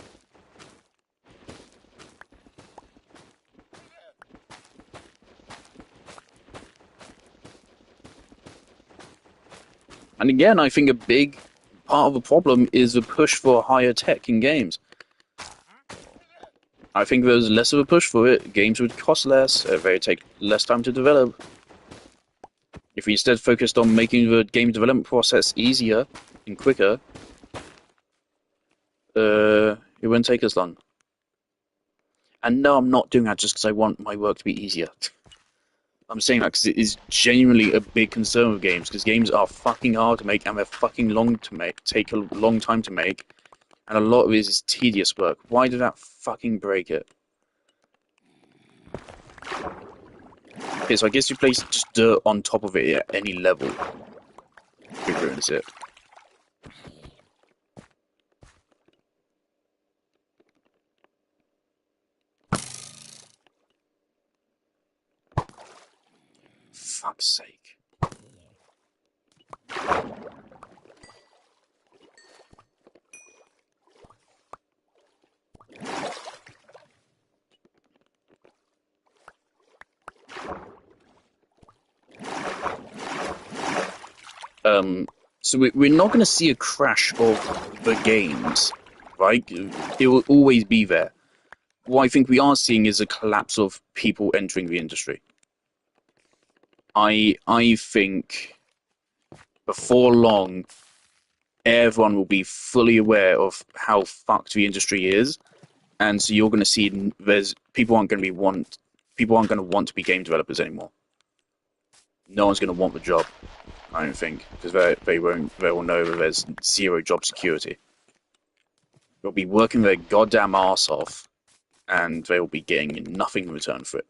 And again, I think a big part of the problem is the push for higher tech in games. I think there's less of a push for it. Games would cost less. They would take less time to develop. If we instead focused on making the game development process easier and quicker, it wouldn't take as long. And no, I'm not doing that just because I want my work to be easier. I'm saying that because it is genuinely a big concern with games, because games are fucking hard to make and they're fucking long to make, take a long time to make, and a lot of it is tedious work. Why did that fucking break it? Okay, so I guess you place just dirt on top of it at any level. It ruins it. Fuck's sake. So we're not going to see a crash of the games, right? It will always be there. What I think we are seeing is a collapse of people entering the industry. I think before long, everyone will be fully aware of how fucked the industry is, and so you're going to see people aren't going to want to be game developers anymore. No one's going to want the job, I don't think, because they will know that there's zero job security. They'll be working their goddamn arse off, and they will be getting nothing in return for it.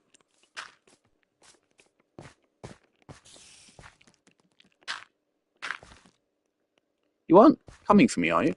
You aren't coming for me, are you?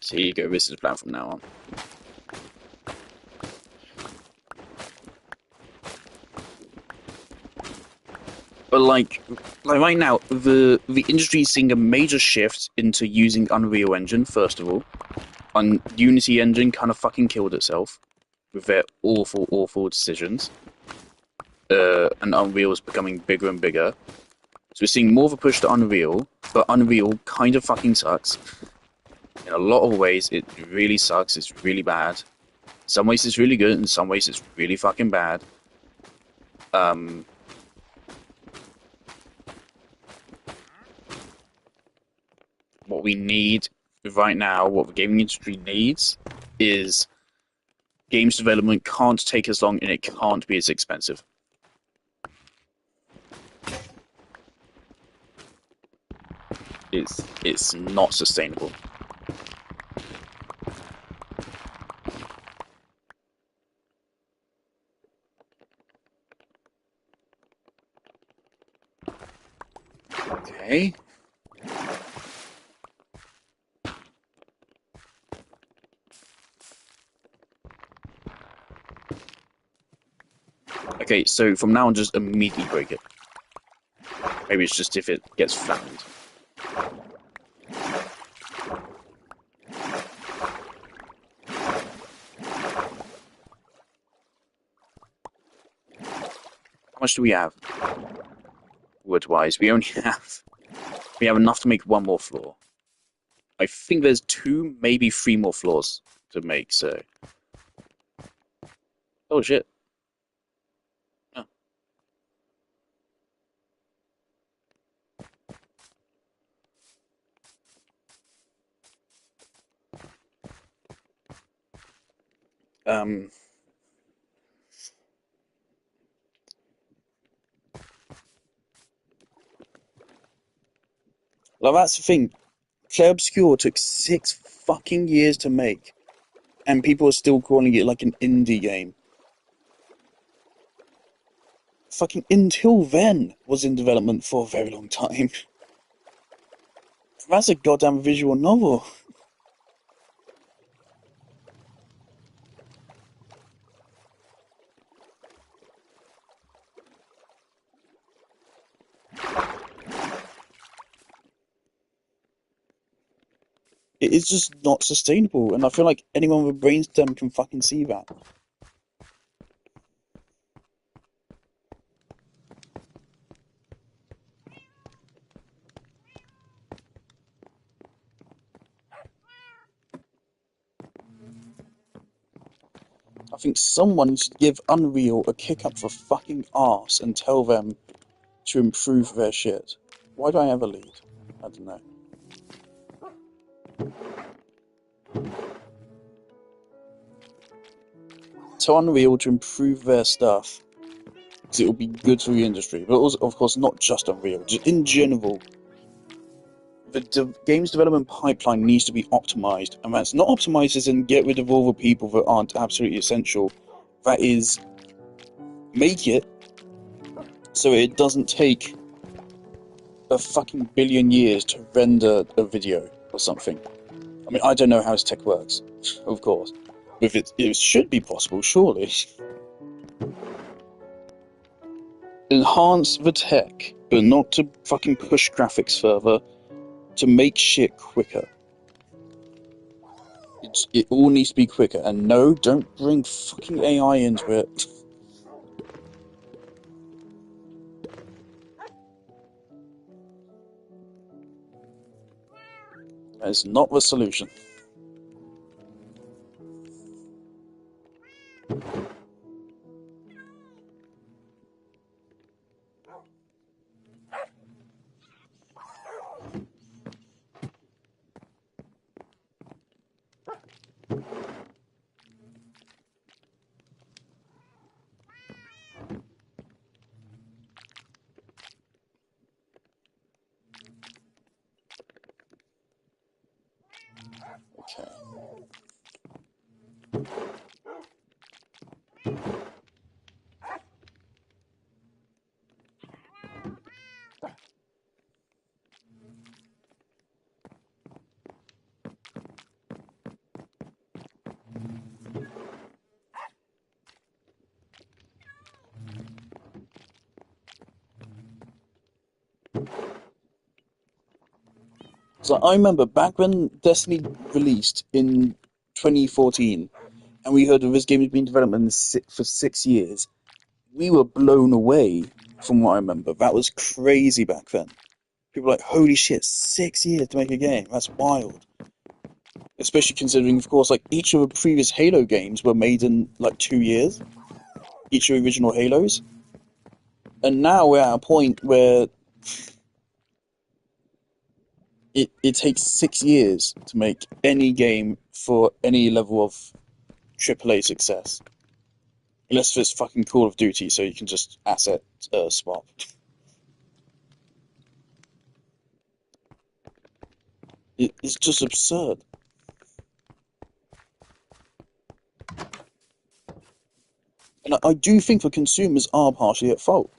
So here you go, this is the plan from now on. But like right now, the industry is seeing a major shift into using Unreal Engine, first of all. Unity Engine kind of fucking killed itself with their awful, awful decisions. And Unreal is becoming bigger and bigger. So we're seeing more of a push to Unreal, but Unreal kind of fucking sucks. In a lot of ways, it really sucks. It's really bad. Some ways it's really good, and some ways it's really fucking bad. What we need right now, what the gaming industry needs, is games development can't take as long and it can't be as expensive. It's not sustainable. Okay. Okay, so from now on, just immediately break it. Maybe it's just if it gets flattened. How much do we have? Wood-wise, we have enough to make one more floor. I think there's 2, maybe 3 more floors to make, so... Oh shit. Oh. Well, that's the thing. Clair Obscur took 6 fucking years to make, and people are still calling it like an indie game. Fucking Until Then was in development for a very long time. That's a goddamn visual novel. It is just not sustainable, and I feel like anyone with a brainstem can fucking see that. I think someone should give Unreal a kick up the fucking arse and tell them to improve their shit. Why do I have a lead? I don't know. Tell Unreal to improve their stuff, because it will be good for the industry. But also, of course, not just Unreal. Just in general, the games development pipeline needs to be optimized, and that's not optimized as in get rid of all the people that aren't absolutely essential. That is, make it so it doesn't take a fucking billion years to render a video or something. I mean, I don't know how this tech works, of course. If it should be possible, surely. Enhance the tech, but not to fucking push graphics further, to make shit quicker. It all needs to be quicker, and no, don't bring fucking AI into it. That is not the solution. Okay. So I remember back when Destiny released in 2014, and we heard of this game had been in development for 6 years, we were blown away from what I remember. That was crazy back then. People were like, holy shit, 6 years to make a game. That's wild. especially considering, of course, like each of the previous Halo games were made in like 2 years, each of the original Halos, and now we're at a point where it takes 6 years to make any game for any level of AAA success. Unless it's fucking Call of Duty, so you can just asset swap. It's just absurd. And I do think the consumers are partially at fault.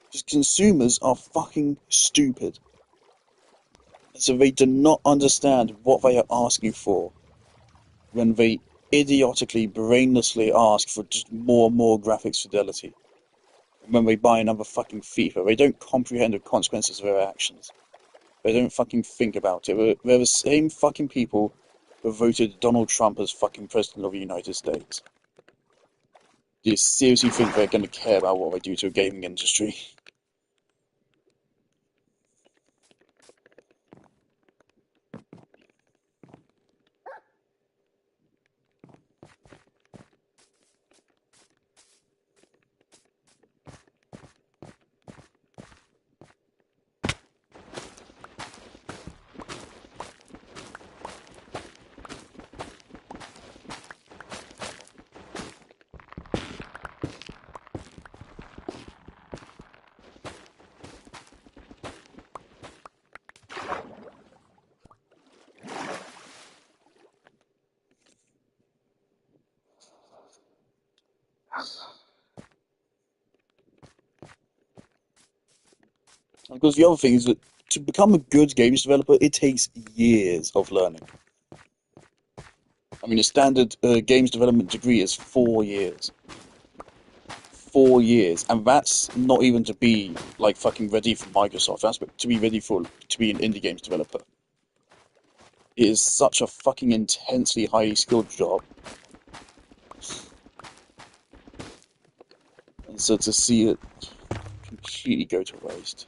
Because consumers are fucking stupid. So they do not understand what they are asking for when they idiotically, brainlessly ask for just more and more graphics fidelity. When they buy another fucking FIFA, they don't comprehend the consequences of their actions. They don't fucking think about it. They're the same fucking people who voted Donald Trump as fucking president of the United States. Do you seriously think they're going to care about what they do to the gaming industry? Because the other thing is that to become a good games developer, it takes years of learning. I mean, a standard games development degree is 4 years. 4 years, and that's not even to be like fucking ready for Microsoft. That's to be ready to be an indie games developer. It is such a fucking intensely highly skilled job, and so to see it completely go to waste.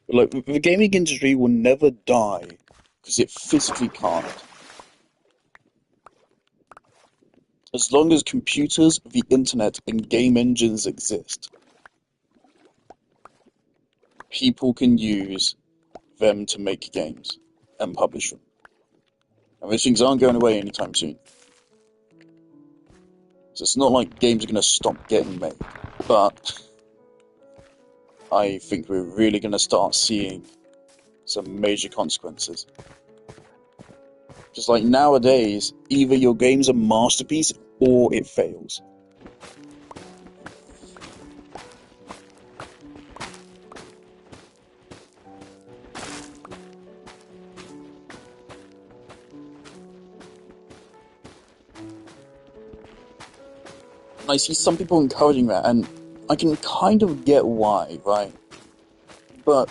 Like, the gaming industry will never die because it physically can't. As long as computers, the internet, and game engines exist, people can use them to make games and publish them. And those things aren't going away anytime soon. So it's not like games are going to stop getting made. But I think we're really going to start seeing some major consequences. Just like nowadays, either your game's a masterpiece or it fails. And I see some people encouraging that, and I can kind of get why, right? But,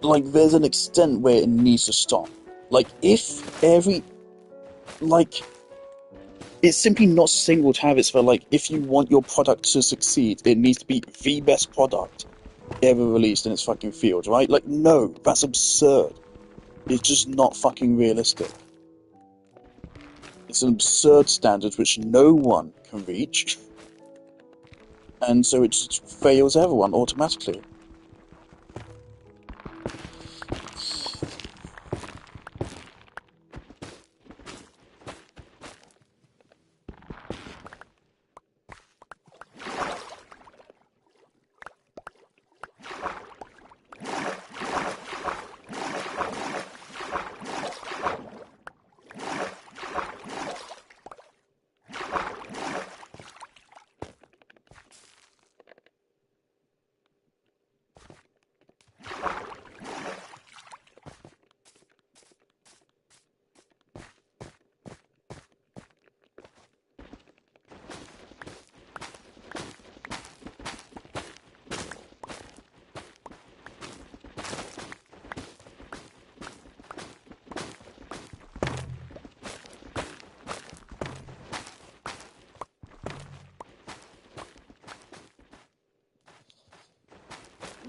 like, there's an extent where it needs to stop. Like, if every... Like, it's simply not sustainable to have it for, like, if you want your product to succeed, it needs to be the best product ever released in its fucking field, right? Like, no, that's absurd. It's just not fucking realistic. It's an absurd standard which no one can reach, and so it just fails everyone automatically.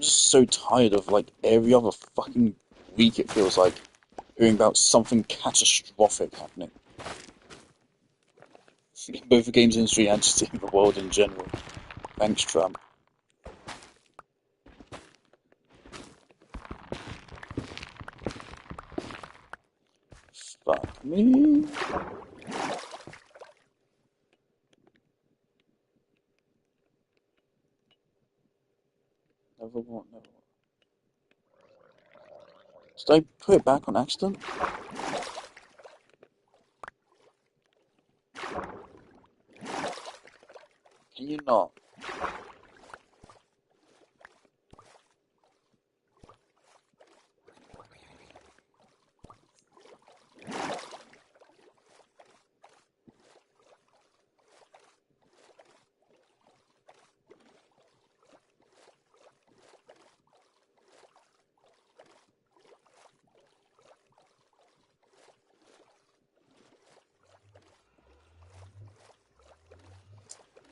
just so tired of like every other fucking week it feels like hearing about something catastrophic happening. In both the games industry and just in the world in general. Thanks, Trump. Fuck me. Never want, never want. Did I put it back on accident? Can you not?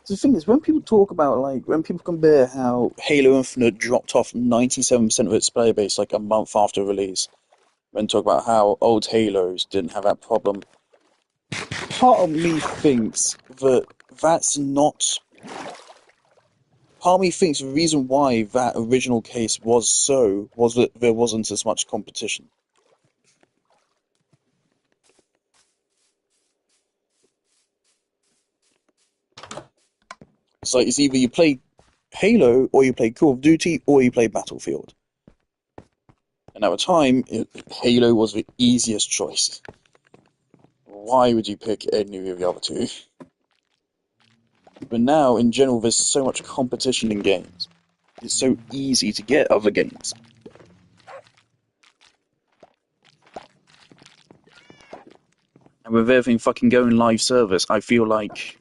The thing is, when people talk about, like, when people compare how Halo Infinite dropped off 97% of its player base like a month after release, when talk about how old Halos didn't have that problem, part of me thinks that that's not. Part of me thinks the reason why that original case was so was that there wasn't as much competition. It's like it's either you play Halo or you play Call of Duty or you play Battlefield. And at the time, Halo was the easiest choice. Why would you pick any of the other two? But now, in general, there's so much competition in games. It's so easy to get other games. And with everything fucking going live service, I feel like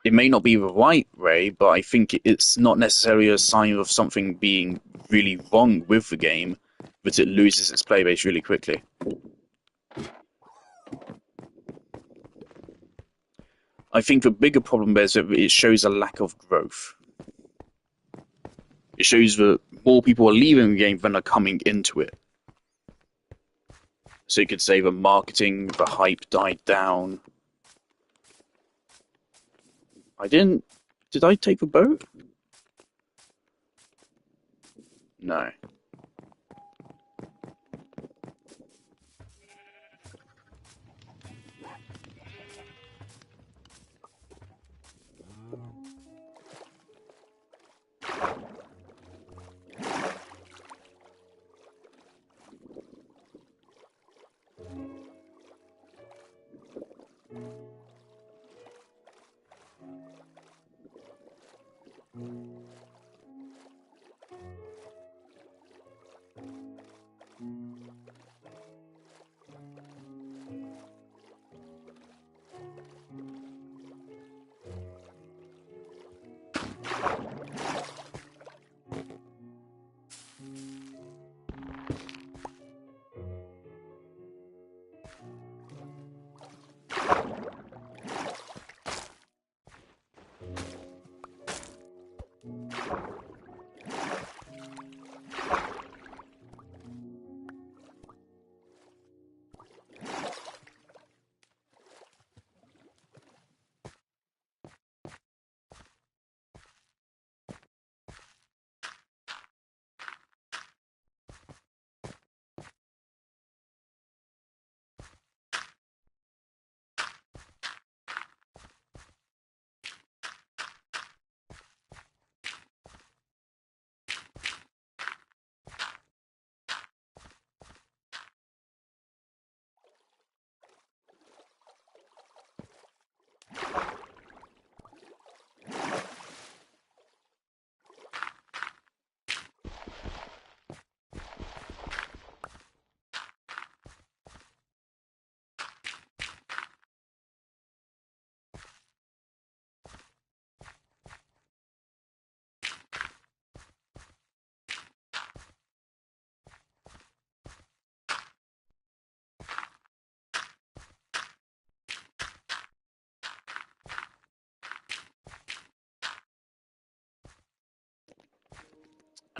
it may not be the right way, but I think it's not necessarily a sign of something being really wrong with the game, but it loses its playbase really quickly. I think the bigger problem is that it shows a lack of growth. It shows that more people are leaving the game than are coming into it. So you could say the marketing, the hype died down. Did I take the boat? No.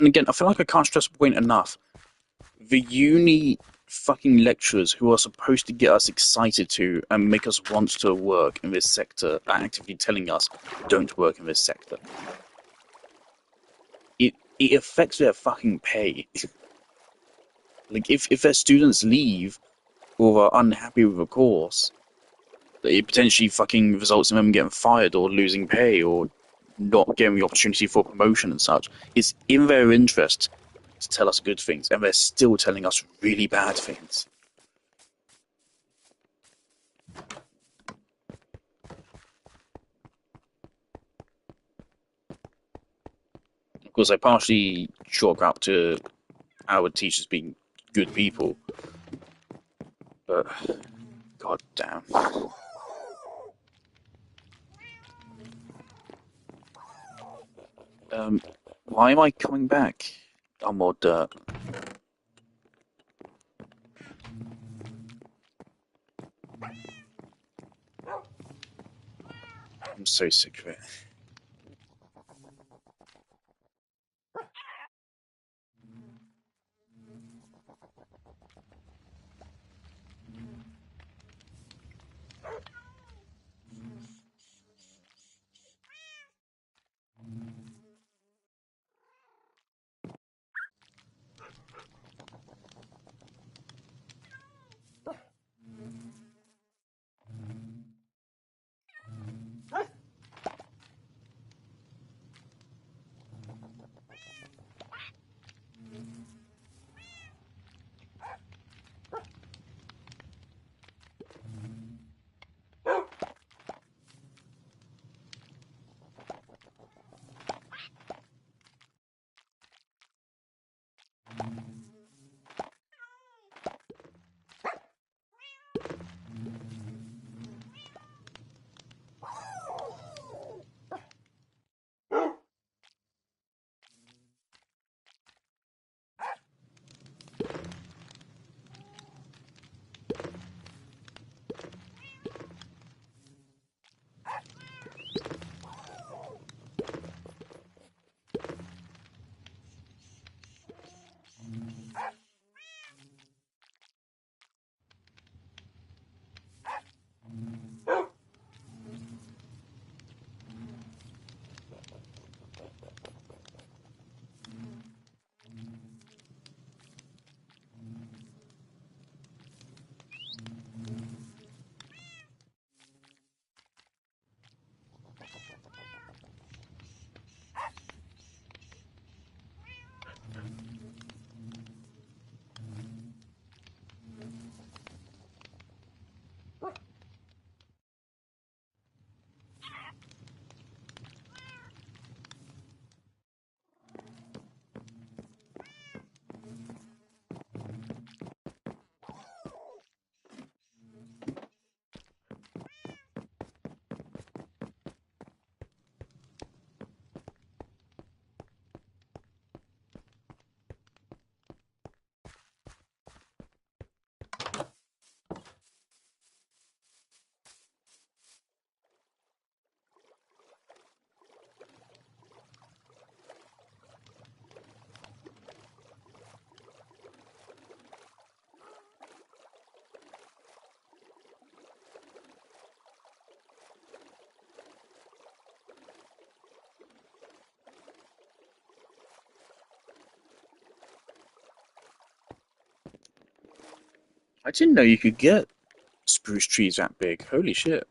And again, I feel like I can't stress the point enough. The uni fucking lecturers who are supposed to get us excited to and make us want to work in this sector are actively telling us don't work in this sector. It affects their fucking pay. Like if their students leave or are unhappy with a course, it potentially fucking results in them getting fired or losing pay or not getting the opportunity for promotion and such. It's in their interest to tell us good things, and they're still telling us really bad things. Of course, I partially chalk up to our teachers being good people, but god damn. Why am I coming back? I'm more dirt. I'm so sick of it. I didn't know you could get spruce trees that big. Holy shit.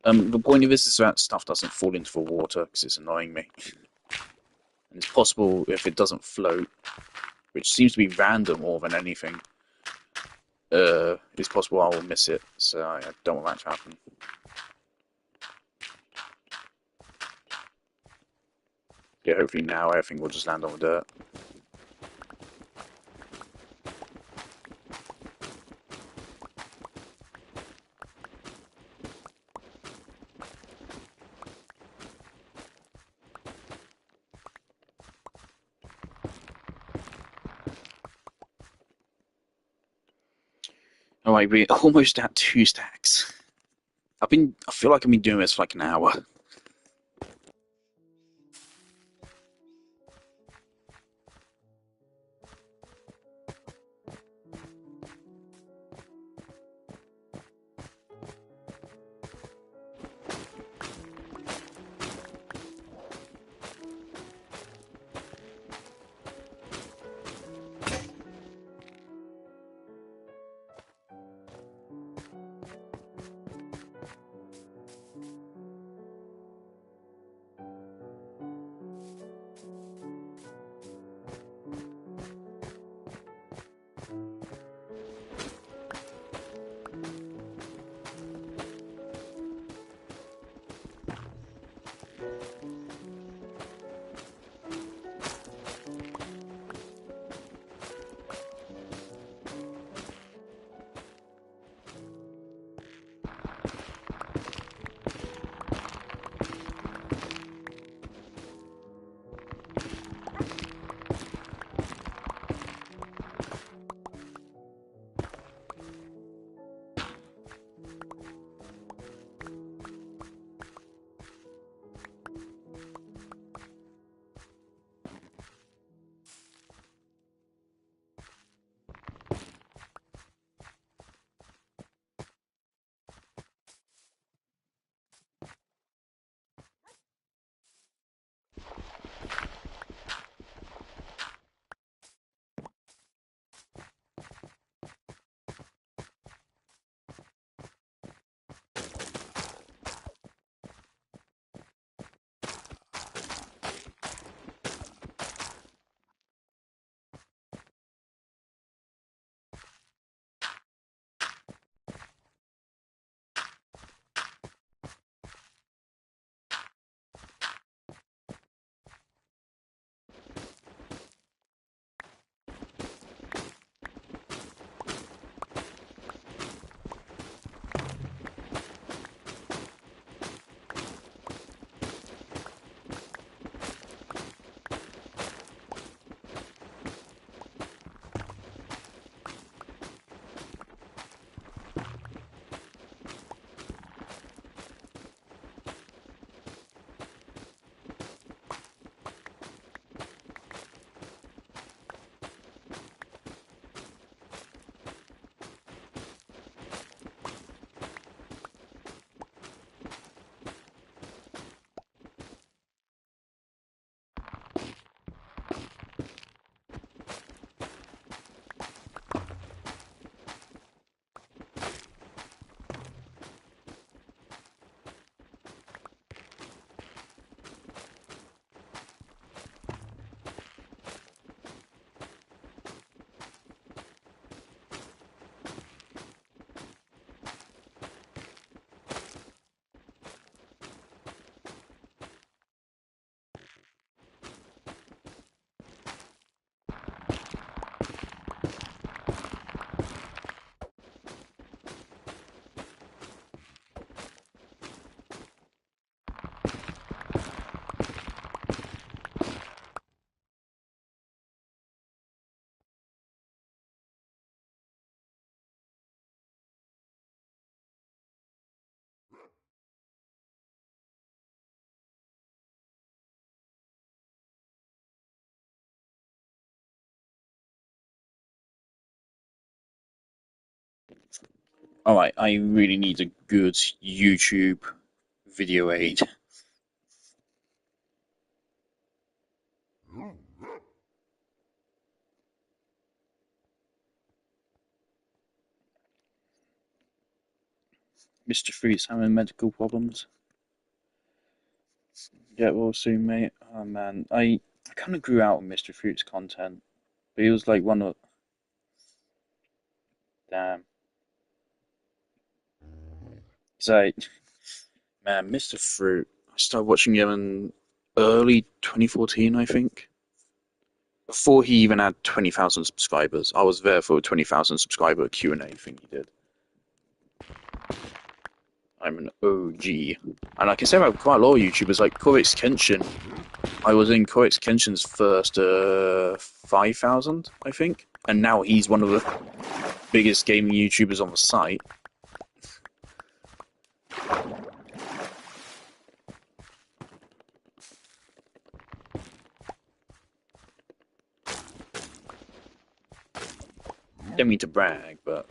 The point of this is that stuff doesn't fall into the water because it's annoying me. And it's possible if it doesn't float, which seems to be random more than anything, it's possible I will miss it, so I don't want that to happen. Yeah, hopefully now everything will just land on the dirt. Alright, we're almost at 2 stacks. I feel like I've been doing this for like an hour. Alright, I really need a good YouTube video aid. Mr. Fruit's having medical problems. Get well soon, mate. Oh man, I kind of grew out of Mr. Fruit's content, but he was like one of. Damn. It's like, man, Mr. Fruit. I started watching him in early 2014, I think. Before he even had 20,000 subscribers. I was there for a 20,000 subscriber Q&A thing he did. I'm an OG. And I can say about quite a lot of YouTubers, like Korix Kenshin. I was in Korix Kenshin's first 5,000, I think. And now he's one of the biggest gaming YouTubers on the site. Don't mean to brag, but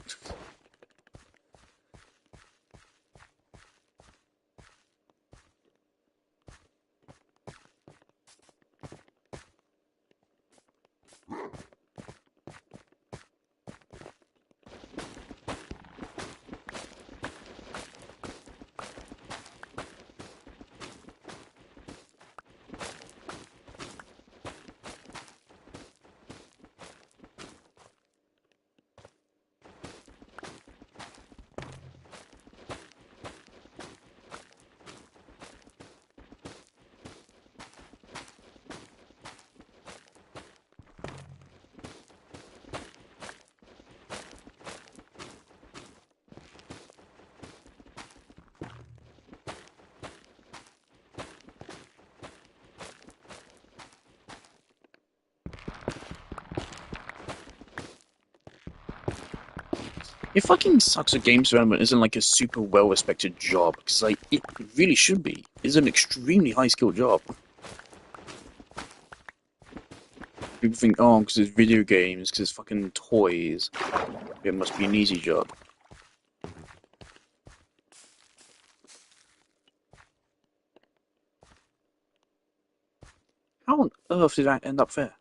it fucking sucks that games development isn't like a super well-respected job, because like it really should be. It's an extremely high-skilled job. People think, oh, because it's video games, because it's fucking toys, it must be an easy job. How on earth did I end up there?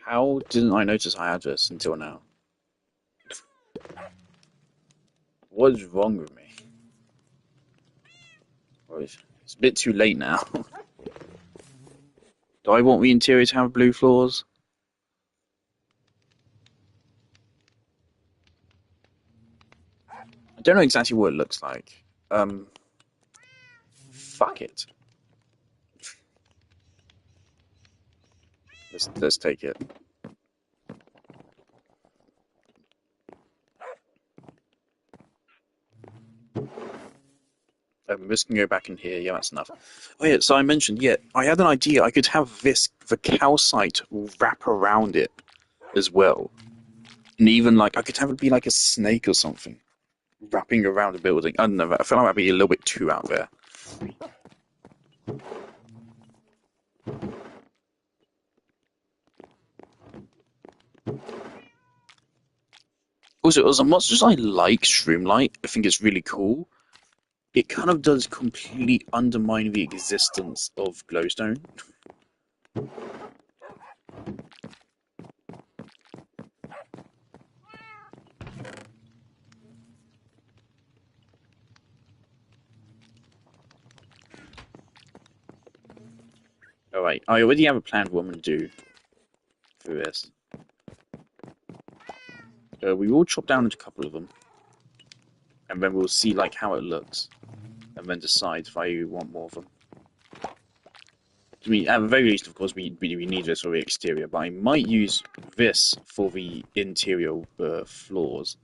How didn't I notice I had this until now? What is wrong with me? Well, it's a bit too late now. Do I want the interior to have blue floors? I don't know exactly what it looks like. Fuck it. Let's take it. I'm just gonna go back in here. Yeah, that's enough. Oh yeah, so I mentioned, yeah, I had an idea. I could have the calcite wrap around it as well, and even like I could have it be like a snake or something wrapping around a building. I don't know. I feel like that'd be a little bit too out there. Also, as much as I like Shroomlight, I think it's really cool. It kind of does completely undermine the existence of Glowstone. Alright, I already have a plan for what I'm going to do for this. We will chop down into a couple of them, and then we'll see like how it looks, and then decide if I want more of them. I mean, at the very least, of course, we need this for the exterior, but I might use this for the interior floors,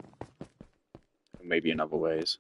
maybe in other ways.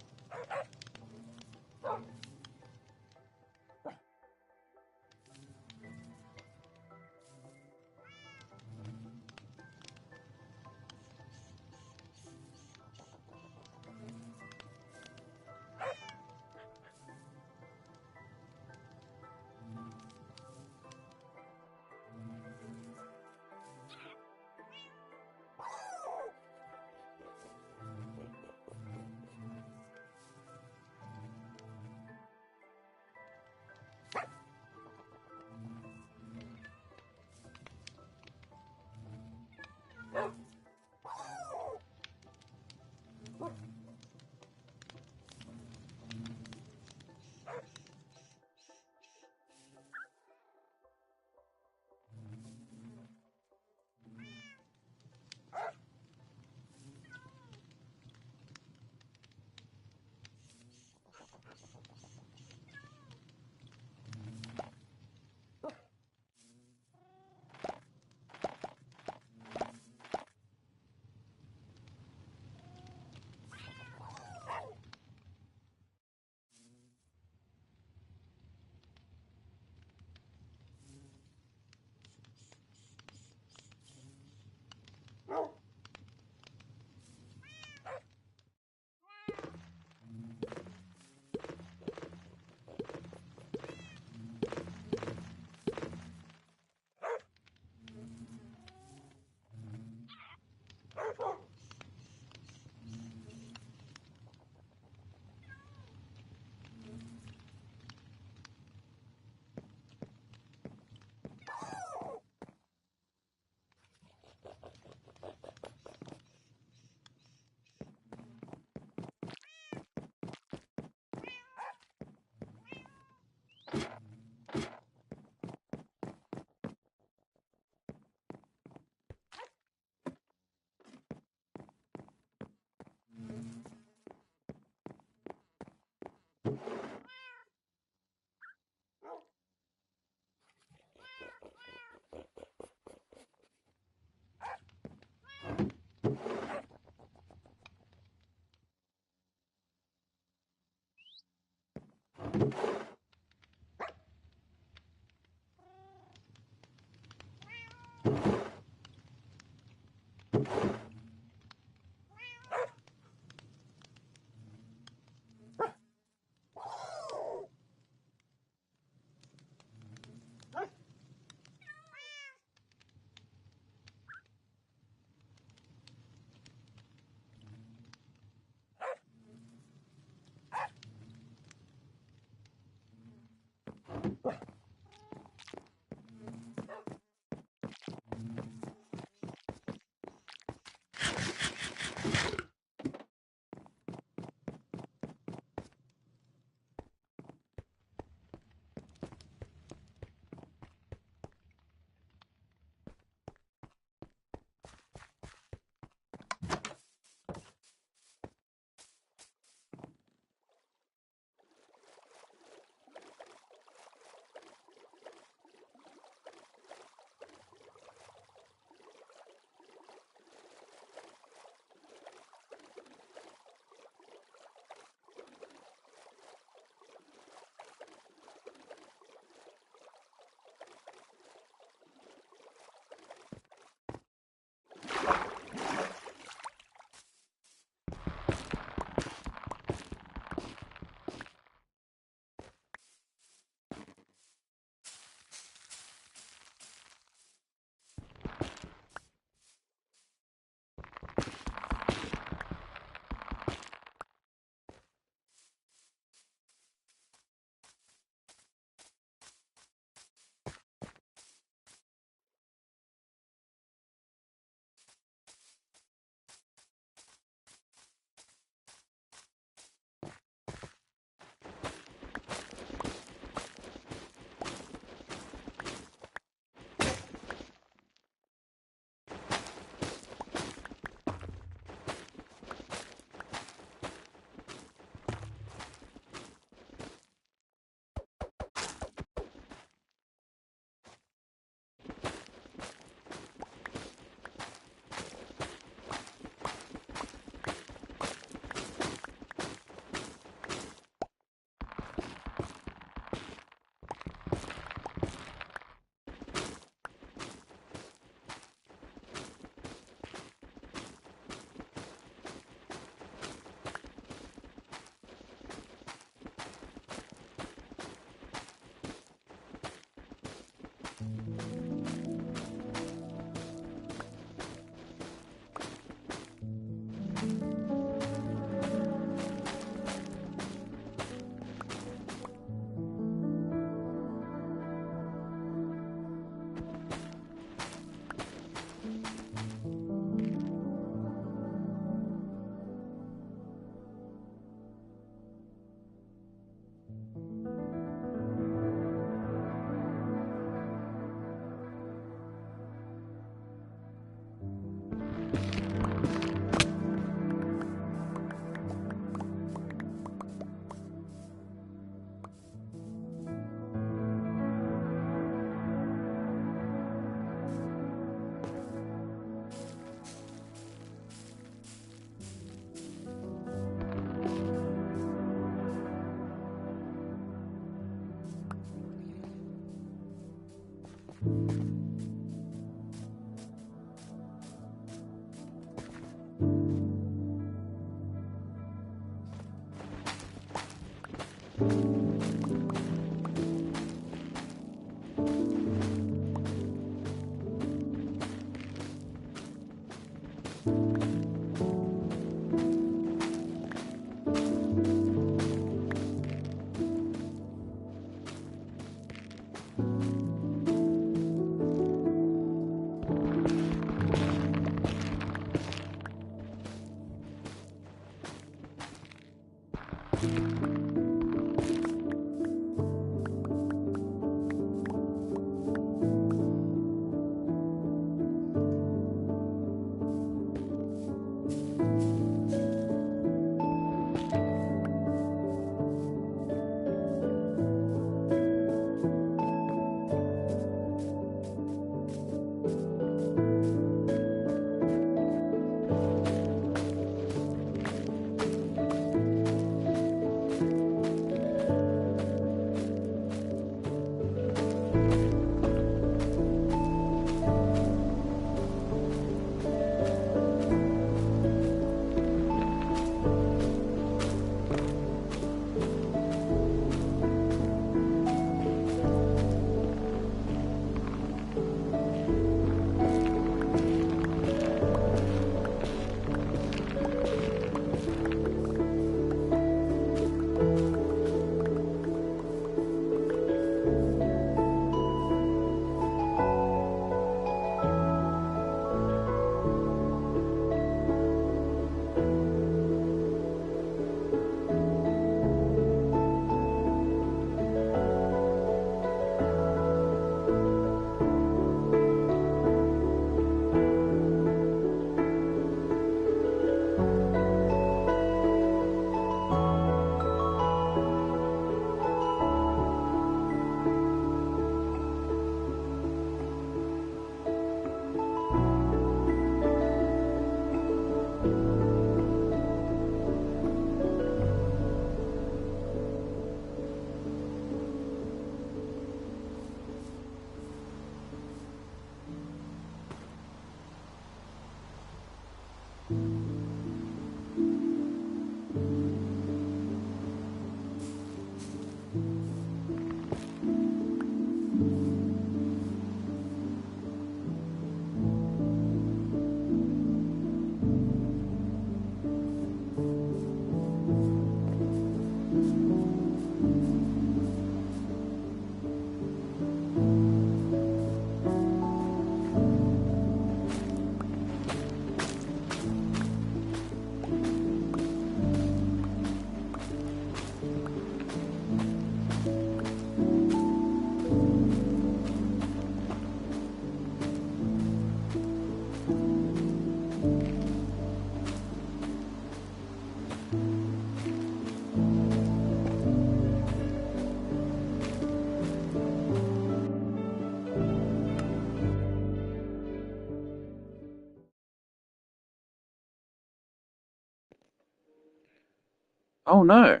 Oh no.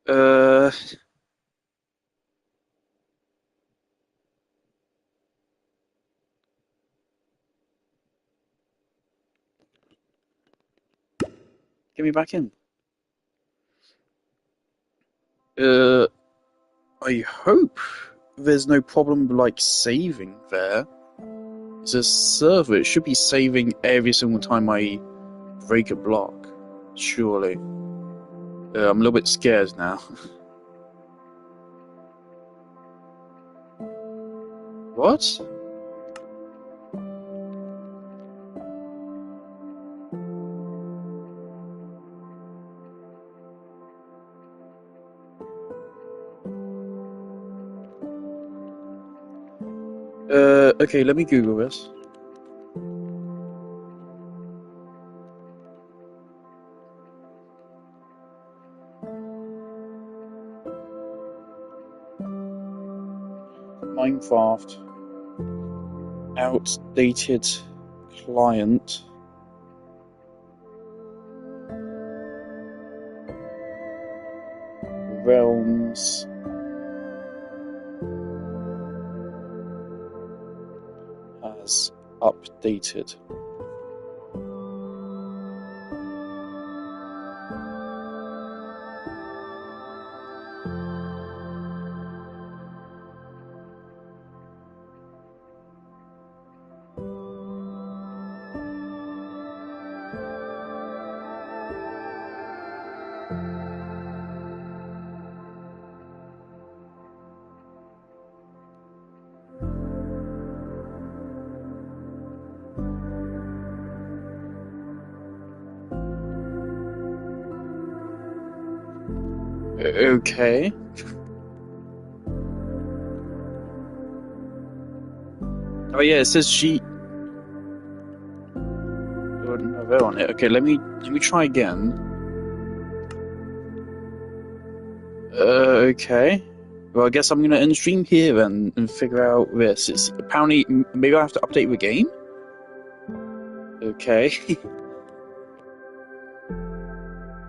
Uh, get me back in. Uh, I hope there's no problem like saving there. It's a server. It should be saving every single time I break a block. Surely. I'm a little bit scared now. What? Okay, let me Google this. Minecraft outdated client realms has updated. Okay. Oh yeah, it says she. Oh, no, they're on it. Okay, let me try again. Okay. Well, I guess I'm gonna end stream here then and figure out this. It's apparently maybe I have to update the game. Okay.